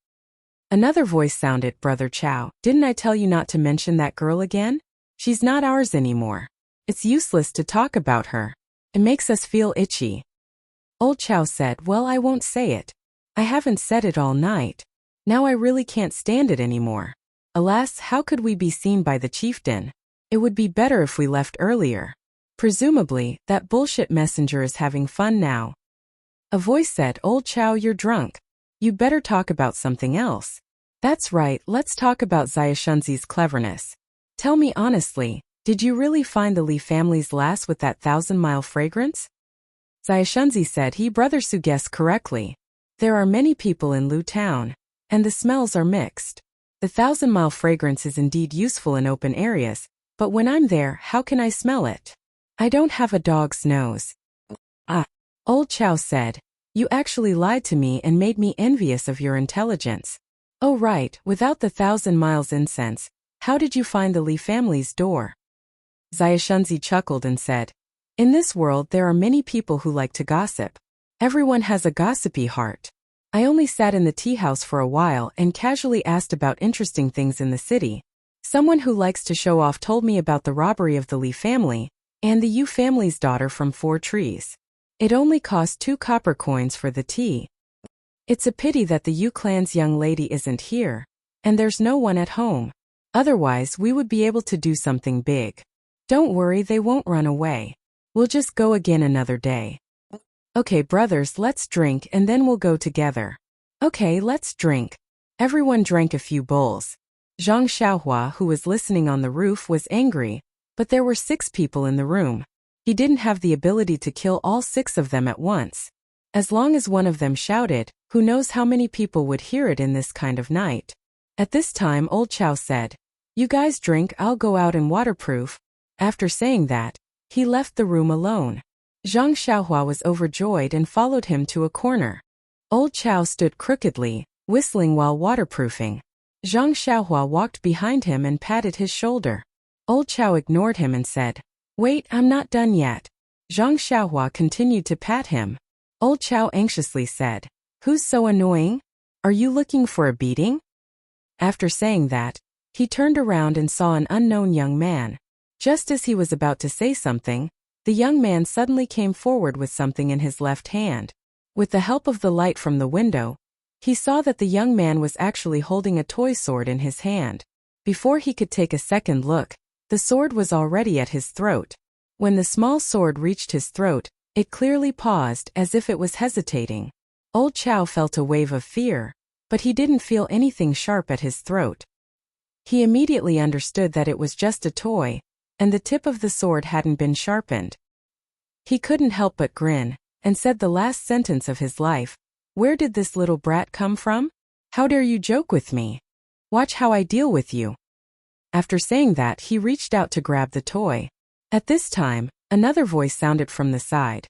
Speaker 1: Another voice sounded, Brother Chow, didn't I tell you not to mention that girl again? She's not ours anymore. It's useless to talk about her. It makes us feel itchy. Old Chow said, well, I won't say it. I haven't said it all night. Now I really can't stand it anymore. Alas, how could we be seen by the chieftain? It would be better if we left earlier. Presumably, that bullshit messenger is having fun now. A voice said, Old Chow, you're drunk. You'd better talk about something else. That's right, let's talk about Xiaoshunzi's cleverness. Tell me honestly, did you really find the Li family's lass with that 1,000-mile fragrance? Xiaoshunzi said, Brother Su guessed correctly. There are many people in Lu town, and the smells are mixed. The 1,000-mile fragrance is indeed useful in open areas, but when I'm there, how can I smell it? I don't have a dog's nose. Ah, Old Chow said, you actually lied to me and made me envious of your intelligence. Oh right, without the 1,000 miles incense, how did you find the Li family's door? Xiaoshunzi chuckled and said, in this world there are many people who like to gossip. Everyone has a gossipy heart. I only sat in the tea house for a while and casually asked about interesting things in the city. Someone who likes to show off told me about the robbery of the Li family and the Yu family's daughter from 4 trees. It only cost 2 copper coins for the tea. It's a pity that the Yu clan's young lady isn't here, and there's no one at home. Otherwise we would be able to do something big. Don't worry, they won't run away. We'll just go again another day. Okay brothers, let's drink and then we'll go together. Okay, let's drink. Everyone drank a few bowls. Zhang Xiaohua, who was listening on the roof, was angry, but there were 6 people in the room. He didn't have the ability to kill all 6 of them at once. As long as one of them shouted, who knows how many people would hear it in this kind of night. At this time Old Chow said, you guys drink, I'll go out and waterproof. After saying that, he left the room alone. Zhang Xiaohua was overjoyed and followed him to a corner. Old Chow stood crookedly, whistling while waterproofing. Zhang Xiaohua walked behind him and patted his shoulder. Old Chow ignored him and said, wait, I'm not done yet. Zhang Xiaohua continued to pat him. Old Chow anxiously said, who's so annoying? Are you looking for a beating? After saying that, he turned around and saw an unknown young man. Just as he was about to say something, the young man suddenly came forward with something in his left hand. With the help of the light from the window, he saw that the young man was actually holding a toy sword in his hand. Before he could take a second look, the sword was already at his throat. When the small sword reached his throat, it clearly paused as if it was hesitating. Old Chow felt a wave of fear, but he didn't feel anything sharp at his throat. He immediately understood that it was just a toy, and the tip of the sword hadn't been sharpened. He couldn't help but grin, and said the last sentence of his life, where did this little brat come from? How dare you joke with me? Watch how I deal with you. After saying that, he reached out to grab the toy. At this time, another voice sounded from the side.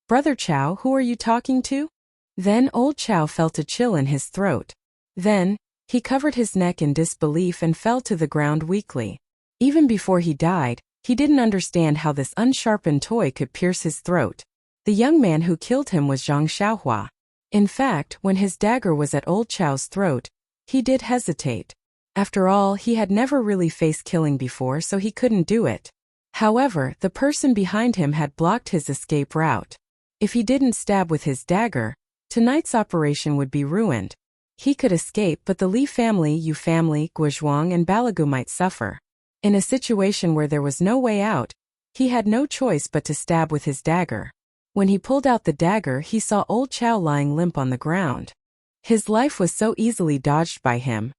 Speaker 1: Brother Chow, who are you talking to? Then Old Chow felt a chill in his throat. Then, he covered his neck in disbelief and fell to the ground weakly. Even before he died, he didn't understand how this unsharpened toy could pierce his throat. The young man who killed him was Zhang Xiaohua. In fact, when his dagger was at Old Chow's throat, he did hesitate. After all, he had never really faced killing before, so he couldn't do it. However, the person behind him had blocked his escape route. If he didn't stab with his dagger, tonight's operation would be ruined. He could escape, but the Li family, Yu family, Guozhuang and Balagu might suffer. In a situation where there was no way out, he had no choice but to stab with his dagger. When he pulled out the dagger, he saw Old Chow lying limp on the ground. His life was so easily dodged by him.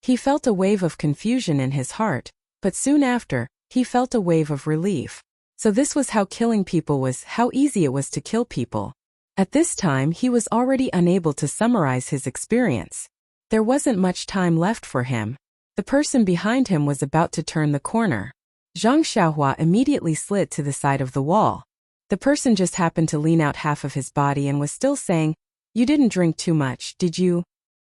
Speaker 1: He felt a wave of confusion in his heart, but soon after, he felt a wave of relief. So this was how killing people was, how easy it was to kill people. At this time, he was already unable to summarize his experience. There wasn't much time left for him. The person behind him was about to turn the corner. Zhang Xiaohua immediately slid to the side of the wall. The person just happened to lean out half of his body and was still saying, "You didn't drink too much, did you?"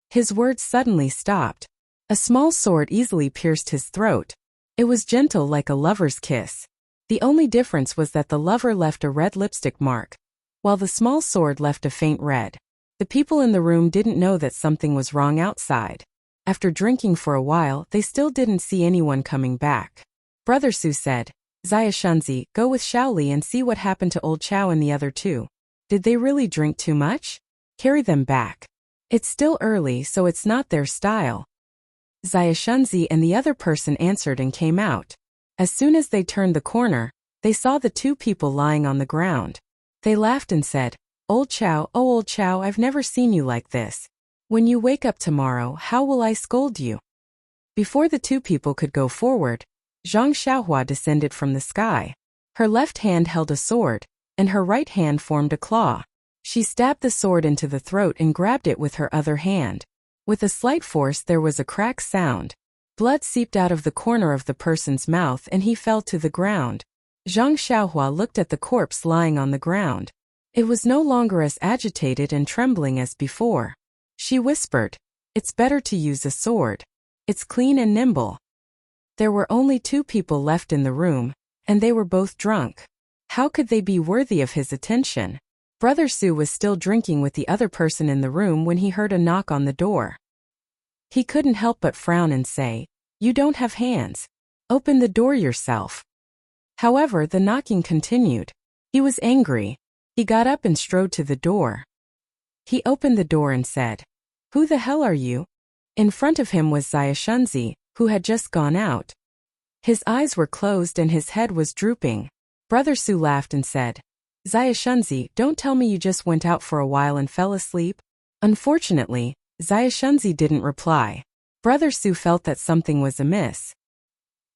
Speaker 1: His words suddenly stopped. A small sword easily pierced his throat. It was gentle like a lover's kiss. The only difference was that the lover left a red lipstick mark, while the small sword left a faint red. The people in the room didn't know that something was wrong outside. After drinking for a while, they still didn't see anyone coming back. Brother Su said, "Xiaoshunzi, go with Shaoli and see what happened to Old Chow and the other 2. Did they really drink too much? Carry them back. It's still early, so it's not their style." Xiaoshunzi and the other person answered and came out. As soon as they turned the corner, they saw the 2 people lying on the ground. They laughed and said, Old Chow, oh Old Chow, I've never seen you like this. When you wake up tomorrow, how will I scold you? Before the two people could go forward, Zhang Xiaohua descended from the sky. Her left hand held a sword, and her right hand formed a claw. She stabbed the sword into the throat and grabbed it with her other hand. With a slight force, there was a crack sound. Blood seeped out of the corner of the person's mouth and he fell to the ground. Zhang Xiaohua looked at the corpse lying on the ground. It was no longer as agitated and trembling as before. She whispered, "It's better to use a sword. It's clean and nimble." There were only two people left in the room, and they were both drunk. How could they be worthy of his attention? Brother Su was still drinking with the other person in the room when he heard a knock on the door. He couldn't help but frown and say, "You don't have hands. Open the door yourself." However, the knocking continued. He was angry. He got up and strode to the door. He opened the door and said, "Who the hell are you?" In front of him was Xia Shunzi, who had just gone out. His eyes were closed and his head was drooping. Brother Su laughed and said, "Xia Shunzi, don't tell me you just went out for a while and fell asleep." Unfortunately, Xia Shunzi didn't reply. Brother Su felt that something was amiss.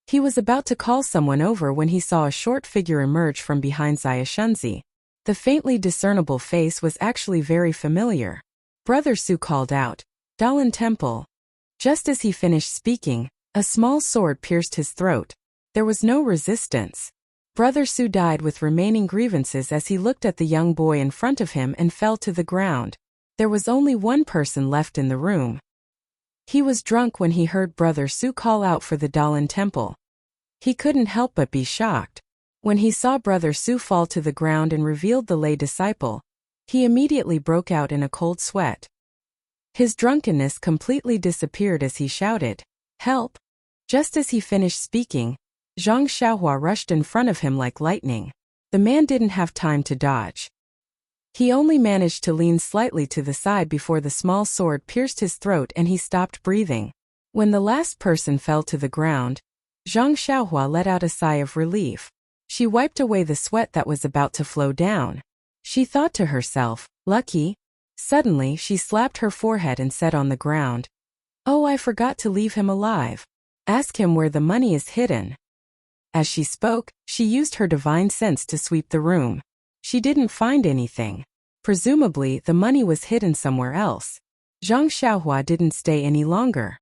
Speaker 1: He was about to call someone over when he saw a short figure emerge from behind Xia Shunzi. The faintly discernible face was actually very familiar. Brother Su called out, "Dalan Temple." Just as he finished speaking, a small sword pierced his throat. There was no resistance. Brother Su died with remaining grievances as he looked at the young boy in front of him and fell to the ground. There was only one person left in the room. He was drunk when he heard Brother Su call out for the Dalan Temple. He couldn't help but be shocked. When he saw Brother Su fall to the ground and revealed the lay disciple, he immediately broke out in a cold sweat. His drunkenness completely disappeared as he shouted, "Help!" Just as he finished speaking, Zhang Xiaohua rushed in front of him like lightning. The man didn't have time to dodge. He only managed to lean slightly to the side before the small sword pierced his throat and he stopped breathing. When the last person fell to the ground, Zhang Xiaohua let out a sigh of relief. She wiped away the sweat that was about to flow down. She thought to herself, "Lucky." Suddenly, she slapped her forehead and said on the ground, "Oh, I forgot to leave him alive. Ask him where the money is hidden." As she spoke, she used her divine sense to sweep the room. She didn't find anything. Presumably, the money was hidden somewhere else. Zhang Xiaohua didn't stay any longer.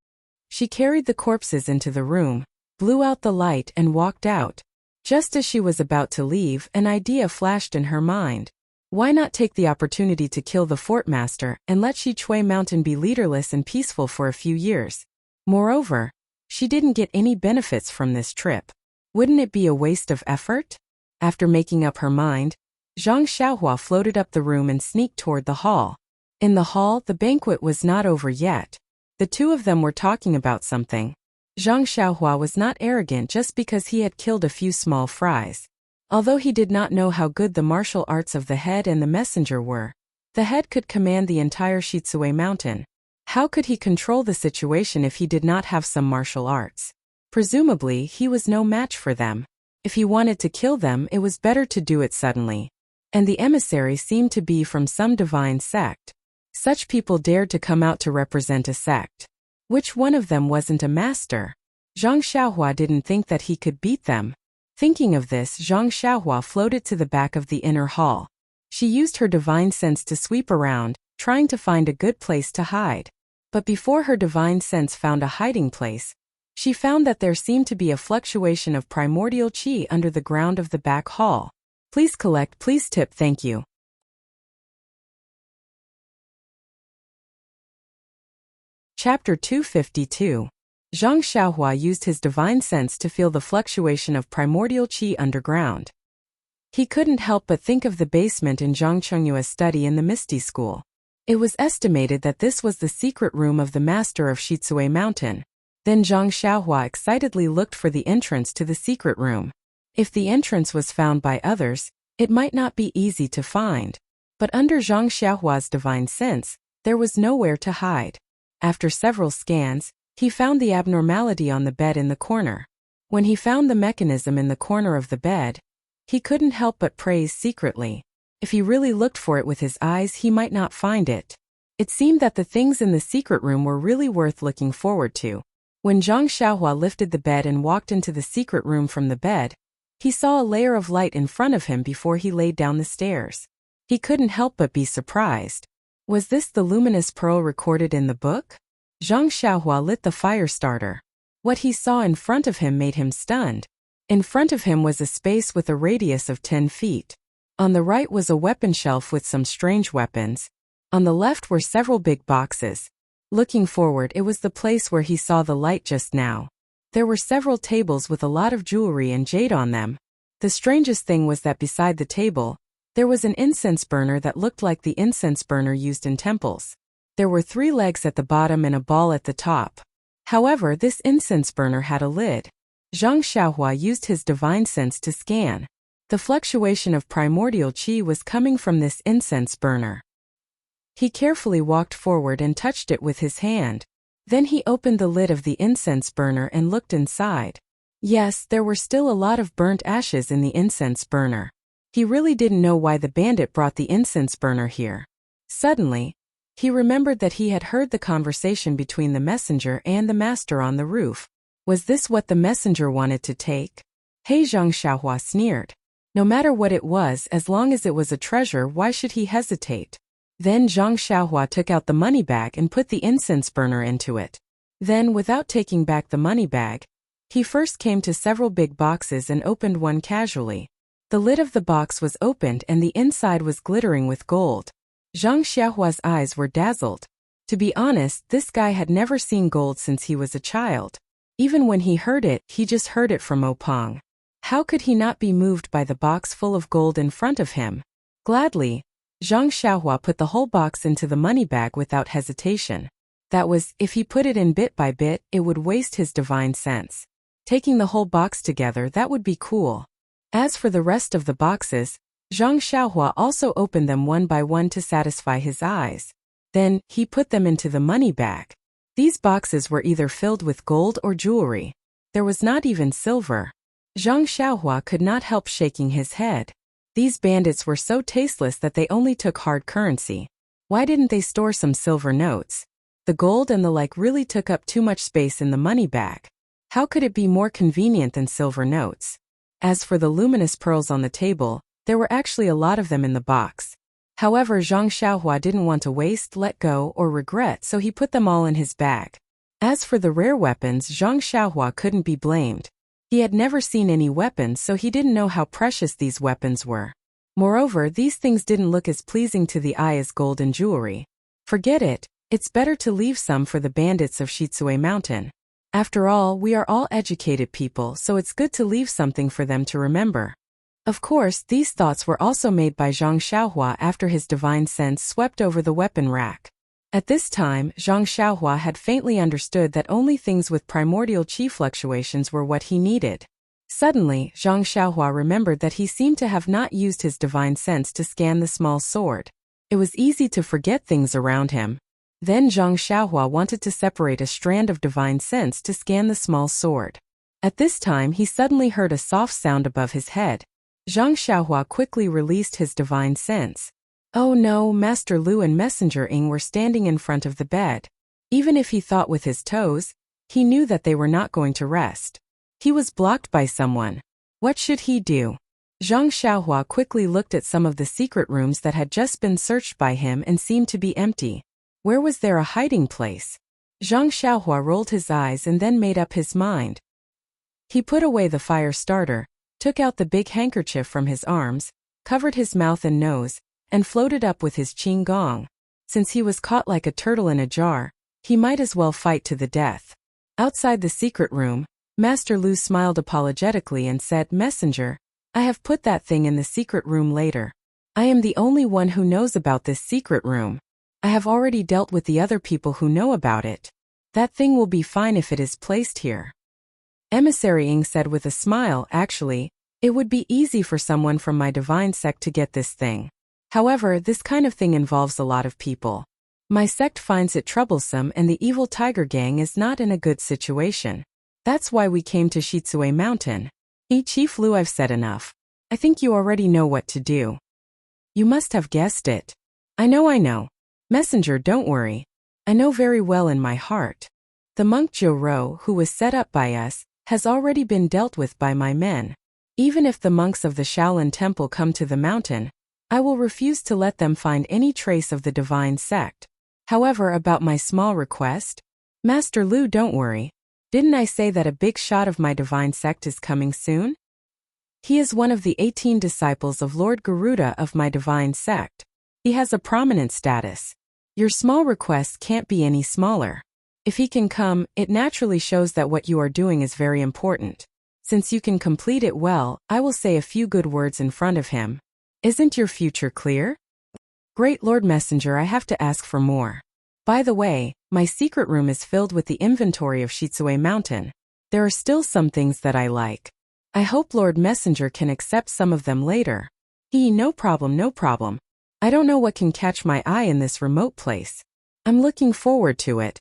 Speaker 1: She carried the corpses into the room, blew out the light and walked out. Just as she was about to leave, an idea flashed in her mind. Why not take the opportunity to kill the fort master and let Shichui Mountain be leaderless and peaceful for a few years? Moreover, she didn't get any benefits from this trip. Wouldn't it be a waste of effort? After making up her mind, Zhang Xiaohua floated up the room and sneaked toward the hall. In the hall, the banquet was not over yet. The two of them were talking about something. Zhang Xiaohua was not arrogant just because he had killed a few small fries. Although he did not know how good the martial arts of the head and the messenger were, the head could command the entire Shichui Mountain. How could he control the situation if he did not have some martial arts? Presumably, he was no match for them. If he wanted to kill them, it was better to do it suddenly. And the emissary seemed to be from some divine sect. Such people dared to come out to represent a sect. Which one of them wasn't a master? Zhang Xiaohua didn't think that he could beat them. Thinking of this, Zhang Xiaohua floated to the back of the inner hall. She used her divine sense to sweep around, trying to find a good place to hide. But before her divine sense found a hiding place, she found that there seemed to be a fluctuation of primordial qi under the ground of the back hall. Please collect, please tip, thank you. Chapter 252. Zhang Xiaohua used his divine sense to feel the fluctuation of primordial qi underground. He couldn't help but think of the basement in Zhang Chengyue's study in the Misty School. It was estimated that this was the secret room of the master of Shichui Mountain. Then Zhang Xiaohua excitedly looked for the entrance to the secret room. If the entrance was found by others, it might not be easy to find. But under Zhang Xiaohua's divine sense, there was nowhere to hide. After several scans, he found the abnormality on the bed in the corner. When he found the mechanism in the corner of the bed, he couldn't help but praise secretly. If he really looked for it with his eyes, he might not find it. It seemed that the things in the secret room were really worth looking forward to. When Zhang Xiaohua lifted the bed and walked into the secret room from the bed, he saw a layer of light in front of him before he laid down the stairs. He couldn't help but be surprised. Was this the luminous pearl recorded in the book? Zhang Xiaohua lit the fire starter. What he saw in front of him made him stunned. In front of him was a space with a radius of 10 feet. On the right was a weapon shelf with some strange weapons. On the left were several big boxes. Looking forward, it was the place where he saw the light just now. There were several tables with a lot of jewelry and jade on them. The strangest thing was that beside the table, there was an incense burner that looked like the incense burner used in temples. There were 3 legs at the bottom and a ball at the top. However, this incense burner had a lid. Zhang Xiaohua used his divine sense to scan. The fluctuation of primordial qi was coming from this incense burner. He carefully walked forward and touched it with his hand. Then he opened the lid of the incense burner and looked inside. Yes, there were still a lot of burnt ashes in the incense burner. He really didn't know why the bandit brought the incense burner here. Suddenly, he remembered that he had heard the conversation between the messenger and the master on the roof. Was this what the messenger wanted to take? Hey, Zhang Xiaohua sneered. No matter what it was, as long as it was a treasure, why should he hesitate? Then Zhang Xiaohua took out the money bag and put the incense burner into it. Then, without taking back the money bag, he first came to several big boxes and opened one casually. The lid of the box was opened and the inside was glittering with gold. Zhang Xiaohua's eyes were dazzled. To be honest, this guy had never seen gold since he was a child. Even when he heard it, he just heard it from Opong. How could he not be moved by the box full of gold in front of him? Gladly, Zhang Xiaohua put the whole box into the money bag without hesitation. That was, if he put it in bit by bit, it would waste his divine sense. Taking the whole box together, that would be cool. As for the rest of the boxes, Zhang Xiaohua also opened them one by one to satisfy his eyes. Then, he put them into the money bag. These boxes were either filled with gold or jewelry. There was not even silver. Zhang Xiaohua could not help shaking his head. These bandits were so tasteless that they only took hard currency. Why didn't they store some silver notes? The gold and the like really took up too much space in the money bag. How could it be more convenient than silver notes? As for the luminous pearls on the table, there were actually a lot of them in the box. However, Zhang Xiaohua didn't want to waste, let go, or regret, so he put them all in his bag. As for the rare weapons, Zhang Xiaohua couldn't be blamed. He had never seen any weapons, so he didn't know how precious these weapons were. Moreover, these things didn't look as pleasing to the eye as gold and jewelry. Forget it, it's better to leave some for the bandits of Shitsue Mountain. After all, we are all educated people, so it's good to leave something for them to remember. Of course, these thoughts were also made by Zhang Xiaohua after his divine sense swept over the weapon rack. At this time, Zhang Xiaohua had faintly understood that only things with primordial qi fluctuations were what he needed. Suddenly, Zhang Xiaohua remembered that he seemed to have not used his divine sense to scan the small sword. It was easy to forget things around him. Then Zhang Xiaohua wanted to separate a strand of divine sense to scan the small sword. At this time, he suddenly heard a soft sound above his head. Zhang Xiaohua quickly released his divine sense. Oh no, Master Lu and Messenger Ing were standing in front of the bed. Even if he thought with his toes, he knew that they were not going to rest. He was blocked by someone. What should he do? Zhang Xiaohua quickly looked at some of the secret rooms that had just been searched by him and seemed to be empty. Where was there a hiding place? Zhang Xiaohua rolled his eyes and then made up his mind. He put away the fire starter, took out the big handkerchief from his arms, covered his mouth and nose, and floated up with his qing gong. Since he was caught like a turtle in a jar, he might as well fight to the death. Outside the secret room, Master Lu smiled apologetically and said, "Messenger, I have put that thing in the secret room later. I am the only one who knows about this secret room. I have already dealt with the other people who know about it. That thing will be fine if it is placed here." Emissary Ing said with a smile, "Actually, it would be easy for someone from my divine sect to get this thing. However, this kind of thing involves a lot of people. My sect finds it troublesome and the evil tiger gang is not in a good situation. That's why we came to Shitsue Mountain. Chief Lu, I've said enough. I think you already know what to do." You must have guessed it. I know. Messenger, don't worry. I know very well in my heart. The monk Joro, who was set up by us, has already been dealt with by my men. Even if the monks of the Shaolin Temple come to the mountain, I will refuse to let them find any trace of the divine sect. However, about my small request, Master Lu, don't worry. Didn't I say that a big shot of my divine sect is coming soon? He is one of the 18 disciples of Lord Garuda of my divine sect. He has a prominent status. Your small request can't be any smaller. If he can come, it naturally shows that what you are doing is very important. Since you can complete it well, I will say a few good words in front of him. Isn't your future clear? Great Lord Messenger, I have to ask for more. By the way, my secret room is filled with the inventory of Shitsue Mountain. There are still some things that I like. I hope Lord Messenger can accept some of them later. No problem. I don't know what can catch my eye in this remote place. I'm looking forward to it.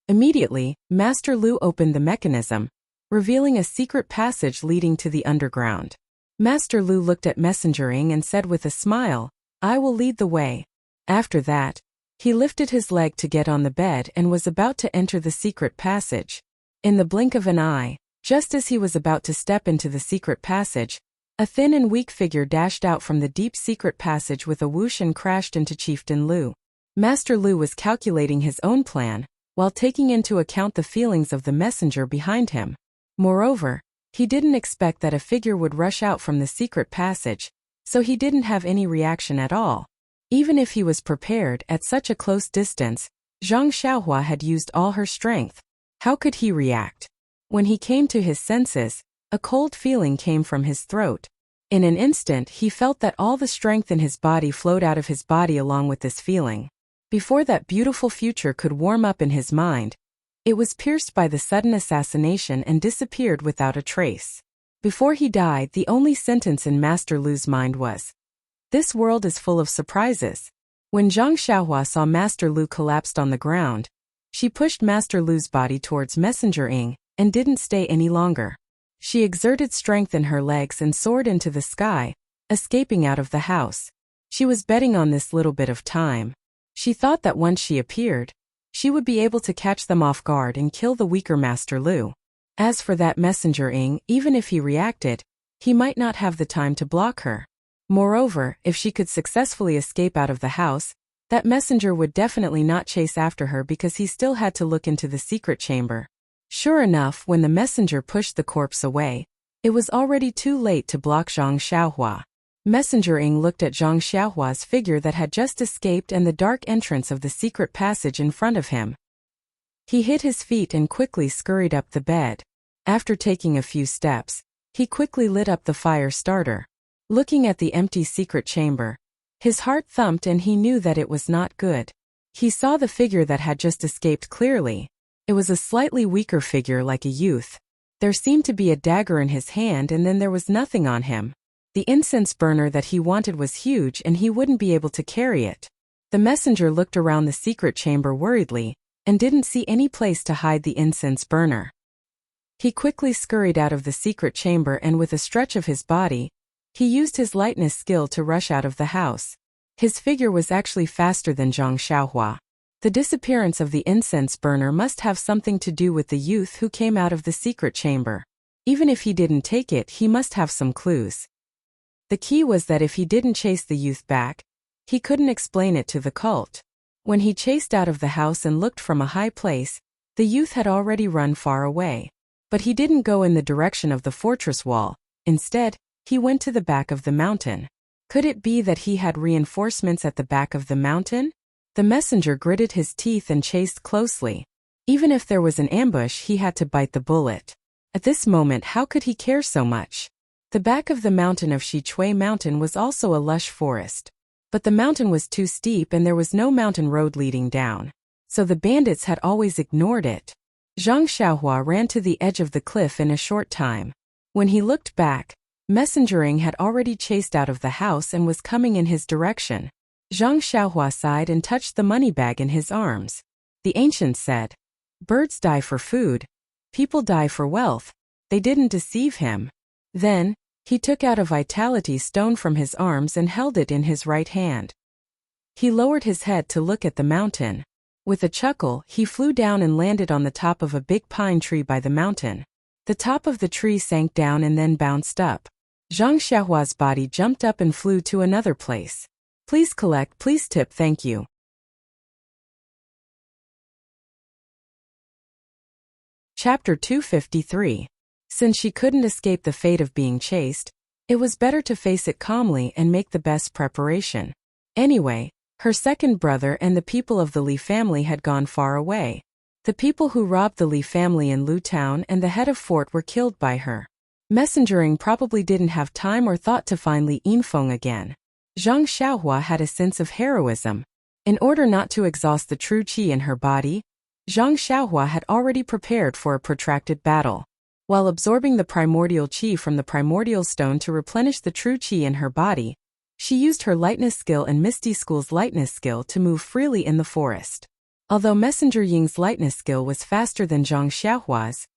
Speaker 1: Immediately, Master Lu opened the mechanism, revealing a secret passage leading to the underground. Master Lu looked at Messenger Ing and said with a smile, I will lead the way. After that, he lifted his leg to get on the bed and was about to enter the secret passage. In the blink of an eye, just as he was about to step into the secret passage, a thin and weak figure dashed out from the deep secret passage with a whoosh and crashed into Chieftain Lu. Master Lu was calculating his own plan, while taking into account the feelings of the messenger behind him. Moreover, he didn't expect that a figure would rush out from the secret passage, so he didn't have any reaction at all. Even if he was prepared at such a close distance, Zhang Xiaohua had used all her strength. How could he react? When he came to his senses, a cold feeling came from his throat. In an instant, he felt that all the strength in his body flowed out of his body along with this feeling. Before that beautiful future could warm up in his mind, it was pierced by the sudden assassination and disappeared without a trace. Before he died, the only sentence in Master Lu's mind was, "This world is full of surprises." When Zhang Xiaohua saw Master Lu collapsed on the ground, she pushed Master Lu's body towards Messenger Ing and didn't stay any longer. She exerted strength in her legs and soared into the sky, escaping out of the house. She was betting on this little bit of time. She thought that once she appeared, she would be able to catch them off guard and kill the weaker Master Lu. As for that Messenger Ing, even if he reacted, he might not have the time to block her. Moreover, if she could successfully escape out of the house, that messenger would definitely not chase after her because he still had to look into the secret chamber. Sure enough, when the messenger pushed the corpse away, it was already too late to block Zhang Xiaohua. Messenger Ing looked at Zhang Xiaohua's figure that had just escaped and the dark entrance of the secret passage in front of him. He hit his feet and quickly scurried up the bed. After taking a few steps, he quickly lit up the fire starter. Looking at the empty secret chamber, his heart thumped and he knew that it was not good. He saw the figure that had just escaped clearly. It was a slightly weaker figure like a youth. There seemed to be a dagger in his hand and then there was nothing on him. The incense burner that he wanted was huge and he wouldn't be able to carry it. The messenger looked around the secret chamber worriedly and didn't see any place to hide the incense burner. He quickly scurried out of the secret chamber and with a stretch of his body, he used his lightness skill to rush out of the house. His figure was actually faster than Zhang Xiaohua. The disappearance of the incense burner must have something to do with the youth who came out of the secret chamber. Even if he didn't take it, he must have some clues. The key was that if he didn't chase the youth back, he couldn't explain it to the cult. When he chased out of the house and looked from a high place, the youth had already run far away. But he didn't go in the direction of the fortress wall. Instead, he went to the back of the mountain. Could it be that he had reinforcements at the back of the mountain? The messenger gritted his teeth and chased closely. Even if there was an ambush, he had to bite the bullet. At this moment, how could he care so much? The back of the mountain of Shichui Mountain was also a lush forest. But the mountain was too steep and there was no mountain road leading down. So the bandits had always ignored it. Zhang Xiaohua ran to the edge of the cliff in a short time. When he looked back, Messenger Ing had already chased out of the house and was coming in his direction. Zhang Xiaohua sighed and touched the money bag in his arms. The ancient said, "Birds die for food. People die for wealth." They didn't deceive him. Then, He took out a vitality stone from his arms and held it in his right hand. He lowered his head to look at the mountain. With a chuckle, he flew down and landed on the top of a big pine tree by the mountain. The top of the tree sank down and then bounced up. Zhang Xiaohua's body jumped up and flew to another place. Please collect, please tip, thank you. Chapter 253. Since she couldn't escape the fate of being chased, it was better to face it calmly and make the best preparation. Anyway, her second brother and the people of the Li family had gone far away. The people who robbed the Li family in Lu Town and the head of fort were killed by her. Messengering probably didn't have time or thought to find Li Yinfeng again. Zhang Xiaohua had a sense of heroism. In order not to exhaust the true qi in her body, Zhang Xiaohua had already prepared for a protracted battle. While absorbing the primordial qi from the primordial stone to replenish the true qi in her body, she used her lightness skill and Misty School's lightness skill to move freely in the forest. Although Messenger Ying's lightness skill was faster than Zhang Xiaohua's,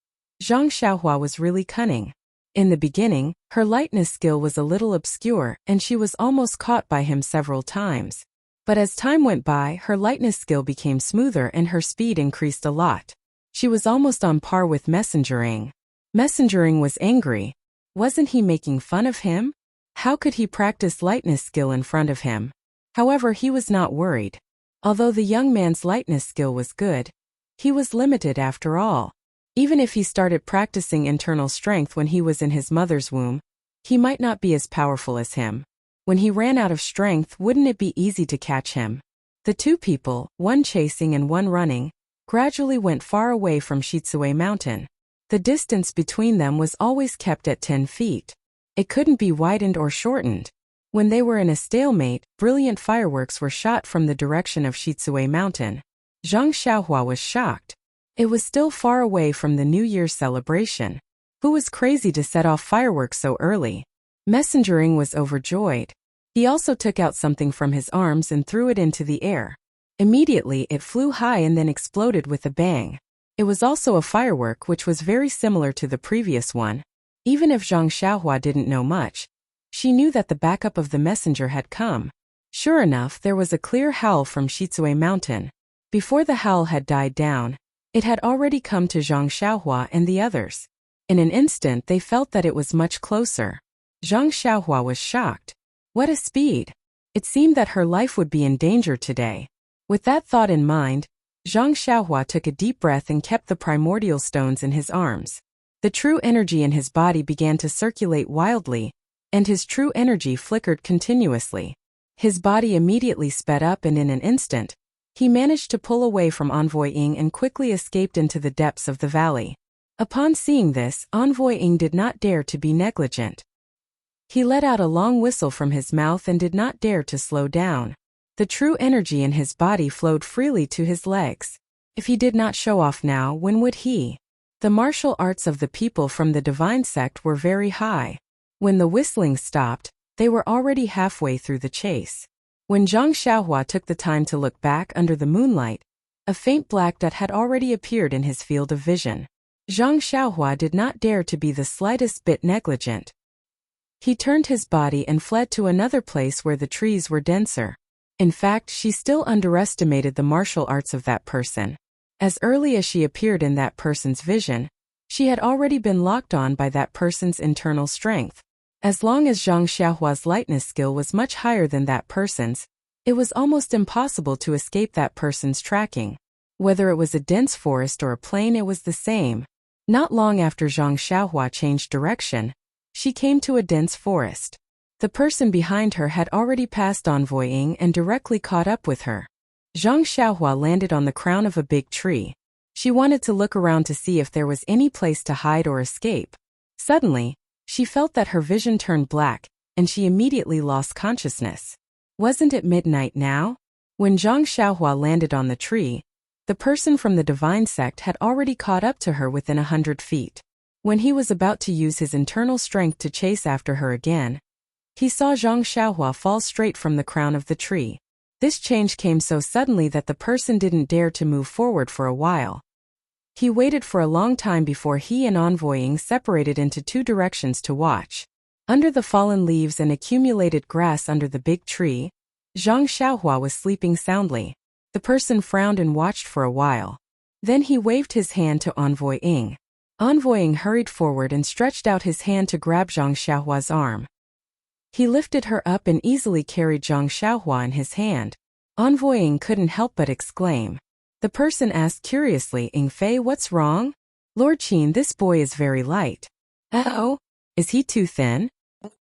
Speaker 1: Zhang Xiaohua was really cunning. In the beginning, her lightness skill was a little obscure and she was almost caught by him several times. But as time went by, her lightness skill became smoother and her speed increased a lot. She was almost on par with Messengering. Messengering was angry. Wasn't he making fun of him? How could he practice lightness skill in front of him? However, he was not worried. Although the young man's lightness skill was good, he was limited after all. Even if he started practicing internal strength when he was in his mother's womb, he might not be as powerful as him. When he ran out of strength, wouldn't it be easy to catch him? The two people, one chasing and one running, gradually went far away from Shitsue Mountain. The distance between them was always kept at 10 feet. It couldn't be widened or shortened. When they were in a stalemate, brilliant fireworks were shot from the direction of Shitsue Mountain. Zhang Xiaohua was shocked. It was still far away from the New Year's celebration. Who was crazy to set off fireworks so early? Messengering was overjoyed. He also took out something from his arms and threw it into the air. Immediately it flew high and then exploded with a bang. It was also a firework which was very similar to the previous one. Even if Zhang Xiaohua didn't know much, she knew that the backup of the messenger had come. Sure enough, there was a clear howl from Shitsue Mountain. Before the howl had died down, it had already come to Zhang Xiaohua and the others. In an instant they felt that it was much closer. Zhang Xiaohua was shocked. What a speed! It seemed that her life would be in danger today. With that thought in mind, Zhang Xiaohua took a deep breath and kept the primordial stones in his arms. The true energy in his body began to circulate wildly, and his true energy flickered continuously. His body immediately sped up and in an instant, he managed to pull away from Envoy Ying and quickly escaped into the depths of the valley. Upon seeing this, Envoy Ying did not dare to be negligent. He let out a long whistle from his mouth and did not dare to slow down. The true energy in his body flowed freely to his legs. If he did not show off now, when would he? The martial arts of the people from the divine sect were very high. When the whistling stopped, they were already halfway through the chase. When Zhang Xiaohua took the time to look back under the moonlight, a faint black dot had already appeared in his field of vision. Zhang Xiaohua did not dare to be the slightest bit negligent. He turned his body and fled to another place where the trees were denser. In fact, she still underestimated the martial arts of that person. As early as she appeared in that person's vision, she had already been locked on by that person's internal strength. As long as Zhang Xiaohua's lightness skill was much higher than that person's, it was almost impossible to escape that person's tracking. Whether it was a dense forest or a plain, it was the same. Not long after Zhang Xiaohua changed direction, she came to a dense forest. The person behind her had already passed Envoy Ying and directly caught up with her. Zhang Xiaohua landed on the crown of a big tree. She wanted to look around to see if there was any place to hide or escape. Suddenly, she felt that her vision turned black, and she immediately lost consciousness. Wasn't it midnight now? When Zhang Xiaohua landed on the tree, the person from the divine sect had already caught up to her within 100 feet. When he was about to use his internal strength to chase after her again, he saw Zhang Xiaohua fall straight from the crown of the tree. This change came so suddenly that the person didn't dare to move forward for a while. He waited for a long time before he and Envoy Ying separated into two directions to watch. Under the fallen leaves and accumulated grass under the big tree, Zhang Xiaohua was sleeping soundly. The person frowned and watched for a while. Then he waved his hand to Envoy Ying. Envoy Ying hurried forward and stretched out his hand to grab Zhang Xiaohua's arm. He lifted her up and easily carried Zhang Xiaohua in his hand. Envoy Ying couldn't help but exclaim. The person asked curiously, "Ying Fei, what's wrong?" "Lord Qin, this boy is very light." "Oh? Is he too thin?"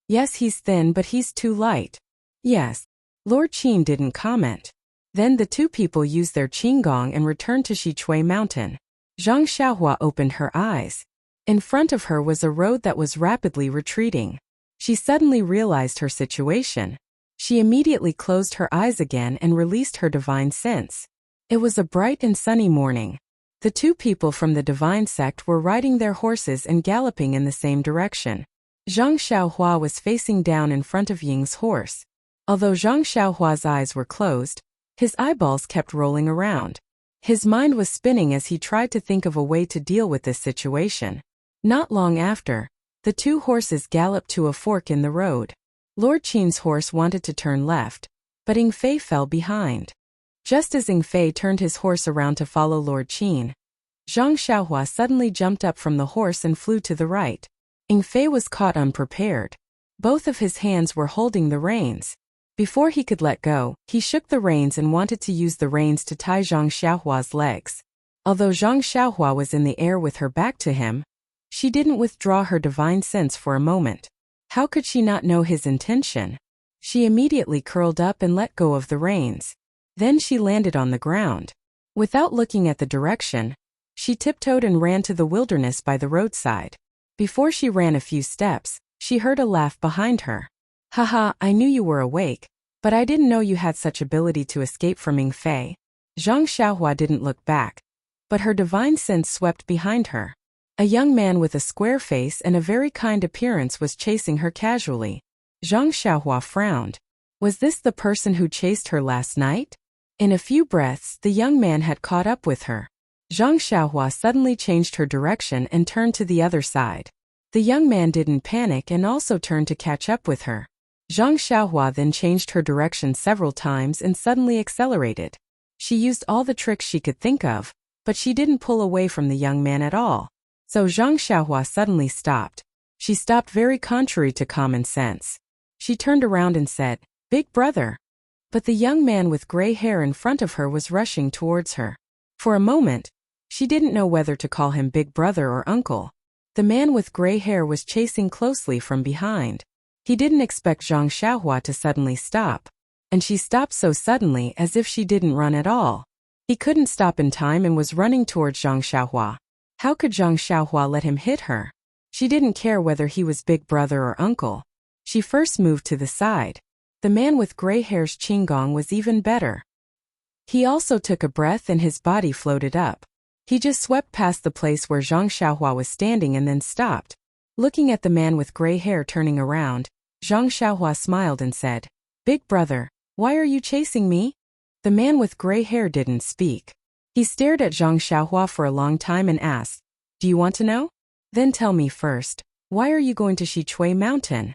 Speaker 1: "Yes, he's thin, but he's too light." "Yes." Lord Qin didn't comment. Then the two people used their qinggong and returned to Xichui Mountain. Zhang Xiaohua opened her eyes. In front of her was a road that was rapidly retreating. She suddenly realized her situation. She immediately closed her eyes again and released her divine sense. It was a bright and sunny morning. The two people from the divine sect were riding their horses and galloping in the same direction. Zhang Xiaohua was facing down in front of Ying's horse. Although Zhang Xiaohua's eyes were closed, his eyeballs kept rolling around. His mind was spinning as he tried to think of a way to deal with this situation. Not long after, the two horses galloped to a fork in the road. Lord Qin's horse wanted to turn left, but Ying Fei fell behind. Just as Ying Fei turned his horse around to follow Lord Qin, Zhang Xiaohua suddenly jumped up from the horse and flew to the right. Ying Fei was caught unprepared. Both of his hands were holding the reins. Before he could let go, he shook the reins and wanted to use the reins to tie Zhang Xiaohua's legs. Although Zhang Xiaohua was in the air with her back to him, she didn't withdraw her divine sense for a moment. How could she not know his intention? She immediately curled up and let go of the reins. Then she landed on the ground. Without looking at the direction, she tiptoed and ran to the wilderness by the roadside. Before she ran a few steps, she heard a laugh behind her. "Haha, I knew you were awake, but I didn't know you had such ability to escape from Ying Fei." Zhang Xiaohua didn't look back, but her divine sense swept behind her. A young man with a square face and a very kind appearance was chasing her casually. Zhang Xiaohua frowned. Was this the person who chased her last night? In a few breaths, the young man had caught up with her. Zhang Xiaohua suddenly changed her direction and turned to the other side. The young man didn't panic and also turned to catch up with her. Zhang Xiaohua then changed her direction several times and suddenly accelerated. She used all the tricks she could think of, but she didn't pull away from the young man at all. So Zhang Xiaohua suddenly stopped. She stopped very contrary to common sense. She turned around and said, "Big brother." But the young man with gray hair in front of her was rushing towards her. For a moment, she didn't know whether to call him big brother or uncle. The man with gray hair was chasing closely from behind. He didn't expect Zhang Xiaohua to suddenly stop. And she stopped so suddenly as if she didn't run at all. He couldn't stop in time and was running towards Zhang Xiaohua. How could Zhang Xiaohua let him hit her? She didn't care whether he was big brother or uncle. She first moved to the side. The man with gray hair's qinggong was even better. He also took a breath and his body floated up. He just swept past the place where Zhang Xiaohua was standing and then stopped. Looking at the man with gray hair turning around, Zhang Xiaohua smiled and said, "Big brother, why are you chasing me?" The man with gray hair didn't speak. He stared at Zhang Xiaohua for a long time and asked, "Do you want to know? Then tell me first, why are you going to Xichui Mountain?"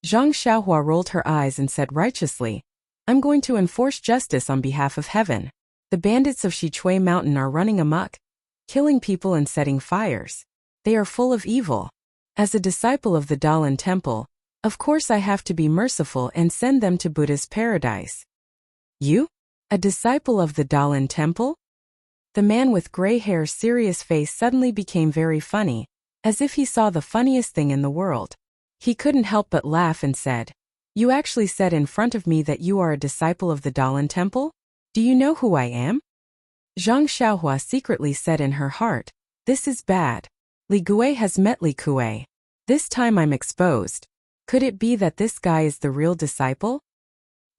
Speaker 1: Zhang Xiaohua rolled her eyes and said righteously, "I'm going to enforce justice on behalf of heaven. The bandits of Xichui Mountain are running amok, killing people and setting fires. They are full of evil. As a disciple of the Dalan Temple, of course I have to be merciful and send them to Buddha's paradise." "You? A disciple of the Dalan Temple?" The man with gray hair's serious face suddenly became very funny, as if he saw the funniest thing in the world. He couldn't help but laugh and said, "You actually said in front of me that you are a disciple of the Dalan Temple? Do you know who I am?" Zhang Xiaohua secretly said in her heart, "This is bad. Li Gui has met Li Kui. This time I'm exposed. Could it be that this guy is the real disciple?"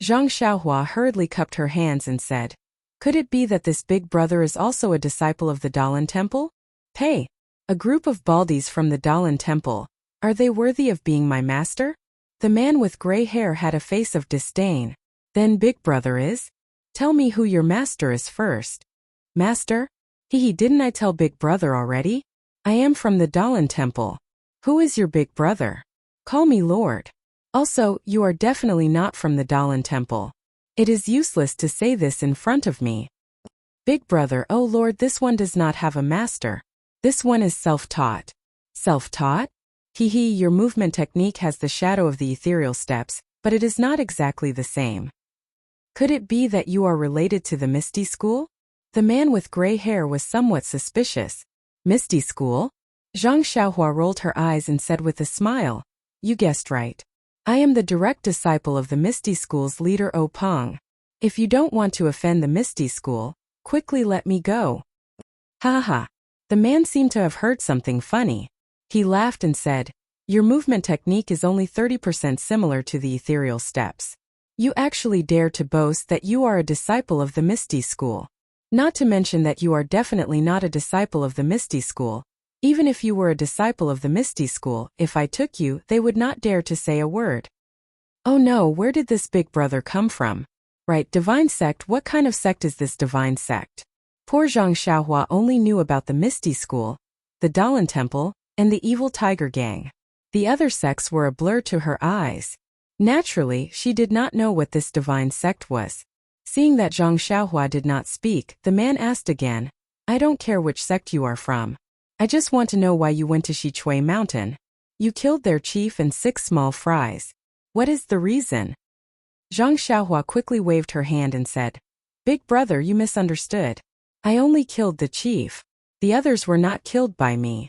Speaker 1: Zhang Xiaohua hurriedly cupped her hands and said, "Could it be that this big brother is also a disciple of the Dalan Temple? Hey, a group of baldies from the Dalan Temple, are they worthy of being my master?" The man with gray hair had a face of disdain. "Then big brother is? Tell me who your master is first." "Master? Didn't I tell big brother already? I am from the Dalan Temple. Who is your big brother?" Call me Lord. Also, you are definitely not from the Dalan temple. It is useless to say this in front of me. Big brother, oh Lord, this one does not have a master. This one is self-taught. Self-taught? Hee, your movement technique has the shadow of the ethereal steps, but it is not exactly the same. Could it be that you are related to the Misty School? The man with gray hair was somewhat suspicious. Misty School? Zhang Xiaohua rolled her eyes and said with a smile, you guessed right. I am the direct disciple of the Misty School's leader O Peng. If you don't want to offend the Misty School, quickly let me go. Ha ha. The man seemed to have heard something funny. He laughed and said, your movement technique is only 30% similar to the ethereal steps. You actually dare to boast that you are a disciple of the Misty School. Not to mention that you are definitely not a disciple of the Misty School. Even if you were a disciple of the Misty School, if I took you, they would not dare to say a word. Oh no, where did this big brother come from? Right, divine sect, what kind of sect is this divine sect? Poor Zhang Xiaohua only knew about the Misty School, the Dalan Temple, and the evil tiger gang. The other sects were a blur to her eyes. Naturally, she did not know what this divine sect was. Seeing that Zhang Xiaohua did not speak, the man asked again, I don't care which sect you are from. I just want to know why you went to Xichui Mountain. You killed their chief and 6 small fries. What is the reason? Zhang Xiaohua quickly waved her hand and said, Big brother, you misunderstood. I only killed the chief. The others were not killed by me.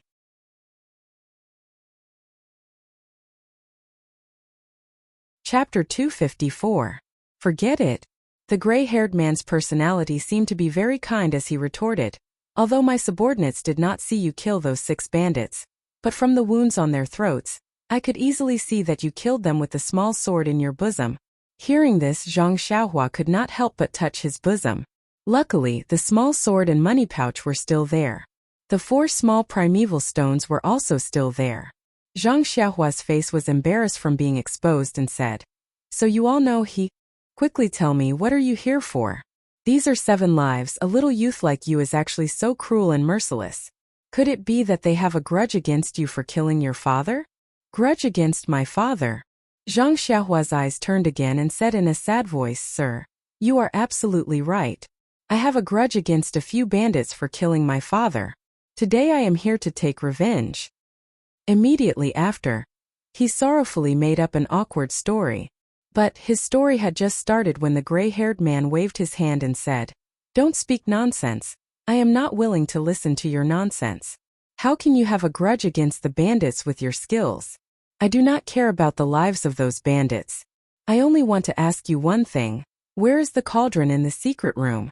Speaker 1: Chapter 254. Forget it. The gray-haired man's personality seemed to be very kind as he retorted, although my subordinates did not see you kill those 6 bandits, but from the wounds on their throats, I could easily see that you killed them with the small sword in your bosom. Hearing this, Zhang Xiaohua could not help but touch his bosom. Luckily, the small sword and money pouch were still there. The 4 small primeval stones were also still there. Zhang Xiaohua's face was embarrassed from being exposed and said, So you all know he? Quickly tell me, what are you here for? These are 7 lives. A little youth like you is actually so cruel and merciless. Could it be that they have a grudge against you for killing your father? Grudge against my father? Zhang Xiaohua's eyes turned again and said in a sad voice, Sir, you are absolutely right. I have a grudge against a few bandits for killing my father. Today I am here to take revenge. Immediately after, he sorrowfully made up an awkward story. But his story had just started when the gray-haired man waved his hand and said, Don't speak nonsense. I am not willing to listen to your nonsense. How can you have a grudge against the bandits with your skills? I do not care about the lives of those bandits. I only want to ask you one thing. Where is the cauldron in the secret room?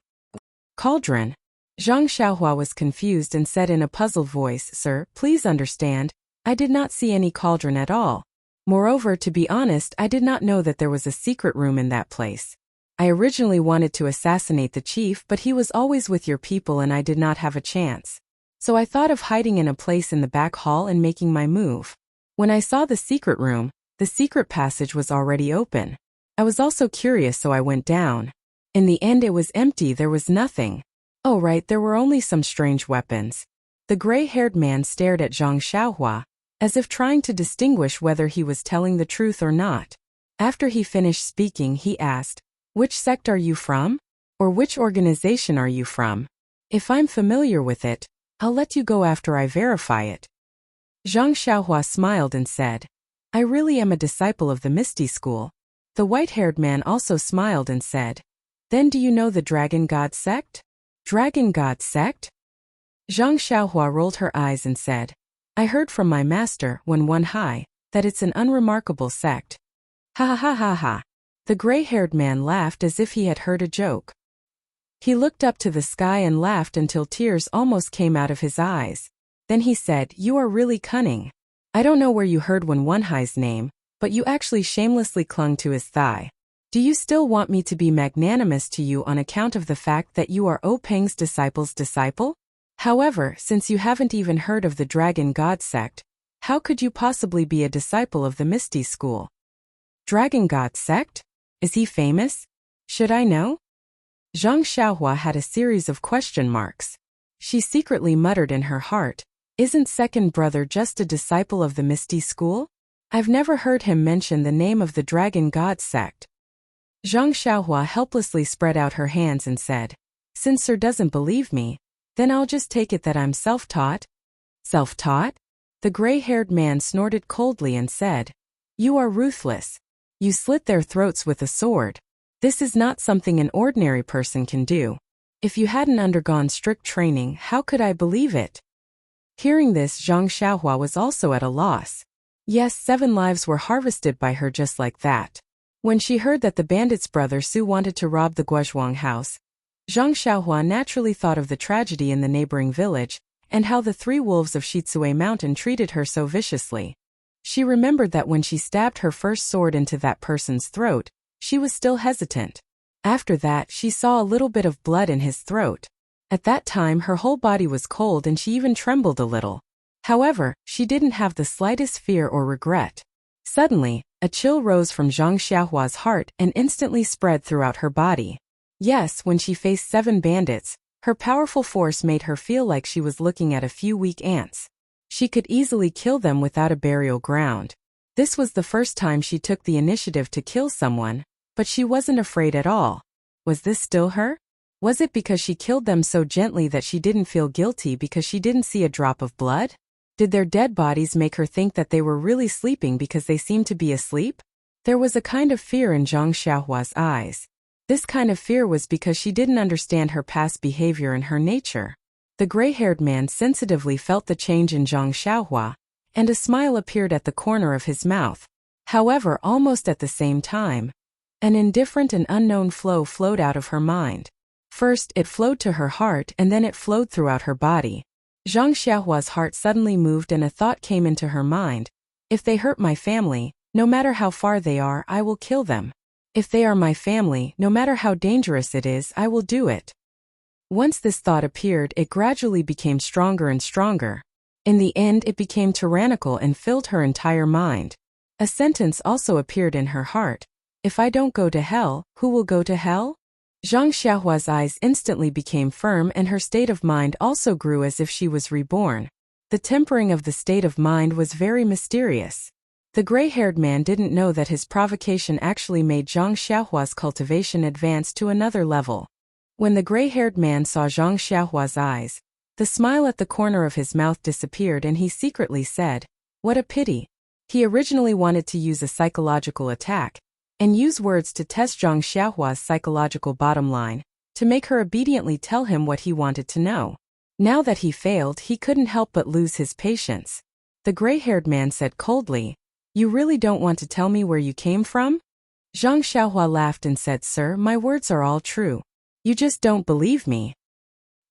Speaker 1: Cauldron? Zhang Xiaohua was confused and said in a puzzled voice, Sir, please understand, I did not see any cauldron at all. Moreover, to be honest, I did not know that there was a secret room in that place. I originally wanted to assassinate the chief, but he was always with your people and I did not have a chance. So I thought of hiding in a place in the back hall and making my move. When I saw the secret room, the secret passage was already open. I was also curious, so I went down. In the end it was empty, there was nothing. Oh right, there were only some strange weapons. The gray-haired man stared at Zhang Xiaohua, as if trying to distinguish whether he was telling the truth or not. After he finished speaking, he asked, Which sect are you from? Or which organization are you from? If I'm familiar with it, I'll let you go after I verify it. Zhang Xiaohua smiled and said, I really am a disciple of the Misty School. The white-haired man also smiled and said, Then do you know the Dragon God sect? Dragon God sect? Zhang Xiaohua rolled her eyes and said, I heard from my master, Wen Wenhai, that it's an unremarkable sect. Ha ha ha ha ha. The gray-haired man laughed as if he had heard a joke. He looked up to the sky and laughed until tears almost came out of his eyes. Then he said, You are really cunning. I don't know where you heard Wen Wenhai's name, but you actually shamelessly clung to his thigh. Do you still want me to be magnanimous to you on account of the fact that you are O Peng's disciple's disciple? However, since you haven't even heard of the Dragon God sect, how could you possibly be a disciple of the Misty School? Dragon God sect? Is he famous? Should I know? Zhang Xiaohua had a series of question marks. She secretly muttered in her heart, Isn't second brother just a disciple of the Misty School? I've never heard him mention the name of the dragon god sect. Zhang Xiaohua helplessly spread out her hands and said, since sir doesn't believe me, then I'll just take it that I'm self-taught. Self-taught? The gray-haired man snorted coldly and said, you are ruthless. You slit their throats with a sword. This is not something an ordinary person can do. If you hadn't undergone strict training, how could I believe it? Hearing this, Zhang Xiaohua was also at a loss. Yes, 7 lives were harvested by her just like that. When she heard that the bandit's brother Su wanted to rob the Guozhuang house, Zhang Xiaohua naturally thought of the tragedy in the neighboring village, and how the 3 wolves of Shizue Mountain treated her so viciously. She remembered that when she stabbed her first sword into that person's throat, she was still hesitant. After that, she saw a little bit of blood in his throat. At that time, her whole body was cold and she even trembled a little. However, she didn't have the slightest fear or regret. Suddenly, a chill rose from Zhang Xiaohua's heart and instantly spread throughout her body. Yes, when she faced 7 bandits, her powerful force made her feel like she was looking at a few weak ants. She could easily kill them without a burial ground. This was the first time she took the initiative to kill someone, but she wasn't afraid at all. Was this still her? Was it because she killed them so gently that she didn't feel guilty because she didn't see a drop of blood? Did their dead bodies make her think that they were really sleeping because they seemed to be asleep? There was a kind of fear in Zhang Xiaohua's eyes. This kind of fear was because she didn't understand her past behavior and her nature. The gray-haired man sensitively felt the change in Zhang Xiaohua, and a smile appeared at the corner of his mouth. However, almost at the same time, an indifferent and unknown flow flowed out of her mind. First, it flowed to her heart and then it flowed throughout her body. Zhang Xiaohua's heart suddenly moved and a thought came into her mind. If they hurt my family, no matter how far they are, I will kill them. If they are my family, no matter how dangerous it is, I will do it. Once this thought appeared, it gradually became stronger and stronger. In the end, it became tyrannical and filled her entire mind. A sentence also appeared in her heart. If I don't go to hell, who will go to hell? Zhang Xiaohua's eyes instantly became firm and her state of mind also grew as if she was reborn. The tempering of the state of mind was very mysterious. The gray-haired man didn't know that his provocation actually made Zhang Xiaohua's cultivation advance to another level. When the gray-haired man saw Zhang Xiaohua's eyes, the smile at the corner of his mouth disappeared and he secretly said, what a pity. He originally wanted to use a psychological attack, and use words to test Zhang Xiaohua's psychological bottom line, to make her obediently tell him what he wanted to know. Now that he failed, he couldn't help but lose his patience. The gray-haired man said coldly, you really don't want to tell me where you came from? Zhang Xiaohua laughed and said, sir, my words are all true. You just don't believe me.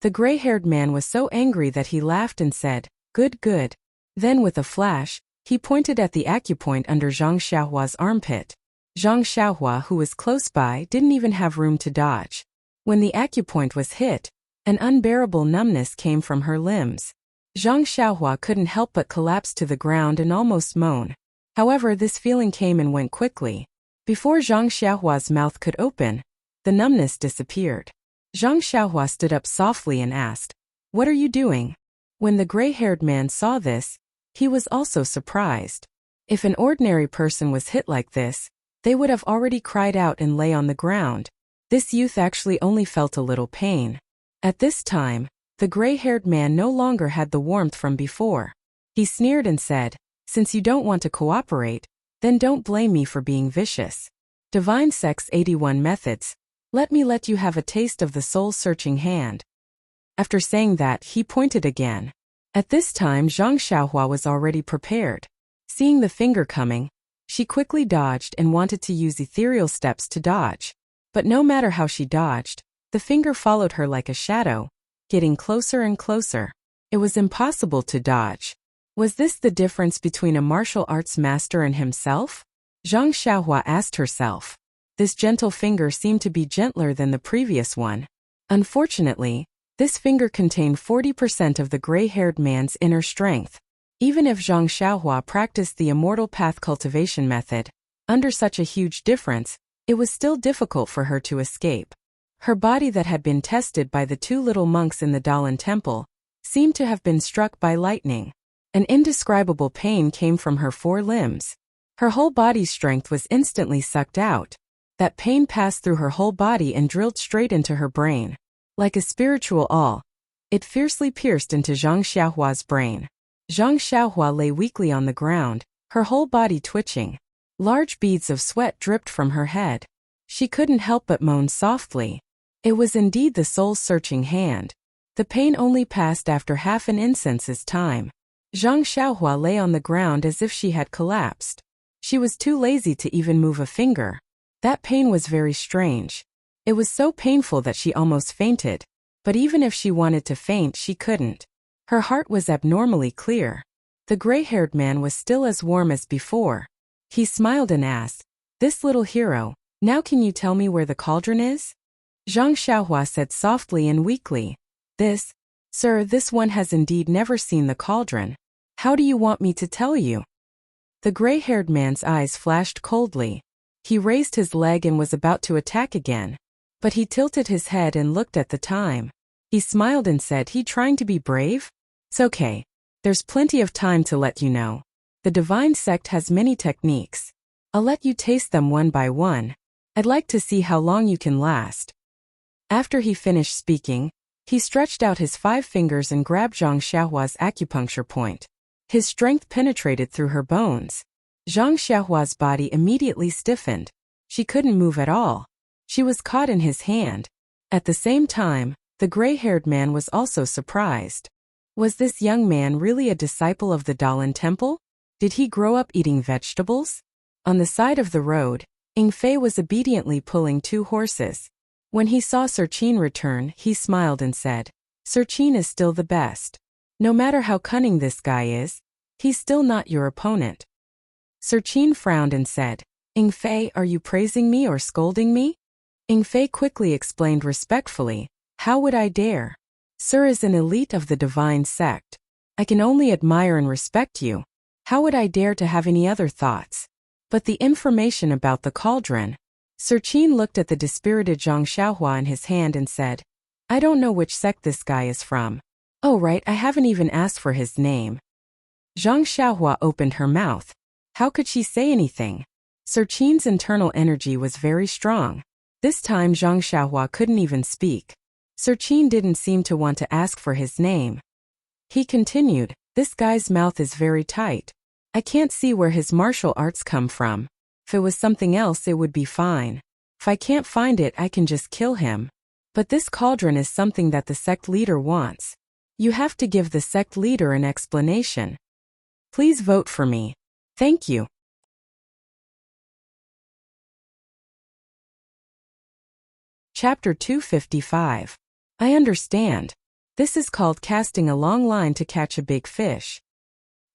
Speaker 1: The gray-haired man was so angry that he laughed and said, good, good. Then with a flash, he pointed at the acupoint under Zhang Xiaohua's armpit. Zhang Xiaohua, who was close by, didn't even have room to dodge. When the acupoint was hit, an unbearable numbness came from her limbs. Zhang Xiaohua couldn't help but collapse to the ground and almost moan. However, this feeling came and went quickly. Before Zhang Xiaohua's mouth could open, the numbness disappeared. Zhang Xiaohua stood up softly and asked, what are you doing? When the gray-haired man saw this, he was also surprised. If an ordinary person was hit like this, they would have already cried out and lay on the ground. This youth actually only felt a little pain. At this time, the gray-haired man no longer had the warmth from before. He sneered and said, since you don't want to cooperate, then don't blame me for being vicious. Divine Sex 81 Methods. Let me let you have a taste of the soul-searching hand. After saying that, he pointed again. At this time, Zhang Xiaohua was already prepared. Seeing the finger coming, she quickly dodged and wanted to use ethereal steps to dodge. But no matter how she dodged, the finger followed her like a shadow, getting closer and closer. It was impossible to dodge. Was this the difference between a martial arts master and himself? Zhang Xiaohua asked herself. This gentle finger seemed to be gentler than the previous one. Unfortunately, this finger contained 40% of the gray-haired man's inner strength. Even if Zhang Xiaohua practiced the immortal path cultivation method, under such a huge difference, it was still difficult for her to escape. Her body that had been tested by the 2 little monks in the Dalan temple seemed to have been struck by lightning. An indescribable pain came from her 4 limbs. Her whole body's strength was instantly sucked out. That pain passed through her whole body and drilled straight into her brain. Like a spiritual awl, it fiercely pierced into Zhang Xiaohua's brain. Zhang Xiaohua lay weakly on the ground, her whole body twitching. Large beads of sweat dripped from her head. She couldn't help but moan softly. It was indeed the soul-searching hand. The pain only passed after half an incense's time. Zhang Xiaohua lay on the ground as if she had collapsed. She was too lazy to even move a finger. That pain was very strange. It was so painful that she almost fainted. But even if she wanted to faint, she couldn't. Her heart was abnormally clear. The gray-haired man was still as warm as before. He smiled and asked, "This little hero, now can you tell me where the cauldron is?" Zhang Xiaohua said softly and weakly, Sir, this one has indeed never seen the cauldron. How do you want me to tell you?" The gray-haired man's eyes flashed coldly. He raised his leg and was about to attack again. But he tilted his head and looked at the time. He smiled and said, "He trying to be brave? It's okay. There's plenty of time to let you know. The divine sect has many techniques. I'll let you taste them one by one. I'd like to see how long you can last." After he finished speaking, he stretched out his 5 fingers and grabbed Zhang Xiaohua's acupuncture point. His strength penetrated through her bones. Zhang Xiaohua's body immediately stiffened. She couldn't move at all. She was caught in his hand. At the same time, the gray-haired man was also surprised. Was this young man really a disciple of the Dalan Temple? Did he grow up eating vegetables? On the side of the road, Ying Fei was obediently pulling 2 horses. When he saw Sir Qin return, he smiled and said, "Sir Qin is still the best. No matter how cunning this guy is, he's still not your opponent." Sir Qin frowned and said, "Ying Fei, are you praising me or scolding me?" Ying Fei quickly explained respectfully, "How would I dare? Sir is an elite of the divine sect. I can only admire and respect you. How would I dare to have any other thoughts? But the information about the cauldron..." Sir Qin looked at the dispirited Zhang Xiaohua in his hand and said, "I don't know which sect this guy is from. Oh right, I haven't even asked for his name." Zhang Xiaohua opened her mouth. How could she say anything? Sir Qin's internal energy was very strong. This time Zhang Xiaohua couldn't even speak. Sir Qin didn't seem to want to ask for his name. He continued, "This guy's mouth is very tight. I can't see where his martial arts come from. If it was something else, it would be fine. If I can't find it, I can just kill him. But this cauldron is something that the sect leader wants. You have to give the sect leader an explanation. Please vote for me. Thank you." Chapter 255. I understand. This is called casting a long line to catch a big fish.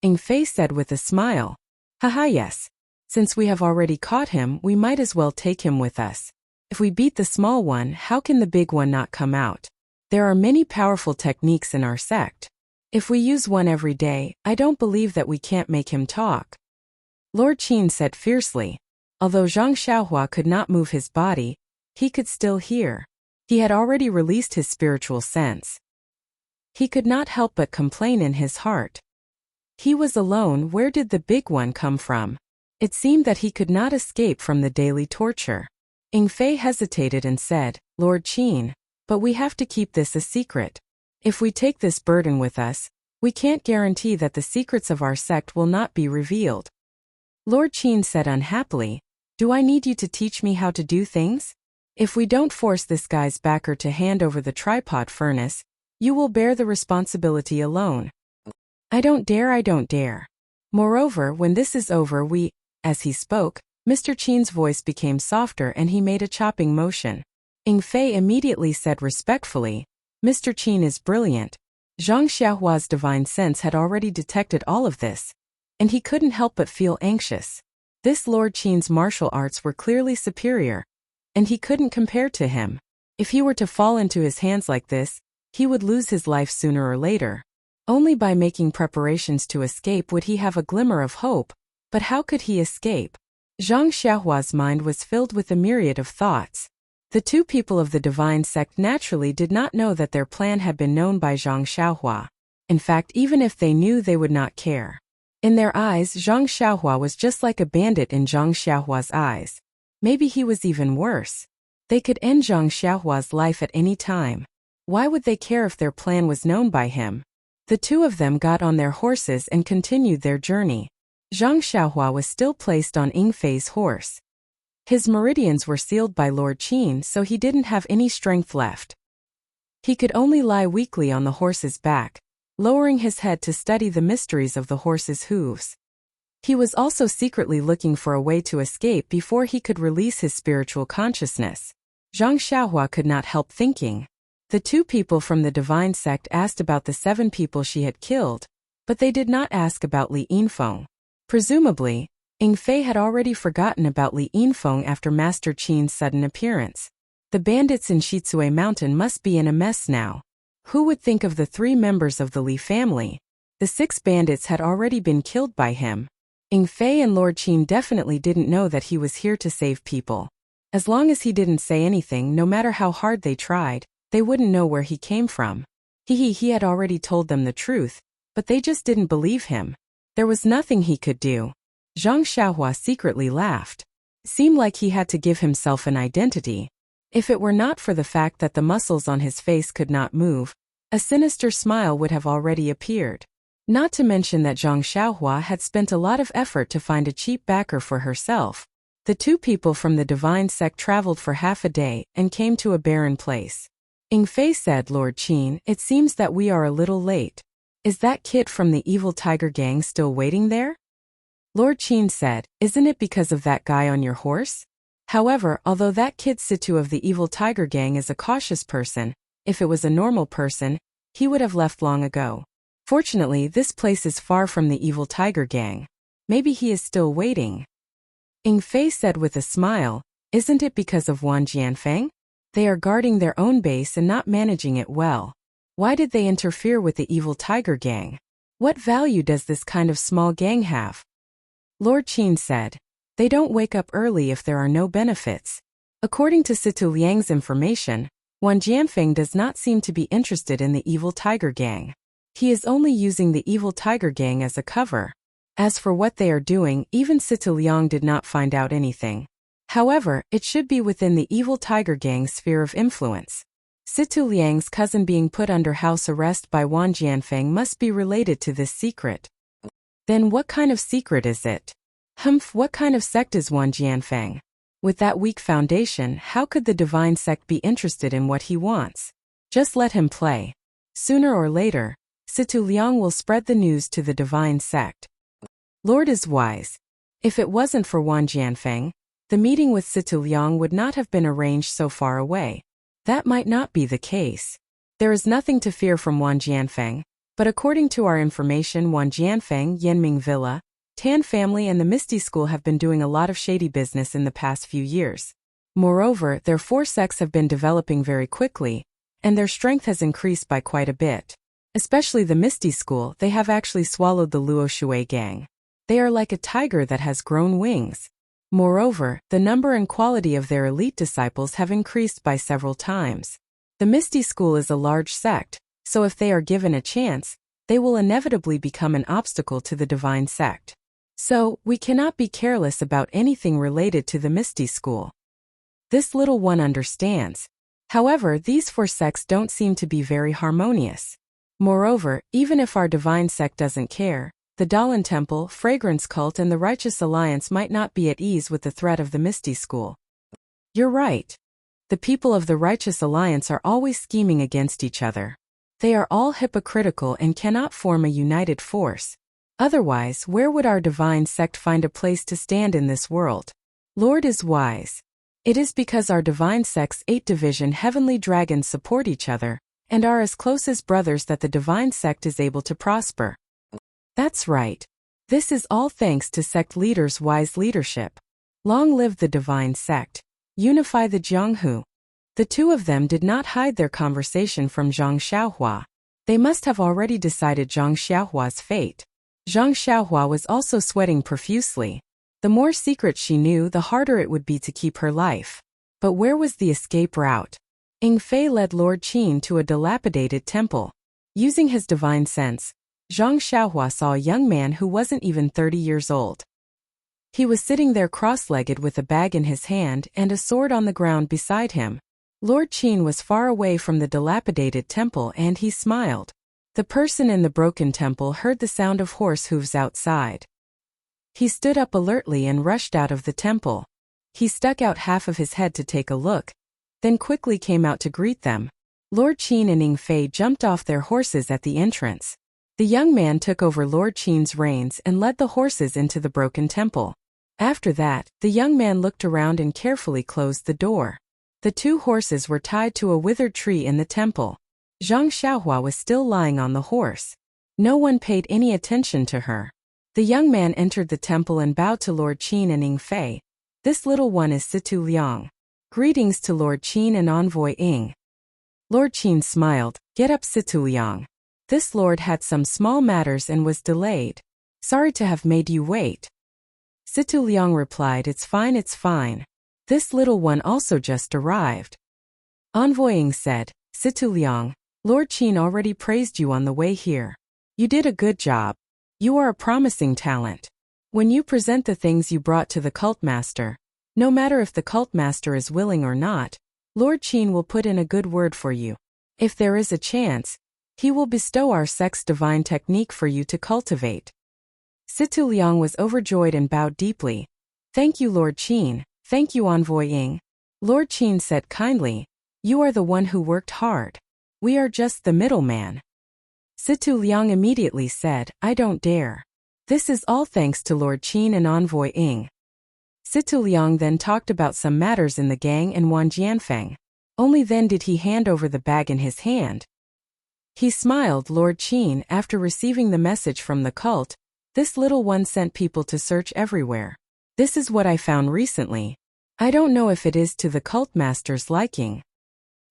Speaker 1: Ying Fei said with a smile. Haha, yes. Since we have already caught him, we might as well take him with us. If we beat the small one, how can the big one not come out? There are many powerful techniques in our sect. If we use one every day, I don't believe that we can't make him talk. Lord Qin said fiercely. Although Zhang Xiaohua could not move his body, he could still hear. He had already released his spiritual sense. He could not help but complain in his heart. He was alone. Where did the big one come from? It seemed that he could not escape from the daily torture. Ying Fei hesitated and said, "Lord Qin, but we have to keep this a secret. If we take this burden with us, we can't guarantee that the secrets of our sect will not be revealed." Lord Qin said unhappily, "Do I need you to teach me how to do things? If we don't force this guy's backer to hand over the tripod furnace, you will bear the responsibility alone." I don't dare. Moreover, when this is over As he spoke, Mr. Qin's voice became softer and he made a chopping motion. Ying Fei immediately said respectfully, "Mr. Qin is brilliant." Zhang Xiaohua's divine sense had already detected all of this, and he couldn't help but feel anxious. This Lord Qin's martial arts were clearly superior, and he couldn't compare to him. If he were to fall into his hands like this, he would lose his life sooner or later. Only by making preparations to escape would he have a glimmer of hope. But how could he escape? Zhang Xiaohua's mind was filled with a myriad of thoughts. The 2 people of the divine sect naturally did not know that their plan had been known by Zhang Xiaohua. In fact, even if they knew, they would not care. In their eyes, Zhang Xiaohua was just like a bandit in Zhang Xiaohua's eyes. Maybe he was even worse. They could end Zhang Xiaohua's life at any time. Why would they care if their plan was known by him? The two of them got on their horses and continued their journey. Zhang Xiaohua was still placed on Ying Fei's horse. His meridians were sealed by Lord Qin, so he didn't have any strength left. He could only lie weakly on the horse's back, lowering his head to study the mysteries of the horse's hooves. He was also secretly looking for a way to escape before he could release his spiritual consciousness. Zhang Xiaohua could not help thinking. The two people from the divine sect asked about the 7 people she had killed, but they did not ask about Li Yinfeng. Presumably, Ying Fei had already forgotten about Li Yinfeng after Master Qin's sudden appearance. The bandits in Shizue Mountain must be in a mess now. Who would think of the 3 members of the Li family? The 6 bandits had already been killed by him. Ying Fei and Lord Qin definitely didn't know that he was here to save people. As long as he didn't say anything, no matter how hard they tried, they wouldn't know where he came from. He had already told them the truth, but they just didn't believe him. There was nothing he could do. Zhang Xiaohua secretly laughed. It seemed like he had to give himself an identity. If it were not for the fact that the muscles on his face could not move, a sinister smile would have already appeared. Not to mention that Zhang Xiaohua had spent a lot of effort to find a cheap backer for herself. The 2 people from the divine sect traveled for half a day and came to a barren place. Ying Fei said, "Lord Qin, it seems that we are a little late. Is that kid from the evil tiger gang still waiting there?" Lord Qin said, "Isn't it because of that guy on your horse?" However, although that kid Situ of the evil tiger gang is a cautious person, if it was a normal person, he would have left long ago. Fortunately, this place is far from the evil tiger gang. Maybe he is still waiting. Ying Fei said with a smile, "Isn't it because of Wang Jianfeng? They are guarding their own base and not managing it well. Why did they interfere with the evil tiger gang? What value does this kind of small gang have?" Lord Qin said, "They don't wake up early if there are no benefits." According to Situ Liang's information, Wang Jianfeng does not seem to be interested in the evil tiger gang. He is only using the evil tiger gang as a cover. As for what they are doing, even Situ Liang did not find out anything. However, it should be within the evil tiger gang's sphere of influence. Situ Liang's cousin being put under house arrest by Wang Jianfeng must be related to this secret. Then what kind of secret is it? What kind of sect is Wang Jianfeng? With that weak foundation, how could the divine sect be interested in what he wants? Just let him play. Sooner or later, Situ Liang will spread the news to the divine sect. Lord is wise. If it wasn't for Wang Jianfeng, the meeting with Situ Liang would not have been arranged so far away. That might not be the case. There is nothing to fear from Wang Jianfeng, but according to our information, Wang Jianfeng, Yanming Villa, Tan family and the Misty School have been doing a lot of shady business in the past few years. Moreover, their 4 sects have been developing very quickly, and their strength has increased by quite a bit. Especially the Misty School, they have actually swallowed the Luo Shui gang. They are like a tiger that has grown wings. Moreover, the number and quality of their elite disciples have increased by several times. The Misty School is a large sect, so if they are given a chance, they will inevitably become an obstacle to the divine sect. So, we cannot be careless about anything related to the Misty School. This little one understands. However, these 4 sects don't seem to be very harmonious. Moreover, even if our divine sect doesn't care, the Dalan Temple, Fragrance Cult and the Righteous Alliance might not be at ease with the threat of the Misty School. You're right. The people of the Righteous Alliance are always scheming against each other. They are all hypocritical and cannot form a united force. Otherwise, where would our divine sect find a place to stand in this world? Lord is wise. It is because our divine sect's 8 division heavenly dragons support each other, and are as close as brothers that the divine sect is able to prosper. That's right. This is all thanks to sect leaders' wise leadership. Long live the divine sect. Unify the Jianghu. The 2 of them did not hide their conversation from Zhang Xiaohua. They must have already decided Zhang Xiaohua's fate. Zhang Xiaohua was also sweating profusely. The more secrets she knew, the harder it would be to keep her life. But where was the escape route? Ying Fei led Lord Qin to a dilapidated temple. Using his divine sense, Zhang Xiaohua saw a young man who wasn't even 30 years old. He was sitting there cross-legged with a bag in his hand and a sword on the ground beside him. Lord Qin was far away from the dilapidated temple and he smiled. The person in the broken temple heard the sound of horse hooves outside. He stood up alertly and rushed out of the temple. He stuck out half of his head to take a look, then quickly came out to greet them. Lord Qin and Ying Fei jumped off their horses at the entrance. The young man took over Lord Qin's reins and led the horses into the broken temple. After that, the young man looked around and carefully closed the door. The two horses were tied to a withered tree in the temple. Zhang Xiaohua was still lying on the horse. No one paid any attention to her. The young man entered the temple and bowed to Lord Qin and Ying Fei. This little one is Situ Liang. Greetings to Lord Qin and Envoy Ying. Lord Qin smiled. Get up, Situ Liang. This lord had some small matters and was delayed. Sorry to have made you wait. Situ Liang replied, it's fine, it's fine. This little one also just arrived. Envoy Ying said, Situ Liang, Lord Qin already praised you on the way here. You did a good job. You are a promising talent. When you present the things you brought to the cult master, no matter if the cult master is willing or not, Lord Qin will put in a good word for you. If there is a chance, he will bestow our sex divine technique for you to cultivate. Situ Liang was overjoyed and bowed deeply. Thank you, Lord Qin. Thank you, Envoy Ying. Lord Qin said kindly, you are the one who worked hard. We are just the middleman. Situ Liang immediately said, I don't dare. This is all thanks to Lord Qin and Envoy Ying. Situ Liang then talked about some matters in the gang and Wang Jianfeng. Only then did he hand over the bag in his hand. He smiled. Lord Qin, after receiving the message from the cult, this little one sent people to search everywhere. This is what I found recently. I don't know if it is to the cult master's liking.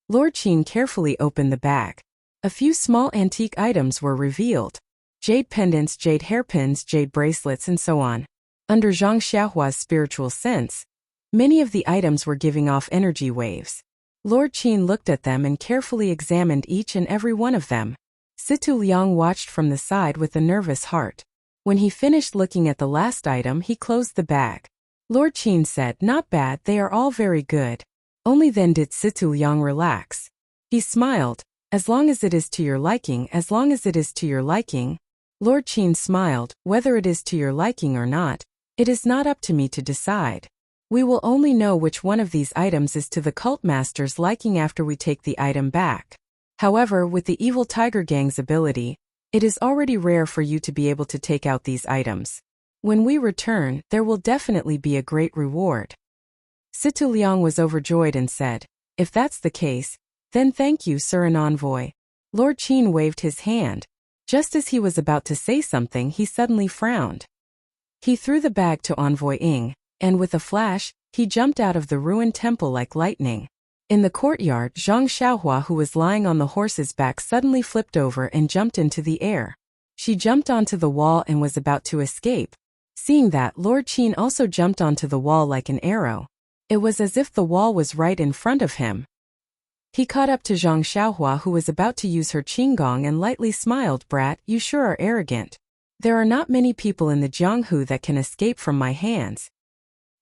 Speaker 1: Lord Qin carefully opened the bag. A few small antique items were revealed. Jade pendants, jade hairpins, jade bracelets, and so on. Under Zhang Xiaohua's spiritual sense, many of the items were giving off energy waves. Lord Qin looked at them and carefully examined each and every one of them. Situ Liang watched from the side with a nervous heart. When he finished looking at the last item, he closed the bag. Lord Qin said, not bad, they are all very good. Only then did Situ Liang relax. He smiled. As long as it is to your liking, as long as it is to your liking. Lord Qin smiled, whether it is to your liking or not, it is not up to me to decide. We will only know which one of these items is to the cult master's liking after we take the item back. However, with the evil tiger gang's ability, it is already rare for you to be able to take out these items. When we return, there will definitely be a great reward. Situ Liang was overjoyed and said, if that's the case, then thank you, sir and envoy. Lord Qin waved his hand. Just as he was about to say something, he suddenly frowned. He threw the bag to Envoy Ying, and with a flash, he jumped out of the ruined temple like lightning. In the courtyard, Zhang Xiaohua, who was lying on the horse's back, suddenly flipped over and jumped into the air. She jumped onto the wall and was about to escape. Seeing that, Lord Qin also jumped onto the wall like an arrow. It was as if the wall was right in front of him. He caught up to Zhang Xiaohua, who was about to use her qinggong, and lightly smiled. Brat, you sure are arrogant. There are not many people in the Jianghu that can escape from my hands.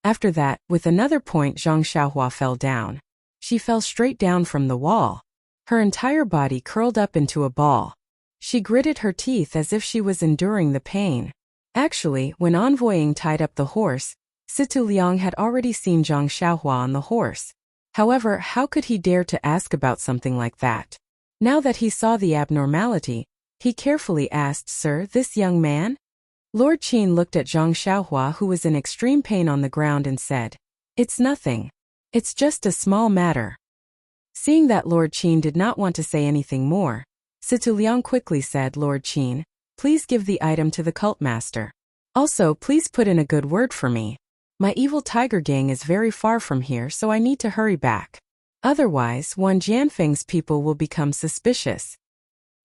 Speaker 1: After that, with another point, Zhang Xiaohua fell down. She fell straight down from the wall. Her entire body curled up into a ball. She gritted her teeth as if she was enduring the pain. Actually, when Envoy Ying tied up the horse, Situ Liang had already seen Zhang Xiaohua on the horse. However, how could he dare to ask about something like that? Now that he saw the abnormality, he carefully asked, Sir, this young man? Lord Qin looked at Zhang Xiaohua, who was in extreme pain on the ground, and said, It's nothing. It's just a small matter. Seeing that Lord Qin did not want to say anything more, Situ Liang quickly said, Lord Qin, please give the item to the cult master. Also, please put in a good word for me. My evil tiger gang is very far from here, so I need to hurry back. Otherwise, Wang Jianfeng's people will become suspicious.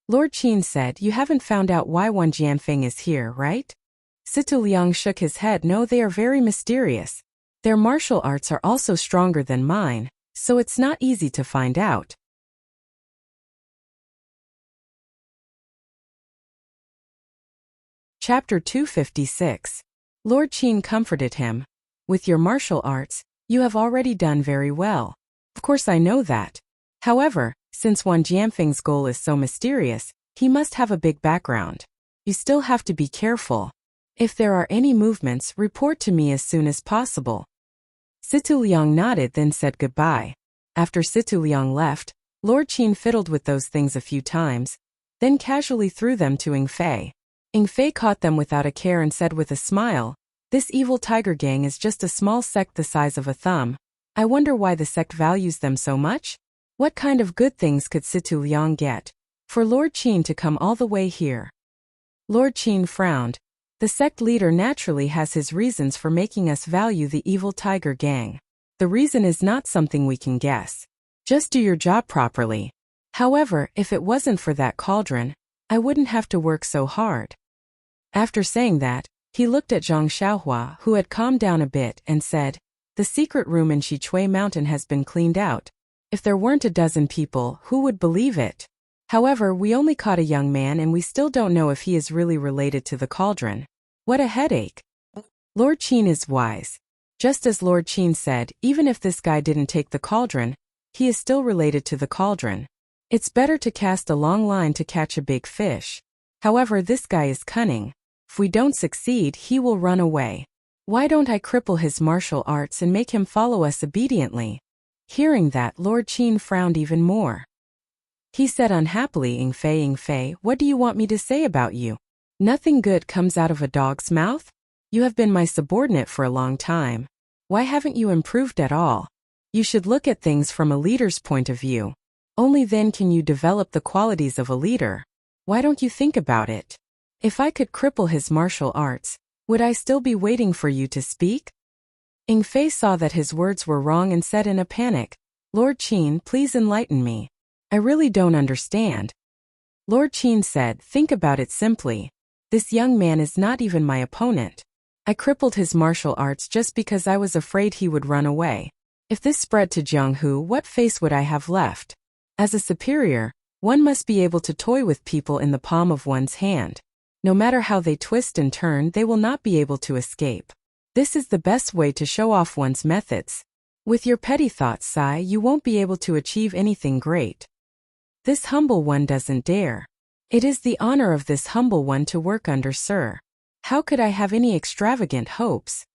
Speaker 1: Lord Qin said, You haven't found out why Wang Jianfeng is here, right? Situ Liang shook his head. No, they are very mysterious. Their martial arts are also stronger than mine, so it's not easy to find out. Chapter 256. Lord Qin comforted him. With your martial arts, you have already done very well. Of course I know that. However, since Wan Jianfeng's goal is so mysterious, he must have a big background. You still have to be careful. If there are any movements, report to me as soon as possible. Situ Liang nodded, then said goodbye. After Situ Liang left, Lord Qin fiddled with those things a few times, then casually threw them to Ying Fei. Ying Fei caught them without a care and said with a smile, "This evil tiger gang is just a small sect the size of a thumb. I wonder why the sect values them so much? What kind of good things could Situ Liang get for Lord Qin to come all the way here?" Lord Qin frowned. The sect leader naturally has his reasons for making us value the evil tiger gang. The reason is not something we can guess. Just do your job properly. However, if it wasn't for that cauldron, I wouldn't have to work so hard. After saying that, he looked at Zhang Xiaohua, who had calmed down a bit, and said, "The secret room in Xichui Mountain has been cleaned out. If there weren't a dozen people, who would believe it? However, we only caught a young man and we still don't know if he is really related to the cauldron. What a headache." Lord Qin is wise. Just as Lord Qin said, even if this guy didn't take the cauldron, he is still related to the cauldron. It's better to cast a long line to catch a big fish. However, this guy is cunning. If we don't succeed, he will run away. Why don't I cripple his martial arts and make him follow us obediently? Hearing that, Lord Qin frowned even more. He said unhappily, Ying Fei, what do you want me to say about you? Nothing good comes out of a dog's mouth? You have been my subordinate for a long time. Why haven't you improved at all? You should look at things from a leader's point of view. Only then can you develop the qualities of a leader. Why don't you think about it? If I could cripple his martial arts, would I still be waiting for you to speak? Ying Fei saw that his words were wrong and said in a panic, "Lord Qin, please enlighten me. I really don't understand." Lord Qin said, "Think about it simply. This young man is not even my opponent. I crippled his martial arts just because I was afraid he would run away. If this spread to Jianghu, what face would I have left? As a superior, one must be able to toy with people in the palm of one's hand. No matter how they twist and turn, they will not be able to escape. This is the best way to show off one's methods. With your petty thoughts, Sai, you won't be able to achieve anything great. This humble one doesn't dare. It is the honor of this humble one to work under Sir. How could I have any extravagant hopes?"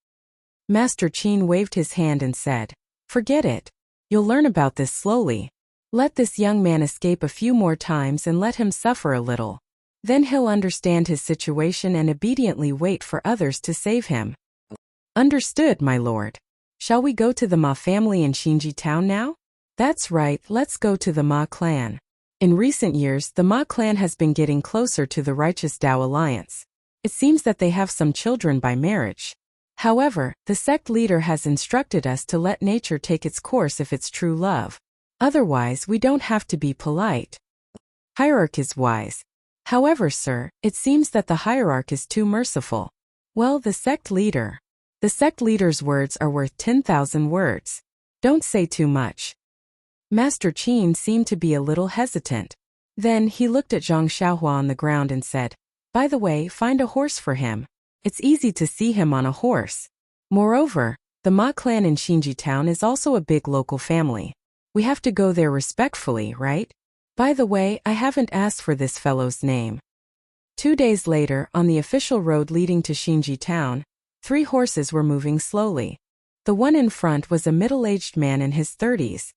Speaker 1: Master Qin waved his hand and said, "Forget it. You'll learn about this slowly. Let this young man escape a few more times and let him suffer a little. Then he'll understand his situation and obediently wait for others to save him." "Understood, my lord. Shall we go to the Ma family in Xinji town now?" "That's right, let's go to the Ma clan." In recent years, the Ma clan has been getting closer to the righteous Dao alliance. It seems that they have some children by marriage. However, the sect leader has instructed us to let nature take its course if it's true love. Otherwise, we don't have to be polite. Hierarch is wise. However, sir, it seems that the hierarch is too merciful. Well, the sect leader's words are worth 10,000 words. Don't say too much. Master Qin seemed to be a little hesitant. Then he looked at Zhang Xiaohua on the ground and said, "By the way, find a horse for him. It's easy to see him on a horse. Moreover, the Ma clan in Xinji town is also a big local family. We have to go there respectfully, right? By the way, I haven't asked for this fellow's name." 2 days later, on the official road leading to Xinji town, 3 horses were moving slowly. The one in front was a middle-aged man in his 30s.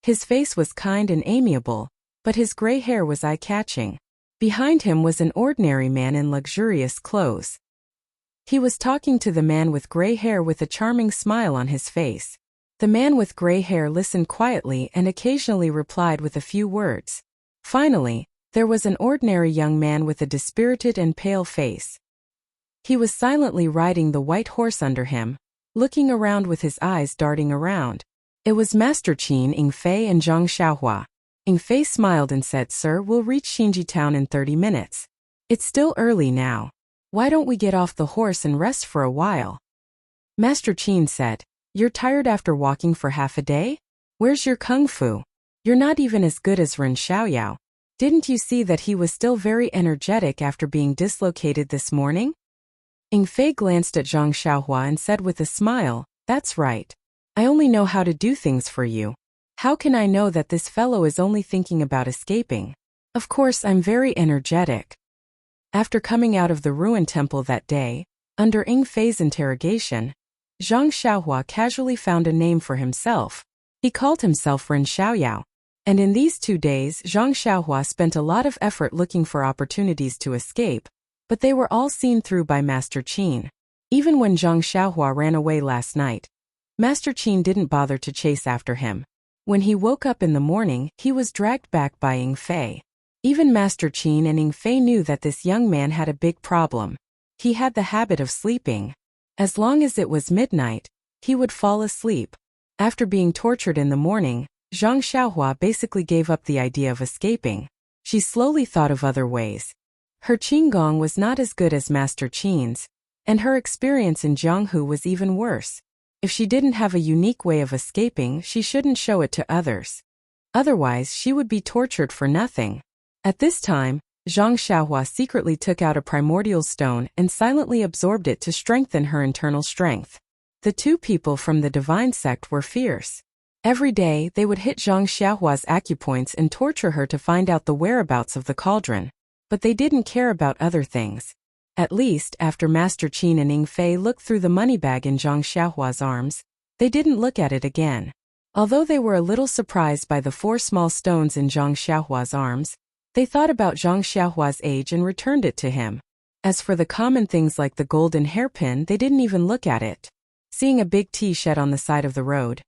Speaker 1: His face was kind and amiable, but his gray hair was eye-catching. Behind him was an ordinary man in luxurious clothes. He was talking to the man with gray hair with a charming smile on his face. The man with gray hair listened quietly and occasionally replied with a few words. Finally, there was an ordinary young man with a dispirited and pale face. He was silently riding the white horse under him, looking around with his eyes darting around. It was Master Qin, Ying Fei, and Zhang Xiaohua. Ying Fei smiled and said, "Sir, we'll reach Xinji town in 30 minutes. It's still early now. Why don't we get off the horse and rest for a while?" Master Qin said, "You're tired after walking for half a day? Where's your kung fu? You're not even as good as Ren Xiaoyao. Didn't you see that he was still very energetic after being dislocated this morning? Ying Fei glanced at Zhang Xiaohua and said with a smile, "That's right. I only know how to do things for you. How can I know that this fellow is only thinking about escaping? Of course I'm very energetic." After coming out of the ruined temple that day, under Ying Fei's interrogation, Zhang Xiaohua casually found a name for himself. He called himself Ren Xiaoyao. And in these 2 days Zhang Xiaohua spent a lot of effort looking for opportunities to escape, but they were all seen through by Master Qin. Even when Zhang Xiaohua ran away last night, Master Qin didn't bother to chase after him. When he woke up in the morning, he was dragged back by Ying Fei. Even Master Qin and Ying Fei knew that this young man had a big problem. He had the habit of sleeping. As long as it was midnight, he would fall asleep. After being tortured in the morning, Zhang Xiaohua basically gave up the idea of escaping. She slowly thought of other ways. Her qigong was not as good as Master Qin's, and her experience in Jianghu was even worse. If she didn't have a unique way of escaping, she shouldn't show it to others. Otherwise, she would be tortured for nothing. At this time, Zhang Xiaohua secretly took out a primordial stone and silently absorbed it to strengthen her internal strength. The 2 people from the divine sect were fierce. Every day, they would hit Zhang Xiaohua's acupoints and torture her to find out the whereabouts of the cauldron. But they didn't care about other things. At least, after Master Qin and Ying Fei looked through the money bag in Zhang Xiaohua's arms, they didn't look at it again. Although they were a little surprised by the 4 small stones in Zhang Xiaohua's arms, they thought about Zhang Xiaohua's age and returned it to him. As for the common things like the golden hairpin, they didn't even look at it. Seeing a big tea shed on the side of the road,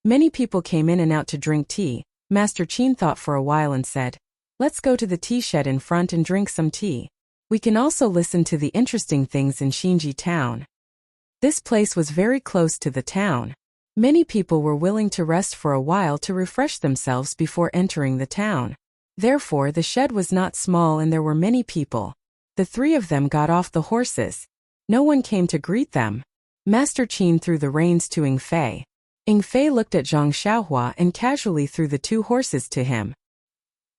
Speaker 1: many people came in and out to drink tea. Master Qin thought for a while and said, "Let's go to the tea shed in front and drink some tea. We can also listen to the interesting things in Xinji town." This place was very close to the town. Many people were willing to rest for a while to refresh themselves before entering the town. Therefore, the shed was not small and there were many people. The 3 of them got off the horses. No one came to greet them. Master Qin threw the reins to Ying Fei. Ying Fei looked at Zhang Xiaohua and casually threw the 2 horses to him.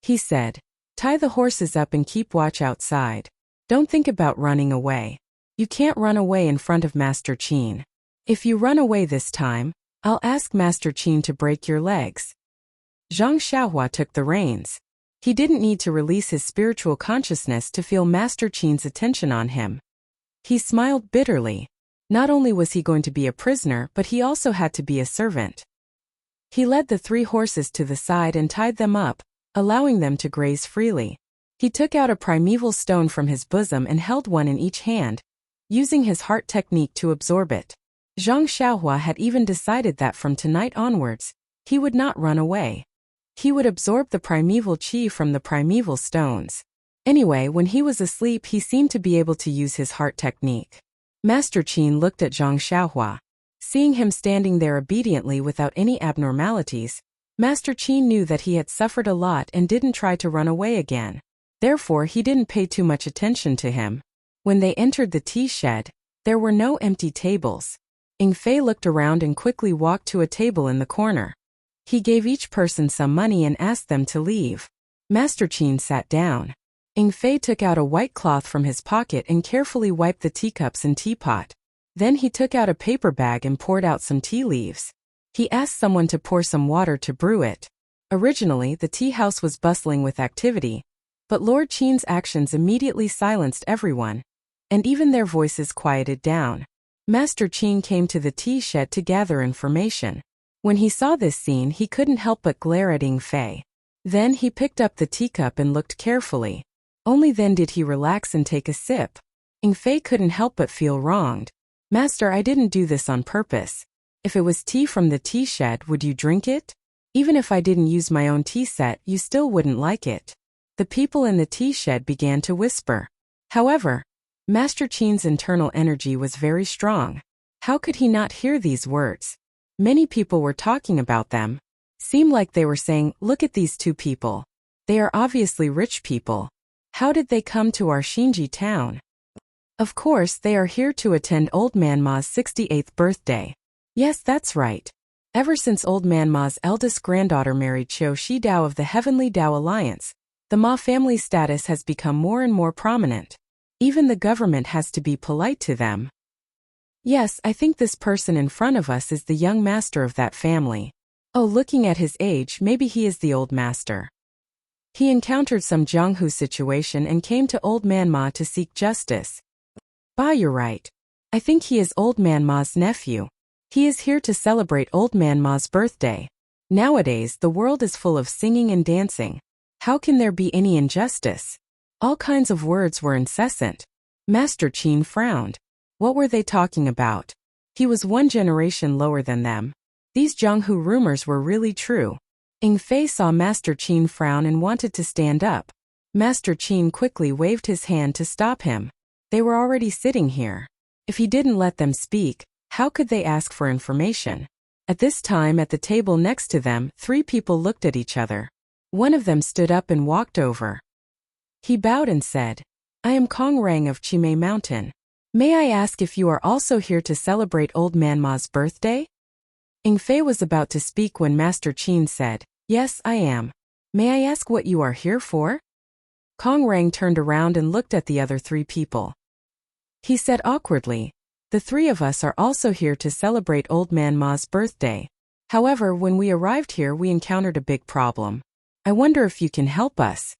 Speaker 1: He said, "Tie the horses up and keep watch outside. Don't think about running away. You can't run away in front of Master Qin. If you run away this time, I'll ask Master Qin to break your legs." Zhang Xiaohua took the reins. He didn't need to release his spiritual consciousness to feel Master Qin's attention on him. He smiled bitterly. Not only was he going to be a prisoner, but he also had to be a servant. He led the 3 horses to the side and tied them up, allowing them to graze freely. He took out a primeval stone from his bosom and held one in each hand, using his heart technique to absorb it. Zhang Xiaohua had even decided that from tonight onwards, he would not run away. He would absorb the primeval qi from the primeval stones. Anyway, when he was asleep, he seemed to be able to use his heart technique. Master Qin looked at Zhang Xiaohua. Seeing him standing there obediently without any abnormalities, Master Qin knew that he had suffered a lot and didn't try to run away again. Therefore, he didn't pay too much attention to him. When they entered the tea shed, there were no empty tables. Ying Fei looked around and quickly walked to a table in the corner. He gave each person some money and asked them to leave. Master Qin sat down. Ying Fei took out a white cloth from his pocket and carefully wiped the teacups and teapot. Then he took out a paper bag and poured out some tea leaves. He asked someone to pour some water to brew it. Originally, the tea house was bustling with activity, but Lord Qin's actions immediately silenced everyone, and even their voices quieted down. Master Qin came to the tea shed to gather information. When he saw this scene, he couldn't help but glare at Ying Fei. Then he picked up the teacup and looked carefully. Only then did he relax and take a sip. Ying Fei couldn't help but feel wronged. "Master, I didn't do this on purpose. If it was tea from the tea shed, would you drink it? Even if I didn't use my own tea set, you still wouldn't like it." The people in the tea shed began to whisper. However, Master Qin's internal energy was very strong. How could he not hear these words? Many people were talking about them. Seemed like they were saying, "Look at these 2 people. They are obviously rich people. How did they come to our Xinji town? Of course, they are here to attend Old Man Ma's 68th birthday. Yes, that's right. Ever since Old Man Ma's eldest granddaughter married Qiu Shi Dao of the Heavenly Dao Alliance, The Ma family status has become more and more prominent. Even the government has to be polite to them. Yes, I think this person in front of us is the young master of that family. Oh, looking at his age, maybe he is the old master. He encountered some Jianghu situation and came to Old Man Ma to seek justice. Bah, you're right. I think he is Old Man Ma's nephew. He is here to celebrate Old Man Ma's birthday. Nowadays, the world is full of singing and dancing. How can there be any injustice? All kinds of words were incessant. Master Qin frowned. What were they talking about? He was one generation lower than them. These Jianghu rumors were really true. Ying Fei saw Master Qin frown and wanted to stand up. Master Qin quickly waved his hand to stop him. They were already sitting here. If he didn't let them speak, how could they ask for information? At this time at the table next to them, 3 people looked at each other. One of them stood up and walked over. He bowed and said, I am Kong Rang of Chimay Mountain. May I ask if you are also here to celebrate Old Man Ma's birthday? Ying Fei was about to speak when Master Qin said, Yes, I am. May I ask what you are here for? Kong Rang turned around and looked at the other 3 people. He said awkwardly, The 3 of us are also here to celebrate Old Man Ma's birthday. However, when we arrived here we encountered a big problem. I wonder if you can help us.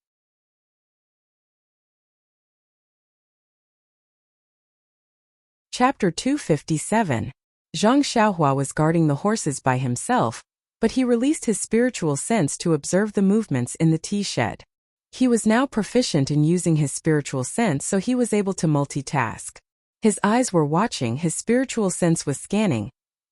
Speaker 1: Chapter 257. Zhang Xiaohua was guarding the horses by himself, but he released his spiritual sense to observe the movements in the tea shed. He was now proficient in using his spiritual sense, so he was able to multitask. His eyes were watching, his spiritual sense was scanning,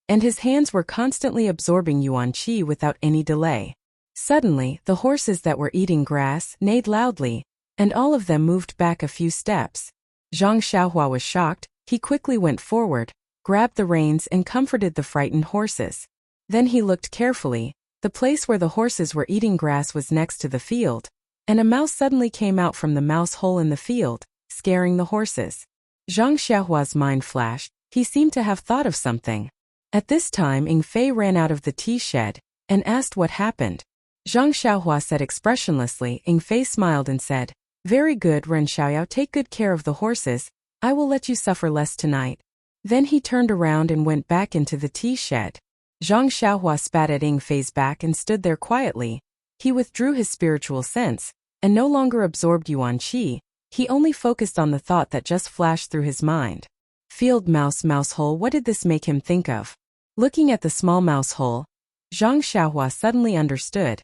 Speaker 1: and his hands were constantly absorbing yuan qi without any delay. Suddenly, the horses that were eating grass neighed loudly, and all of them moved back a few steps. Zhang Xiaohua was shocked. He quickly went forward, grabbed the reins and comforted the frightened horses. Then he looked carefully. The place where the horses were eating grass was next to the field, and a mouse suddenly came out from the mouse hole in the field, scaring the horses. Zhang Xiaohua's mind flashed. He seemed to have thought of something. At this time Ying Fei ran out of the tea shed and asked what happened. Zhang Xiaohua said expressionlessly. Ying Fei smiled and said, Very good, Ren Xiaoyao, take good care of the horses. I will let you suffer less tonight. Then he turned around and went back into the tea shed. Zhang Xiaohua spat at Ying Fei's back and stood there quietly. He withdrew his spiritual sense, and no longer absorbed yuan qi. He only focused on the thought that just flashed through his mind. Field mouse, mouse hole, what did this make him think of? Looking at the small mouse hole, Zhang Xiaohua suddenly understood.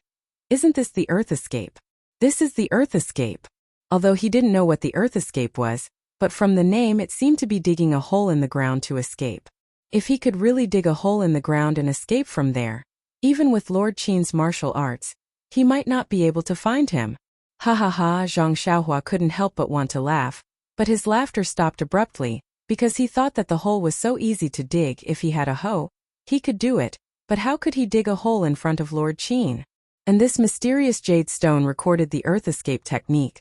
Speaker 1: Isn't this the Earth Escape? This is the Earth Escape. Although he didn't know what the Earth Escape was, but from the name it seemed to be digging a hole in the ground to escape. If he could really dig a hole in the ground and escape from there, even with Lord Qin's martial arts, he might not be able to find him. Ha ha ha, Zhang Xiaohua couldn't help but want to laugh, but his laughter stopped abruptly, because he thought that the hole was so easy to dig. If he had a hoe, he could do it, but how could he dig a hole in front of Lord Qin? And this mysterious jade stone recorded the Earth Escape technique.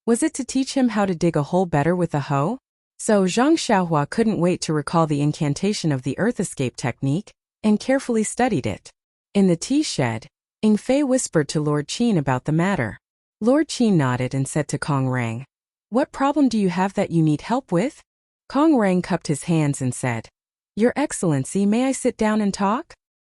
Speaker 1: Was it to teach him how to dig a hole better with a hoe? So Zhang Xiaohua couldn't wait to recall the incantation of the Earth Escape technique, and carefully studied it. In the tea shed, Ying Fei whispered to Lord Qin about the matter. Lord Qin nodded and said to Kong Rang, What problem do you have that you need help with? Kong Rang cupped his hands and said, Your Excellency, may I sit down and talk?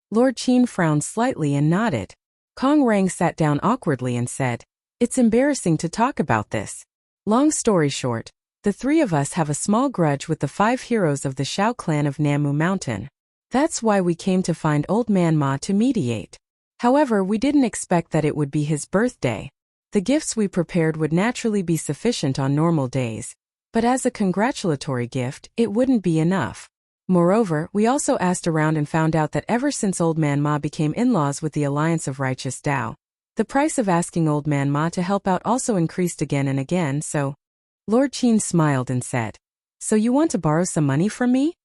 Speaker 1: Lord Qin frowned slightly and nodded. Kong Rang sat down awkwardly and said, It's embarrassing to talk about this. Long story short, the 3 of us have a small grudge with the 5 heroes of the Shao clan of Namu Mountain. That's why we came to find Old Man Ma to mediate. However, we didn't expect that it would be his birthday. The gifts we prepared would naturally be sufficient on normal days, but as a congratulatory gift, it wouldn't be enough. Moreover, we also asked around and found out that ever since Old Man Ma became in-laws with the Alliance of Righteous Tao, the price of asking Old Man Ma to help out also increased again and again, so... Lord Qin smiled and said, So you want to borrow some money from me?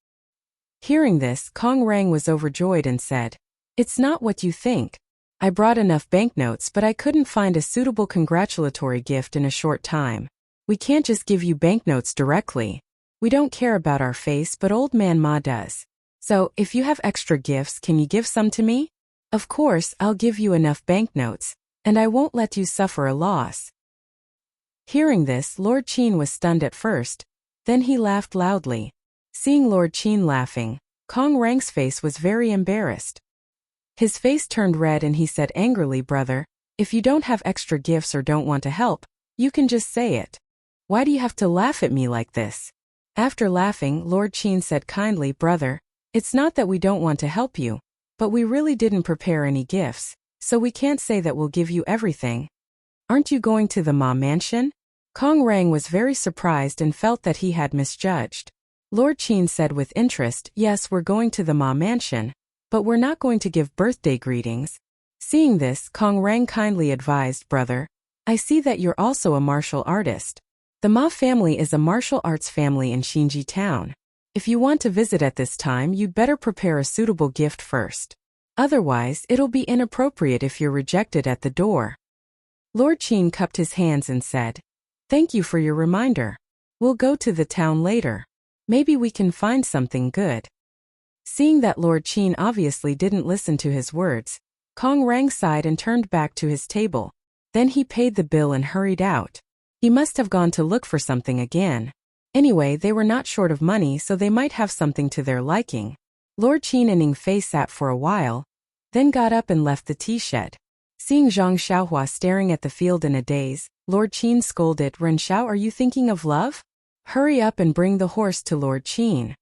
Speaker 1: Hearing this, Kong Rang was overjoyed and said, It's not what you think. I brought enough banknotes, but I couldn't find a suitable congratulatory gift in a short time. We can't just give you banknotes directly. We don't care about our face, but Old Man Ma does. So, if you have extra gifts, can you give some to me? Of course, I'll give you enough banknotes, and I won't let you suffer a loss. Hearing this, Lord Qin was stunned at first, then he laughed loudly. Seeing Lord Qin laughing, Kong Rang's face was very embarrassed. His face turned red and he said angrily, "Brother, if you don't have extra gifts or don't want to help, you can just say it. Why do you have to laugh at me like this?" After laughing, Lord Qin said kindly, "Brother, it's not that we don't want to help you, but we really didn't prepare any gifts, so we can't say that we'll give you everything. Aren't you going to the Ma mansion?" Kong Rang was very surprised and felt that he had misjudged. Lord Qin said with interest, "Yes, we're going to the Ma mansion, but we're not going to give birthday greetings." Seeing this, Kong Rang kindly advised, "Brother, I see that you're also a martial artist. The Ma family is a martial arts family in Xinji town. If you want to visit at this time, you'd better prepare a suitable gift first. Otherwise, it'll be inappropriate if you're rejected at the door." Lord Qin cupped his hands and said, "Thank you for your reminder. We'll go to the town later. Maybe we can find something good." Seeing that Lord Qin obviously didn't listen to his words, Kong Rang sighed and turned back to his table. Then he paid the bill and hurried out. He must have gone to look for something again. Anyway, they were not short of money, so they might have something to their liking. Lord Qin and Ning Fei sat for a while, then got up and left the tea shed. Seeing Zhang Xiaohua staring at the field in a daze, Lord Qin scolded, "Ren Xiao, are you thinking of love? Hurry up and bring the horse to Lord Qin."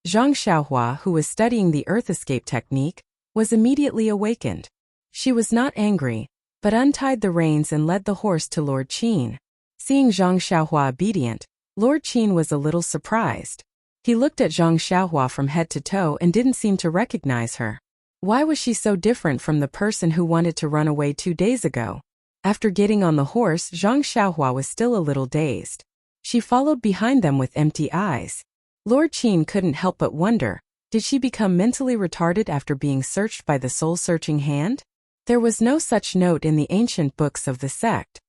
Speaker 1: Zhang Xiaohua, who was studying the earth escape technique, was immediately awakened. She was not angry, but untied the reins and led the horse to Lord Qin. Seeing Zhang Xiaohua obedient, Lord Qin was a little surprised. He looked at Zhang Xiaohua from head to toe and didn't seem to recognize her. Why was she so different from the person who wanted to run away 2 days ago? After getting on the horse, Zhang Xiaohua was still a little dazed. She followed behind them with empty eyes. Lord Qin couldn't help but wonder, did she become mentally retarded after being searched by the soul-searching hand? There was no such note in the ancient books of the sect.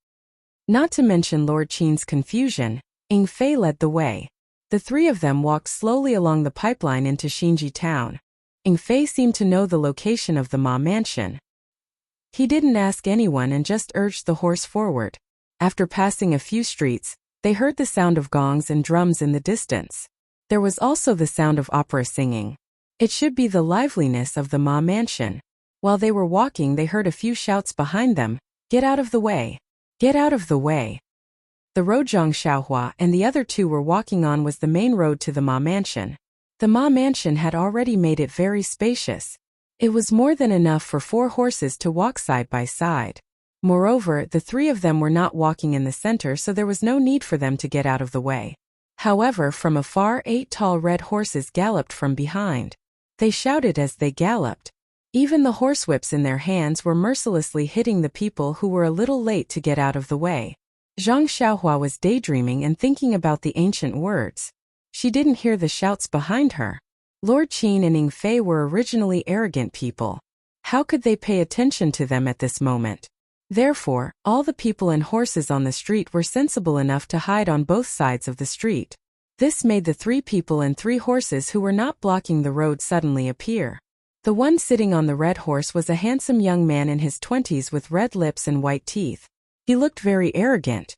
Speaker 1: Not to mention Lord Qin's confusion, Ning Fei led the way. The three of them walked slowly along the pipeline into Xinji town. Ning Fei seemed to know the location of the Ma mansion. He didn't ask anyone and just urged the horse forward. After passing a few streets, they heard the sound of gongs and drums in the distance. There was also the sound of opera singing. It should be the liveliness of the Ma mansion. While they were walking, they heard a few shouts behind them, "Get out of the way! Get out of the way!" The road Zhang Xiaohua and the other two were walking on was the main road to the Ma mansion. The Ma mansion had already made it very spacious. It was more than enough for 4 horses to walk side by side. Moreover, the 3 of them were not walking in the center, so there was no need for them to get out of the way. However, from afar 8 tall red horses galloped from behind. They shouted as they galloped. Even the horsewhips in their hands were mercilessly hitting the people who were a little late to get out of the way. Zhang Xiaohua was daydreaming and thinking about the ancient words. She didn't hear the shouts behind her. Lord Qin and Ning Fei were originally arrogant people. How could they pay attention to them at this moment? Therefore, all the people and horses on the street were sensible enough to hide on both sides of the street. This made the 3 people and 3 horses who were not blocking the road suddenly appear. The one sitting on the red horse was a handsome young man in his 20s with red lips and white teeth. He looked very arrogant.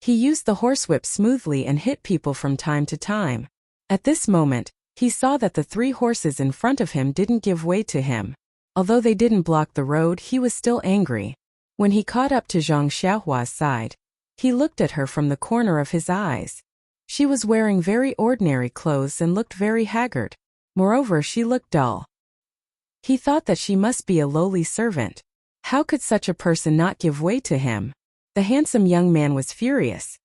Speaker 1: He used the horsewhip smoothly and hit people from time to time. At this moment, he saw that the 3 horses in front of him didn't give way to him. Although they didn't block the road, he was still angry. When he caught up to Zhang Xiaohua's side, he looked at her from the corner of his eyes. She was wearing very ordinary clothes and looked very haggard. Moreover, she looked dull. He thought that she must be a lowly servant. How could such a person not give way to him? The handsome young man was furious.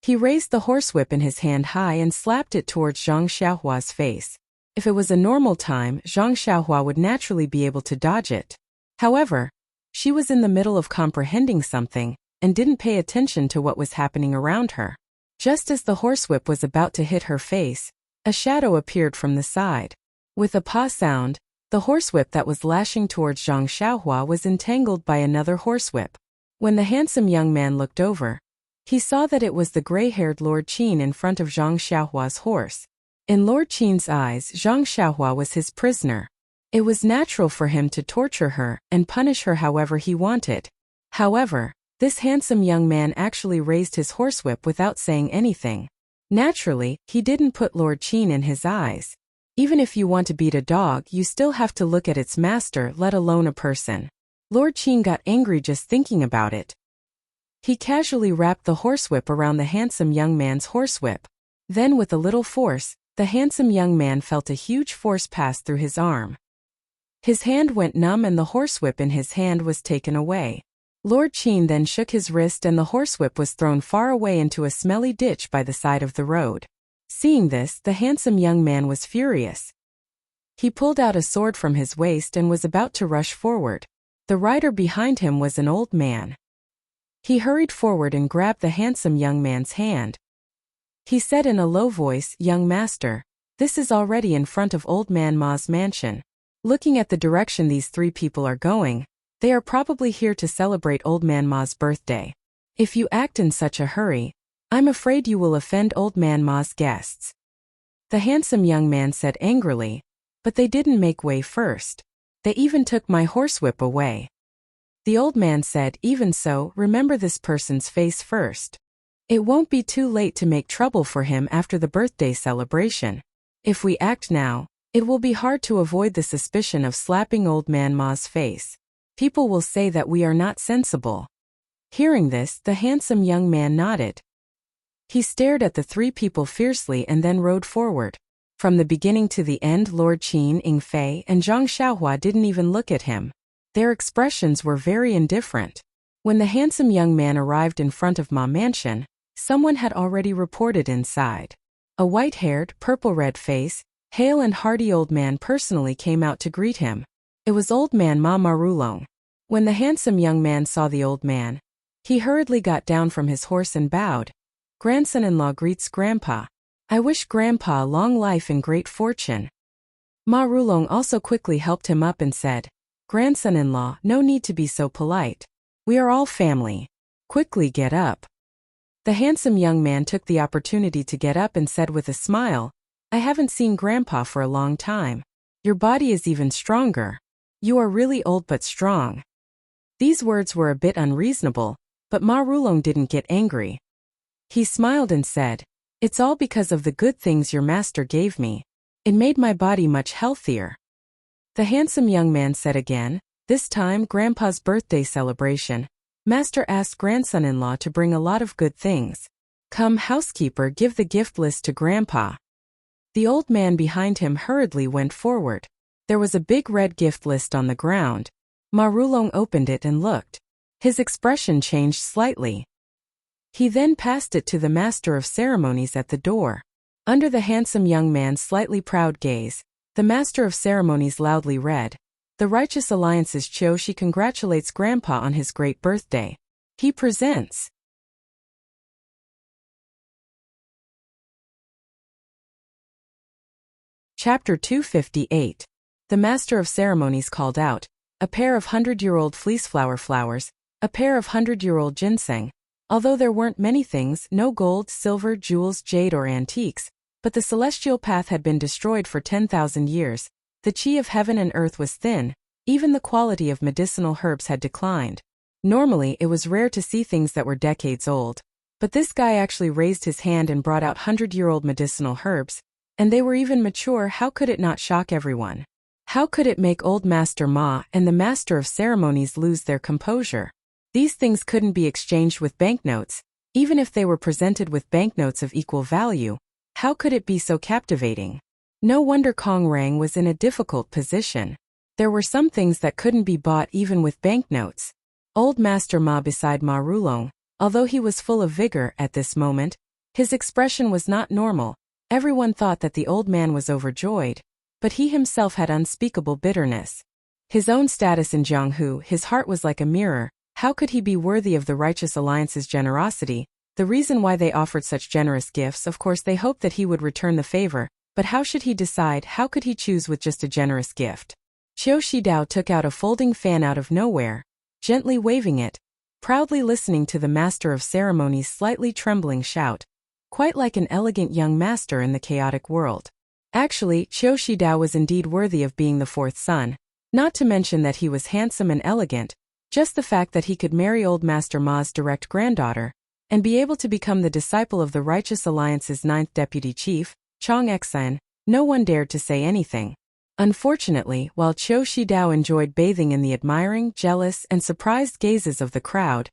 Speaker 1: He raised the horsewhip in his hand high and slapped it towards Zhang Xiaohua's face. If it was a normal time, Zhang Xiaohua would naturally be able to dodge it. However, she was in the middle of comprehending something, and didn't pay attention to what was happening around her. Just as the horsewhip was about to hit her face, a shadow appeared from the side. With a paw sound, the horsewhip that was lashing towards Zhang Xiaohua was entangled by another horsewhip. When the handsome young man looked over, he saw that it was the gray-haired Lord Qin in front of Zhang Xiaohua's horse. In Lord Qin's eyes, Zhang Xiaohua was his prisoner. It was natural for him to torture her and punish her however he wanted. However, This handsome young man actually raised his horsewhip without saying anything. Naturally, he didn't put Lord Qin in his eyes. Even if you want to beat a dog, you still have to look at its master, let alone a person. Lord Qin got angry just thinking about it. He casually wrapped the horsewhip around the handsome young man's horsewhip. Then with a little force, the handsome young man felt a huge force pass through his arm. His hand went numb and the horsewhip in his hand was taken away. Lord Qin then shook his wrist and the horsewhip was thrown far away into a smelly ditch by the side of the road. Seeing this, the handsome young man was furious. He pulled out a sword from his waist and was about to rush forward. The rider behind him was an old man. He hurried forward and grabbed the handsome young man's hand. He said in a low voice, "Young master, this is already in front of Old Man Ma's mansion. Looking at the direction these three people are going, they are probably here to celebrate Old Man Ma's birthday. If you act in such a hurry, I'm afraid you will offend Old Man Ma's guests." The handsome young man said angrily, "But they didn't make way first. They even took my horsewhip away." The old man said, "Even so, remember this person's face first. It won't be too late to make trouble for him after the birthday celebration. If we act now, it will be hard to avoid the suspicion of slapping Old Man Ma's face. People will say that we are not sensible." Hearing this, the handsome young man nodded. He stared at the three people fiercely and then rode forward. From the beginning to the end, Lord Qin, Ying Fei, and Zhang Xiaohua didn't even look at him. Their expressions were very indifferent. When the handsome young man arrived in front of Ma Mansion, someone had already reported inside. A white-haired, purple-red face, hale and hearty old man personally came out to greet him. It was Old Man Ma Marulong. When the handsome young man saw the old man, he hurriedly got down from his horse and bowed. "Grandson-in-law greets Grandpa. I wish Grandpa long life and great fortune." Ma Rulong also quickly helped him up and said, "Grandson-in-law, no need to be so polite. We are all family. Quickly get up." The handsome young man took the opportunity to get up and said with a smile, "I haven't seen Grandpa for a long time. Your body is even stronger. You are really old but strong." These words were a bit unreasonable, but Ma Rulong didn't get angry. He smiled and said, "It's all because of the good things your master gave me. It made my body much healthier." The handsome young man said again, "This time, Grandpa's birthday celebration. Master asked grandson-in-law to bring a lot of good things. Come, housekeeper, give the gift list to Grandpa." The old man behind him hurriedly went forward. There was a big red gift list on the ground. Ma Rulong opened it and looked. His expression changed slightly. He then passed it to the master of ceremonies at the door. Under the handsome young man's slightly proud gaze, the master of ceremonies loudly read, "The Righteous Alliance's Choshi congratulates Grandpa on his great birthday. He presents." Chapter 258. The master of ceremonies called out, "A pair of 100-year-old fleeceflower flowers, a pair of 100-year-old ginseng." Although there weren't many things, no gold, silver, jewels, jade or antiques, but the celestial path had been destroyed for 10,000 years, the qi of heaven and earth was thin, even the quality of medicinal herbs had declined. Normally it was rare to see things that were decades old, but this guy actually raised his hand and brought out 100-year-old medicinal herbs, and they were even mature. How could it not shock everyone? How could it make Old Master Ma and the Master of Ceremonies lose their composure? These things couldn't be exchanged with banknotes, even if they were presented with banknotes of equal value. How could it be so captivating? No wonder Kong Rang was in a difficult position. There were some things that couldn't be bought even with banknotes. Old Master Ma beside Ma Rulong, although he was full of vigor at this moment, his expression was not normal. Everyone thought that the old man was overjoyed, but he himself had unspeakable bitterness. His own status in Jianghu, his heart was like a mirror. How could he be worthy of the Righteous Alliance's generosity? The reason why they offered such generous gifts, of course they hoped that he would return the favor, but how should he decide? How could he choose with just a generous gift? Qiu Shidao took out a folding fan out of nowhere, gently waving it, proudly listening to the master of ceremonies' slightly trembling shout, quite like an elegant young master in the chaotic world. Actually, Qiu Shidao was indeed worthy of being the fourth son, not to mention that he was handsome and elegant, Just the fact that he could marry old Master Ma's direct granddaughter, and be able to become the disciple of the Righteous Alliance's ninth deputy chief, Chong Exan, no one dared to say anything. Unfortunately, while Qiu Shidao enjoyed bathing in the admiring, jealous, and surprised gazes of the crowd,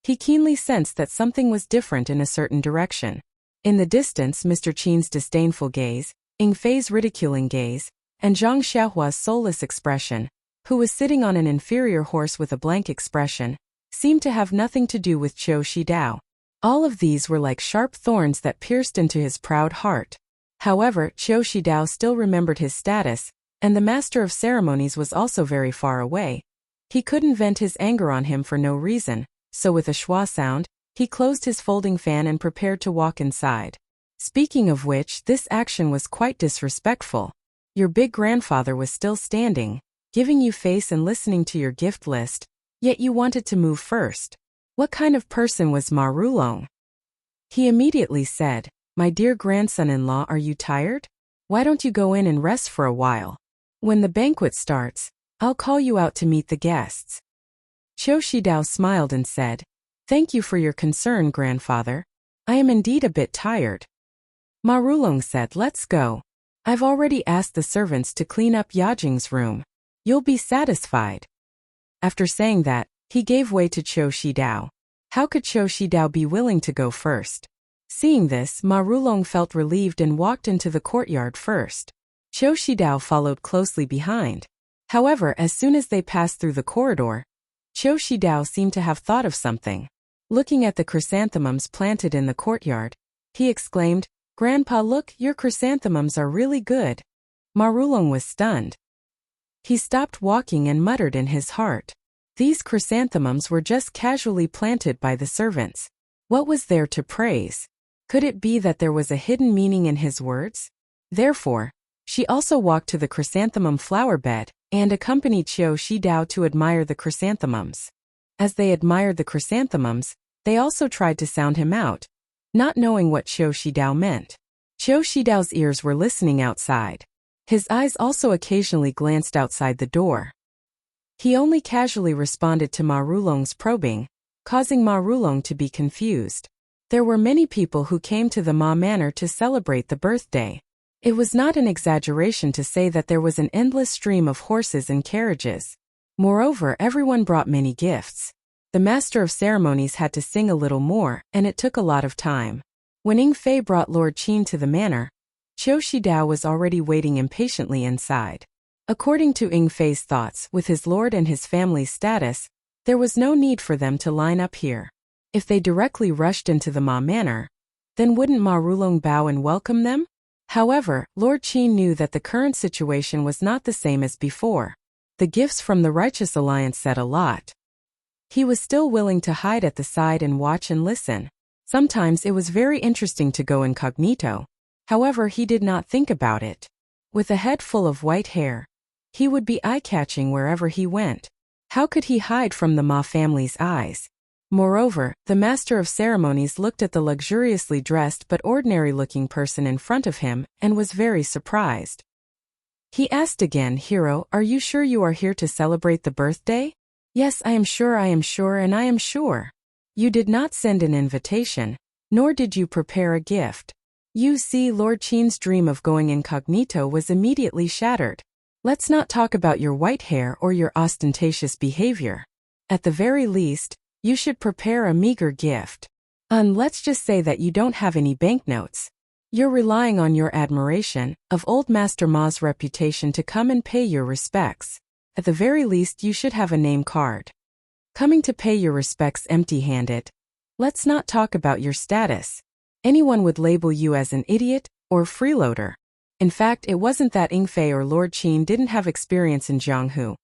Speaker 1: he keenly sensed that something was different in a certain direction. In the distance, Mr. Qin's disdainful gaze, Ying Fei's ridiculing gaze, and Zhang Xiaohua's soulless expression, who was sitting on an inferior horse with a blank expression, seemed to have nothing to do with Qiu Shidao. All of these were like sharp thorns that pierced into his proud heart. However, Qiu Shidao still remembered his status, and the master of ceremonies was also very far away. He couldn't vent his anger on him for no reason, so with a schwa sound, he closed his folding fan and prepared to walk inside. Speaking of which, this action was quite disrespectful. Your big grandfather was still standing, giving you face and listening to your gift list, yet you wanted to move first. What kind of person was Ma Rulong? He immediately said, "My dear grandson-in-law, are you tired? Why don't you go in and rest for a while? When the banquet starts, I'll call you out to meet the guests." Qiu Shidao smiled and said, "Thank you for your concern, grandfather. I am indeed a bit tired." Ma Rulong said, "Let's go. I've already asked the servants to clean up Yajing's room. You'll be satisfied." After saying that, he gave way to Qiu Shidao. How could Qiu Shidao be willing to go first? Seeing this, Ma Rulong felt relieved and walked into the courtyard first. Qiu Shidao followed closely behind. However, as soon as they passed through the corridor, Qiu Shidao seemed to have thought of something. Looking at the chrysanthemums planted in the courtyard, he exclaimed, "Grandpa, look, your chrysanthemums are really good." Ma Rulong was stunned. He stopped walking and muttered in his heart. These chrysanthemums were just casually planted by the servants. What was there to praise? Could it be that there was a hidden meaning in his words? Therefore, she also walked to the chrysanthemum flower bed and accompanied Qiu Shidao to admire the chrysanthemums. As they admired the chrysanthemums, they also tried to sound him out, not knowing what Qiu Shidao meant. Qiu Shidao's ears were listening outside. His eyes also occasionally glanced outside the door. He only casually responded to Ma Rulong's probing, causing Ma Rulong to be confused. There were many people who came to the Ma Manor to celebrate the birthday. It was not an exaggeration to say that there was an endless stream of horses and carriages. Moreover, everyone brought many gifts. The master of ceremonies had to sing a little more, and it took a lot of time. When Ying Fei brought Lord Qin to the manor, Qiu Shidao was already waiting impatiently inside. According to Ying Fei's thoughts, with his lord and his family's status, there was no need for them to line up here. If they directly rushed into the Ma Manor, then wouldn't Ma Rulong bow and welcome them? However, Lord Qin knew that the current situation was not the same as before. The gifts from the Righteous Alliance said a lot. He was still willing to hide at the side and watch and listen. Sometimes it was very interesting to go incognito. However, he did not think about it. With a head full of white hair, he would be eye-catching wherever he went. How could he hide from the Ma family's eyes? Moreover, the master of ceremonies looked at the luxuriously dressed but ordinary-looking person in front of him and was very surprised. He asked again, "Hero, are you sure you are here to celebrate the birthday?" "Yes, I am sure, and I am sure. You did not send an invitation, nor did you prepare a gift." You see, Lord Qin's dream of going incognito was immediately shattered. Let's not talk about your white hair or your ostentatious behavior. At the very least, you should prepare a meager gift. Let's just say that you don't have any banknotes. You're relying on your admiration of old Master Ma's reputation to come and pay your respects. At the very least, you should have a name card. Coming to pay your respects empty-handed. Let's not talk about your status. Anyone would label you as an idiot or freeloader. In fact, it wasn't that Ying Fei or Lord Qin didn't have experience in Jianghu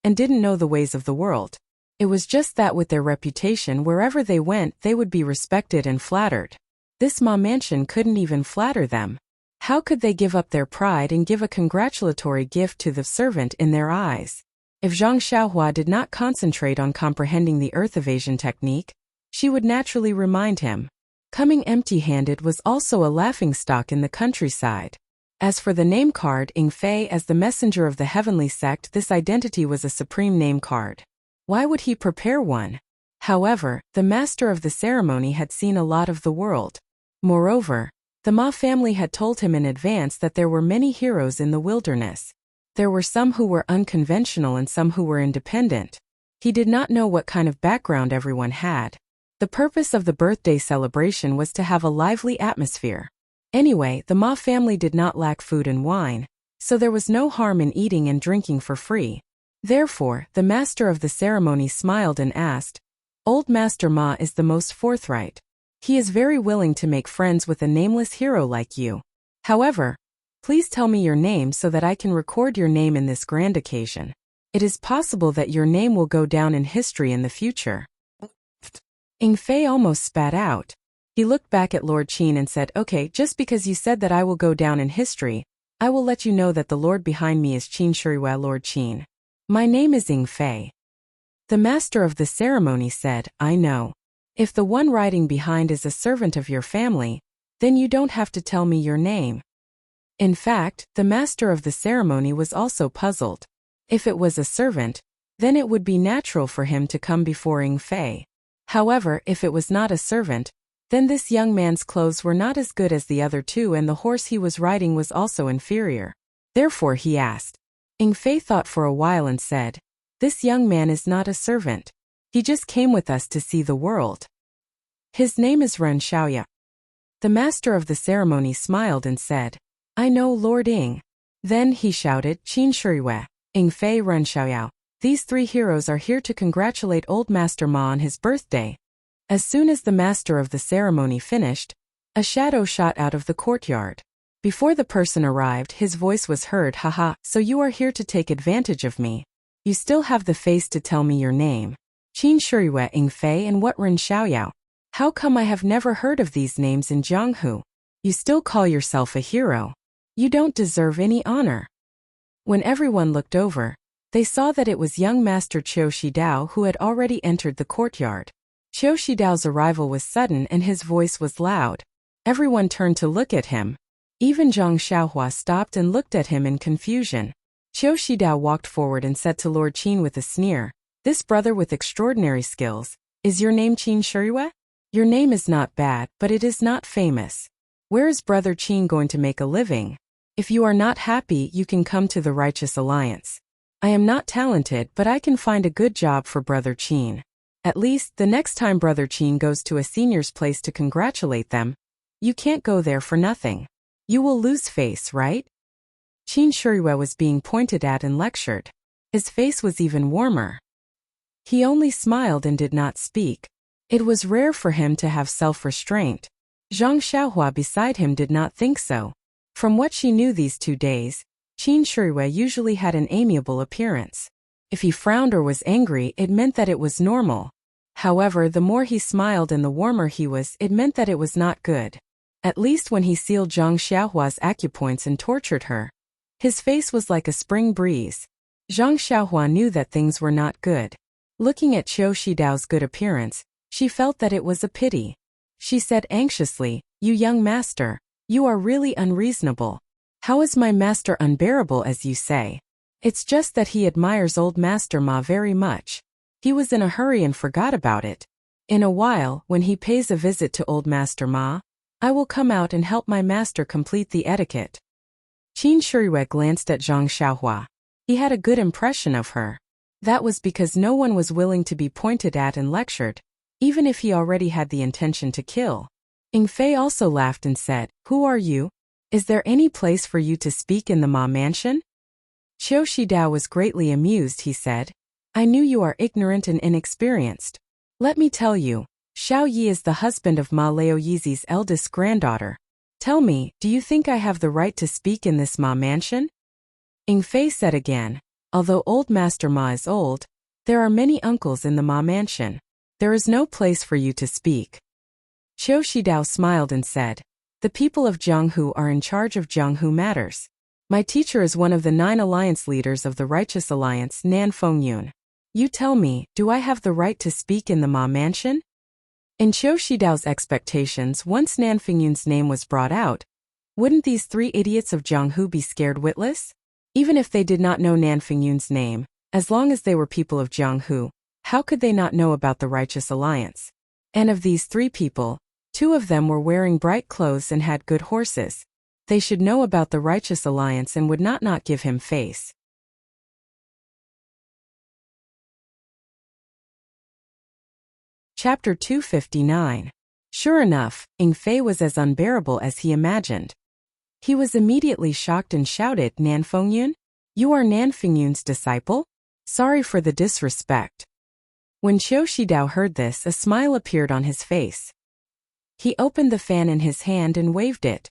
Speaker 1: and didn't know the ways of the world. It was just that with their reputation, wherever they went, they would be respected and flattered. This Ma mansion couldn't even flatter them. How could they give up their pride and give a congratulatory gift to the servant in their eyes? If Zhang Xiaohua did not concentrate on comprehending the earth evasion technique, she would naturally remind him. Coming empty-handed was also a laughingstock in the countryside. As for the name card, Ying Fei as the messenger of the heavenly sect, this identity was a supreme name card. Why would he prepare one? However, the master of the ceremony had seen a lot of the world. Moreover, the Ma family had told him in advance that there were many heroes in the wilderness. There were some who were unconventional and some who were independent. He did not know what kind of background everyone had. The purpose of the birthday celebration was to have a lively atmosphere. Anyway, the Ma family did not lack food and wine, so there was no harm in eating and drinking for free. Therefore, the master of the ceremony smiled and asked, "Old Master Ma is the most forthright. He is very willing to make friends with a nameless hero like you. However, please tell me your name so that I can record your name in this grand occasion. It is possible that your name will go down in history in the future." Ing Fei almost spat out. He looked back at Lord Qin and said, "Okay, just because you said that I will go down in history, I will let you know that the lord behind me is Qin Shuriwei Lord Qin. My name is Ing Fei." The master of the ceremony said, "I know. If the one riding behind is a servant of your family, then you don't have to tell me your name." In fact, the master of the ceremony was also puzzled. If it was a servant, then it would be natural for him to come before Ing Fei. However, if it was not a servant, then this young man's clothes were not as good as the other two and the horse he was riding was also inferior. Therefore he asked. Ing Fei thought for a while and said, "This young man is not a servant. He just came with us to see the world. His name is Ren Xiaoya." The master of the ceremony smiled and said, "I know Lord Ing." Then he shouted, "Qin Shuriwei, Ing Fei, Ren Xiaoyao. These three heroes are here to congratulate Old Master Ma on his birthday." As soon as the master of the ceremony finished, a shadow shot out of the courtyard. Before the person arrived, his voice was heard, "Haha, so you are here to take advantage of me. You still have the face to tell me your name. Qin Shuriwei, Ing Fei, and what Ren Xiaoyao? How come I have never heard of these names in Jianghu? You still call yourself a hero. You don't deserve any honor." When everyone looked over, they saw that it was young Master Qiu Shidao who had already entered the courtyard. Qiu Shidao's arrival was sudden and his voice was loud. Everyone turned to look at him. Even Zhang Xiaohua stopped and looked at him in confusion. Qiu Shidao walked forward and said to Lord Qin with a sneer, "This brother with extraordinary skills, is your name Qin Shuriwei? Your name is not bad, but it is not famous. Where is Brother Qin going to make a living? If you are not happy, you can come to the Righteous Alliance. I am not talented, but I can find a good job for Brother Qin. At least, the next time Brother Qin goes to a senior's place to congratulate them, you can't go there for nothing. You will lose face, right?" Qin Shuriwei was being pointed at and lectured. His face was even warmer. He only smiled and did not speak. It was rare for him to have self-restraint. Zhang Xiaohua beside him did not think so. From what she knew these 2 days, Qin Shuriwei usually had an amiable appearance. If he frowned or was angry, it meant that it was normal. However, the more he smiled and the warmer he was, it meant that it was not good. At least when he sealed Zhang Xiaohua's acupoints and tortured her, his face was like a spring breeze. Zhang Xiaohua knew that things were not good. Looking at Qiu Shidao's good appearance, she felt that it was a pity. She said anxiously, "You young master, you are really unreasonable. How is my master unbearable as you say? It's just that he admires Old Master Ma very much. He was in a hurry and forgot about it. In a while, when he pays a visit to Old Master Ma, I will come out and help my master complete the etiquette." Qin Shuriwei glanced at Zhang Xiaohua. He had a good impression of her. That was because no one was willing to be pointed at and lectured, even if he already had the intention to kill. Ing Fei also laughed and said, "Who are you? Is there any place for you to speak in the Ma mansion?" Qiu Shidao was greatly amused. He said, "I knew you are ignorant and inexperienced. Let me tell you, Xiao Yi is the husband of Ma Laoyizi's eldest granddaughter. Tell me, do you think I have the right to speak in this Ma mansion?" Ing Fei said again, "Although Old Master Ma is old, there are many uncles in the Ma mansion. There is no place for you to speak." Qiu Shidao smiled and said, "The people of Jianghu are in charge of Jianghu matters. My teacher is one of the 9 alliance leaders of the Righteous Alliance, Nan Fengyun. You tell me, do I have the right to speak in the Ma mansion?" In Qiu Shidao's expectations, once Nan Fengyun's name was brought out, wouldn't these 3 idiots of Jianghu be scared witless? Even if they did not know Nan Fengyun's name, as long as they were people of Jianghu, How could they not know about the righteous alliance? And of these 3 people, 2 of them were wearing bright clothes and had good horses. They should know about the righteous alliance and would not give him face. Chapter 259. Sure enough, Ing Fei was as unbearable as he imagined. He was immediately shocked and shouted, "Nan Fengyun? You are Nan Fengyun's disciple? Sorry for the disrespect." When Qiu Shidao heard this, a smile appeared on his face. He opened the fan in his hand and waved it.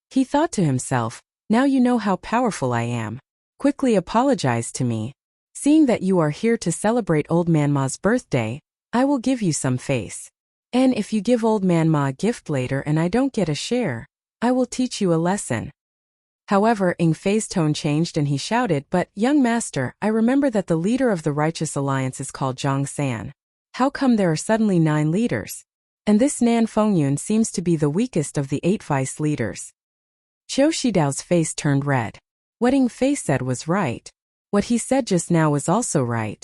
Speaker 1: He thought to himself, "Now you know how powerful I am. Quickly apologize to me. Seeing that you are here to celebrate Old Man Ma's birthday, I will give you some face. And if you give Old Man Ma a gift later and I don't get a share, I will teach you a lesson." However, Ing Fei's tone changed and he shouted, "But, young master, I remember that the leader of the Righteous Alliance is called Zhang San. How come there are suddenly 9 leaders? And this Nan Fengyun seems to be the weakest of the 8 vice leaders." Qiu Shidao's face turned red. What Ing Fei said was right. What he said just now was also right.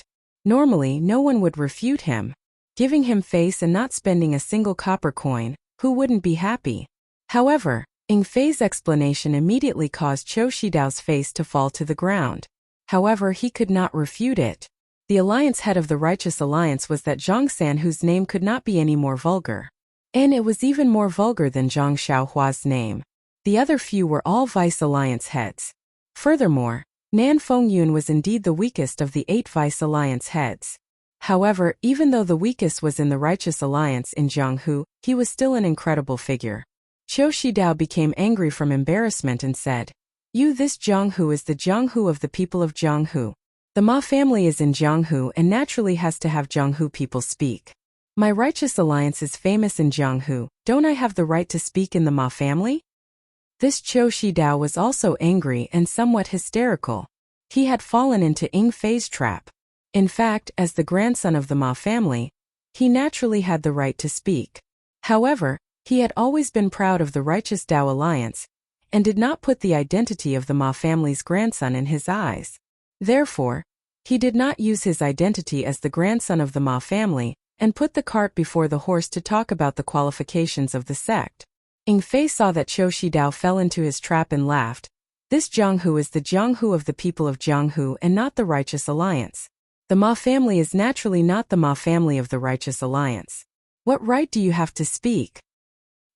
Speaker 1: Normally, no one would refute him. Giving him face and not spending a single copper coin, who wouldn't be happy? However, Ing Fei's explanation immediately caused Qiu Shidao's face to fall to the ground. However, he could not refute it. The alliance head of the Righteous Alliance was that Zhang San, whose name could not be any more vulgar. And it was even more vulgar than Zhang Xiaohua's name. The other few were all Vice Alliance heads. Furthermore, Nan Fengyun was indeed the weakest of the 8 Vice Alliance heads. However, even though the weakest was in the Righteous Alliance in Jianghu, he was still an incredible figure. Qiu Shidao became angry from embarrassment and said, This Jianghu is the Jianghu of the people of Jianghu. The Ma family is in Jianghu and naturally has to have Jianghu people speak. My Righteous Alliance is famous in Jianghu, don't I have the right to speak in the Ma family?" This Qiu Shidao was also angry and somewhat hysterical. He had fallen into Ing Fei's trap. In fact, as the grandson of the Ma family, he naturally had the right to speak. However, he had always been proud of the Righteous Dao Alliance, and did not put the identity of the Ma family's grandson in his eyes. Therefore, he did not use his identity as the grandson of the Ma family, and put the cart before the horse to talk about the qualifications of the sect. Ing Fei saw that Qiu Shidao fell into his trap and laughed. This Jianghu is the Jianghu of the people of Jianghu and not the Righteous Alliance. The Ma family is naturally not the Ma family of the Righteous Alliance. What right do you have to speak?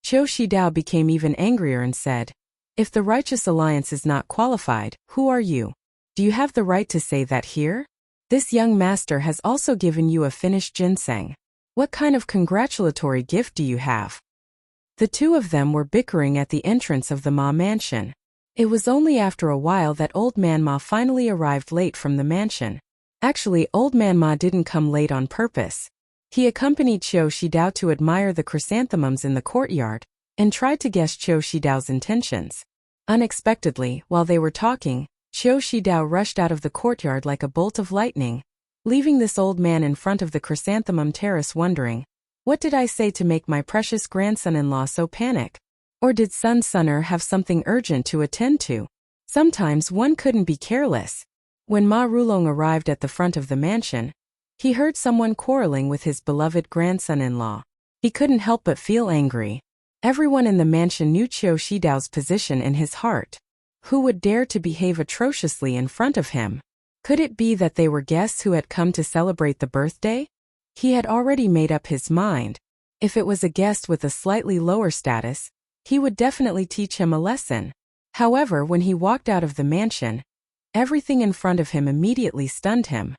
Speaker 1: Qiu Shidao became even angrier and said, If the Righteous Alliance is not qualified, who are you? Do you have the right to say that here? This young master has also given you a finished ginseng. What kind of congratulatory gift do you have? The 2 of them were bickering at the entrance of the Ma mansion. It was only after a while that Old Man Ma finally arrived late from the mansion. Actually, Old Man Ma didn't come late on purpose. He accompanied Qiu Shidao to admire the chrysanthemums in the courtyard, and tried to guess Qiu Shidao's intentions. Unexpectedly, while they were talking, Qiu Shidao rushed out of the courtyard like a bolt of lightning, leaving this old man in front of the chrysanthemum terrace wondering, what did I say to make my precious grandson-in-law so panic? Or did Sunner have something urgent to attend to? Sometimes one couldn't be careless. When Ma Rulong arrived at the front of the mansion, he heard someone quarreling with his beloved grandson-in-law. He couldn't help but feel angry. Everyone in the mansion knew Qiu Shidao's position in his heart. Who would dare to behave atrociously in front of him? Could it be that they were guests who had come to celebrate the birthday? He had already made up his mind. If it was a guest with a slightly lower status, he would definitely teach him a lesson. However, when he walked out of the mansion, everything in front of him immediately stunned him.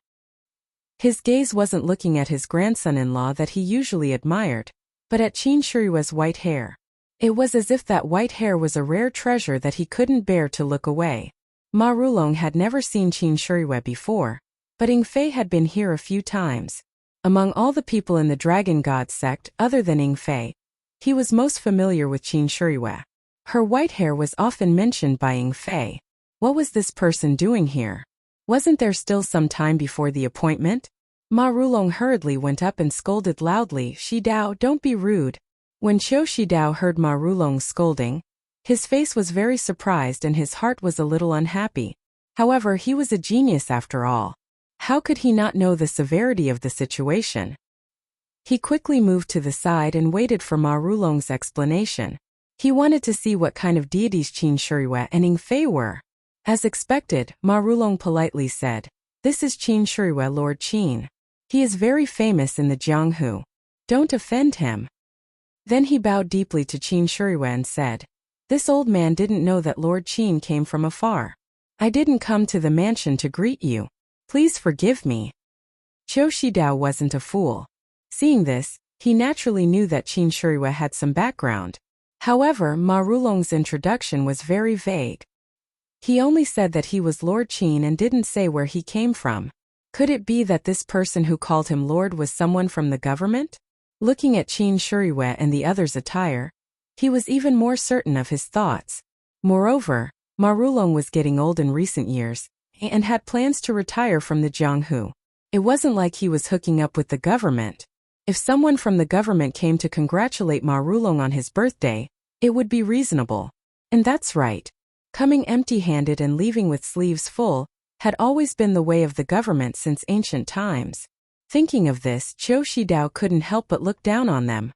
Speaker 1: His gaze wasn't looking at his grandson-in-law that he usually admired, but at Qin Shiyue's white hair. It was as if that white hair was a rare treasure that he couldn't bear to look away. Ma Rulong had never seen Qin Shiyue before, but Ing Fei had been here a few times. Among all the people in the Dragon God sect other than Ing Fei, he was most familiar with Qin Shiyue. Her white hair was often mentioned by Ing Fei. What was this person doing here? Wasn't there still some time before the appointment? Ma Rulong hurriedly went up and scolded loudly, Shidao, don't be rude. When Qiu Shidao heard Ma Rulong's scolding, his face was very surprised and his heart was a little unhappy. However, he was a genius after all. How could he not know the severity of the situation? He quickly moved to the side and waited for Ma Rulong's explanation. He wanted to see what kind of deities Qin Shuriwei and Ing Fei were. As expected, Ma Rulong politely said, "This is Qin Shuriwei, Lord Qin. He is very famous in the Jianghu. Don't offend him." Then he bowed deeply to Qin Shuriwei and said, "This old man didn't know that Lord Qin came from afar. I didn't come to the mansion to greet you. Please forgive me." Qiu Shidao wasn't a fool. Seeing this, he naturally knew that Qin Shuriwei had some background. However, Ma Rulong's introduction was very vague. He only said that he was Lord Qin and didn't say where he came from. Could it be that this person who called him Lord was someone from the government? Looking at Qin Shuriwei and the others' attire, he was even more certain of his thoughts. Moreover, Ma Rulong was getting old in recent years and had plans to retire from the Jianghu. It wasn't like he was hooking up with the government. If someone from the government came to congratulate Ma Rulong on his birthday, it would be reasonable. And that's right. Coming empty-handed and leaving with sleeves full had always been the way of the government since ancient times. Thinking of this, Qiu Shidao couldn't help but look down on them.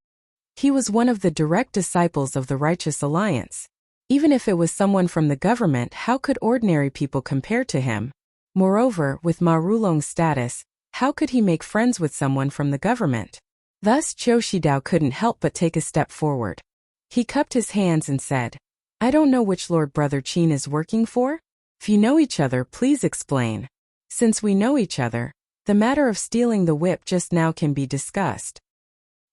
Speaker 1: He was one of the direct disciples of the Righteous Alliance. Even if it was someone from the government, how could ordinary people compare to him? Moreover, with Ma Rulong's status, how could he make friends with someone from the government? Thus, Qiu Shidao couldn't help but take a step forward. He cupped his hands and said, "I don't know which Lord Brother Qin is working for. If you know each other, please explain. Since we know each other, the matter of stealing the whip just now can be discussed."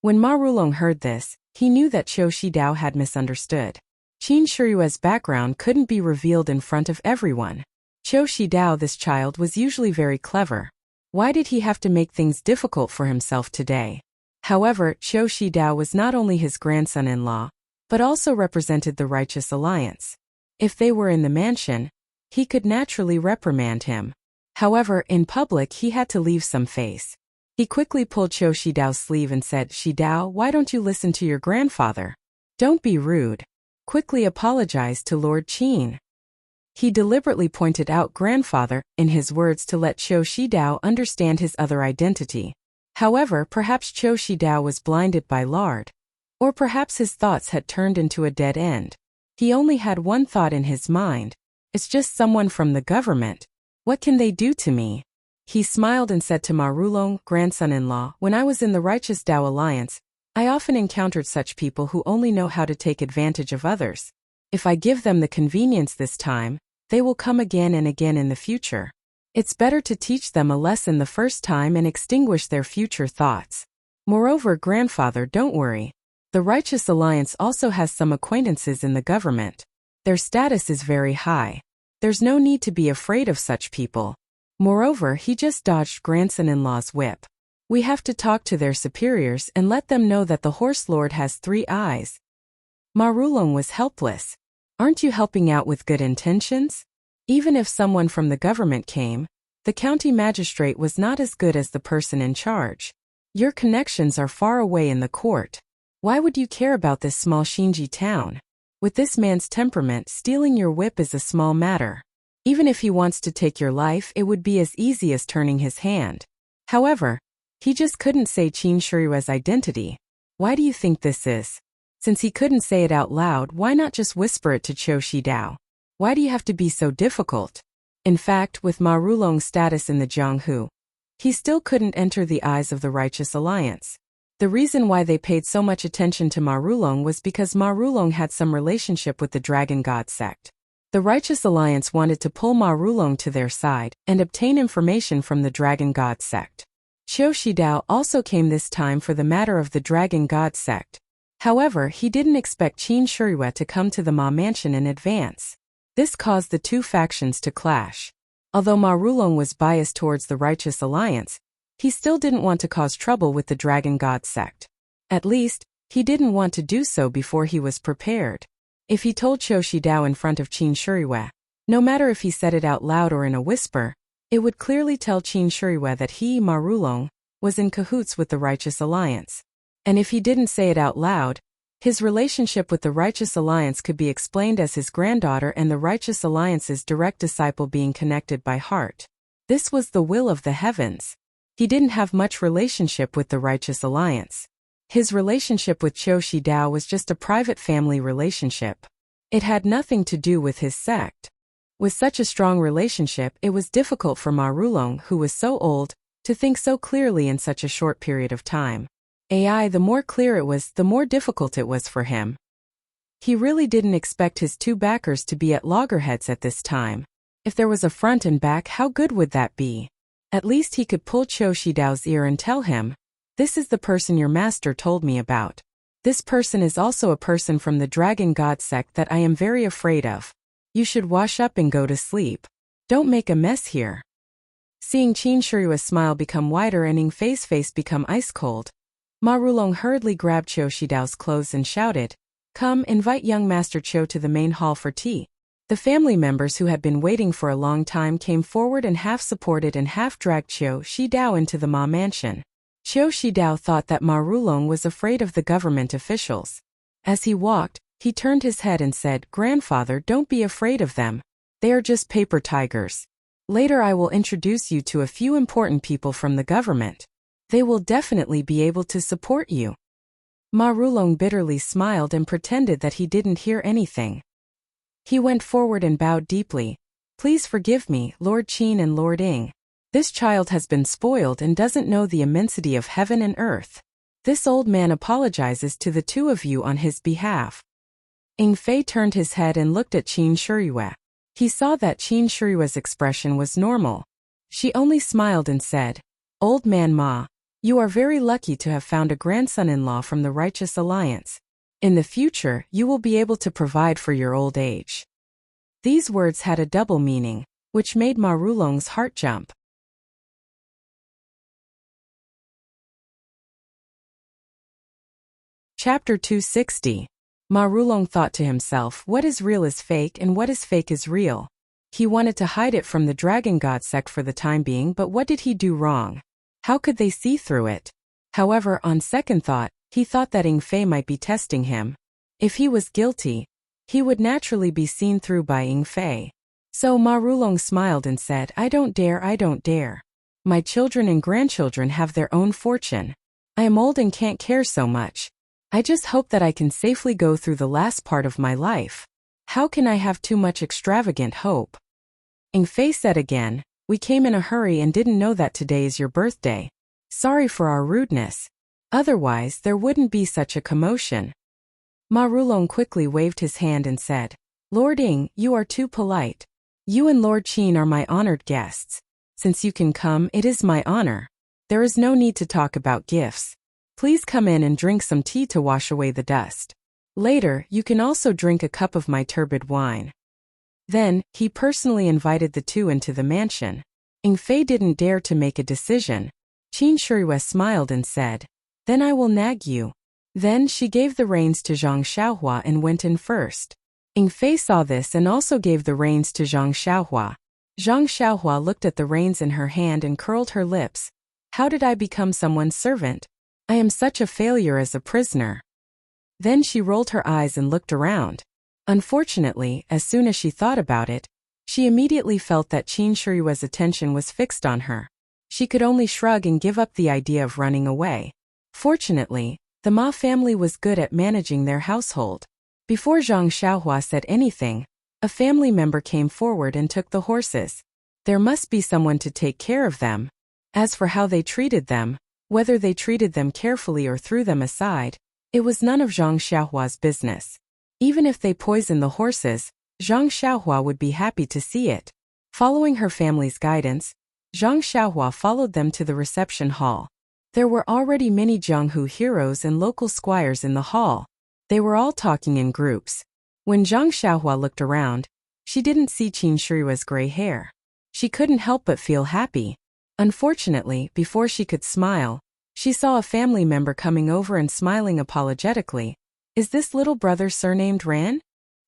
Speaker 1: When Ma Rulong heard this, he knew that Qiu Shidao had misunderstood. Qin Shuriwei's background couldn't be revealed in front of everyone. Qiu Shidao, this child, was usually very clever. Why did he have to make things difficult for himself today? However, Qiu Shidao was not only his grandson-in-law, but also represented the Righteous Alliance. If they were in the mansion, he could naturally reprimand him. However, in public he had to leave some face. He quickly pulled Qiu Shidao's sleeve and said, "Shidao, why don't you listen to your grandfather? Don't be rude. Quickly apologize to Lord Qin." He deliberately pointed out grandfather in his words to let Qiu Shidao understand his other identity. However, perhaps Qiu Shidao was blinded by lard. Or perhaps his thoughts had turned into a dead end. He only had one thought in his mind. It's just someone from the government. What can they do to me? He smiled and said to Ma Rulong, grandson-in-law, "When I was in the Righteous Dao Alliance, I often encountered such people who only know how to take advantage of others. If I give them the convenience this time, they will come again and again in the future. It's better to teach them a lesson the first time and extinguish their future thoughts. Moreover, grandfather, don't worry. The Righteous Alliance also has some acquaintances in the government. Their status is very high. There's no need to be afraid of such people." Moreover, he just dodged grandson-in-law's whip. "We have to talk to their superiors and let them know that the Horse Lord has 3 eyes." Ma Rulong was helpless. Aren't you helping out with good intentions? Even if someone from the government came, the county magistrate was not as good as the person in charge. Your connections are far away in the court. Why would you care about this small Shinji town? With this man's temperament, stealing your whip is a small matter. Even if he wants to take your life, it would be as easy as turning his hand. However, he just couldn't say Qin Shuriwei's identity. Why do you think this is? Since he couldn't say it out loud, why not just whisper it to Qiu Shidao? Why do you have to be so difficult? In fact, with Ma Rulong's status in the Jianghu, he still couldn't enter the eyes of the Righteous Alliance. The reason why they paid so much attention to Ma Rulong was because Ma Rulong had some relationship with the Dragon God sect. The Righteous Alliance wanted to pull Ma Rulong to their side and obtain information from the Dragon God sect. Qiu Shidao also came this time for the matter of the Dragon God sect. However, he didn't expect Qin Shuriwei to come to the Ma mansion in advance. This caused the two factions to clash. Although Ma Rulong was biased towards the Righteous Alliance, he still didn't want to cause trouble with the Dragon God sect. At least, he didn't want to do so before he was prepared. If he told Qiu Shidao in front of Qin Shuriwei, no matter if he said it out loud or in a whisper, it would clearly tell Qin Shuriwei that he, Ma Rulong, was in cahoots with the Righteous Alliance. And if he didn't say it out loud, his relationship with the Righteous Alliance could be explained as his granddaughter and the Righteous Alliance's direct disciple being connected by heart. This was the will of the heavens. He didn't have much relationship with the Righteous Alliance. His relationship with Qiu Shidao was just a private family relationship. It had nothing to do with his sect. With such a strong relationship, it was difficult for Ma Rulong, who was so old, to think so clearly in such a short period of time. The more clear it was, the more difficult it was for him. He really didn't expect his two backers to be at loggerheads at this time. If there was a front and back, how good would that be? At least he could pull Qiu Shidao's ear and tell him, "This is the person your master told me about. This person is also a person from the Dragon God sect that I am very afraid of. You should wash up and go to sleep. Don't make a mess here." Seeing Qin Shiyue's smile become wider and Ing Fei's face become ice cold, Ma Rulong hurriedly grabbed Qiu Shidao's clothes and shouted, "Come, invite young Master Qiu to the main hall for tea." The family members who had been waiting for a long time came forward and half supported and half dragged Qiu Shidao into the Ma mansion. Qiu Shidao thought that Ma Rulong was afraid of the government officials. As he walked, he turned his head and said, "Grandfather, don't be afraid of them. They are just paper tigers. Later I will introduce you to a few important people from the government. They will definitely be able to support you." Ma Rulong bitterly smiled and pretended that he didn't hear anything. He went forward and bowed deeply. "Please forgive me, Lord Qin and Lord Ing. This child has been spoiled and doesn't know the immensity of heaven and earth. This old man apologizes to the two of you on his behalf." Ing Fei turned his head and looked at Qin Shiyue. He saw that Qin Shiyue's expression was normal. She only smiled and said, "Old man Ma, you are very lucky to have found a grandson-in-law from the Righteous Alliance. In the future, you will be able to provide for your old age." These words had a double meaning, which made Ma Rulong's heart jump. Chapter 260. Ma Rulong thought to himself, what is real is fake and what is fake is real. He wanted to hide it from the Dragon God sect for the time being, but what did he do wrong? How could they see through it? However, on second thought, he thought that Ing Fei might be testing him. If he was guilty, he would naturally be seen through by Ing Fei. So Ma Rulong smiled and said, I don't dare. My children and grandchildren have their own fortune. I am old and can't care so much. I just hope that I can safely go through the last part of my life. How can I have too much extravagant hope? Ing Fei said again, we came in a hurry and didn't know that today is your birthday. Sorry for our rudeness. Otherwise, there wouldn't be such a commotion. Ma Rulong quickly waved his hand and said, Lord Ing, you are too polite. You and Lord Qin are my honored guests. Since you can come, it is my honor. There is no need to talk about gifts. Please come in and drink some tea to wash away the dust. Later, you can also drink a cup of my turbid wine. Then, he personally invited the two into the mansion. Ing Fei didn't dare to make a decision. Qin Shiyue smiled and said, Then I will nag you. Then she gave the reins to Zhang Xiaohua and went in first. Ing Fei saw this and also gave the reins to Zhang Xiaohua. Zhang Xiaohua looked at the reins in her hand and curled her lips. How did I become someone's servant? I am such a failure as a prisoner. Then she rolled her eyes and looked around. Unfortunately, as soon as she thought about it, she immediately felt that Qin Shiyue's attention was fixed on her. She could only shrug and give up the idea of running away. Fortunately, the Ma family was good at managing their household. Before Zhang Xiaohua said anything, a family member came forward and took the horses. There must be someone to take care of them. As for how they treated them, whether they treated them carefully or threw them aside, it was none of Zhang Xiaohua's business. Even if they poisoned the horses, Zhang Xiaohua would be happy to see it. Following her family's guidance, Zhang Xiaohua followed them to the reception hall. There were already many Jianghu heroes and local squires in the hall. They were all talking in groups. When Zhang Xiaohua looked around, she didn't see Qin Shiyue's gray hair. She couldn't help but feel happy. Unfortunately, before she could smile, she saw a family member coming over and smiling apologetically. Is this little brother surnamed Ran?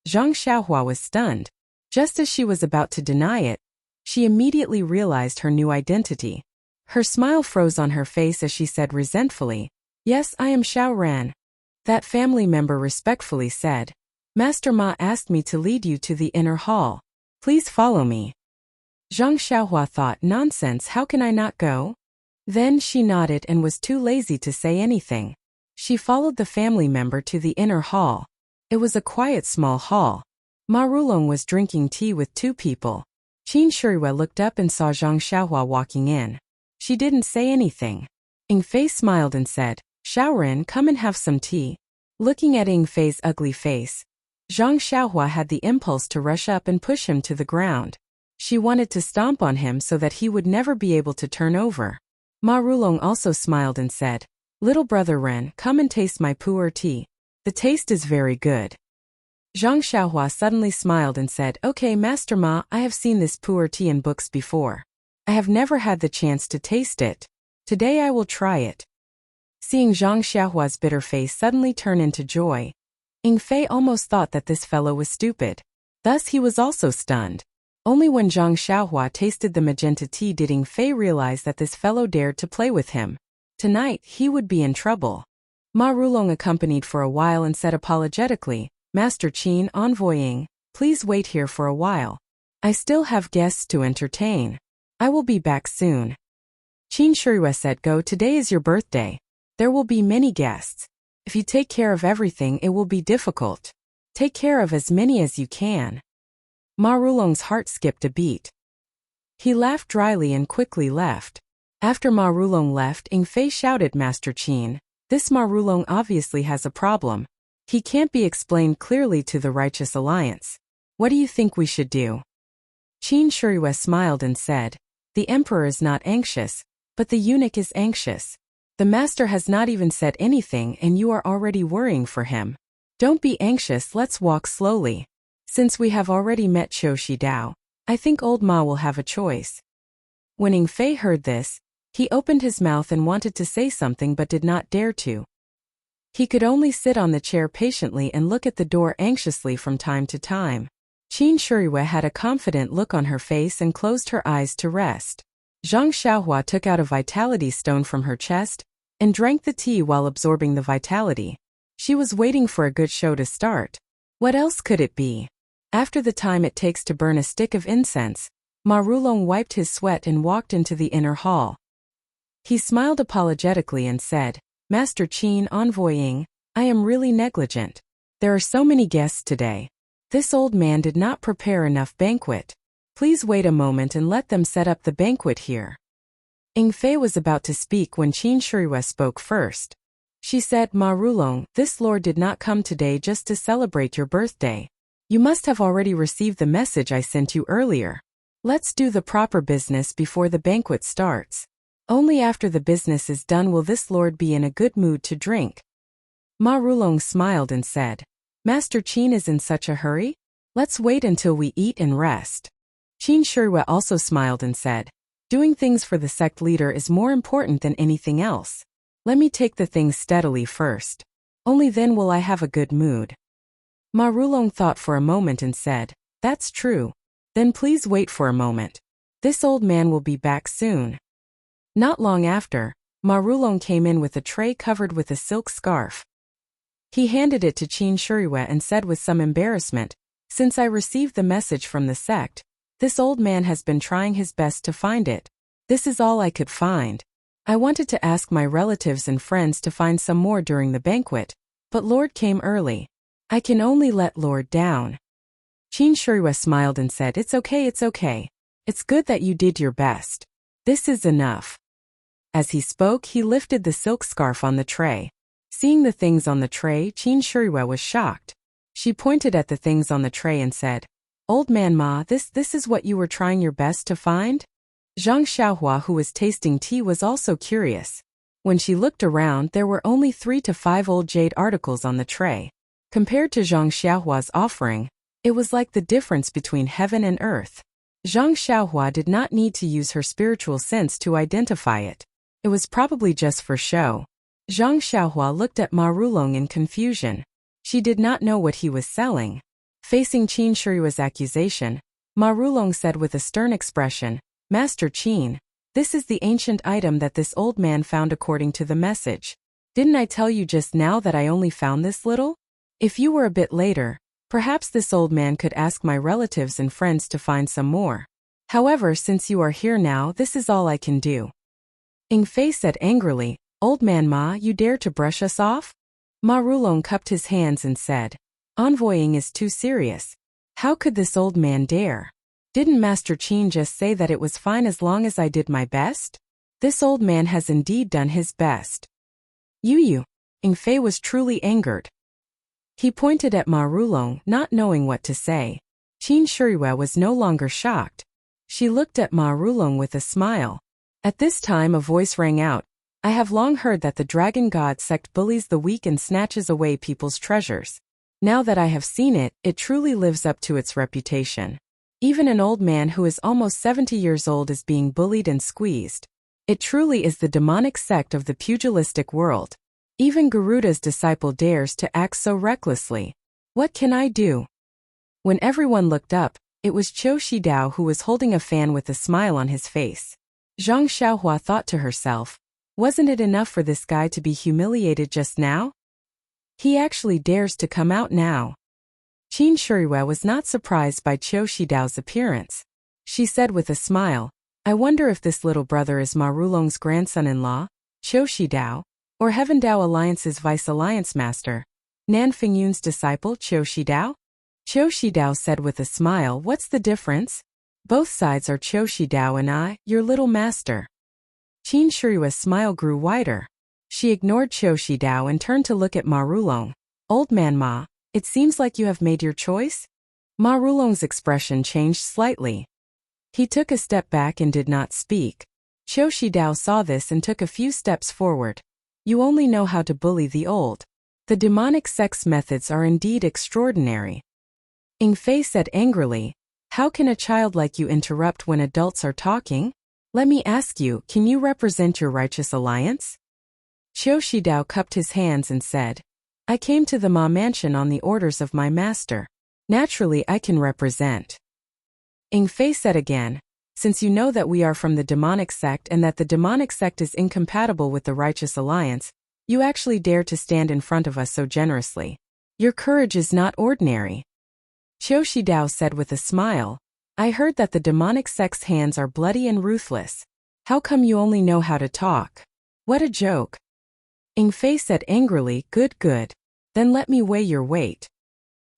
Speaker 1: Zhang Xiaohua was stunned. Just as she was about to deny it, she immediately realized her new identity. Her smile froze on her face as she said resentfully, Yes, I am Xiao Ran. That family member respectfully said, Master Ma asked me to lead you to the inner hall. Please follow me. Zhang Xiaohua thought, nonsense, how can I not go? Then she nodded and was too lazy to say anything. She followed the family member to the inner hall. It was a quiet small hall. Ma Rulong was drinking tea with two people. Qin Shirui looked up and saw Zhang Xiaohua walking in. She didn't say anything. Ying Fei smiled and said, Xiaoren, come and have some tea. Looking at Ying Fei's ugly face, Zhang Xiaohua had the impulse to rush up and push him to the ground. She wanted to stomp on him so that he would never be able to turn over. Ma Rulong also smiled and said, Little brother Ren, come and taste my pu'er tea. The taste is very good. Zhang Xiaohua suddenly smiled and said, Okay, Master Ma, I have seen this pu'er tea in books before. I have never had the chance to taste it. Today I will try it. Seeing Zhang Xiaohua's bitter face suddenly turn into joy, Ying Fei almost thought that this fellow was stupid. Thus he was also stunned. Only when Zhang Xiaohua tasted the magenta tea did Ying Fei realize that this fellow dared to play with him. Tonight, he would be in trouble. Ma Rulong accompanied for a while and said apologetically, Master Qin, envoying, please wait here for a while. I still have guests to entertain. I will be back soon. Qin Shirui said, Go, today is your birthday. There will be many guests. If you take care of everything, it will be difficult. Take care of as many as you can. Ma Rulong's heart skipped a beat. He laughed dryly and quickly left. After Ma Rulong left, Ying Fei shouted, Master Qin, this Ma Rulong obviously has a problem. He can't be explained clearly to the Righteous Alliance. What do you think we should do? Qin Shirui smiled and said, The emperor is not anxious, but the eunuch is anxious. The master has not even said anything and you are already worrying for him. Don't be anxious, let's walk slowly. Since we have already met Qiu Shidao, I think old Ma will have a choice. When Ying Fei heard this, he opened his mouth and wanted to say something but did not dare to. He could only sit on the chair patiently and look at the door anxiously from time to time. Qin Shirui had a confident look on her face and closed her eyes to rest. Zhang Xiaohua took out a vitality stone from her chest and drank the tea while absorbing the vitality. She was waiting for a good show to start. What else could it be? After the time it takes to burn a stick of incense, Ma Rulong wiped his sweat and walked into the inner hall. He smiled apologetically and said, Master Qin, envoying, I am really negligent. There are so many guests today. This old man did not prepare enough banquet. Please wait a moment and let them set up the banquet here. Ying Fei was about to speak when Qin Shirui spoke first. She said, Ma Rulong, this lord did not come today just to celebrate your birthday. You must have already received the message I sent you earlier. Let's do the proper business before the banquet starts. Only after the business is done will this lord be in a good mood to drink. Ma Rulong smiled and said, Master Qin is in such a hurry? Let's wait until we eat and rest. Qin Shirui also smiled and said, Doing things for the sect leader is more important than anything else. Let me take the things steadily first. Only then will I have a good mood. Ma Rulong thought for a moment and said, That's true. Then please wait for a moment. This old man will be back soon. Not long after, Ma Rulong came in with a tray covered with a silk scarf. He handed it to Qin Shirui and said with some embarrassment, Since I received the message from the sect, this old man has been trying his best to find it. This is all I could find. I wanted to ask my relatives and friends to find some more during the banquet, but Lord came early. I can only let Lord down. Qin Shirui smiled and said, It's okay, it's okay. It's good that you did your best. This is enough. As he spoke, he lifted the silk scarf on the tray. Seeing the things on the tray, Qin Shirui was shocked. She pointed at the things on the tray and said, Old man Ma, this is what you were trying your best to find? Zhang Xiaohua, who was tasting tea, was also curious. When she looked around, there were only 3 to 5 old jade articles on the tray. Compared to Zhang Xiaohua's offering, it was like the difference between heaven and earth. Zhang Xiaohua did not need to use her spiritual sense to identify it. It was probably just for show. Zhang Xiaohua looked at Ma Rulong in confusion. She did not know what he was selling. Facing Qin Shirui's accusation, Ma Rulong said with a stern expression, Master Qin, this is the ancient item that this old man found according to the message. Didn't I tell you just now that I only found this little? If you were a bit later, perhaps this old man could ask my relatives and friends to find some more. However, since you are here now, this is all I can do. Ing Fei said angrily, Old man Ma, you dare to brush us off? Ma Rulong cupped his hands and said, Envoying is too serious. How could this old man dare? Didn't Master Qin just say that it was fine as long as I did my best? This old man has indeed done his best. You. Ing Fei was truly angered. He pointed at Ma Rulong, not knowing what to say. Qin Shirue was no longer shocked. She looked at Ma Rulong with a smile. At this time a voice rang out, I have long heard that the Dragon God sect bullies the weak and snatches away people's treasures. Now that I have seen it, it truly lives up to its reputation. Even an old man who is almost 70 years old is being bullied and squeezed. It truly is the demonic sect of the pugilistic world. Even Garuda's disciple dares to act so recklessly. What can I do? When everyone looked up, it was Qiu Shidao who was holding a fan with a smile on his face. Zhang Xiaohua thought to herself, wasn't it enough for this guy to be humiliated just now? He actually dares to come out now. Qin Shirue was not surprised by Qiu Shidao's appearance. She said with a smile, I wonder if this little brother is Ma Rulong's grandson-in-law, Qiu Shidao, or Heaven Dao Alliance's vice-alliance master, Nan Fingyun's disciple Qiu Shidao? Qiu Shidao said with a smile, what's the difference? Both sides are Qiu Shidao and I, your little master. Qin Shirue's smile grew wider. She ignored Qiu Shidao and turned to look at Ma Rulong. Old man Ma, it seems like you have made your choice? Ma Rulong's expression changed slightly. He took a step back and did not speak. Qiu Shidao saw this and took a few steps forward. You only know how to bully the old. The demonic sect's methods are indeed extraordinary. Ing Fei said angrily, how can a child like you interrupt when adults are talking? Let me ask you, can you represent your righteous alliance? Qiu Shidao cupped his hands and said, I came to the Ma Mansion on the orders of my master. Naturally I can represent. Ing Fei said again, since you know that we are from the demonic sect and that the demonic sect is incompatible with the righteous alliance, you actually dare to stand in front of us so generously. Your courage is not ordinary. Qiu Shidao said with a smile, I heard that the demonic sect's hands are bloody and ruthless. How come you only know how to talk? What a joke. Ing Fei said angrily, good. Then let me weigh your weight.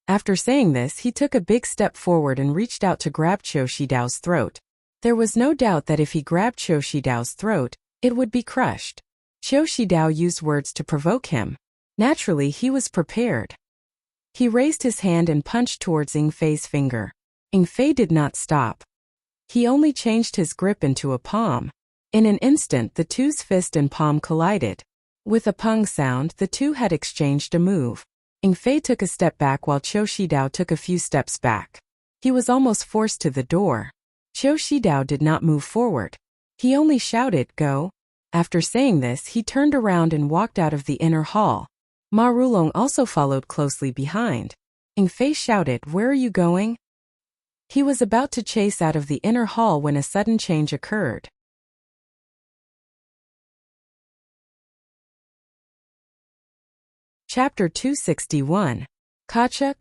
Speaker 1: After saying this, he took a big step forward and reached out to grab Qiu Shidao's throat. There was no doubt that if he grabbed Qiu Shidao's throat, it would be crushed. Qiu Shidao used words to provoke him. Naturally, he was prepared. He raised his hand and punched towards Ing Fei's finger. Ing Fei did not stop. He only changed his grip into a palm. In an instant, the two's fist and palm collided. With a pung sound, the two had exchanged a move. Ing Fei took a step back while Qiu Shidao took a few steps back. He was almost forced to the door. Qiu Shidao did not move forward. He only shouted, go. After saying this, he turned around and walked out of the inner hall. Ma Rulong also followed closely behind. Ing Fei shouted, where are you going? He was about to chase out of the inner hall when a sudden change occurred. Chapter 261. Kacha.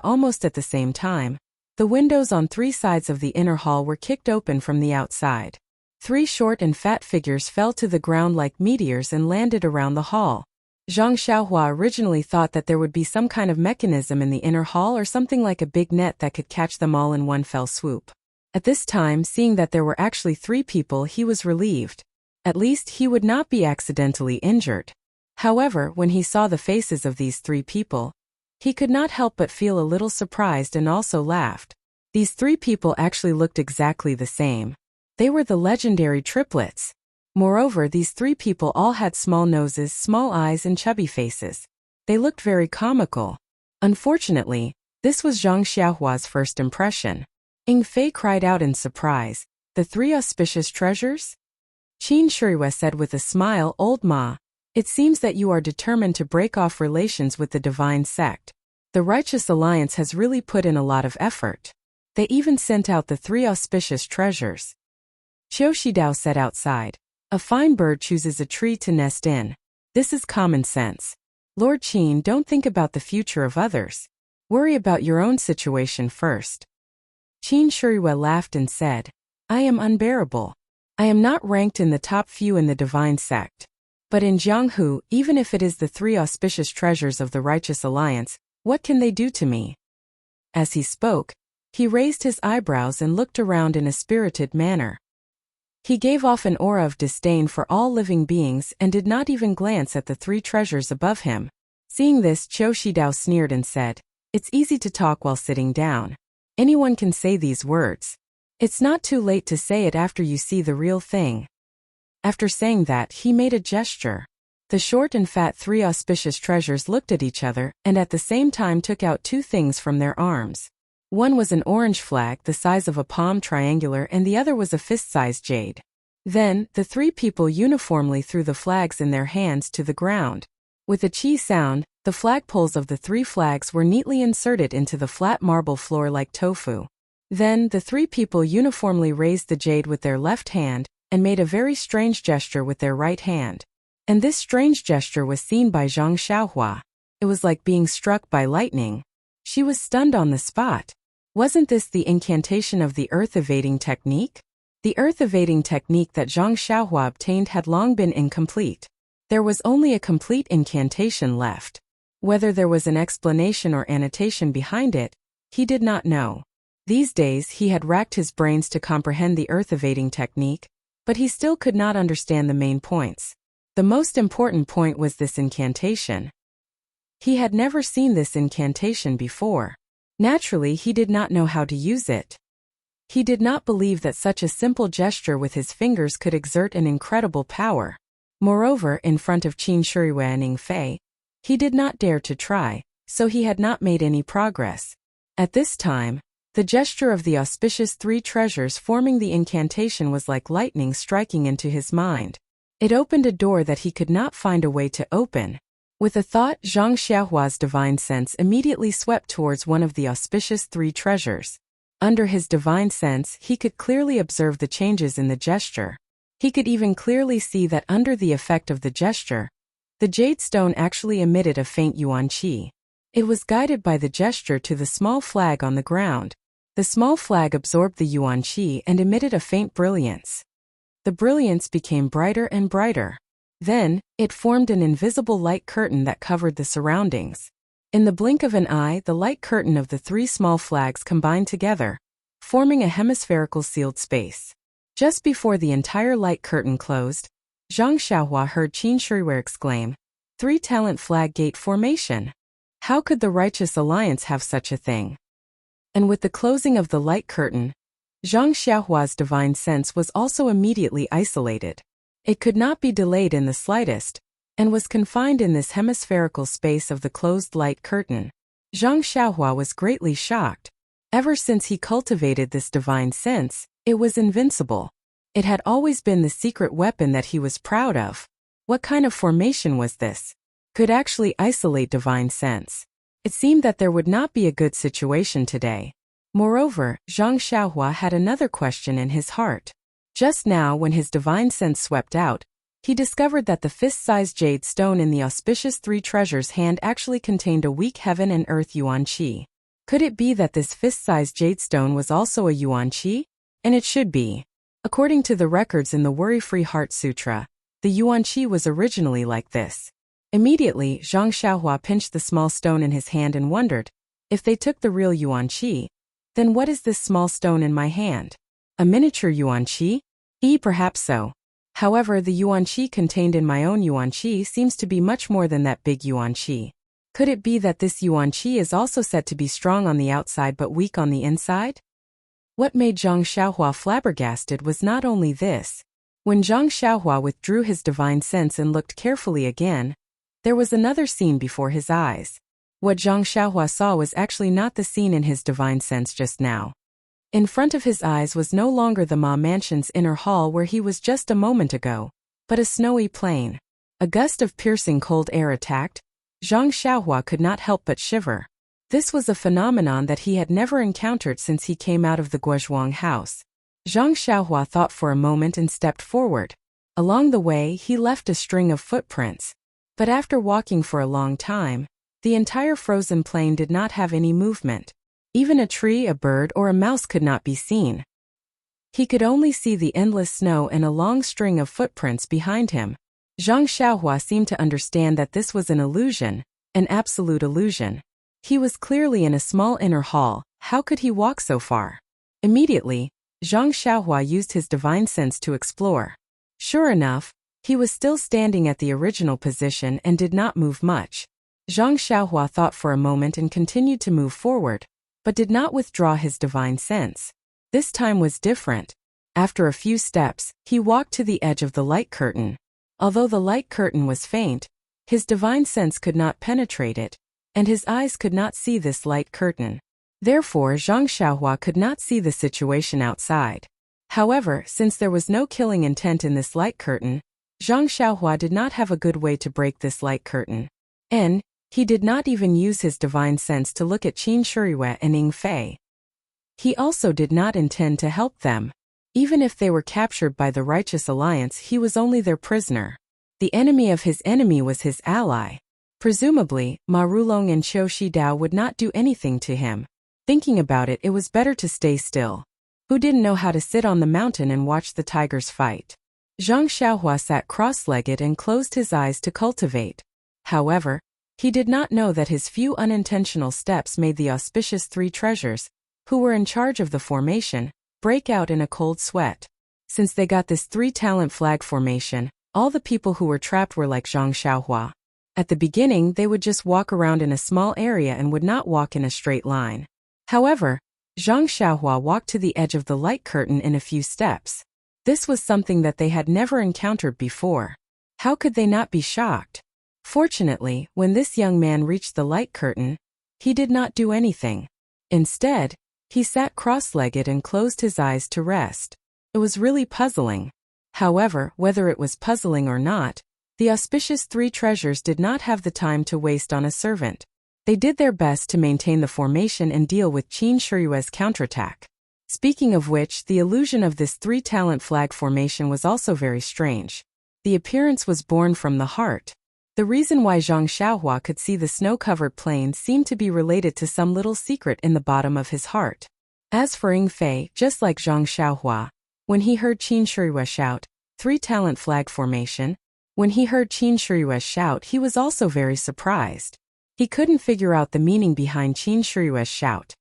Speaker 1: Almost at the same time, the windows on three sides of the inner hall were kicked open from the outside. Three short and fat figures fell to the ground like meteors and landed around the hall. Zhang Xiaohua originally thought that there would be some kind of mechanism in the inner hall or something like a big net that could catch them all in one fell swoop. At this time, seeing that there were actually three people, he was relieved. At least he would not be accidentally injured. However, when he saw the faces of these three people, he could not help but feel a little surprised and also laughed. These three people actually looked exactly the same. They were the legendary triplets. Moreover, these three people all had small noses, small eyes and chubby faces. They looked very comical. Unfortunately, this was Zhang Xiaohua's first impression. Ing Fei cried out in surprise, the three auspicious treasures? Qin Shirue said with a smile, Old Ma, it seems that you are determined to break off relations with the divine sect. The righteous alliance has really put in a lot of effort. They even sent out the three auspicious treasures. Qiu Shidao said outside, a fine bird chooses a tree to nest in. This is common sense. Lord Qin, don't think about the future of others. Worry about your own situation first. Qin Shirihue laughed and said, I am unbearable. I am not ranked in the top few in the divine sect. But in Jianghu, even if it is the 3 auspicious treasures of the righteous alliance, what can they do to me? As he spoke, he raised his eyebrows and looked around in a spirited manner. He gave off an aura of disdain for all living beings and did not even glance at the 3 treasures above him. Seeing this, Qiu Shidao sneered and said, It's easy to talk while sitting down. Anyone can say these words. It's not too late to say it after you see the real thing. After saying that, he made a gesture. The short and fat 3 auspicious treasures looked at each other and at the same time took out 2 things from their arms. One was an orange flag the size of a palm triangular and the other was a fist-sized jade. Then, the 3 people uniformly threw the flags in their hands to the ground. With a chi sound, the flagpoles of the 3 flags were neatly inserted into the flat marble floor like tofu. Then, the 3 people uniformly raised the jade with their left hand and made a very strange gesture with their right hand. And this strange gesture was seen by Zhang Xiaohua. It was like being struck by lightning. She was stunned on the spot. Wasn't this the incantation of the earth-evading technique? The earth-evading technique that Zhang Xiaohua obtained had long been incomplete. There was only a complete incantation left. Whether there was an explanation or annotation behind it, he did not know. These days he had racked his brains to comprehend the earth-evading technique, but he still could not understand the main points. The most important point was this incantation. He had never seen this incantation before. Naturally, he did not know how to use it. He did not believe that such a simple gesture with his fingers could exert an incredible power. Moreover, in front of Qin Shirihue and Ning Fei, he did not dare to try, so he had not made any progress. At this time, the gesture of the auspicious 3 treasures forming the incantation was like lightning striking into his mind. It opened a door that he could not find a way to open. With a thought, Zhang Xiaohua's divine sense immediately swept towards one of the auspicious 3 treasures. Under his divine sense, he could clearly observe the changes in the gesture. He could even clearly see that under the effect of the gesture, the jade stone actually emitted a faint yuan qi. It was guided by the gesture to the small flag on the ground. The small flag absorbed the yuan qi and emitted a faint brilliance. The brilliance became brighter and brighter. Then, it formed an invisible light curtain that covered the surroundings. In the blink of an eye, the light curtain of the 3 small flags combined together, forming a hemispherical sealed space. Just before the entire light curtain closed, Zhang Xiaohua heard Qin Shirihue exclaim, 3 talent flag gate formation. How could the Righteous Alliance have such a thing? And with the closing of the light curtain, Zhang Xiaohua's divine sense was also immediately isolated. It could not be delayed in the slightest, and was confined in this hemispherical space of the closed light curtain. Zhang Xiaohua was greatly shocked. Ever since he cultivated this divine sense, it was invincible. It had always been the secret weapon that he was proud of. What kind of formation was this? Could actually isolate divine sense. It seemed that there would not be a good situation today. Moreover, Zhang Xiaohua had another question in his heart. Just now, when his divine sense swept out, he discovered that the fist-sized jade stone in the auspicious 3 treasures hand actually contained a weak heaven and earth yuan qi. Could it be that this fist-sized jade stone was also a yuan qi? And it should be. According to the records in the Worry-Free Heart Sutra, the yuan qi was originally like this. Immediately, Zhang Xiaohua pinched the small stone in his hand and wondered, if they took the real yuan qi, then what is this small stone in my hand? A miniature yuan qi? Perhaps so. However, the yuan qi contained in my own yuan qi seems to be much more than that big yuan qi. Could it be that this yuan qi is also said to be strong on the outside but weak on the inside? What made Zhang Xiaohua flabbergasted was not only this. When Zhang Xiaohua withdrew his divine sense and looked carefully again, there was another scene before his eyes. What Zhang Xiaohua saw was actually not the scene in his divine sense just now. In front of his eyes was no longer the Ma Mansion's inner hall where he was just a moment ago, but a snowy plain. A gust of piercing cold air attacked. Zhang Xiaohua could not help but shiver. This was a phenomenon that he had never encountered since he came out of the Guozhuang house. Zhang Xiaohua thought for a moment and stepped forward. Along the way, he left a string of footprints. But after walking for a long time, the entire frozen plain did not have any movement. Even a tree, a bird, or a mouse could not be seen. He could only see the endless snow and a long string of footprints behind him. Zhang Xiaohua seemed to understand that this was an illusion, an absolute illusion. He was clearly in a small inner hall. How could he walk so far? Immediately, Zhang Xiaohua used his divine sense to explore. Sure enough, he was still standing at the original position and did not move much. Zhang Xiaohua thought for a moment and continued to move forward, but did not withdraw his divine sense. This time was different. After a few steps, he walked to the edge of the light curtain. Although the light curtain was faint, his divine sense could not penetrate it, and his eyes could not see this light curtain. Therefore, Zhang Xiaohua could not see the situation outside. However, since there was no killing intent in this light curtain, Zhang Xiaohua did not have a good way to break this light curtain. And he did not even use his divine sense to look at Qin Shiyue and Ying Fei. He also did not intend to help them. Even if they were captured by the Righteous Alliance, he was only their prisoner. The enemy of his enemy was his ally. Presumably, Ma Rulong and Qiu Shidao would not do anything to him. Thinking about it, it was better to stay still. Who didn't know how to sit on the mountain and watch the tigers fight? Zhang Xiaohua sat cross-legged and closed his eyes to cultivate. However, he did not know that his few unintentional steps made the auspicious three treasures, who were in charge of the formation, break out in a cold sweat. Since they got this three-talent flag formation, all the people who were trapped were like Zhang Xiaohua. At the beginning, they would just walk around in a small area and would not walk in a straight line. However, Zhang Xiaohua walked to the edge of the light curtain in a few steps. This was something that they had never encountered before. How could they not be shocked? Fortunately, when this young man reached the light curtain, he did not do anything. Instead, he sat cross-legged and closed his eyes to rest. It was really puzzling. However, whether it was puzzling or not, the auspicious three treasures did not have the time to waste on a servant. They did their best to maintain the formation and deal with Qin Shiyue's counterattack. Speaking of which, the illusion of this three-talent flag formation was also very strange. The appearance was born from the heart. The reason why Zhang Xiaohua could see the snow-covered plain seemed to be related to some little secret in the bottom of his heart. As for Ying Fei, just like Zhang Xiaohua, when he heard Qin Shiyue shout, three-talent flag formation, when he heard Qin Shiyue shout, he was also very surprised. He couldn't figure out the meaning behind Qin Shiyue's shout.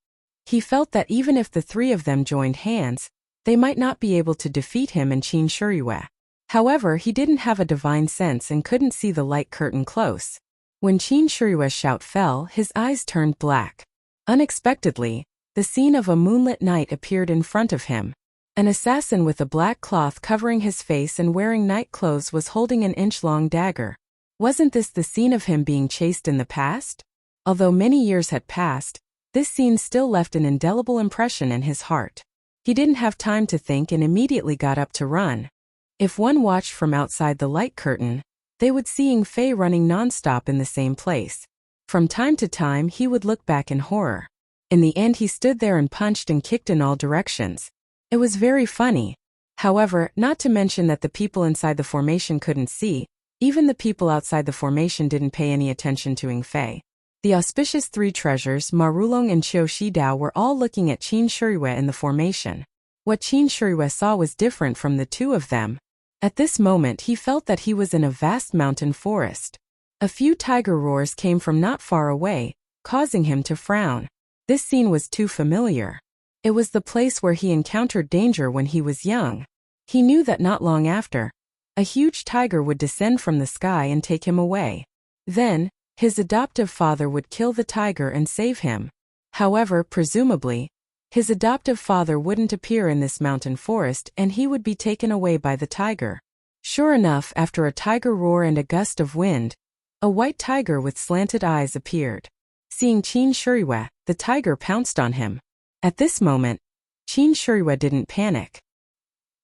Speaker 1: He felt that even if the three of them joined hands, they might not be able to defeat him and Qin Shiyue. However, he didn't have a divine sense and couldn't see the light curtain close. When Qin Shiyue's shout fell, his eyes turned black. Unexpectedly, the scene of a moonlit night appeared in front of him. An assassin with a black cloth covering his face and wearing night clothes was holding an inch-long dagger. Wasn't this the scene of him being chased in the past? Although many years had passed, this scene still left an indelible impression in his heart. He didn't have time to think and immediately got up to run. If one watched from outside the light curtain, they would see Ying Fei running non-stop in the same place. From time to time, he would look back in horror. In the end, he stood there and punched and kicked in all directions. It was very funny. However, not to mention that the people inside the formation couldn't see, even the people outside the formation didn't pay any attention to Ying Fei. The auspicious three treasures, Ma Rulong and Qiu Shidao, were all looking at Qin Shiyue in the formation. What Qin Shiyue saw was different from the two of them. At this moment, he felt that he was in a vast mountain forest. A few tiger roars came from not far away, causing him to frown. This scene was too familiar. It was the place where he encountered danger when he was young. He knew that not long after, a huge tiger would descend from the sky and take him away. Then, his adoptive father would kill the tiger and save him. However, presumably, his adoptive father wouldn't appear in this mountain forest and he would be taken away by the tiger. Sure enough, after a tiger roar and a gust of wind, a white tiger with slanted eyes appeared. Seeing Qin Shiyue, the tiger pounced on him. At this moment, Qin Shiyue didn't panic.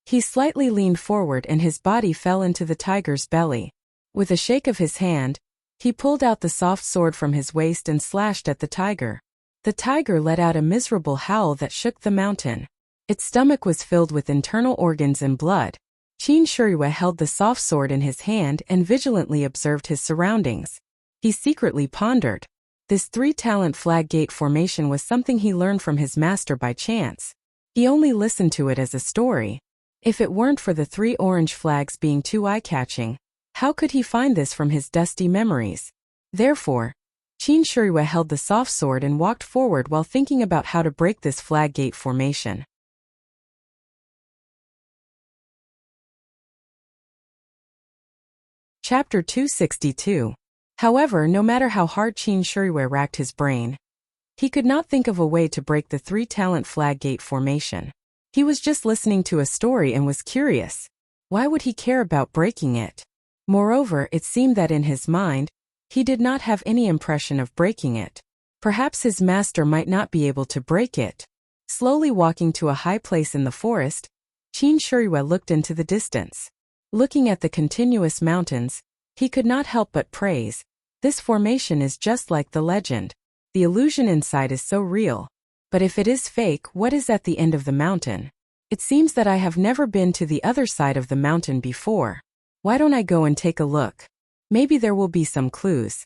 Speaker 1: He slightly leaned forward and his body fell into the tiger's belly. With a shake of his hand, he pulled out the soft sword from his waist and slashed at the tiger. The tiger let out a miserable howl that shook the mountain. Its stomach was filled with internal organs and blood. Qin Shiyue held the soft sword in his hand and vigilantly observed his surroundings. He secretly pondered, This three-talent flag gate formation was something he learned from his master by chance. He only listened to it as a story. If it weren't for the 3 orange flags being too eye-catching, how could he find this from his dusty memories? Therefore, Qin Shirihue held the soft sword and walked forward while thinking about how to break this flag gate formation. Chapter 262. However, no matter how hard Qin Shirihue racked his brain, he could not think of a way to break the three-talent flag gate formation. He was just listening to a story and was curious. Why would he care about breaking it? Moreover, it seemed that in his mind, he did not have any impression of breaking it. Perhaps his master might not be able to break it. Slowly walking to a high place in the forest, Qin Shirihue looked into the distance. Looking at the continuous mountains, he could not help but praise. This formation is just like the legend. The illusion inside is so real. But if it is fake, what is at the end of the mountain? It seems that I have never been to the other side of the mountain before. Why don't I go and take a look? Maybe there will be some clues.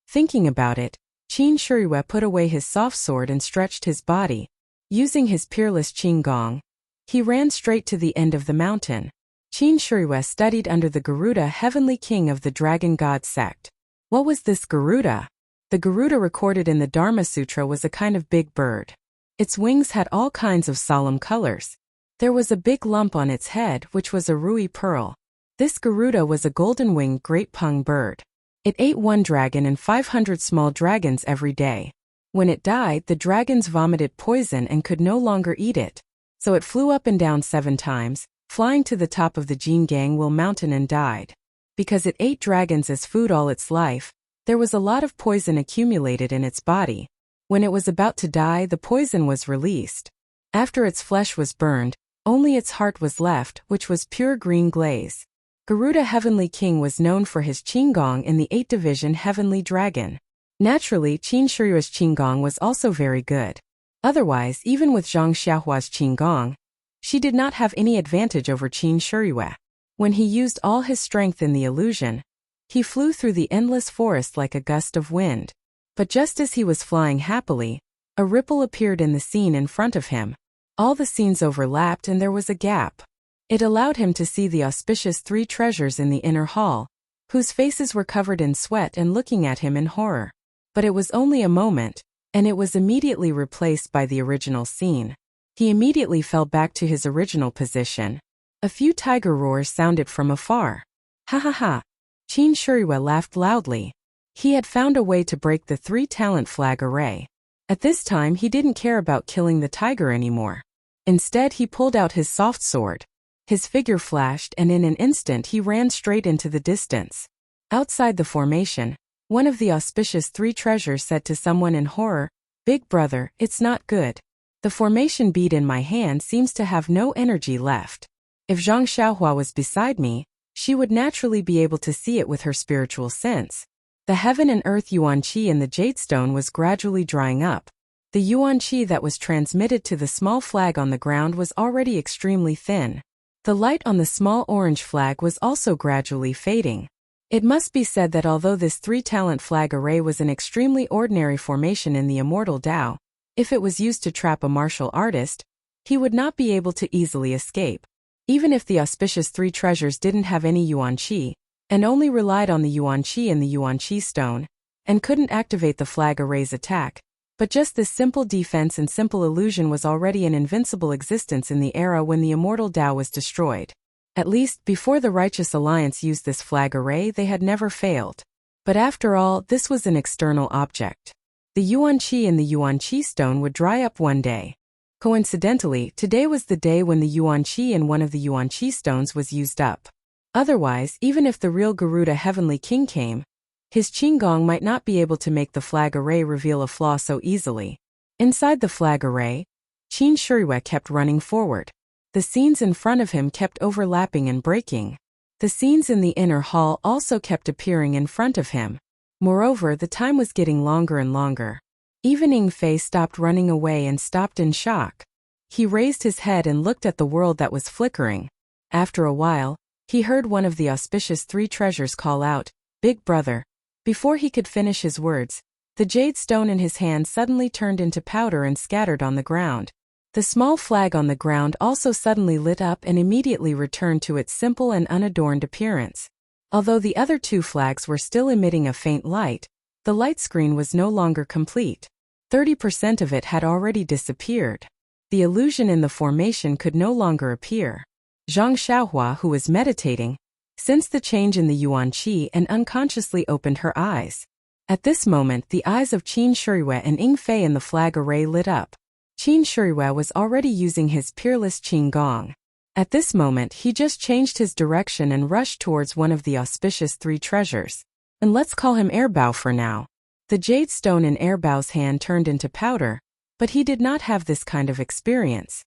Speaker 1: Thinking about it, Qin Shirihue put away his soft sword and stretched his body. Using his peerless Qinggong, he ran straight to the end of the mountain. Qin Shirihue studied under the Garuda, heavenly king of the dragon god sect. What was this Garuda? The Garuda recorded in the Dharma Sutra was a kind of big bird. Its wings had all kinds of solemn colors. There was a big lump on its head, which was a ruby pearl. This Garuda was a golden-winged great pung bird. It ate 1 dragon and 500 small dragons every day. When it died, the dragons vomited poison and could no longer eat it. So it flew up and down 7 times, flying to the top of the Jingangwil mountain and died. Because it ate dragons as food all its life, there was a lot of poison accumulated in its body. When it was about to die, the poison was released. After its flesh was burned, only its heart was left, which was pure green glaze. Garuda Heavenly King was known for his Qinggong in the 8th Division Heavenly Dragon. Naturally, Qin Shirihue's Qinggong was also very good. Otherwise, even with Zhang Xiaohua's Qinggong, she did not have any advantage over Qin Shirihue. When he used all his strength in the illusion, he flew through the endless forest like a gust of wind. But just as he was flying happily, a ripple appeared in the scene in front of him. All the scenes overlapped and there was a gap. It allowed him to see the auspicious 3 treasures in the inner hall, whose faces were covered in sweat and looking at him in horror. But it was only a moment, and it was immediately replaced by the original scene. He immediately fell back to his original position. A few tiger roars sounded from afar. Ha ha ha! Qin Shirihue laughed loudly. He had found a way to break the 3-talent flag array. At this time he didn't care about killing the tiger anymore. Instead he pulled out his soft sword. His figure flashed and in an instant he ran straight into the distance. Outside the formation, one of the auspicious 3 treasures said to someone in horror, "Big brother, it's not good. The formation bead in my hand seems to have no energy left." If Zhang Xiaohua was beside me, she would naturally be able to see it with her spiritual sense. The heaven and earth yuan qi in the jadestone was gradually drying up. The yuan qi that was transmitted to the small flag on the ground was already extremely thin. The light on the small orange flag was also gradually fading. It must be said that although this 3-talent flag array was an extremely ordinary formation in the immortal Tao, if it was used to trap a martial artist, he would not be able to easily escape. Even if the auspicious 3 treasures didn't have any yuan qi, and only relied on the yuan qi and the yuan qi stone, and couldn't activate the flag array's attack, but just this simple defense and simple illusion was already an invincible existence in the era when the immortal Tao was destroyed. At least, before the Righteous Alliance used this flag array, they had never failed. But after all, this was an external object. The yuan qi in the yuan qi stone would dry up one day. Coincidentally, today was the day when the yuan qi in one of the yuan qi stones was used up. Otherwise, even if the real Garuda Heavenly King came, his Qinggong might not be able to make the flag array reveal a flaw so easily. Inside the flag array, Qin Shirihue kept running forward. The scenes in front of him kept overlapping and breaking. The scenes in the inner hall also kept appearing in front of him. Moreover, the time was getting longer and longer. Even Ing Fei stopped running away and stopped in shock. He raised his head and looked at the world that was flickering. After a while, he heard one of the auspicious 3 treasures call out, "Big brother." Before he could finish his words, The jade stone in his hand suddenly turned into powder and scattered on the ground. The small flag on the ground also suddenly lit up and immediately returned to its simple and unadorned appearance. Although the other two flags were still emitting a faint light, the light screen was no longer complete. 30% of it had already disappeared. The illusion in the formation could no longer appear. Zhang Xiaohua, who was meditating, sensed the change in the yuan qi and unconsciously opened her eyes. At this moment, the eyes of Qin Shuriyue and Ying Fei in the flag array lit up. Qin Shuriyue was already using his peerless Qin Gong. At this moment, he just changed his direction and rushed towards one of the auspicious three treasures. And let's call him Airbao for now. The jade stone in Airbao's hand turned into powder, but he did not have this kind of experience.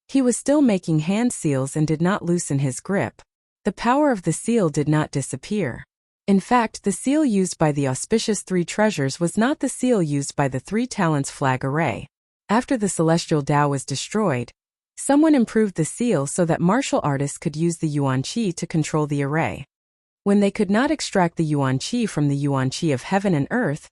Speaker 1: He was still making hand seals and did not loosen his grip. The power of the seal did not disappear. In fact, the seal used by the auspicious three treasures was not the seal used by the three talents flag array. After the celestial Tao was destroyed, someone improved the seal so that martial artists could use the yuan qi to control the array. When they could not extract the yuan qi from the yuan qi of heaven and earth,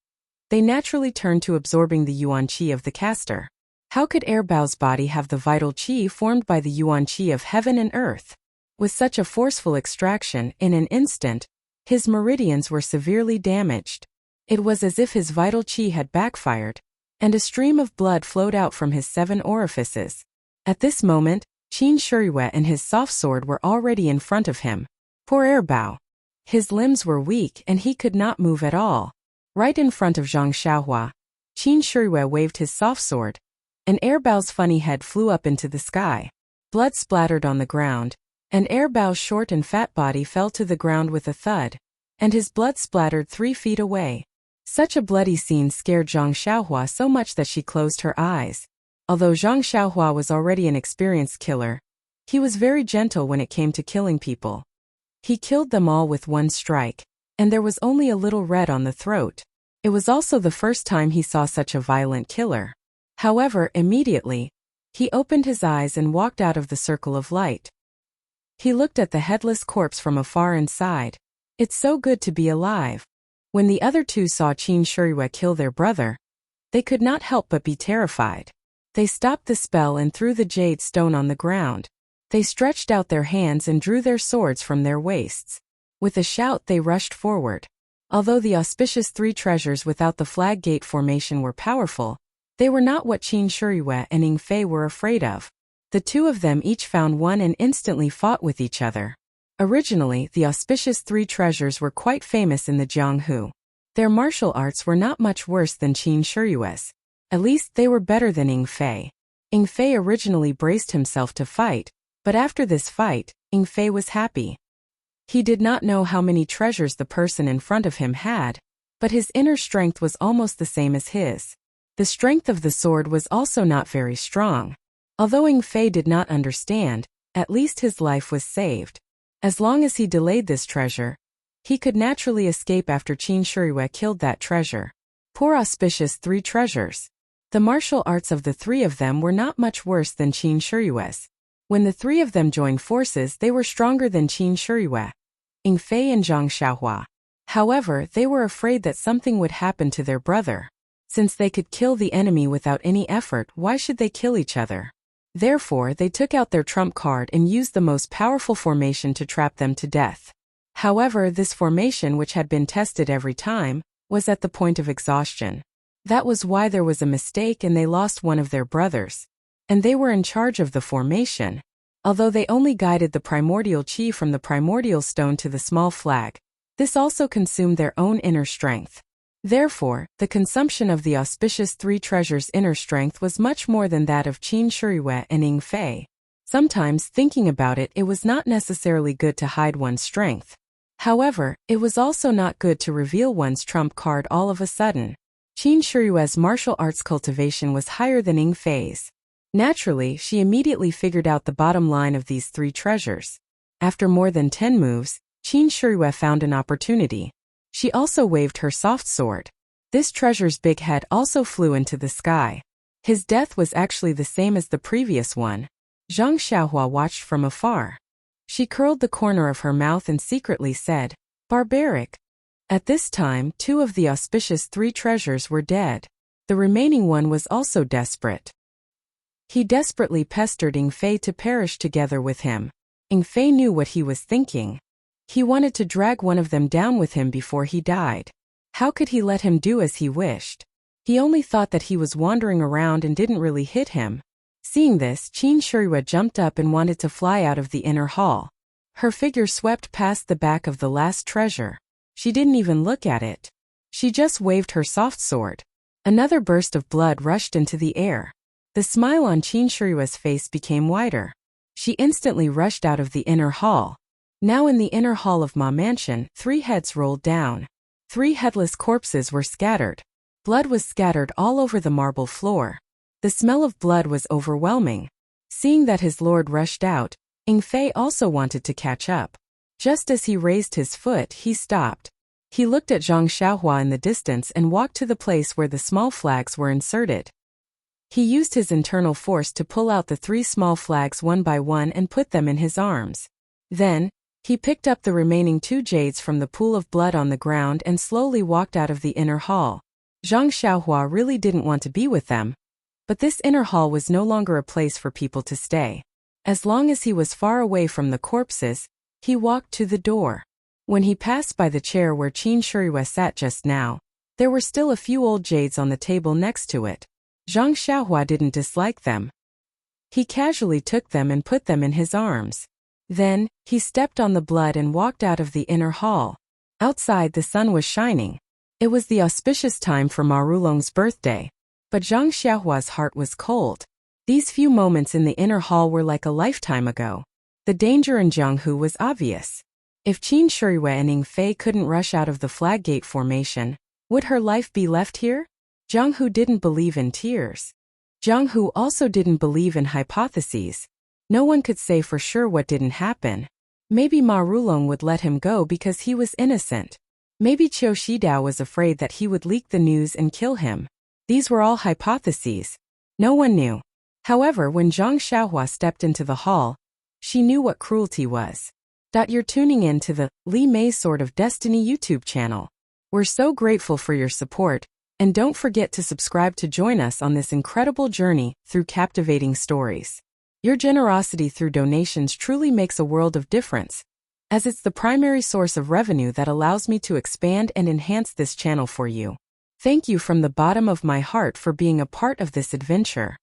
Speaker 1: they naturally turned to absorbing the yuan qi of the caster. How could Airbao's body have the vital qi formed by the yuan qi of heaven and earth? With such a forceful extraction, in an instant, his meridians were severely damaged. It was as if his vital qi had backfired, and a stream of blood flowed out from his 7 orifices. At this moment, Qin Shuriyue and his soft sword were already in front of him. Poor Airbao. His limbs were weak and he could not move at all. Right in front of Zhang Xiaohua, Qin Shuriyue waved his soft sword, and Airbao's funny head flew up into the sky. Blood splattered on the ground, and Airbao's short and fat body fell to the ground with a thud, and his blood splattered 3 feet away. Such a bloody scene scared Zhang Xiaohua so much that she closed her eyes. Although Zhang Xiaohua was already an experienced killer, he was very gentle when it came to killing people. He killed them all with one strike, and there was only a little red on the throat. It was also the first time he saw such a violent killer. However, immediately, he opened his eyes and walked out of the circle of light. He looked at the headless corpse from afar and sighed. It's so good to be alive. When the other two saw Qin Shuriyue kill their brother, they could not help but be terrified. They stopped the spell and threw the jade stone on the ground. They stretched out their hands and drew their swords from their waists. With a shout, they rushed forward. Although the auspicious three treasures without the flag gate formation were powerful, they were not what Qin Shuriyue and Ying Fei were afraid of. The two of them each found one and instantly fought with each other. Originally, the auspicious three treasures were quite famous in the Jianghu. Their martial arts were not much worse than Qin Shuriyue's. At least they were better than Ying Fei. Ying Fei originally braced himself to fight, but after this fight, Ying Fei was happy. He did not know how many treasures the person in front of him had, but his inner strength was almost the same as his. The strength of the sword was also not very strong. Although Ying Fei did not understand, at least his life was saved. As long as he delayed this treasure, he could naturally escape after Qin Shuriyue killed that treasure. Poor auspicious three treasures. The martial arts of the three of them were not much worse than Qin Shuriyue's. When the three of them joined forces, they were stronger than Qin Shuriyue, Ying Fei and Zhang Xiaohua. However, they were afraid that something would happen to their brother. Since they could kill the enemy without any effort, why should they kill each other? Therefore, they took out their trump card and used the most powerful formation to trap them to death. However, this formation, which had been tested every time, was at the point of exhaustion. That was why there was a mistake and they lost one of their brothers. And they were in charge of the formation. Although they only guided the primordial qi from the primordial stone to the small flag, this also consumed their own inner strength. Therefore, the consumption of the auspicious three treasures' inner strength was much more than that of Qin Shuriyue and Ying Fei. Sometimes, thinking about it, it was not necessarily good to hide one's strength. However, it was also not good to reveal one's trump card all of a sudden. Qin Shuriyue's martial arts cultivation was higher than Ying Fei's. Naturally, she immediately figured out the bottom line of these three treasures. After more than 10 moves, Qin Shuriyue found an opportunity. She also waved her soft sword. This treasure's big head also flew into the sky. His death was actually the same as the previous one. Zhang Xiaohua watched from afar. She curled the corner of her mouth and secretly said, "Barbaric." At this time, 2 of the auspicious 3 treasures were dead. The remaining one was also desperate. He desperately pestered Ying Fei to perish together with him. Ying Fei knew what he was thinking. He wanted to drag one of them down with him before he died. How could he let him do as he wished? He only thought that he was wandering around and didn't really hit him. Seeing this, Qin Shirui jumped up and wanted to fly out of the inner hall. Her figure swept past the back of the last treasure. She didn't even look at it. She just waved her soft sword. Another burst of blood rushed into the air. The smile on Qin Shirui's face became wider. She instantly rushed out of the inner hall. Now in the inner hall of Ma Mansion, 3 heads rolled down. 3 headless corpses were scattered. Blood was scattered all over the marble floor. The smell of blood was overwhelming. Seeing that his lord rushed out, Ying Fei also wanted to catch up. Just as he raised his foot, he stopped. He looked at Zhang Xiaohua in the distance and walked to the place where the small flags were inserted. He used his internal force to pull out the 3 small flags one by one and put them in his arms. Then, he picked up the remaining 2 jades from the pool of blood on the ground and slowly walked out of the inner hall. Zhang Xiaohua really didn't want to be with them. But this inner hall was no longer a place for people to stay. As long as he was far away from the corpses, he walked to the door. When he passed by the chair where Qin Shirui sat just now, there were still a few old jades on the table next to it. Zhang Xiaohua didn't dislike them. He casually took them and put them in his arms. Then, he stepped on the blood and walked out of the inner hall. Outside the sun was shining. It was the auspicious time for Ma Rulong's birthday. But Zhang Xiaohua's heart was cold. These few moments in the inner hall were like a lifetime ago. The danger in Jianghu was obvious. If Qin Shirui and Ying Fei couldn't rush out of the flag gate formation, would her life be left here? Jianghu didn't believe in tears. Jianghu also didn't believe in hypotheses. No one could say for sure what didn't happen. Maybe Ma Rulong would let him go because he was innocent. Maybe Qiu Shidao was afraid that he would leak the news and kill him. These were all hypotheses. No one knew. However, when Zhang Xiaohua stepped into the hall, she knew what cruelty was. You're tuning in to the Li Mei Sword of Destiny YouTube channel. We're so grateful for your support, and don't forget to subscribe to join us on this incredible journey through captivating stories. Your generosity through donations truly makes a world of difference, as it's the primary source of revenue that allows me to expand and enhance this channel for you. Thank you from the bottom of my heart for being a part of this adventure.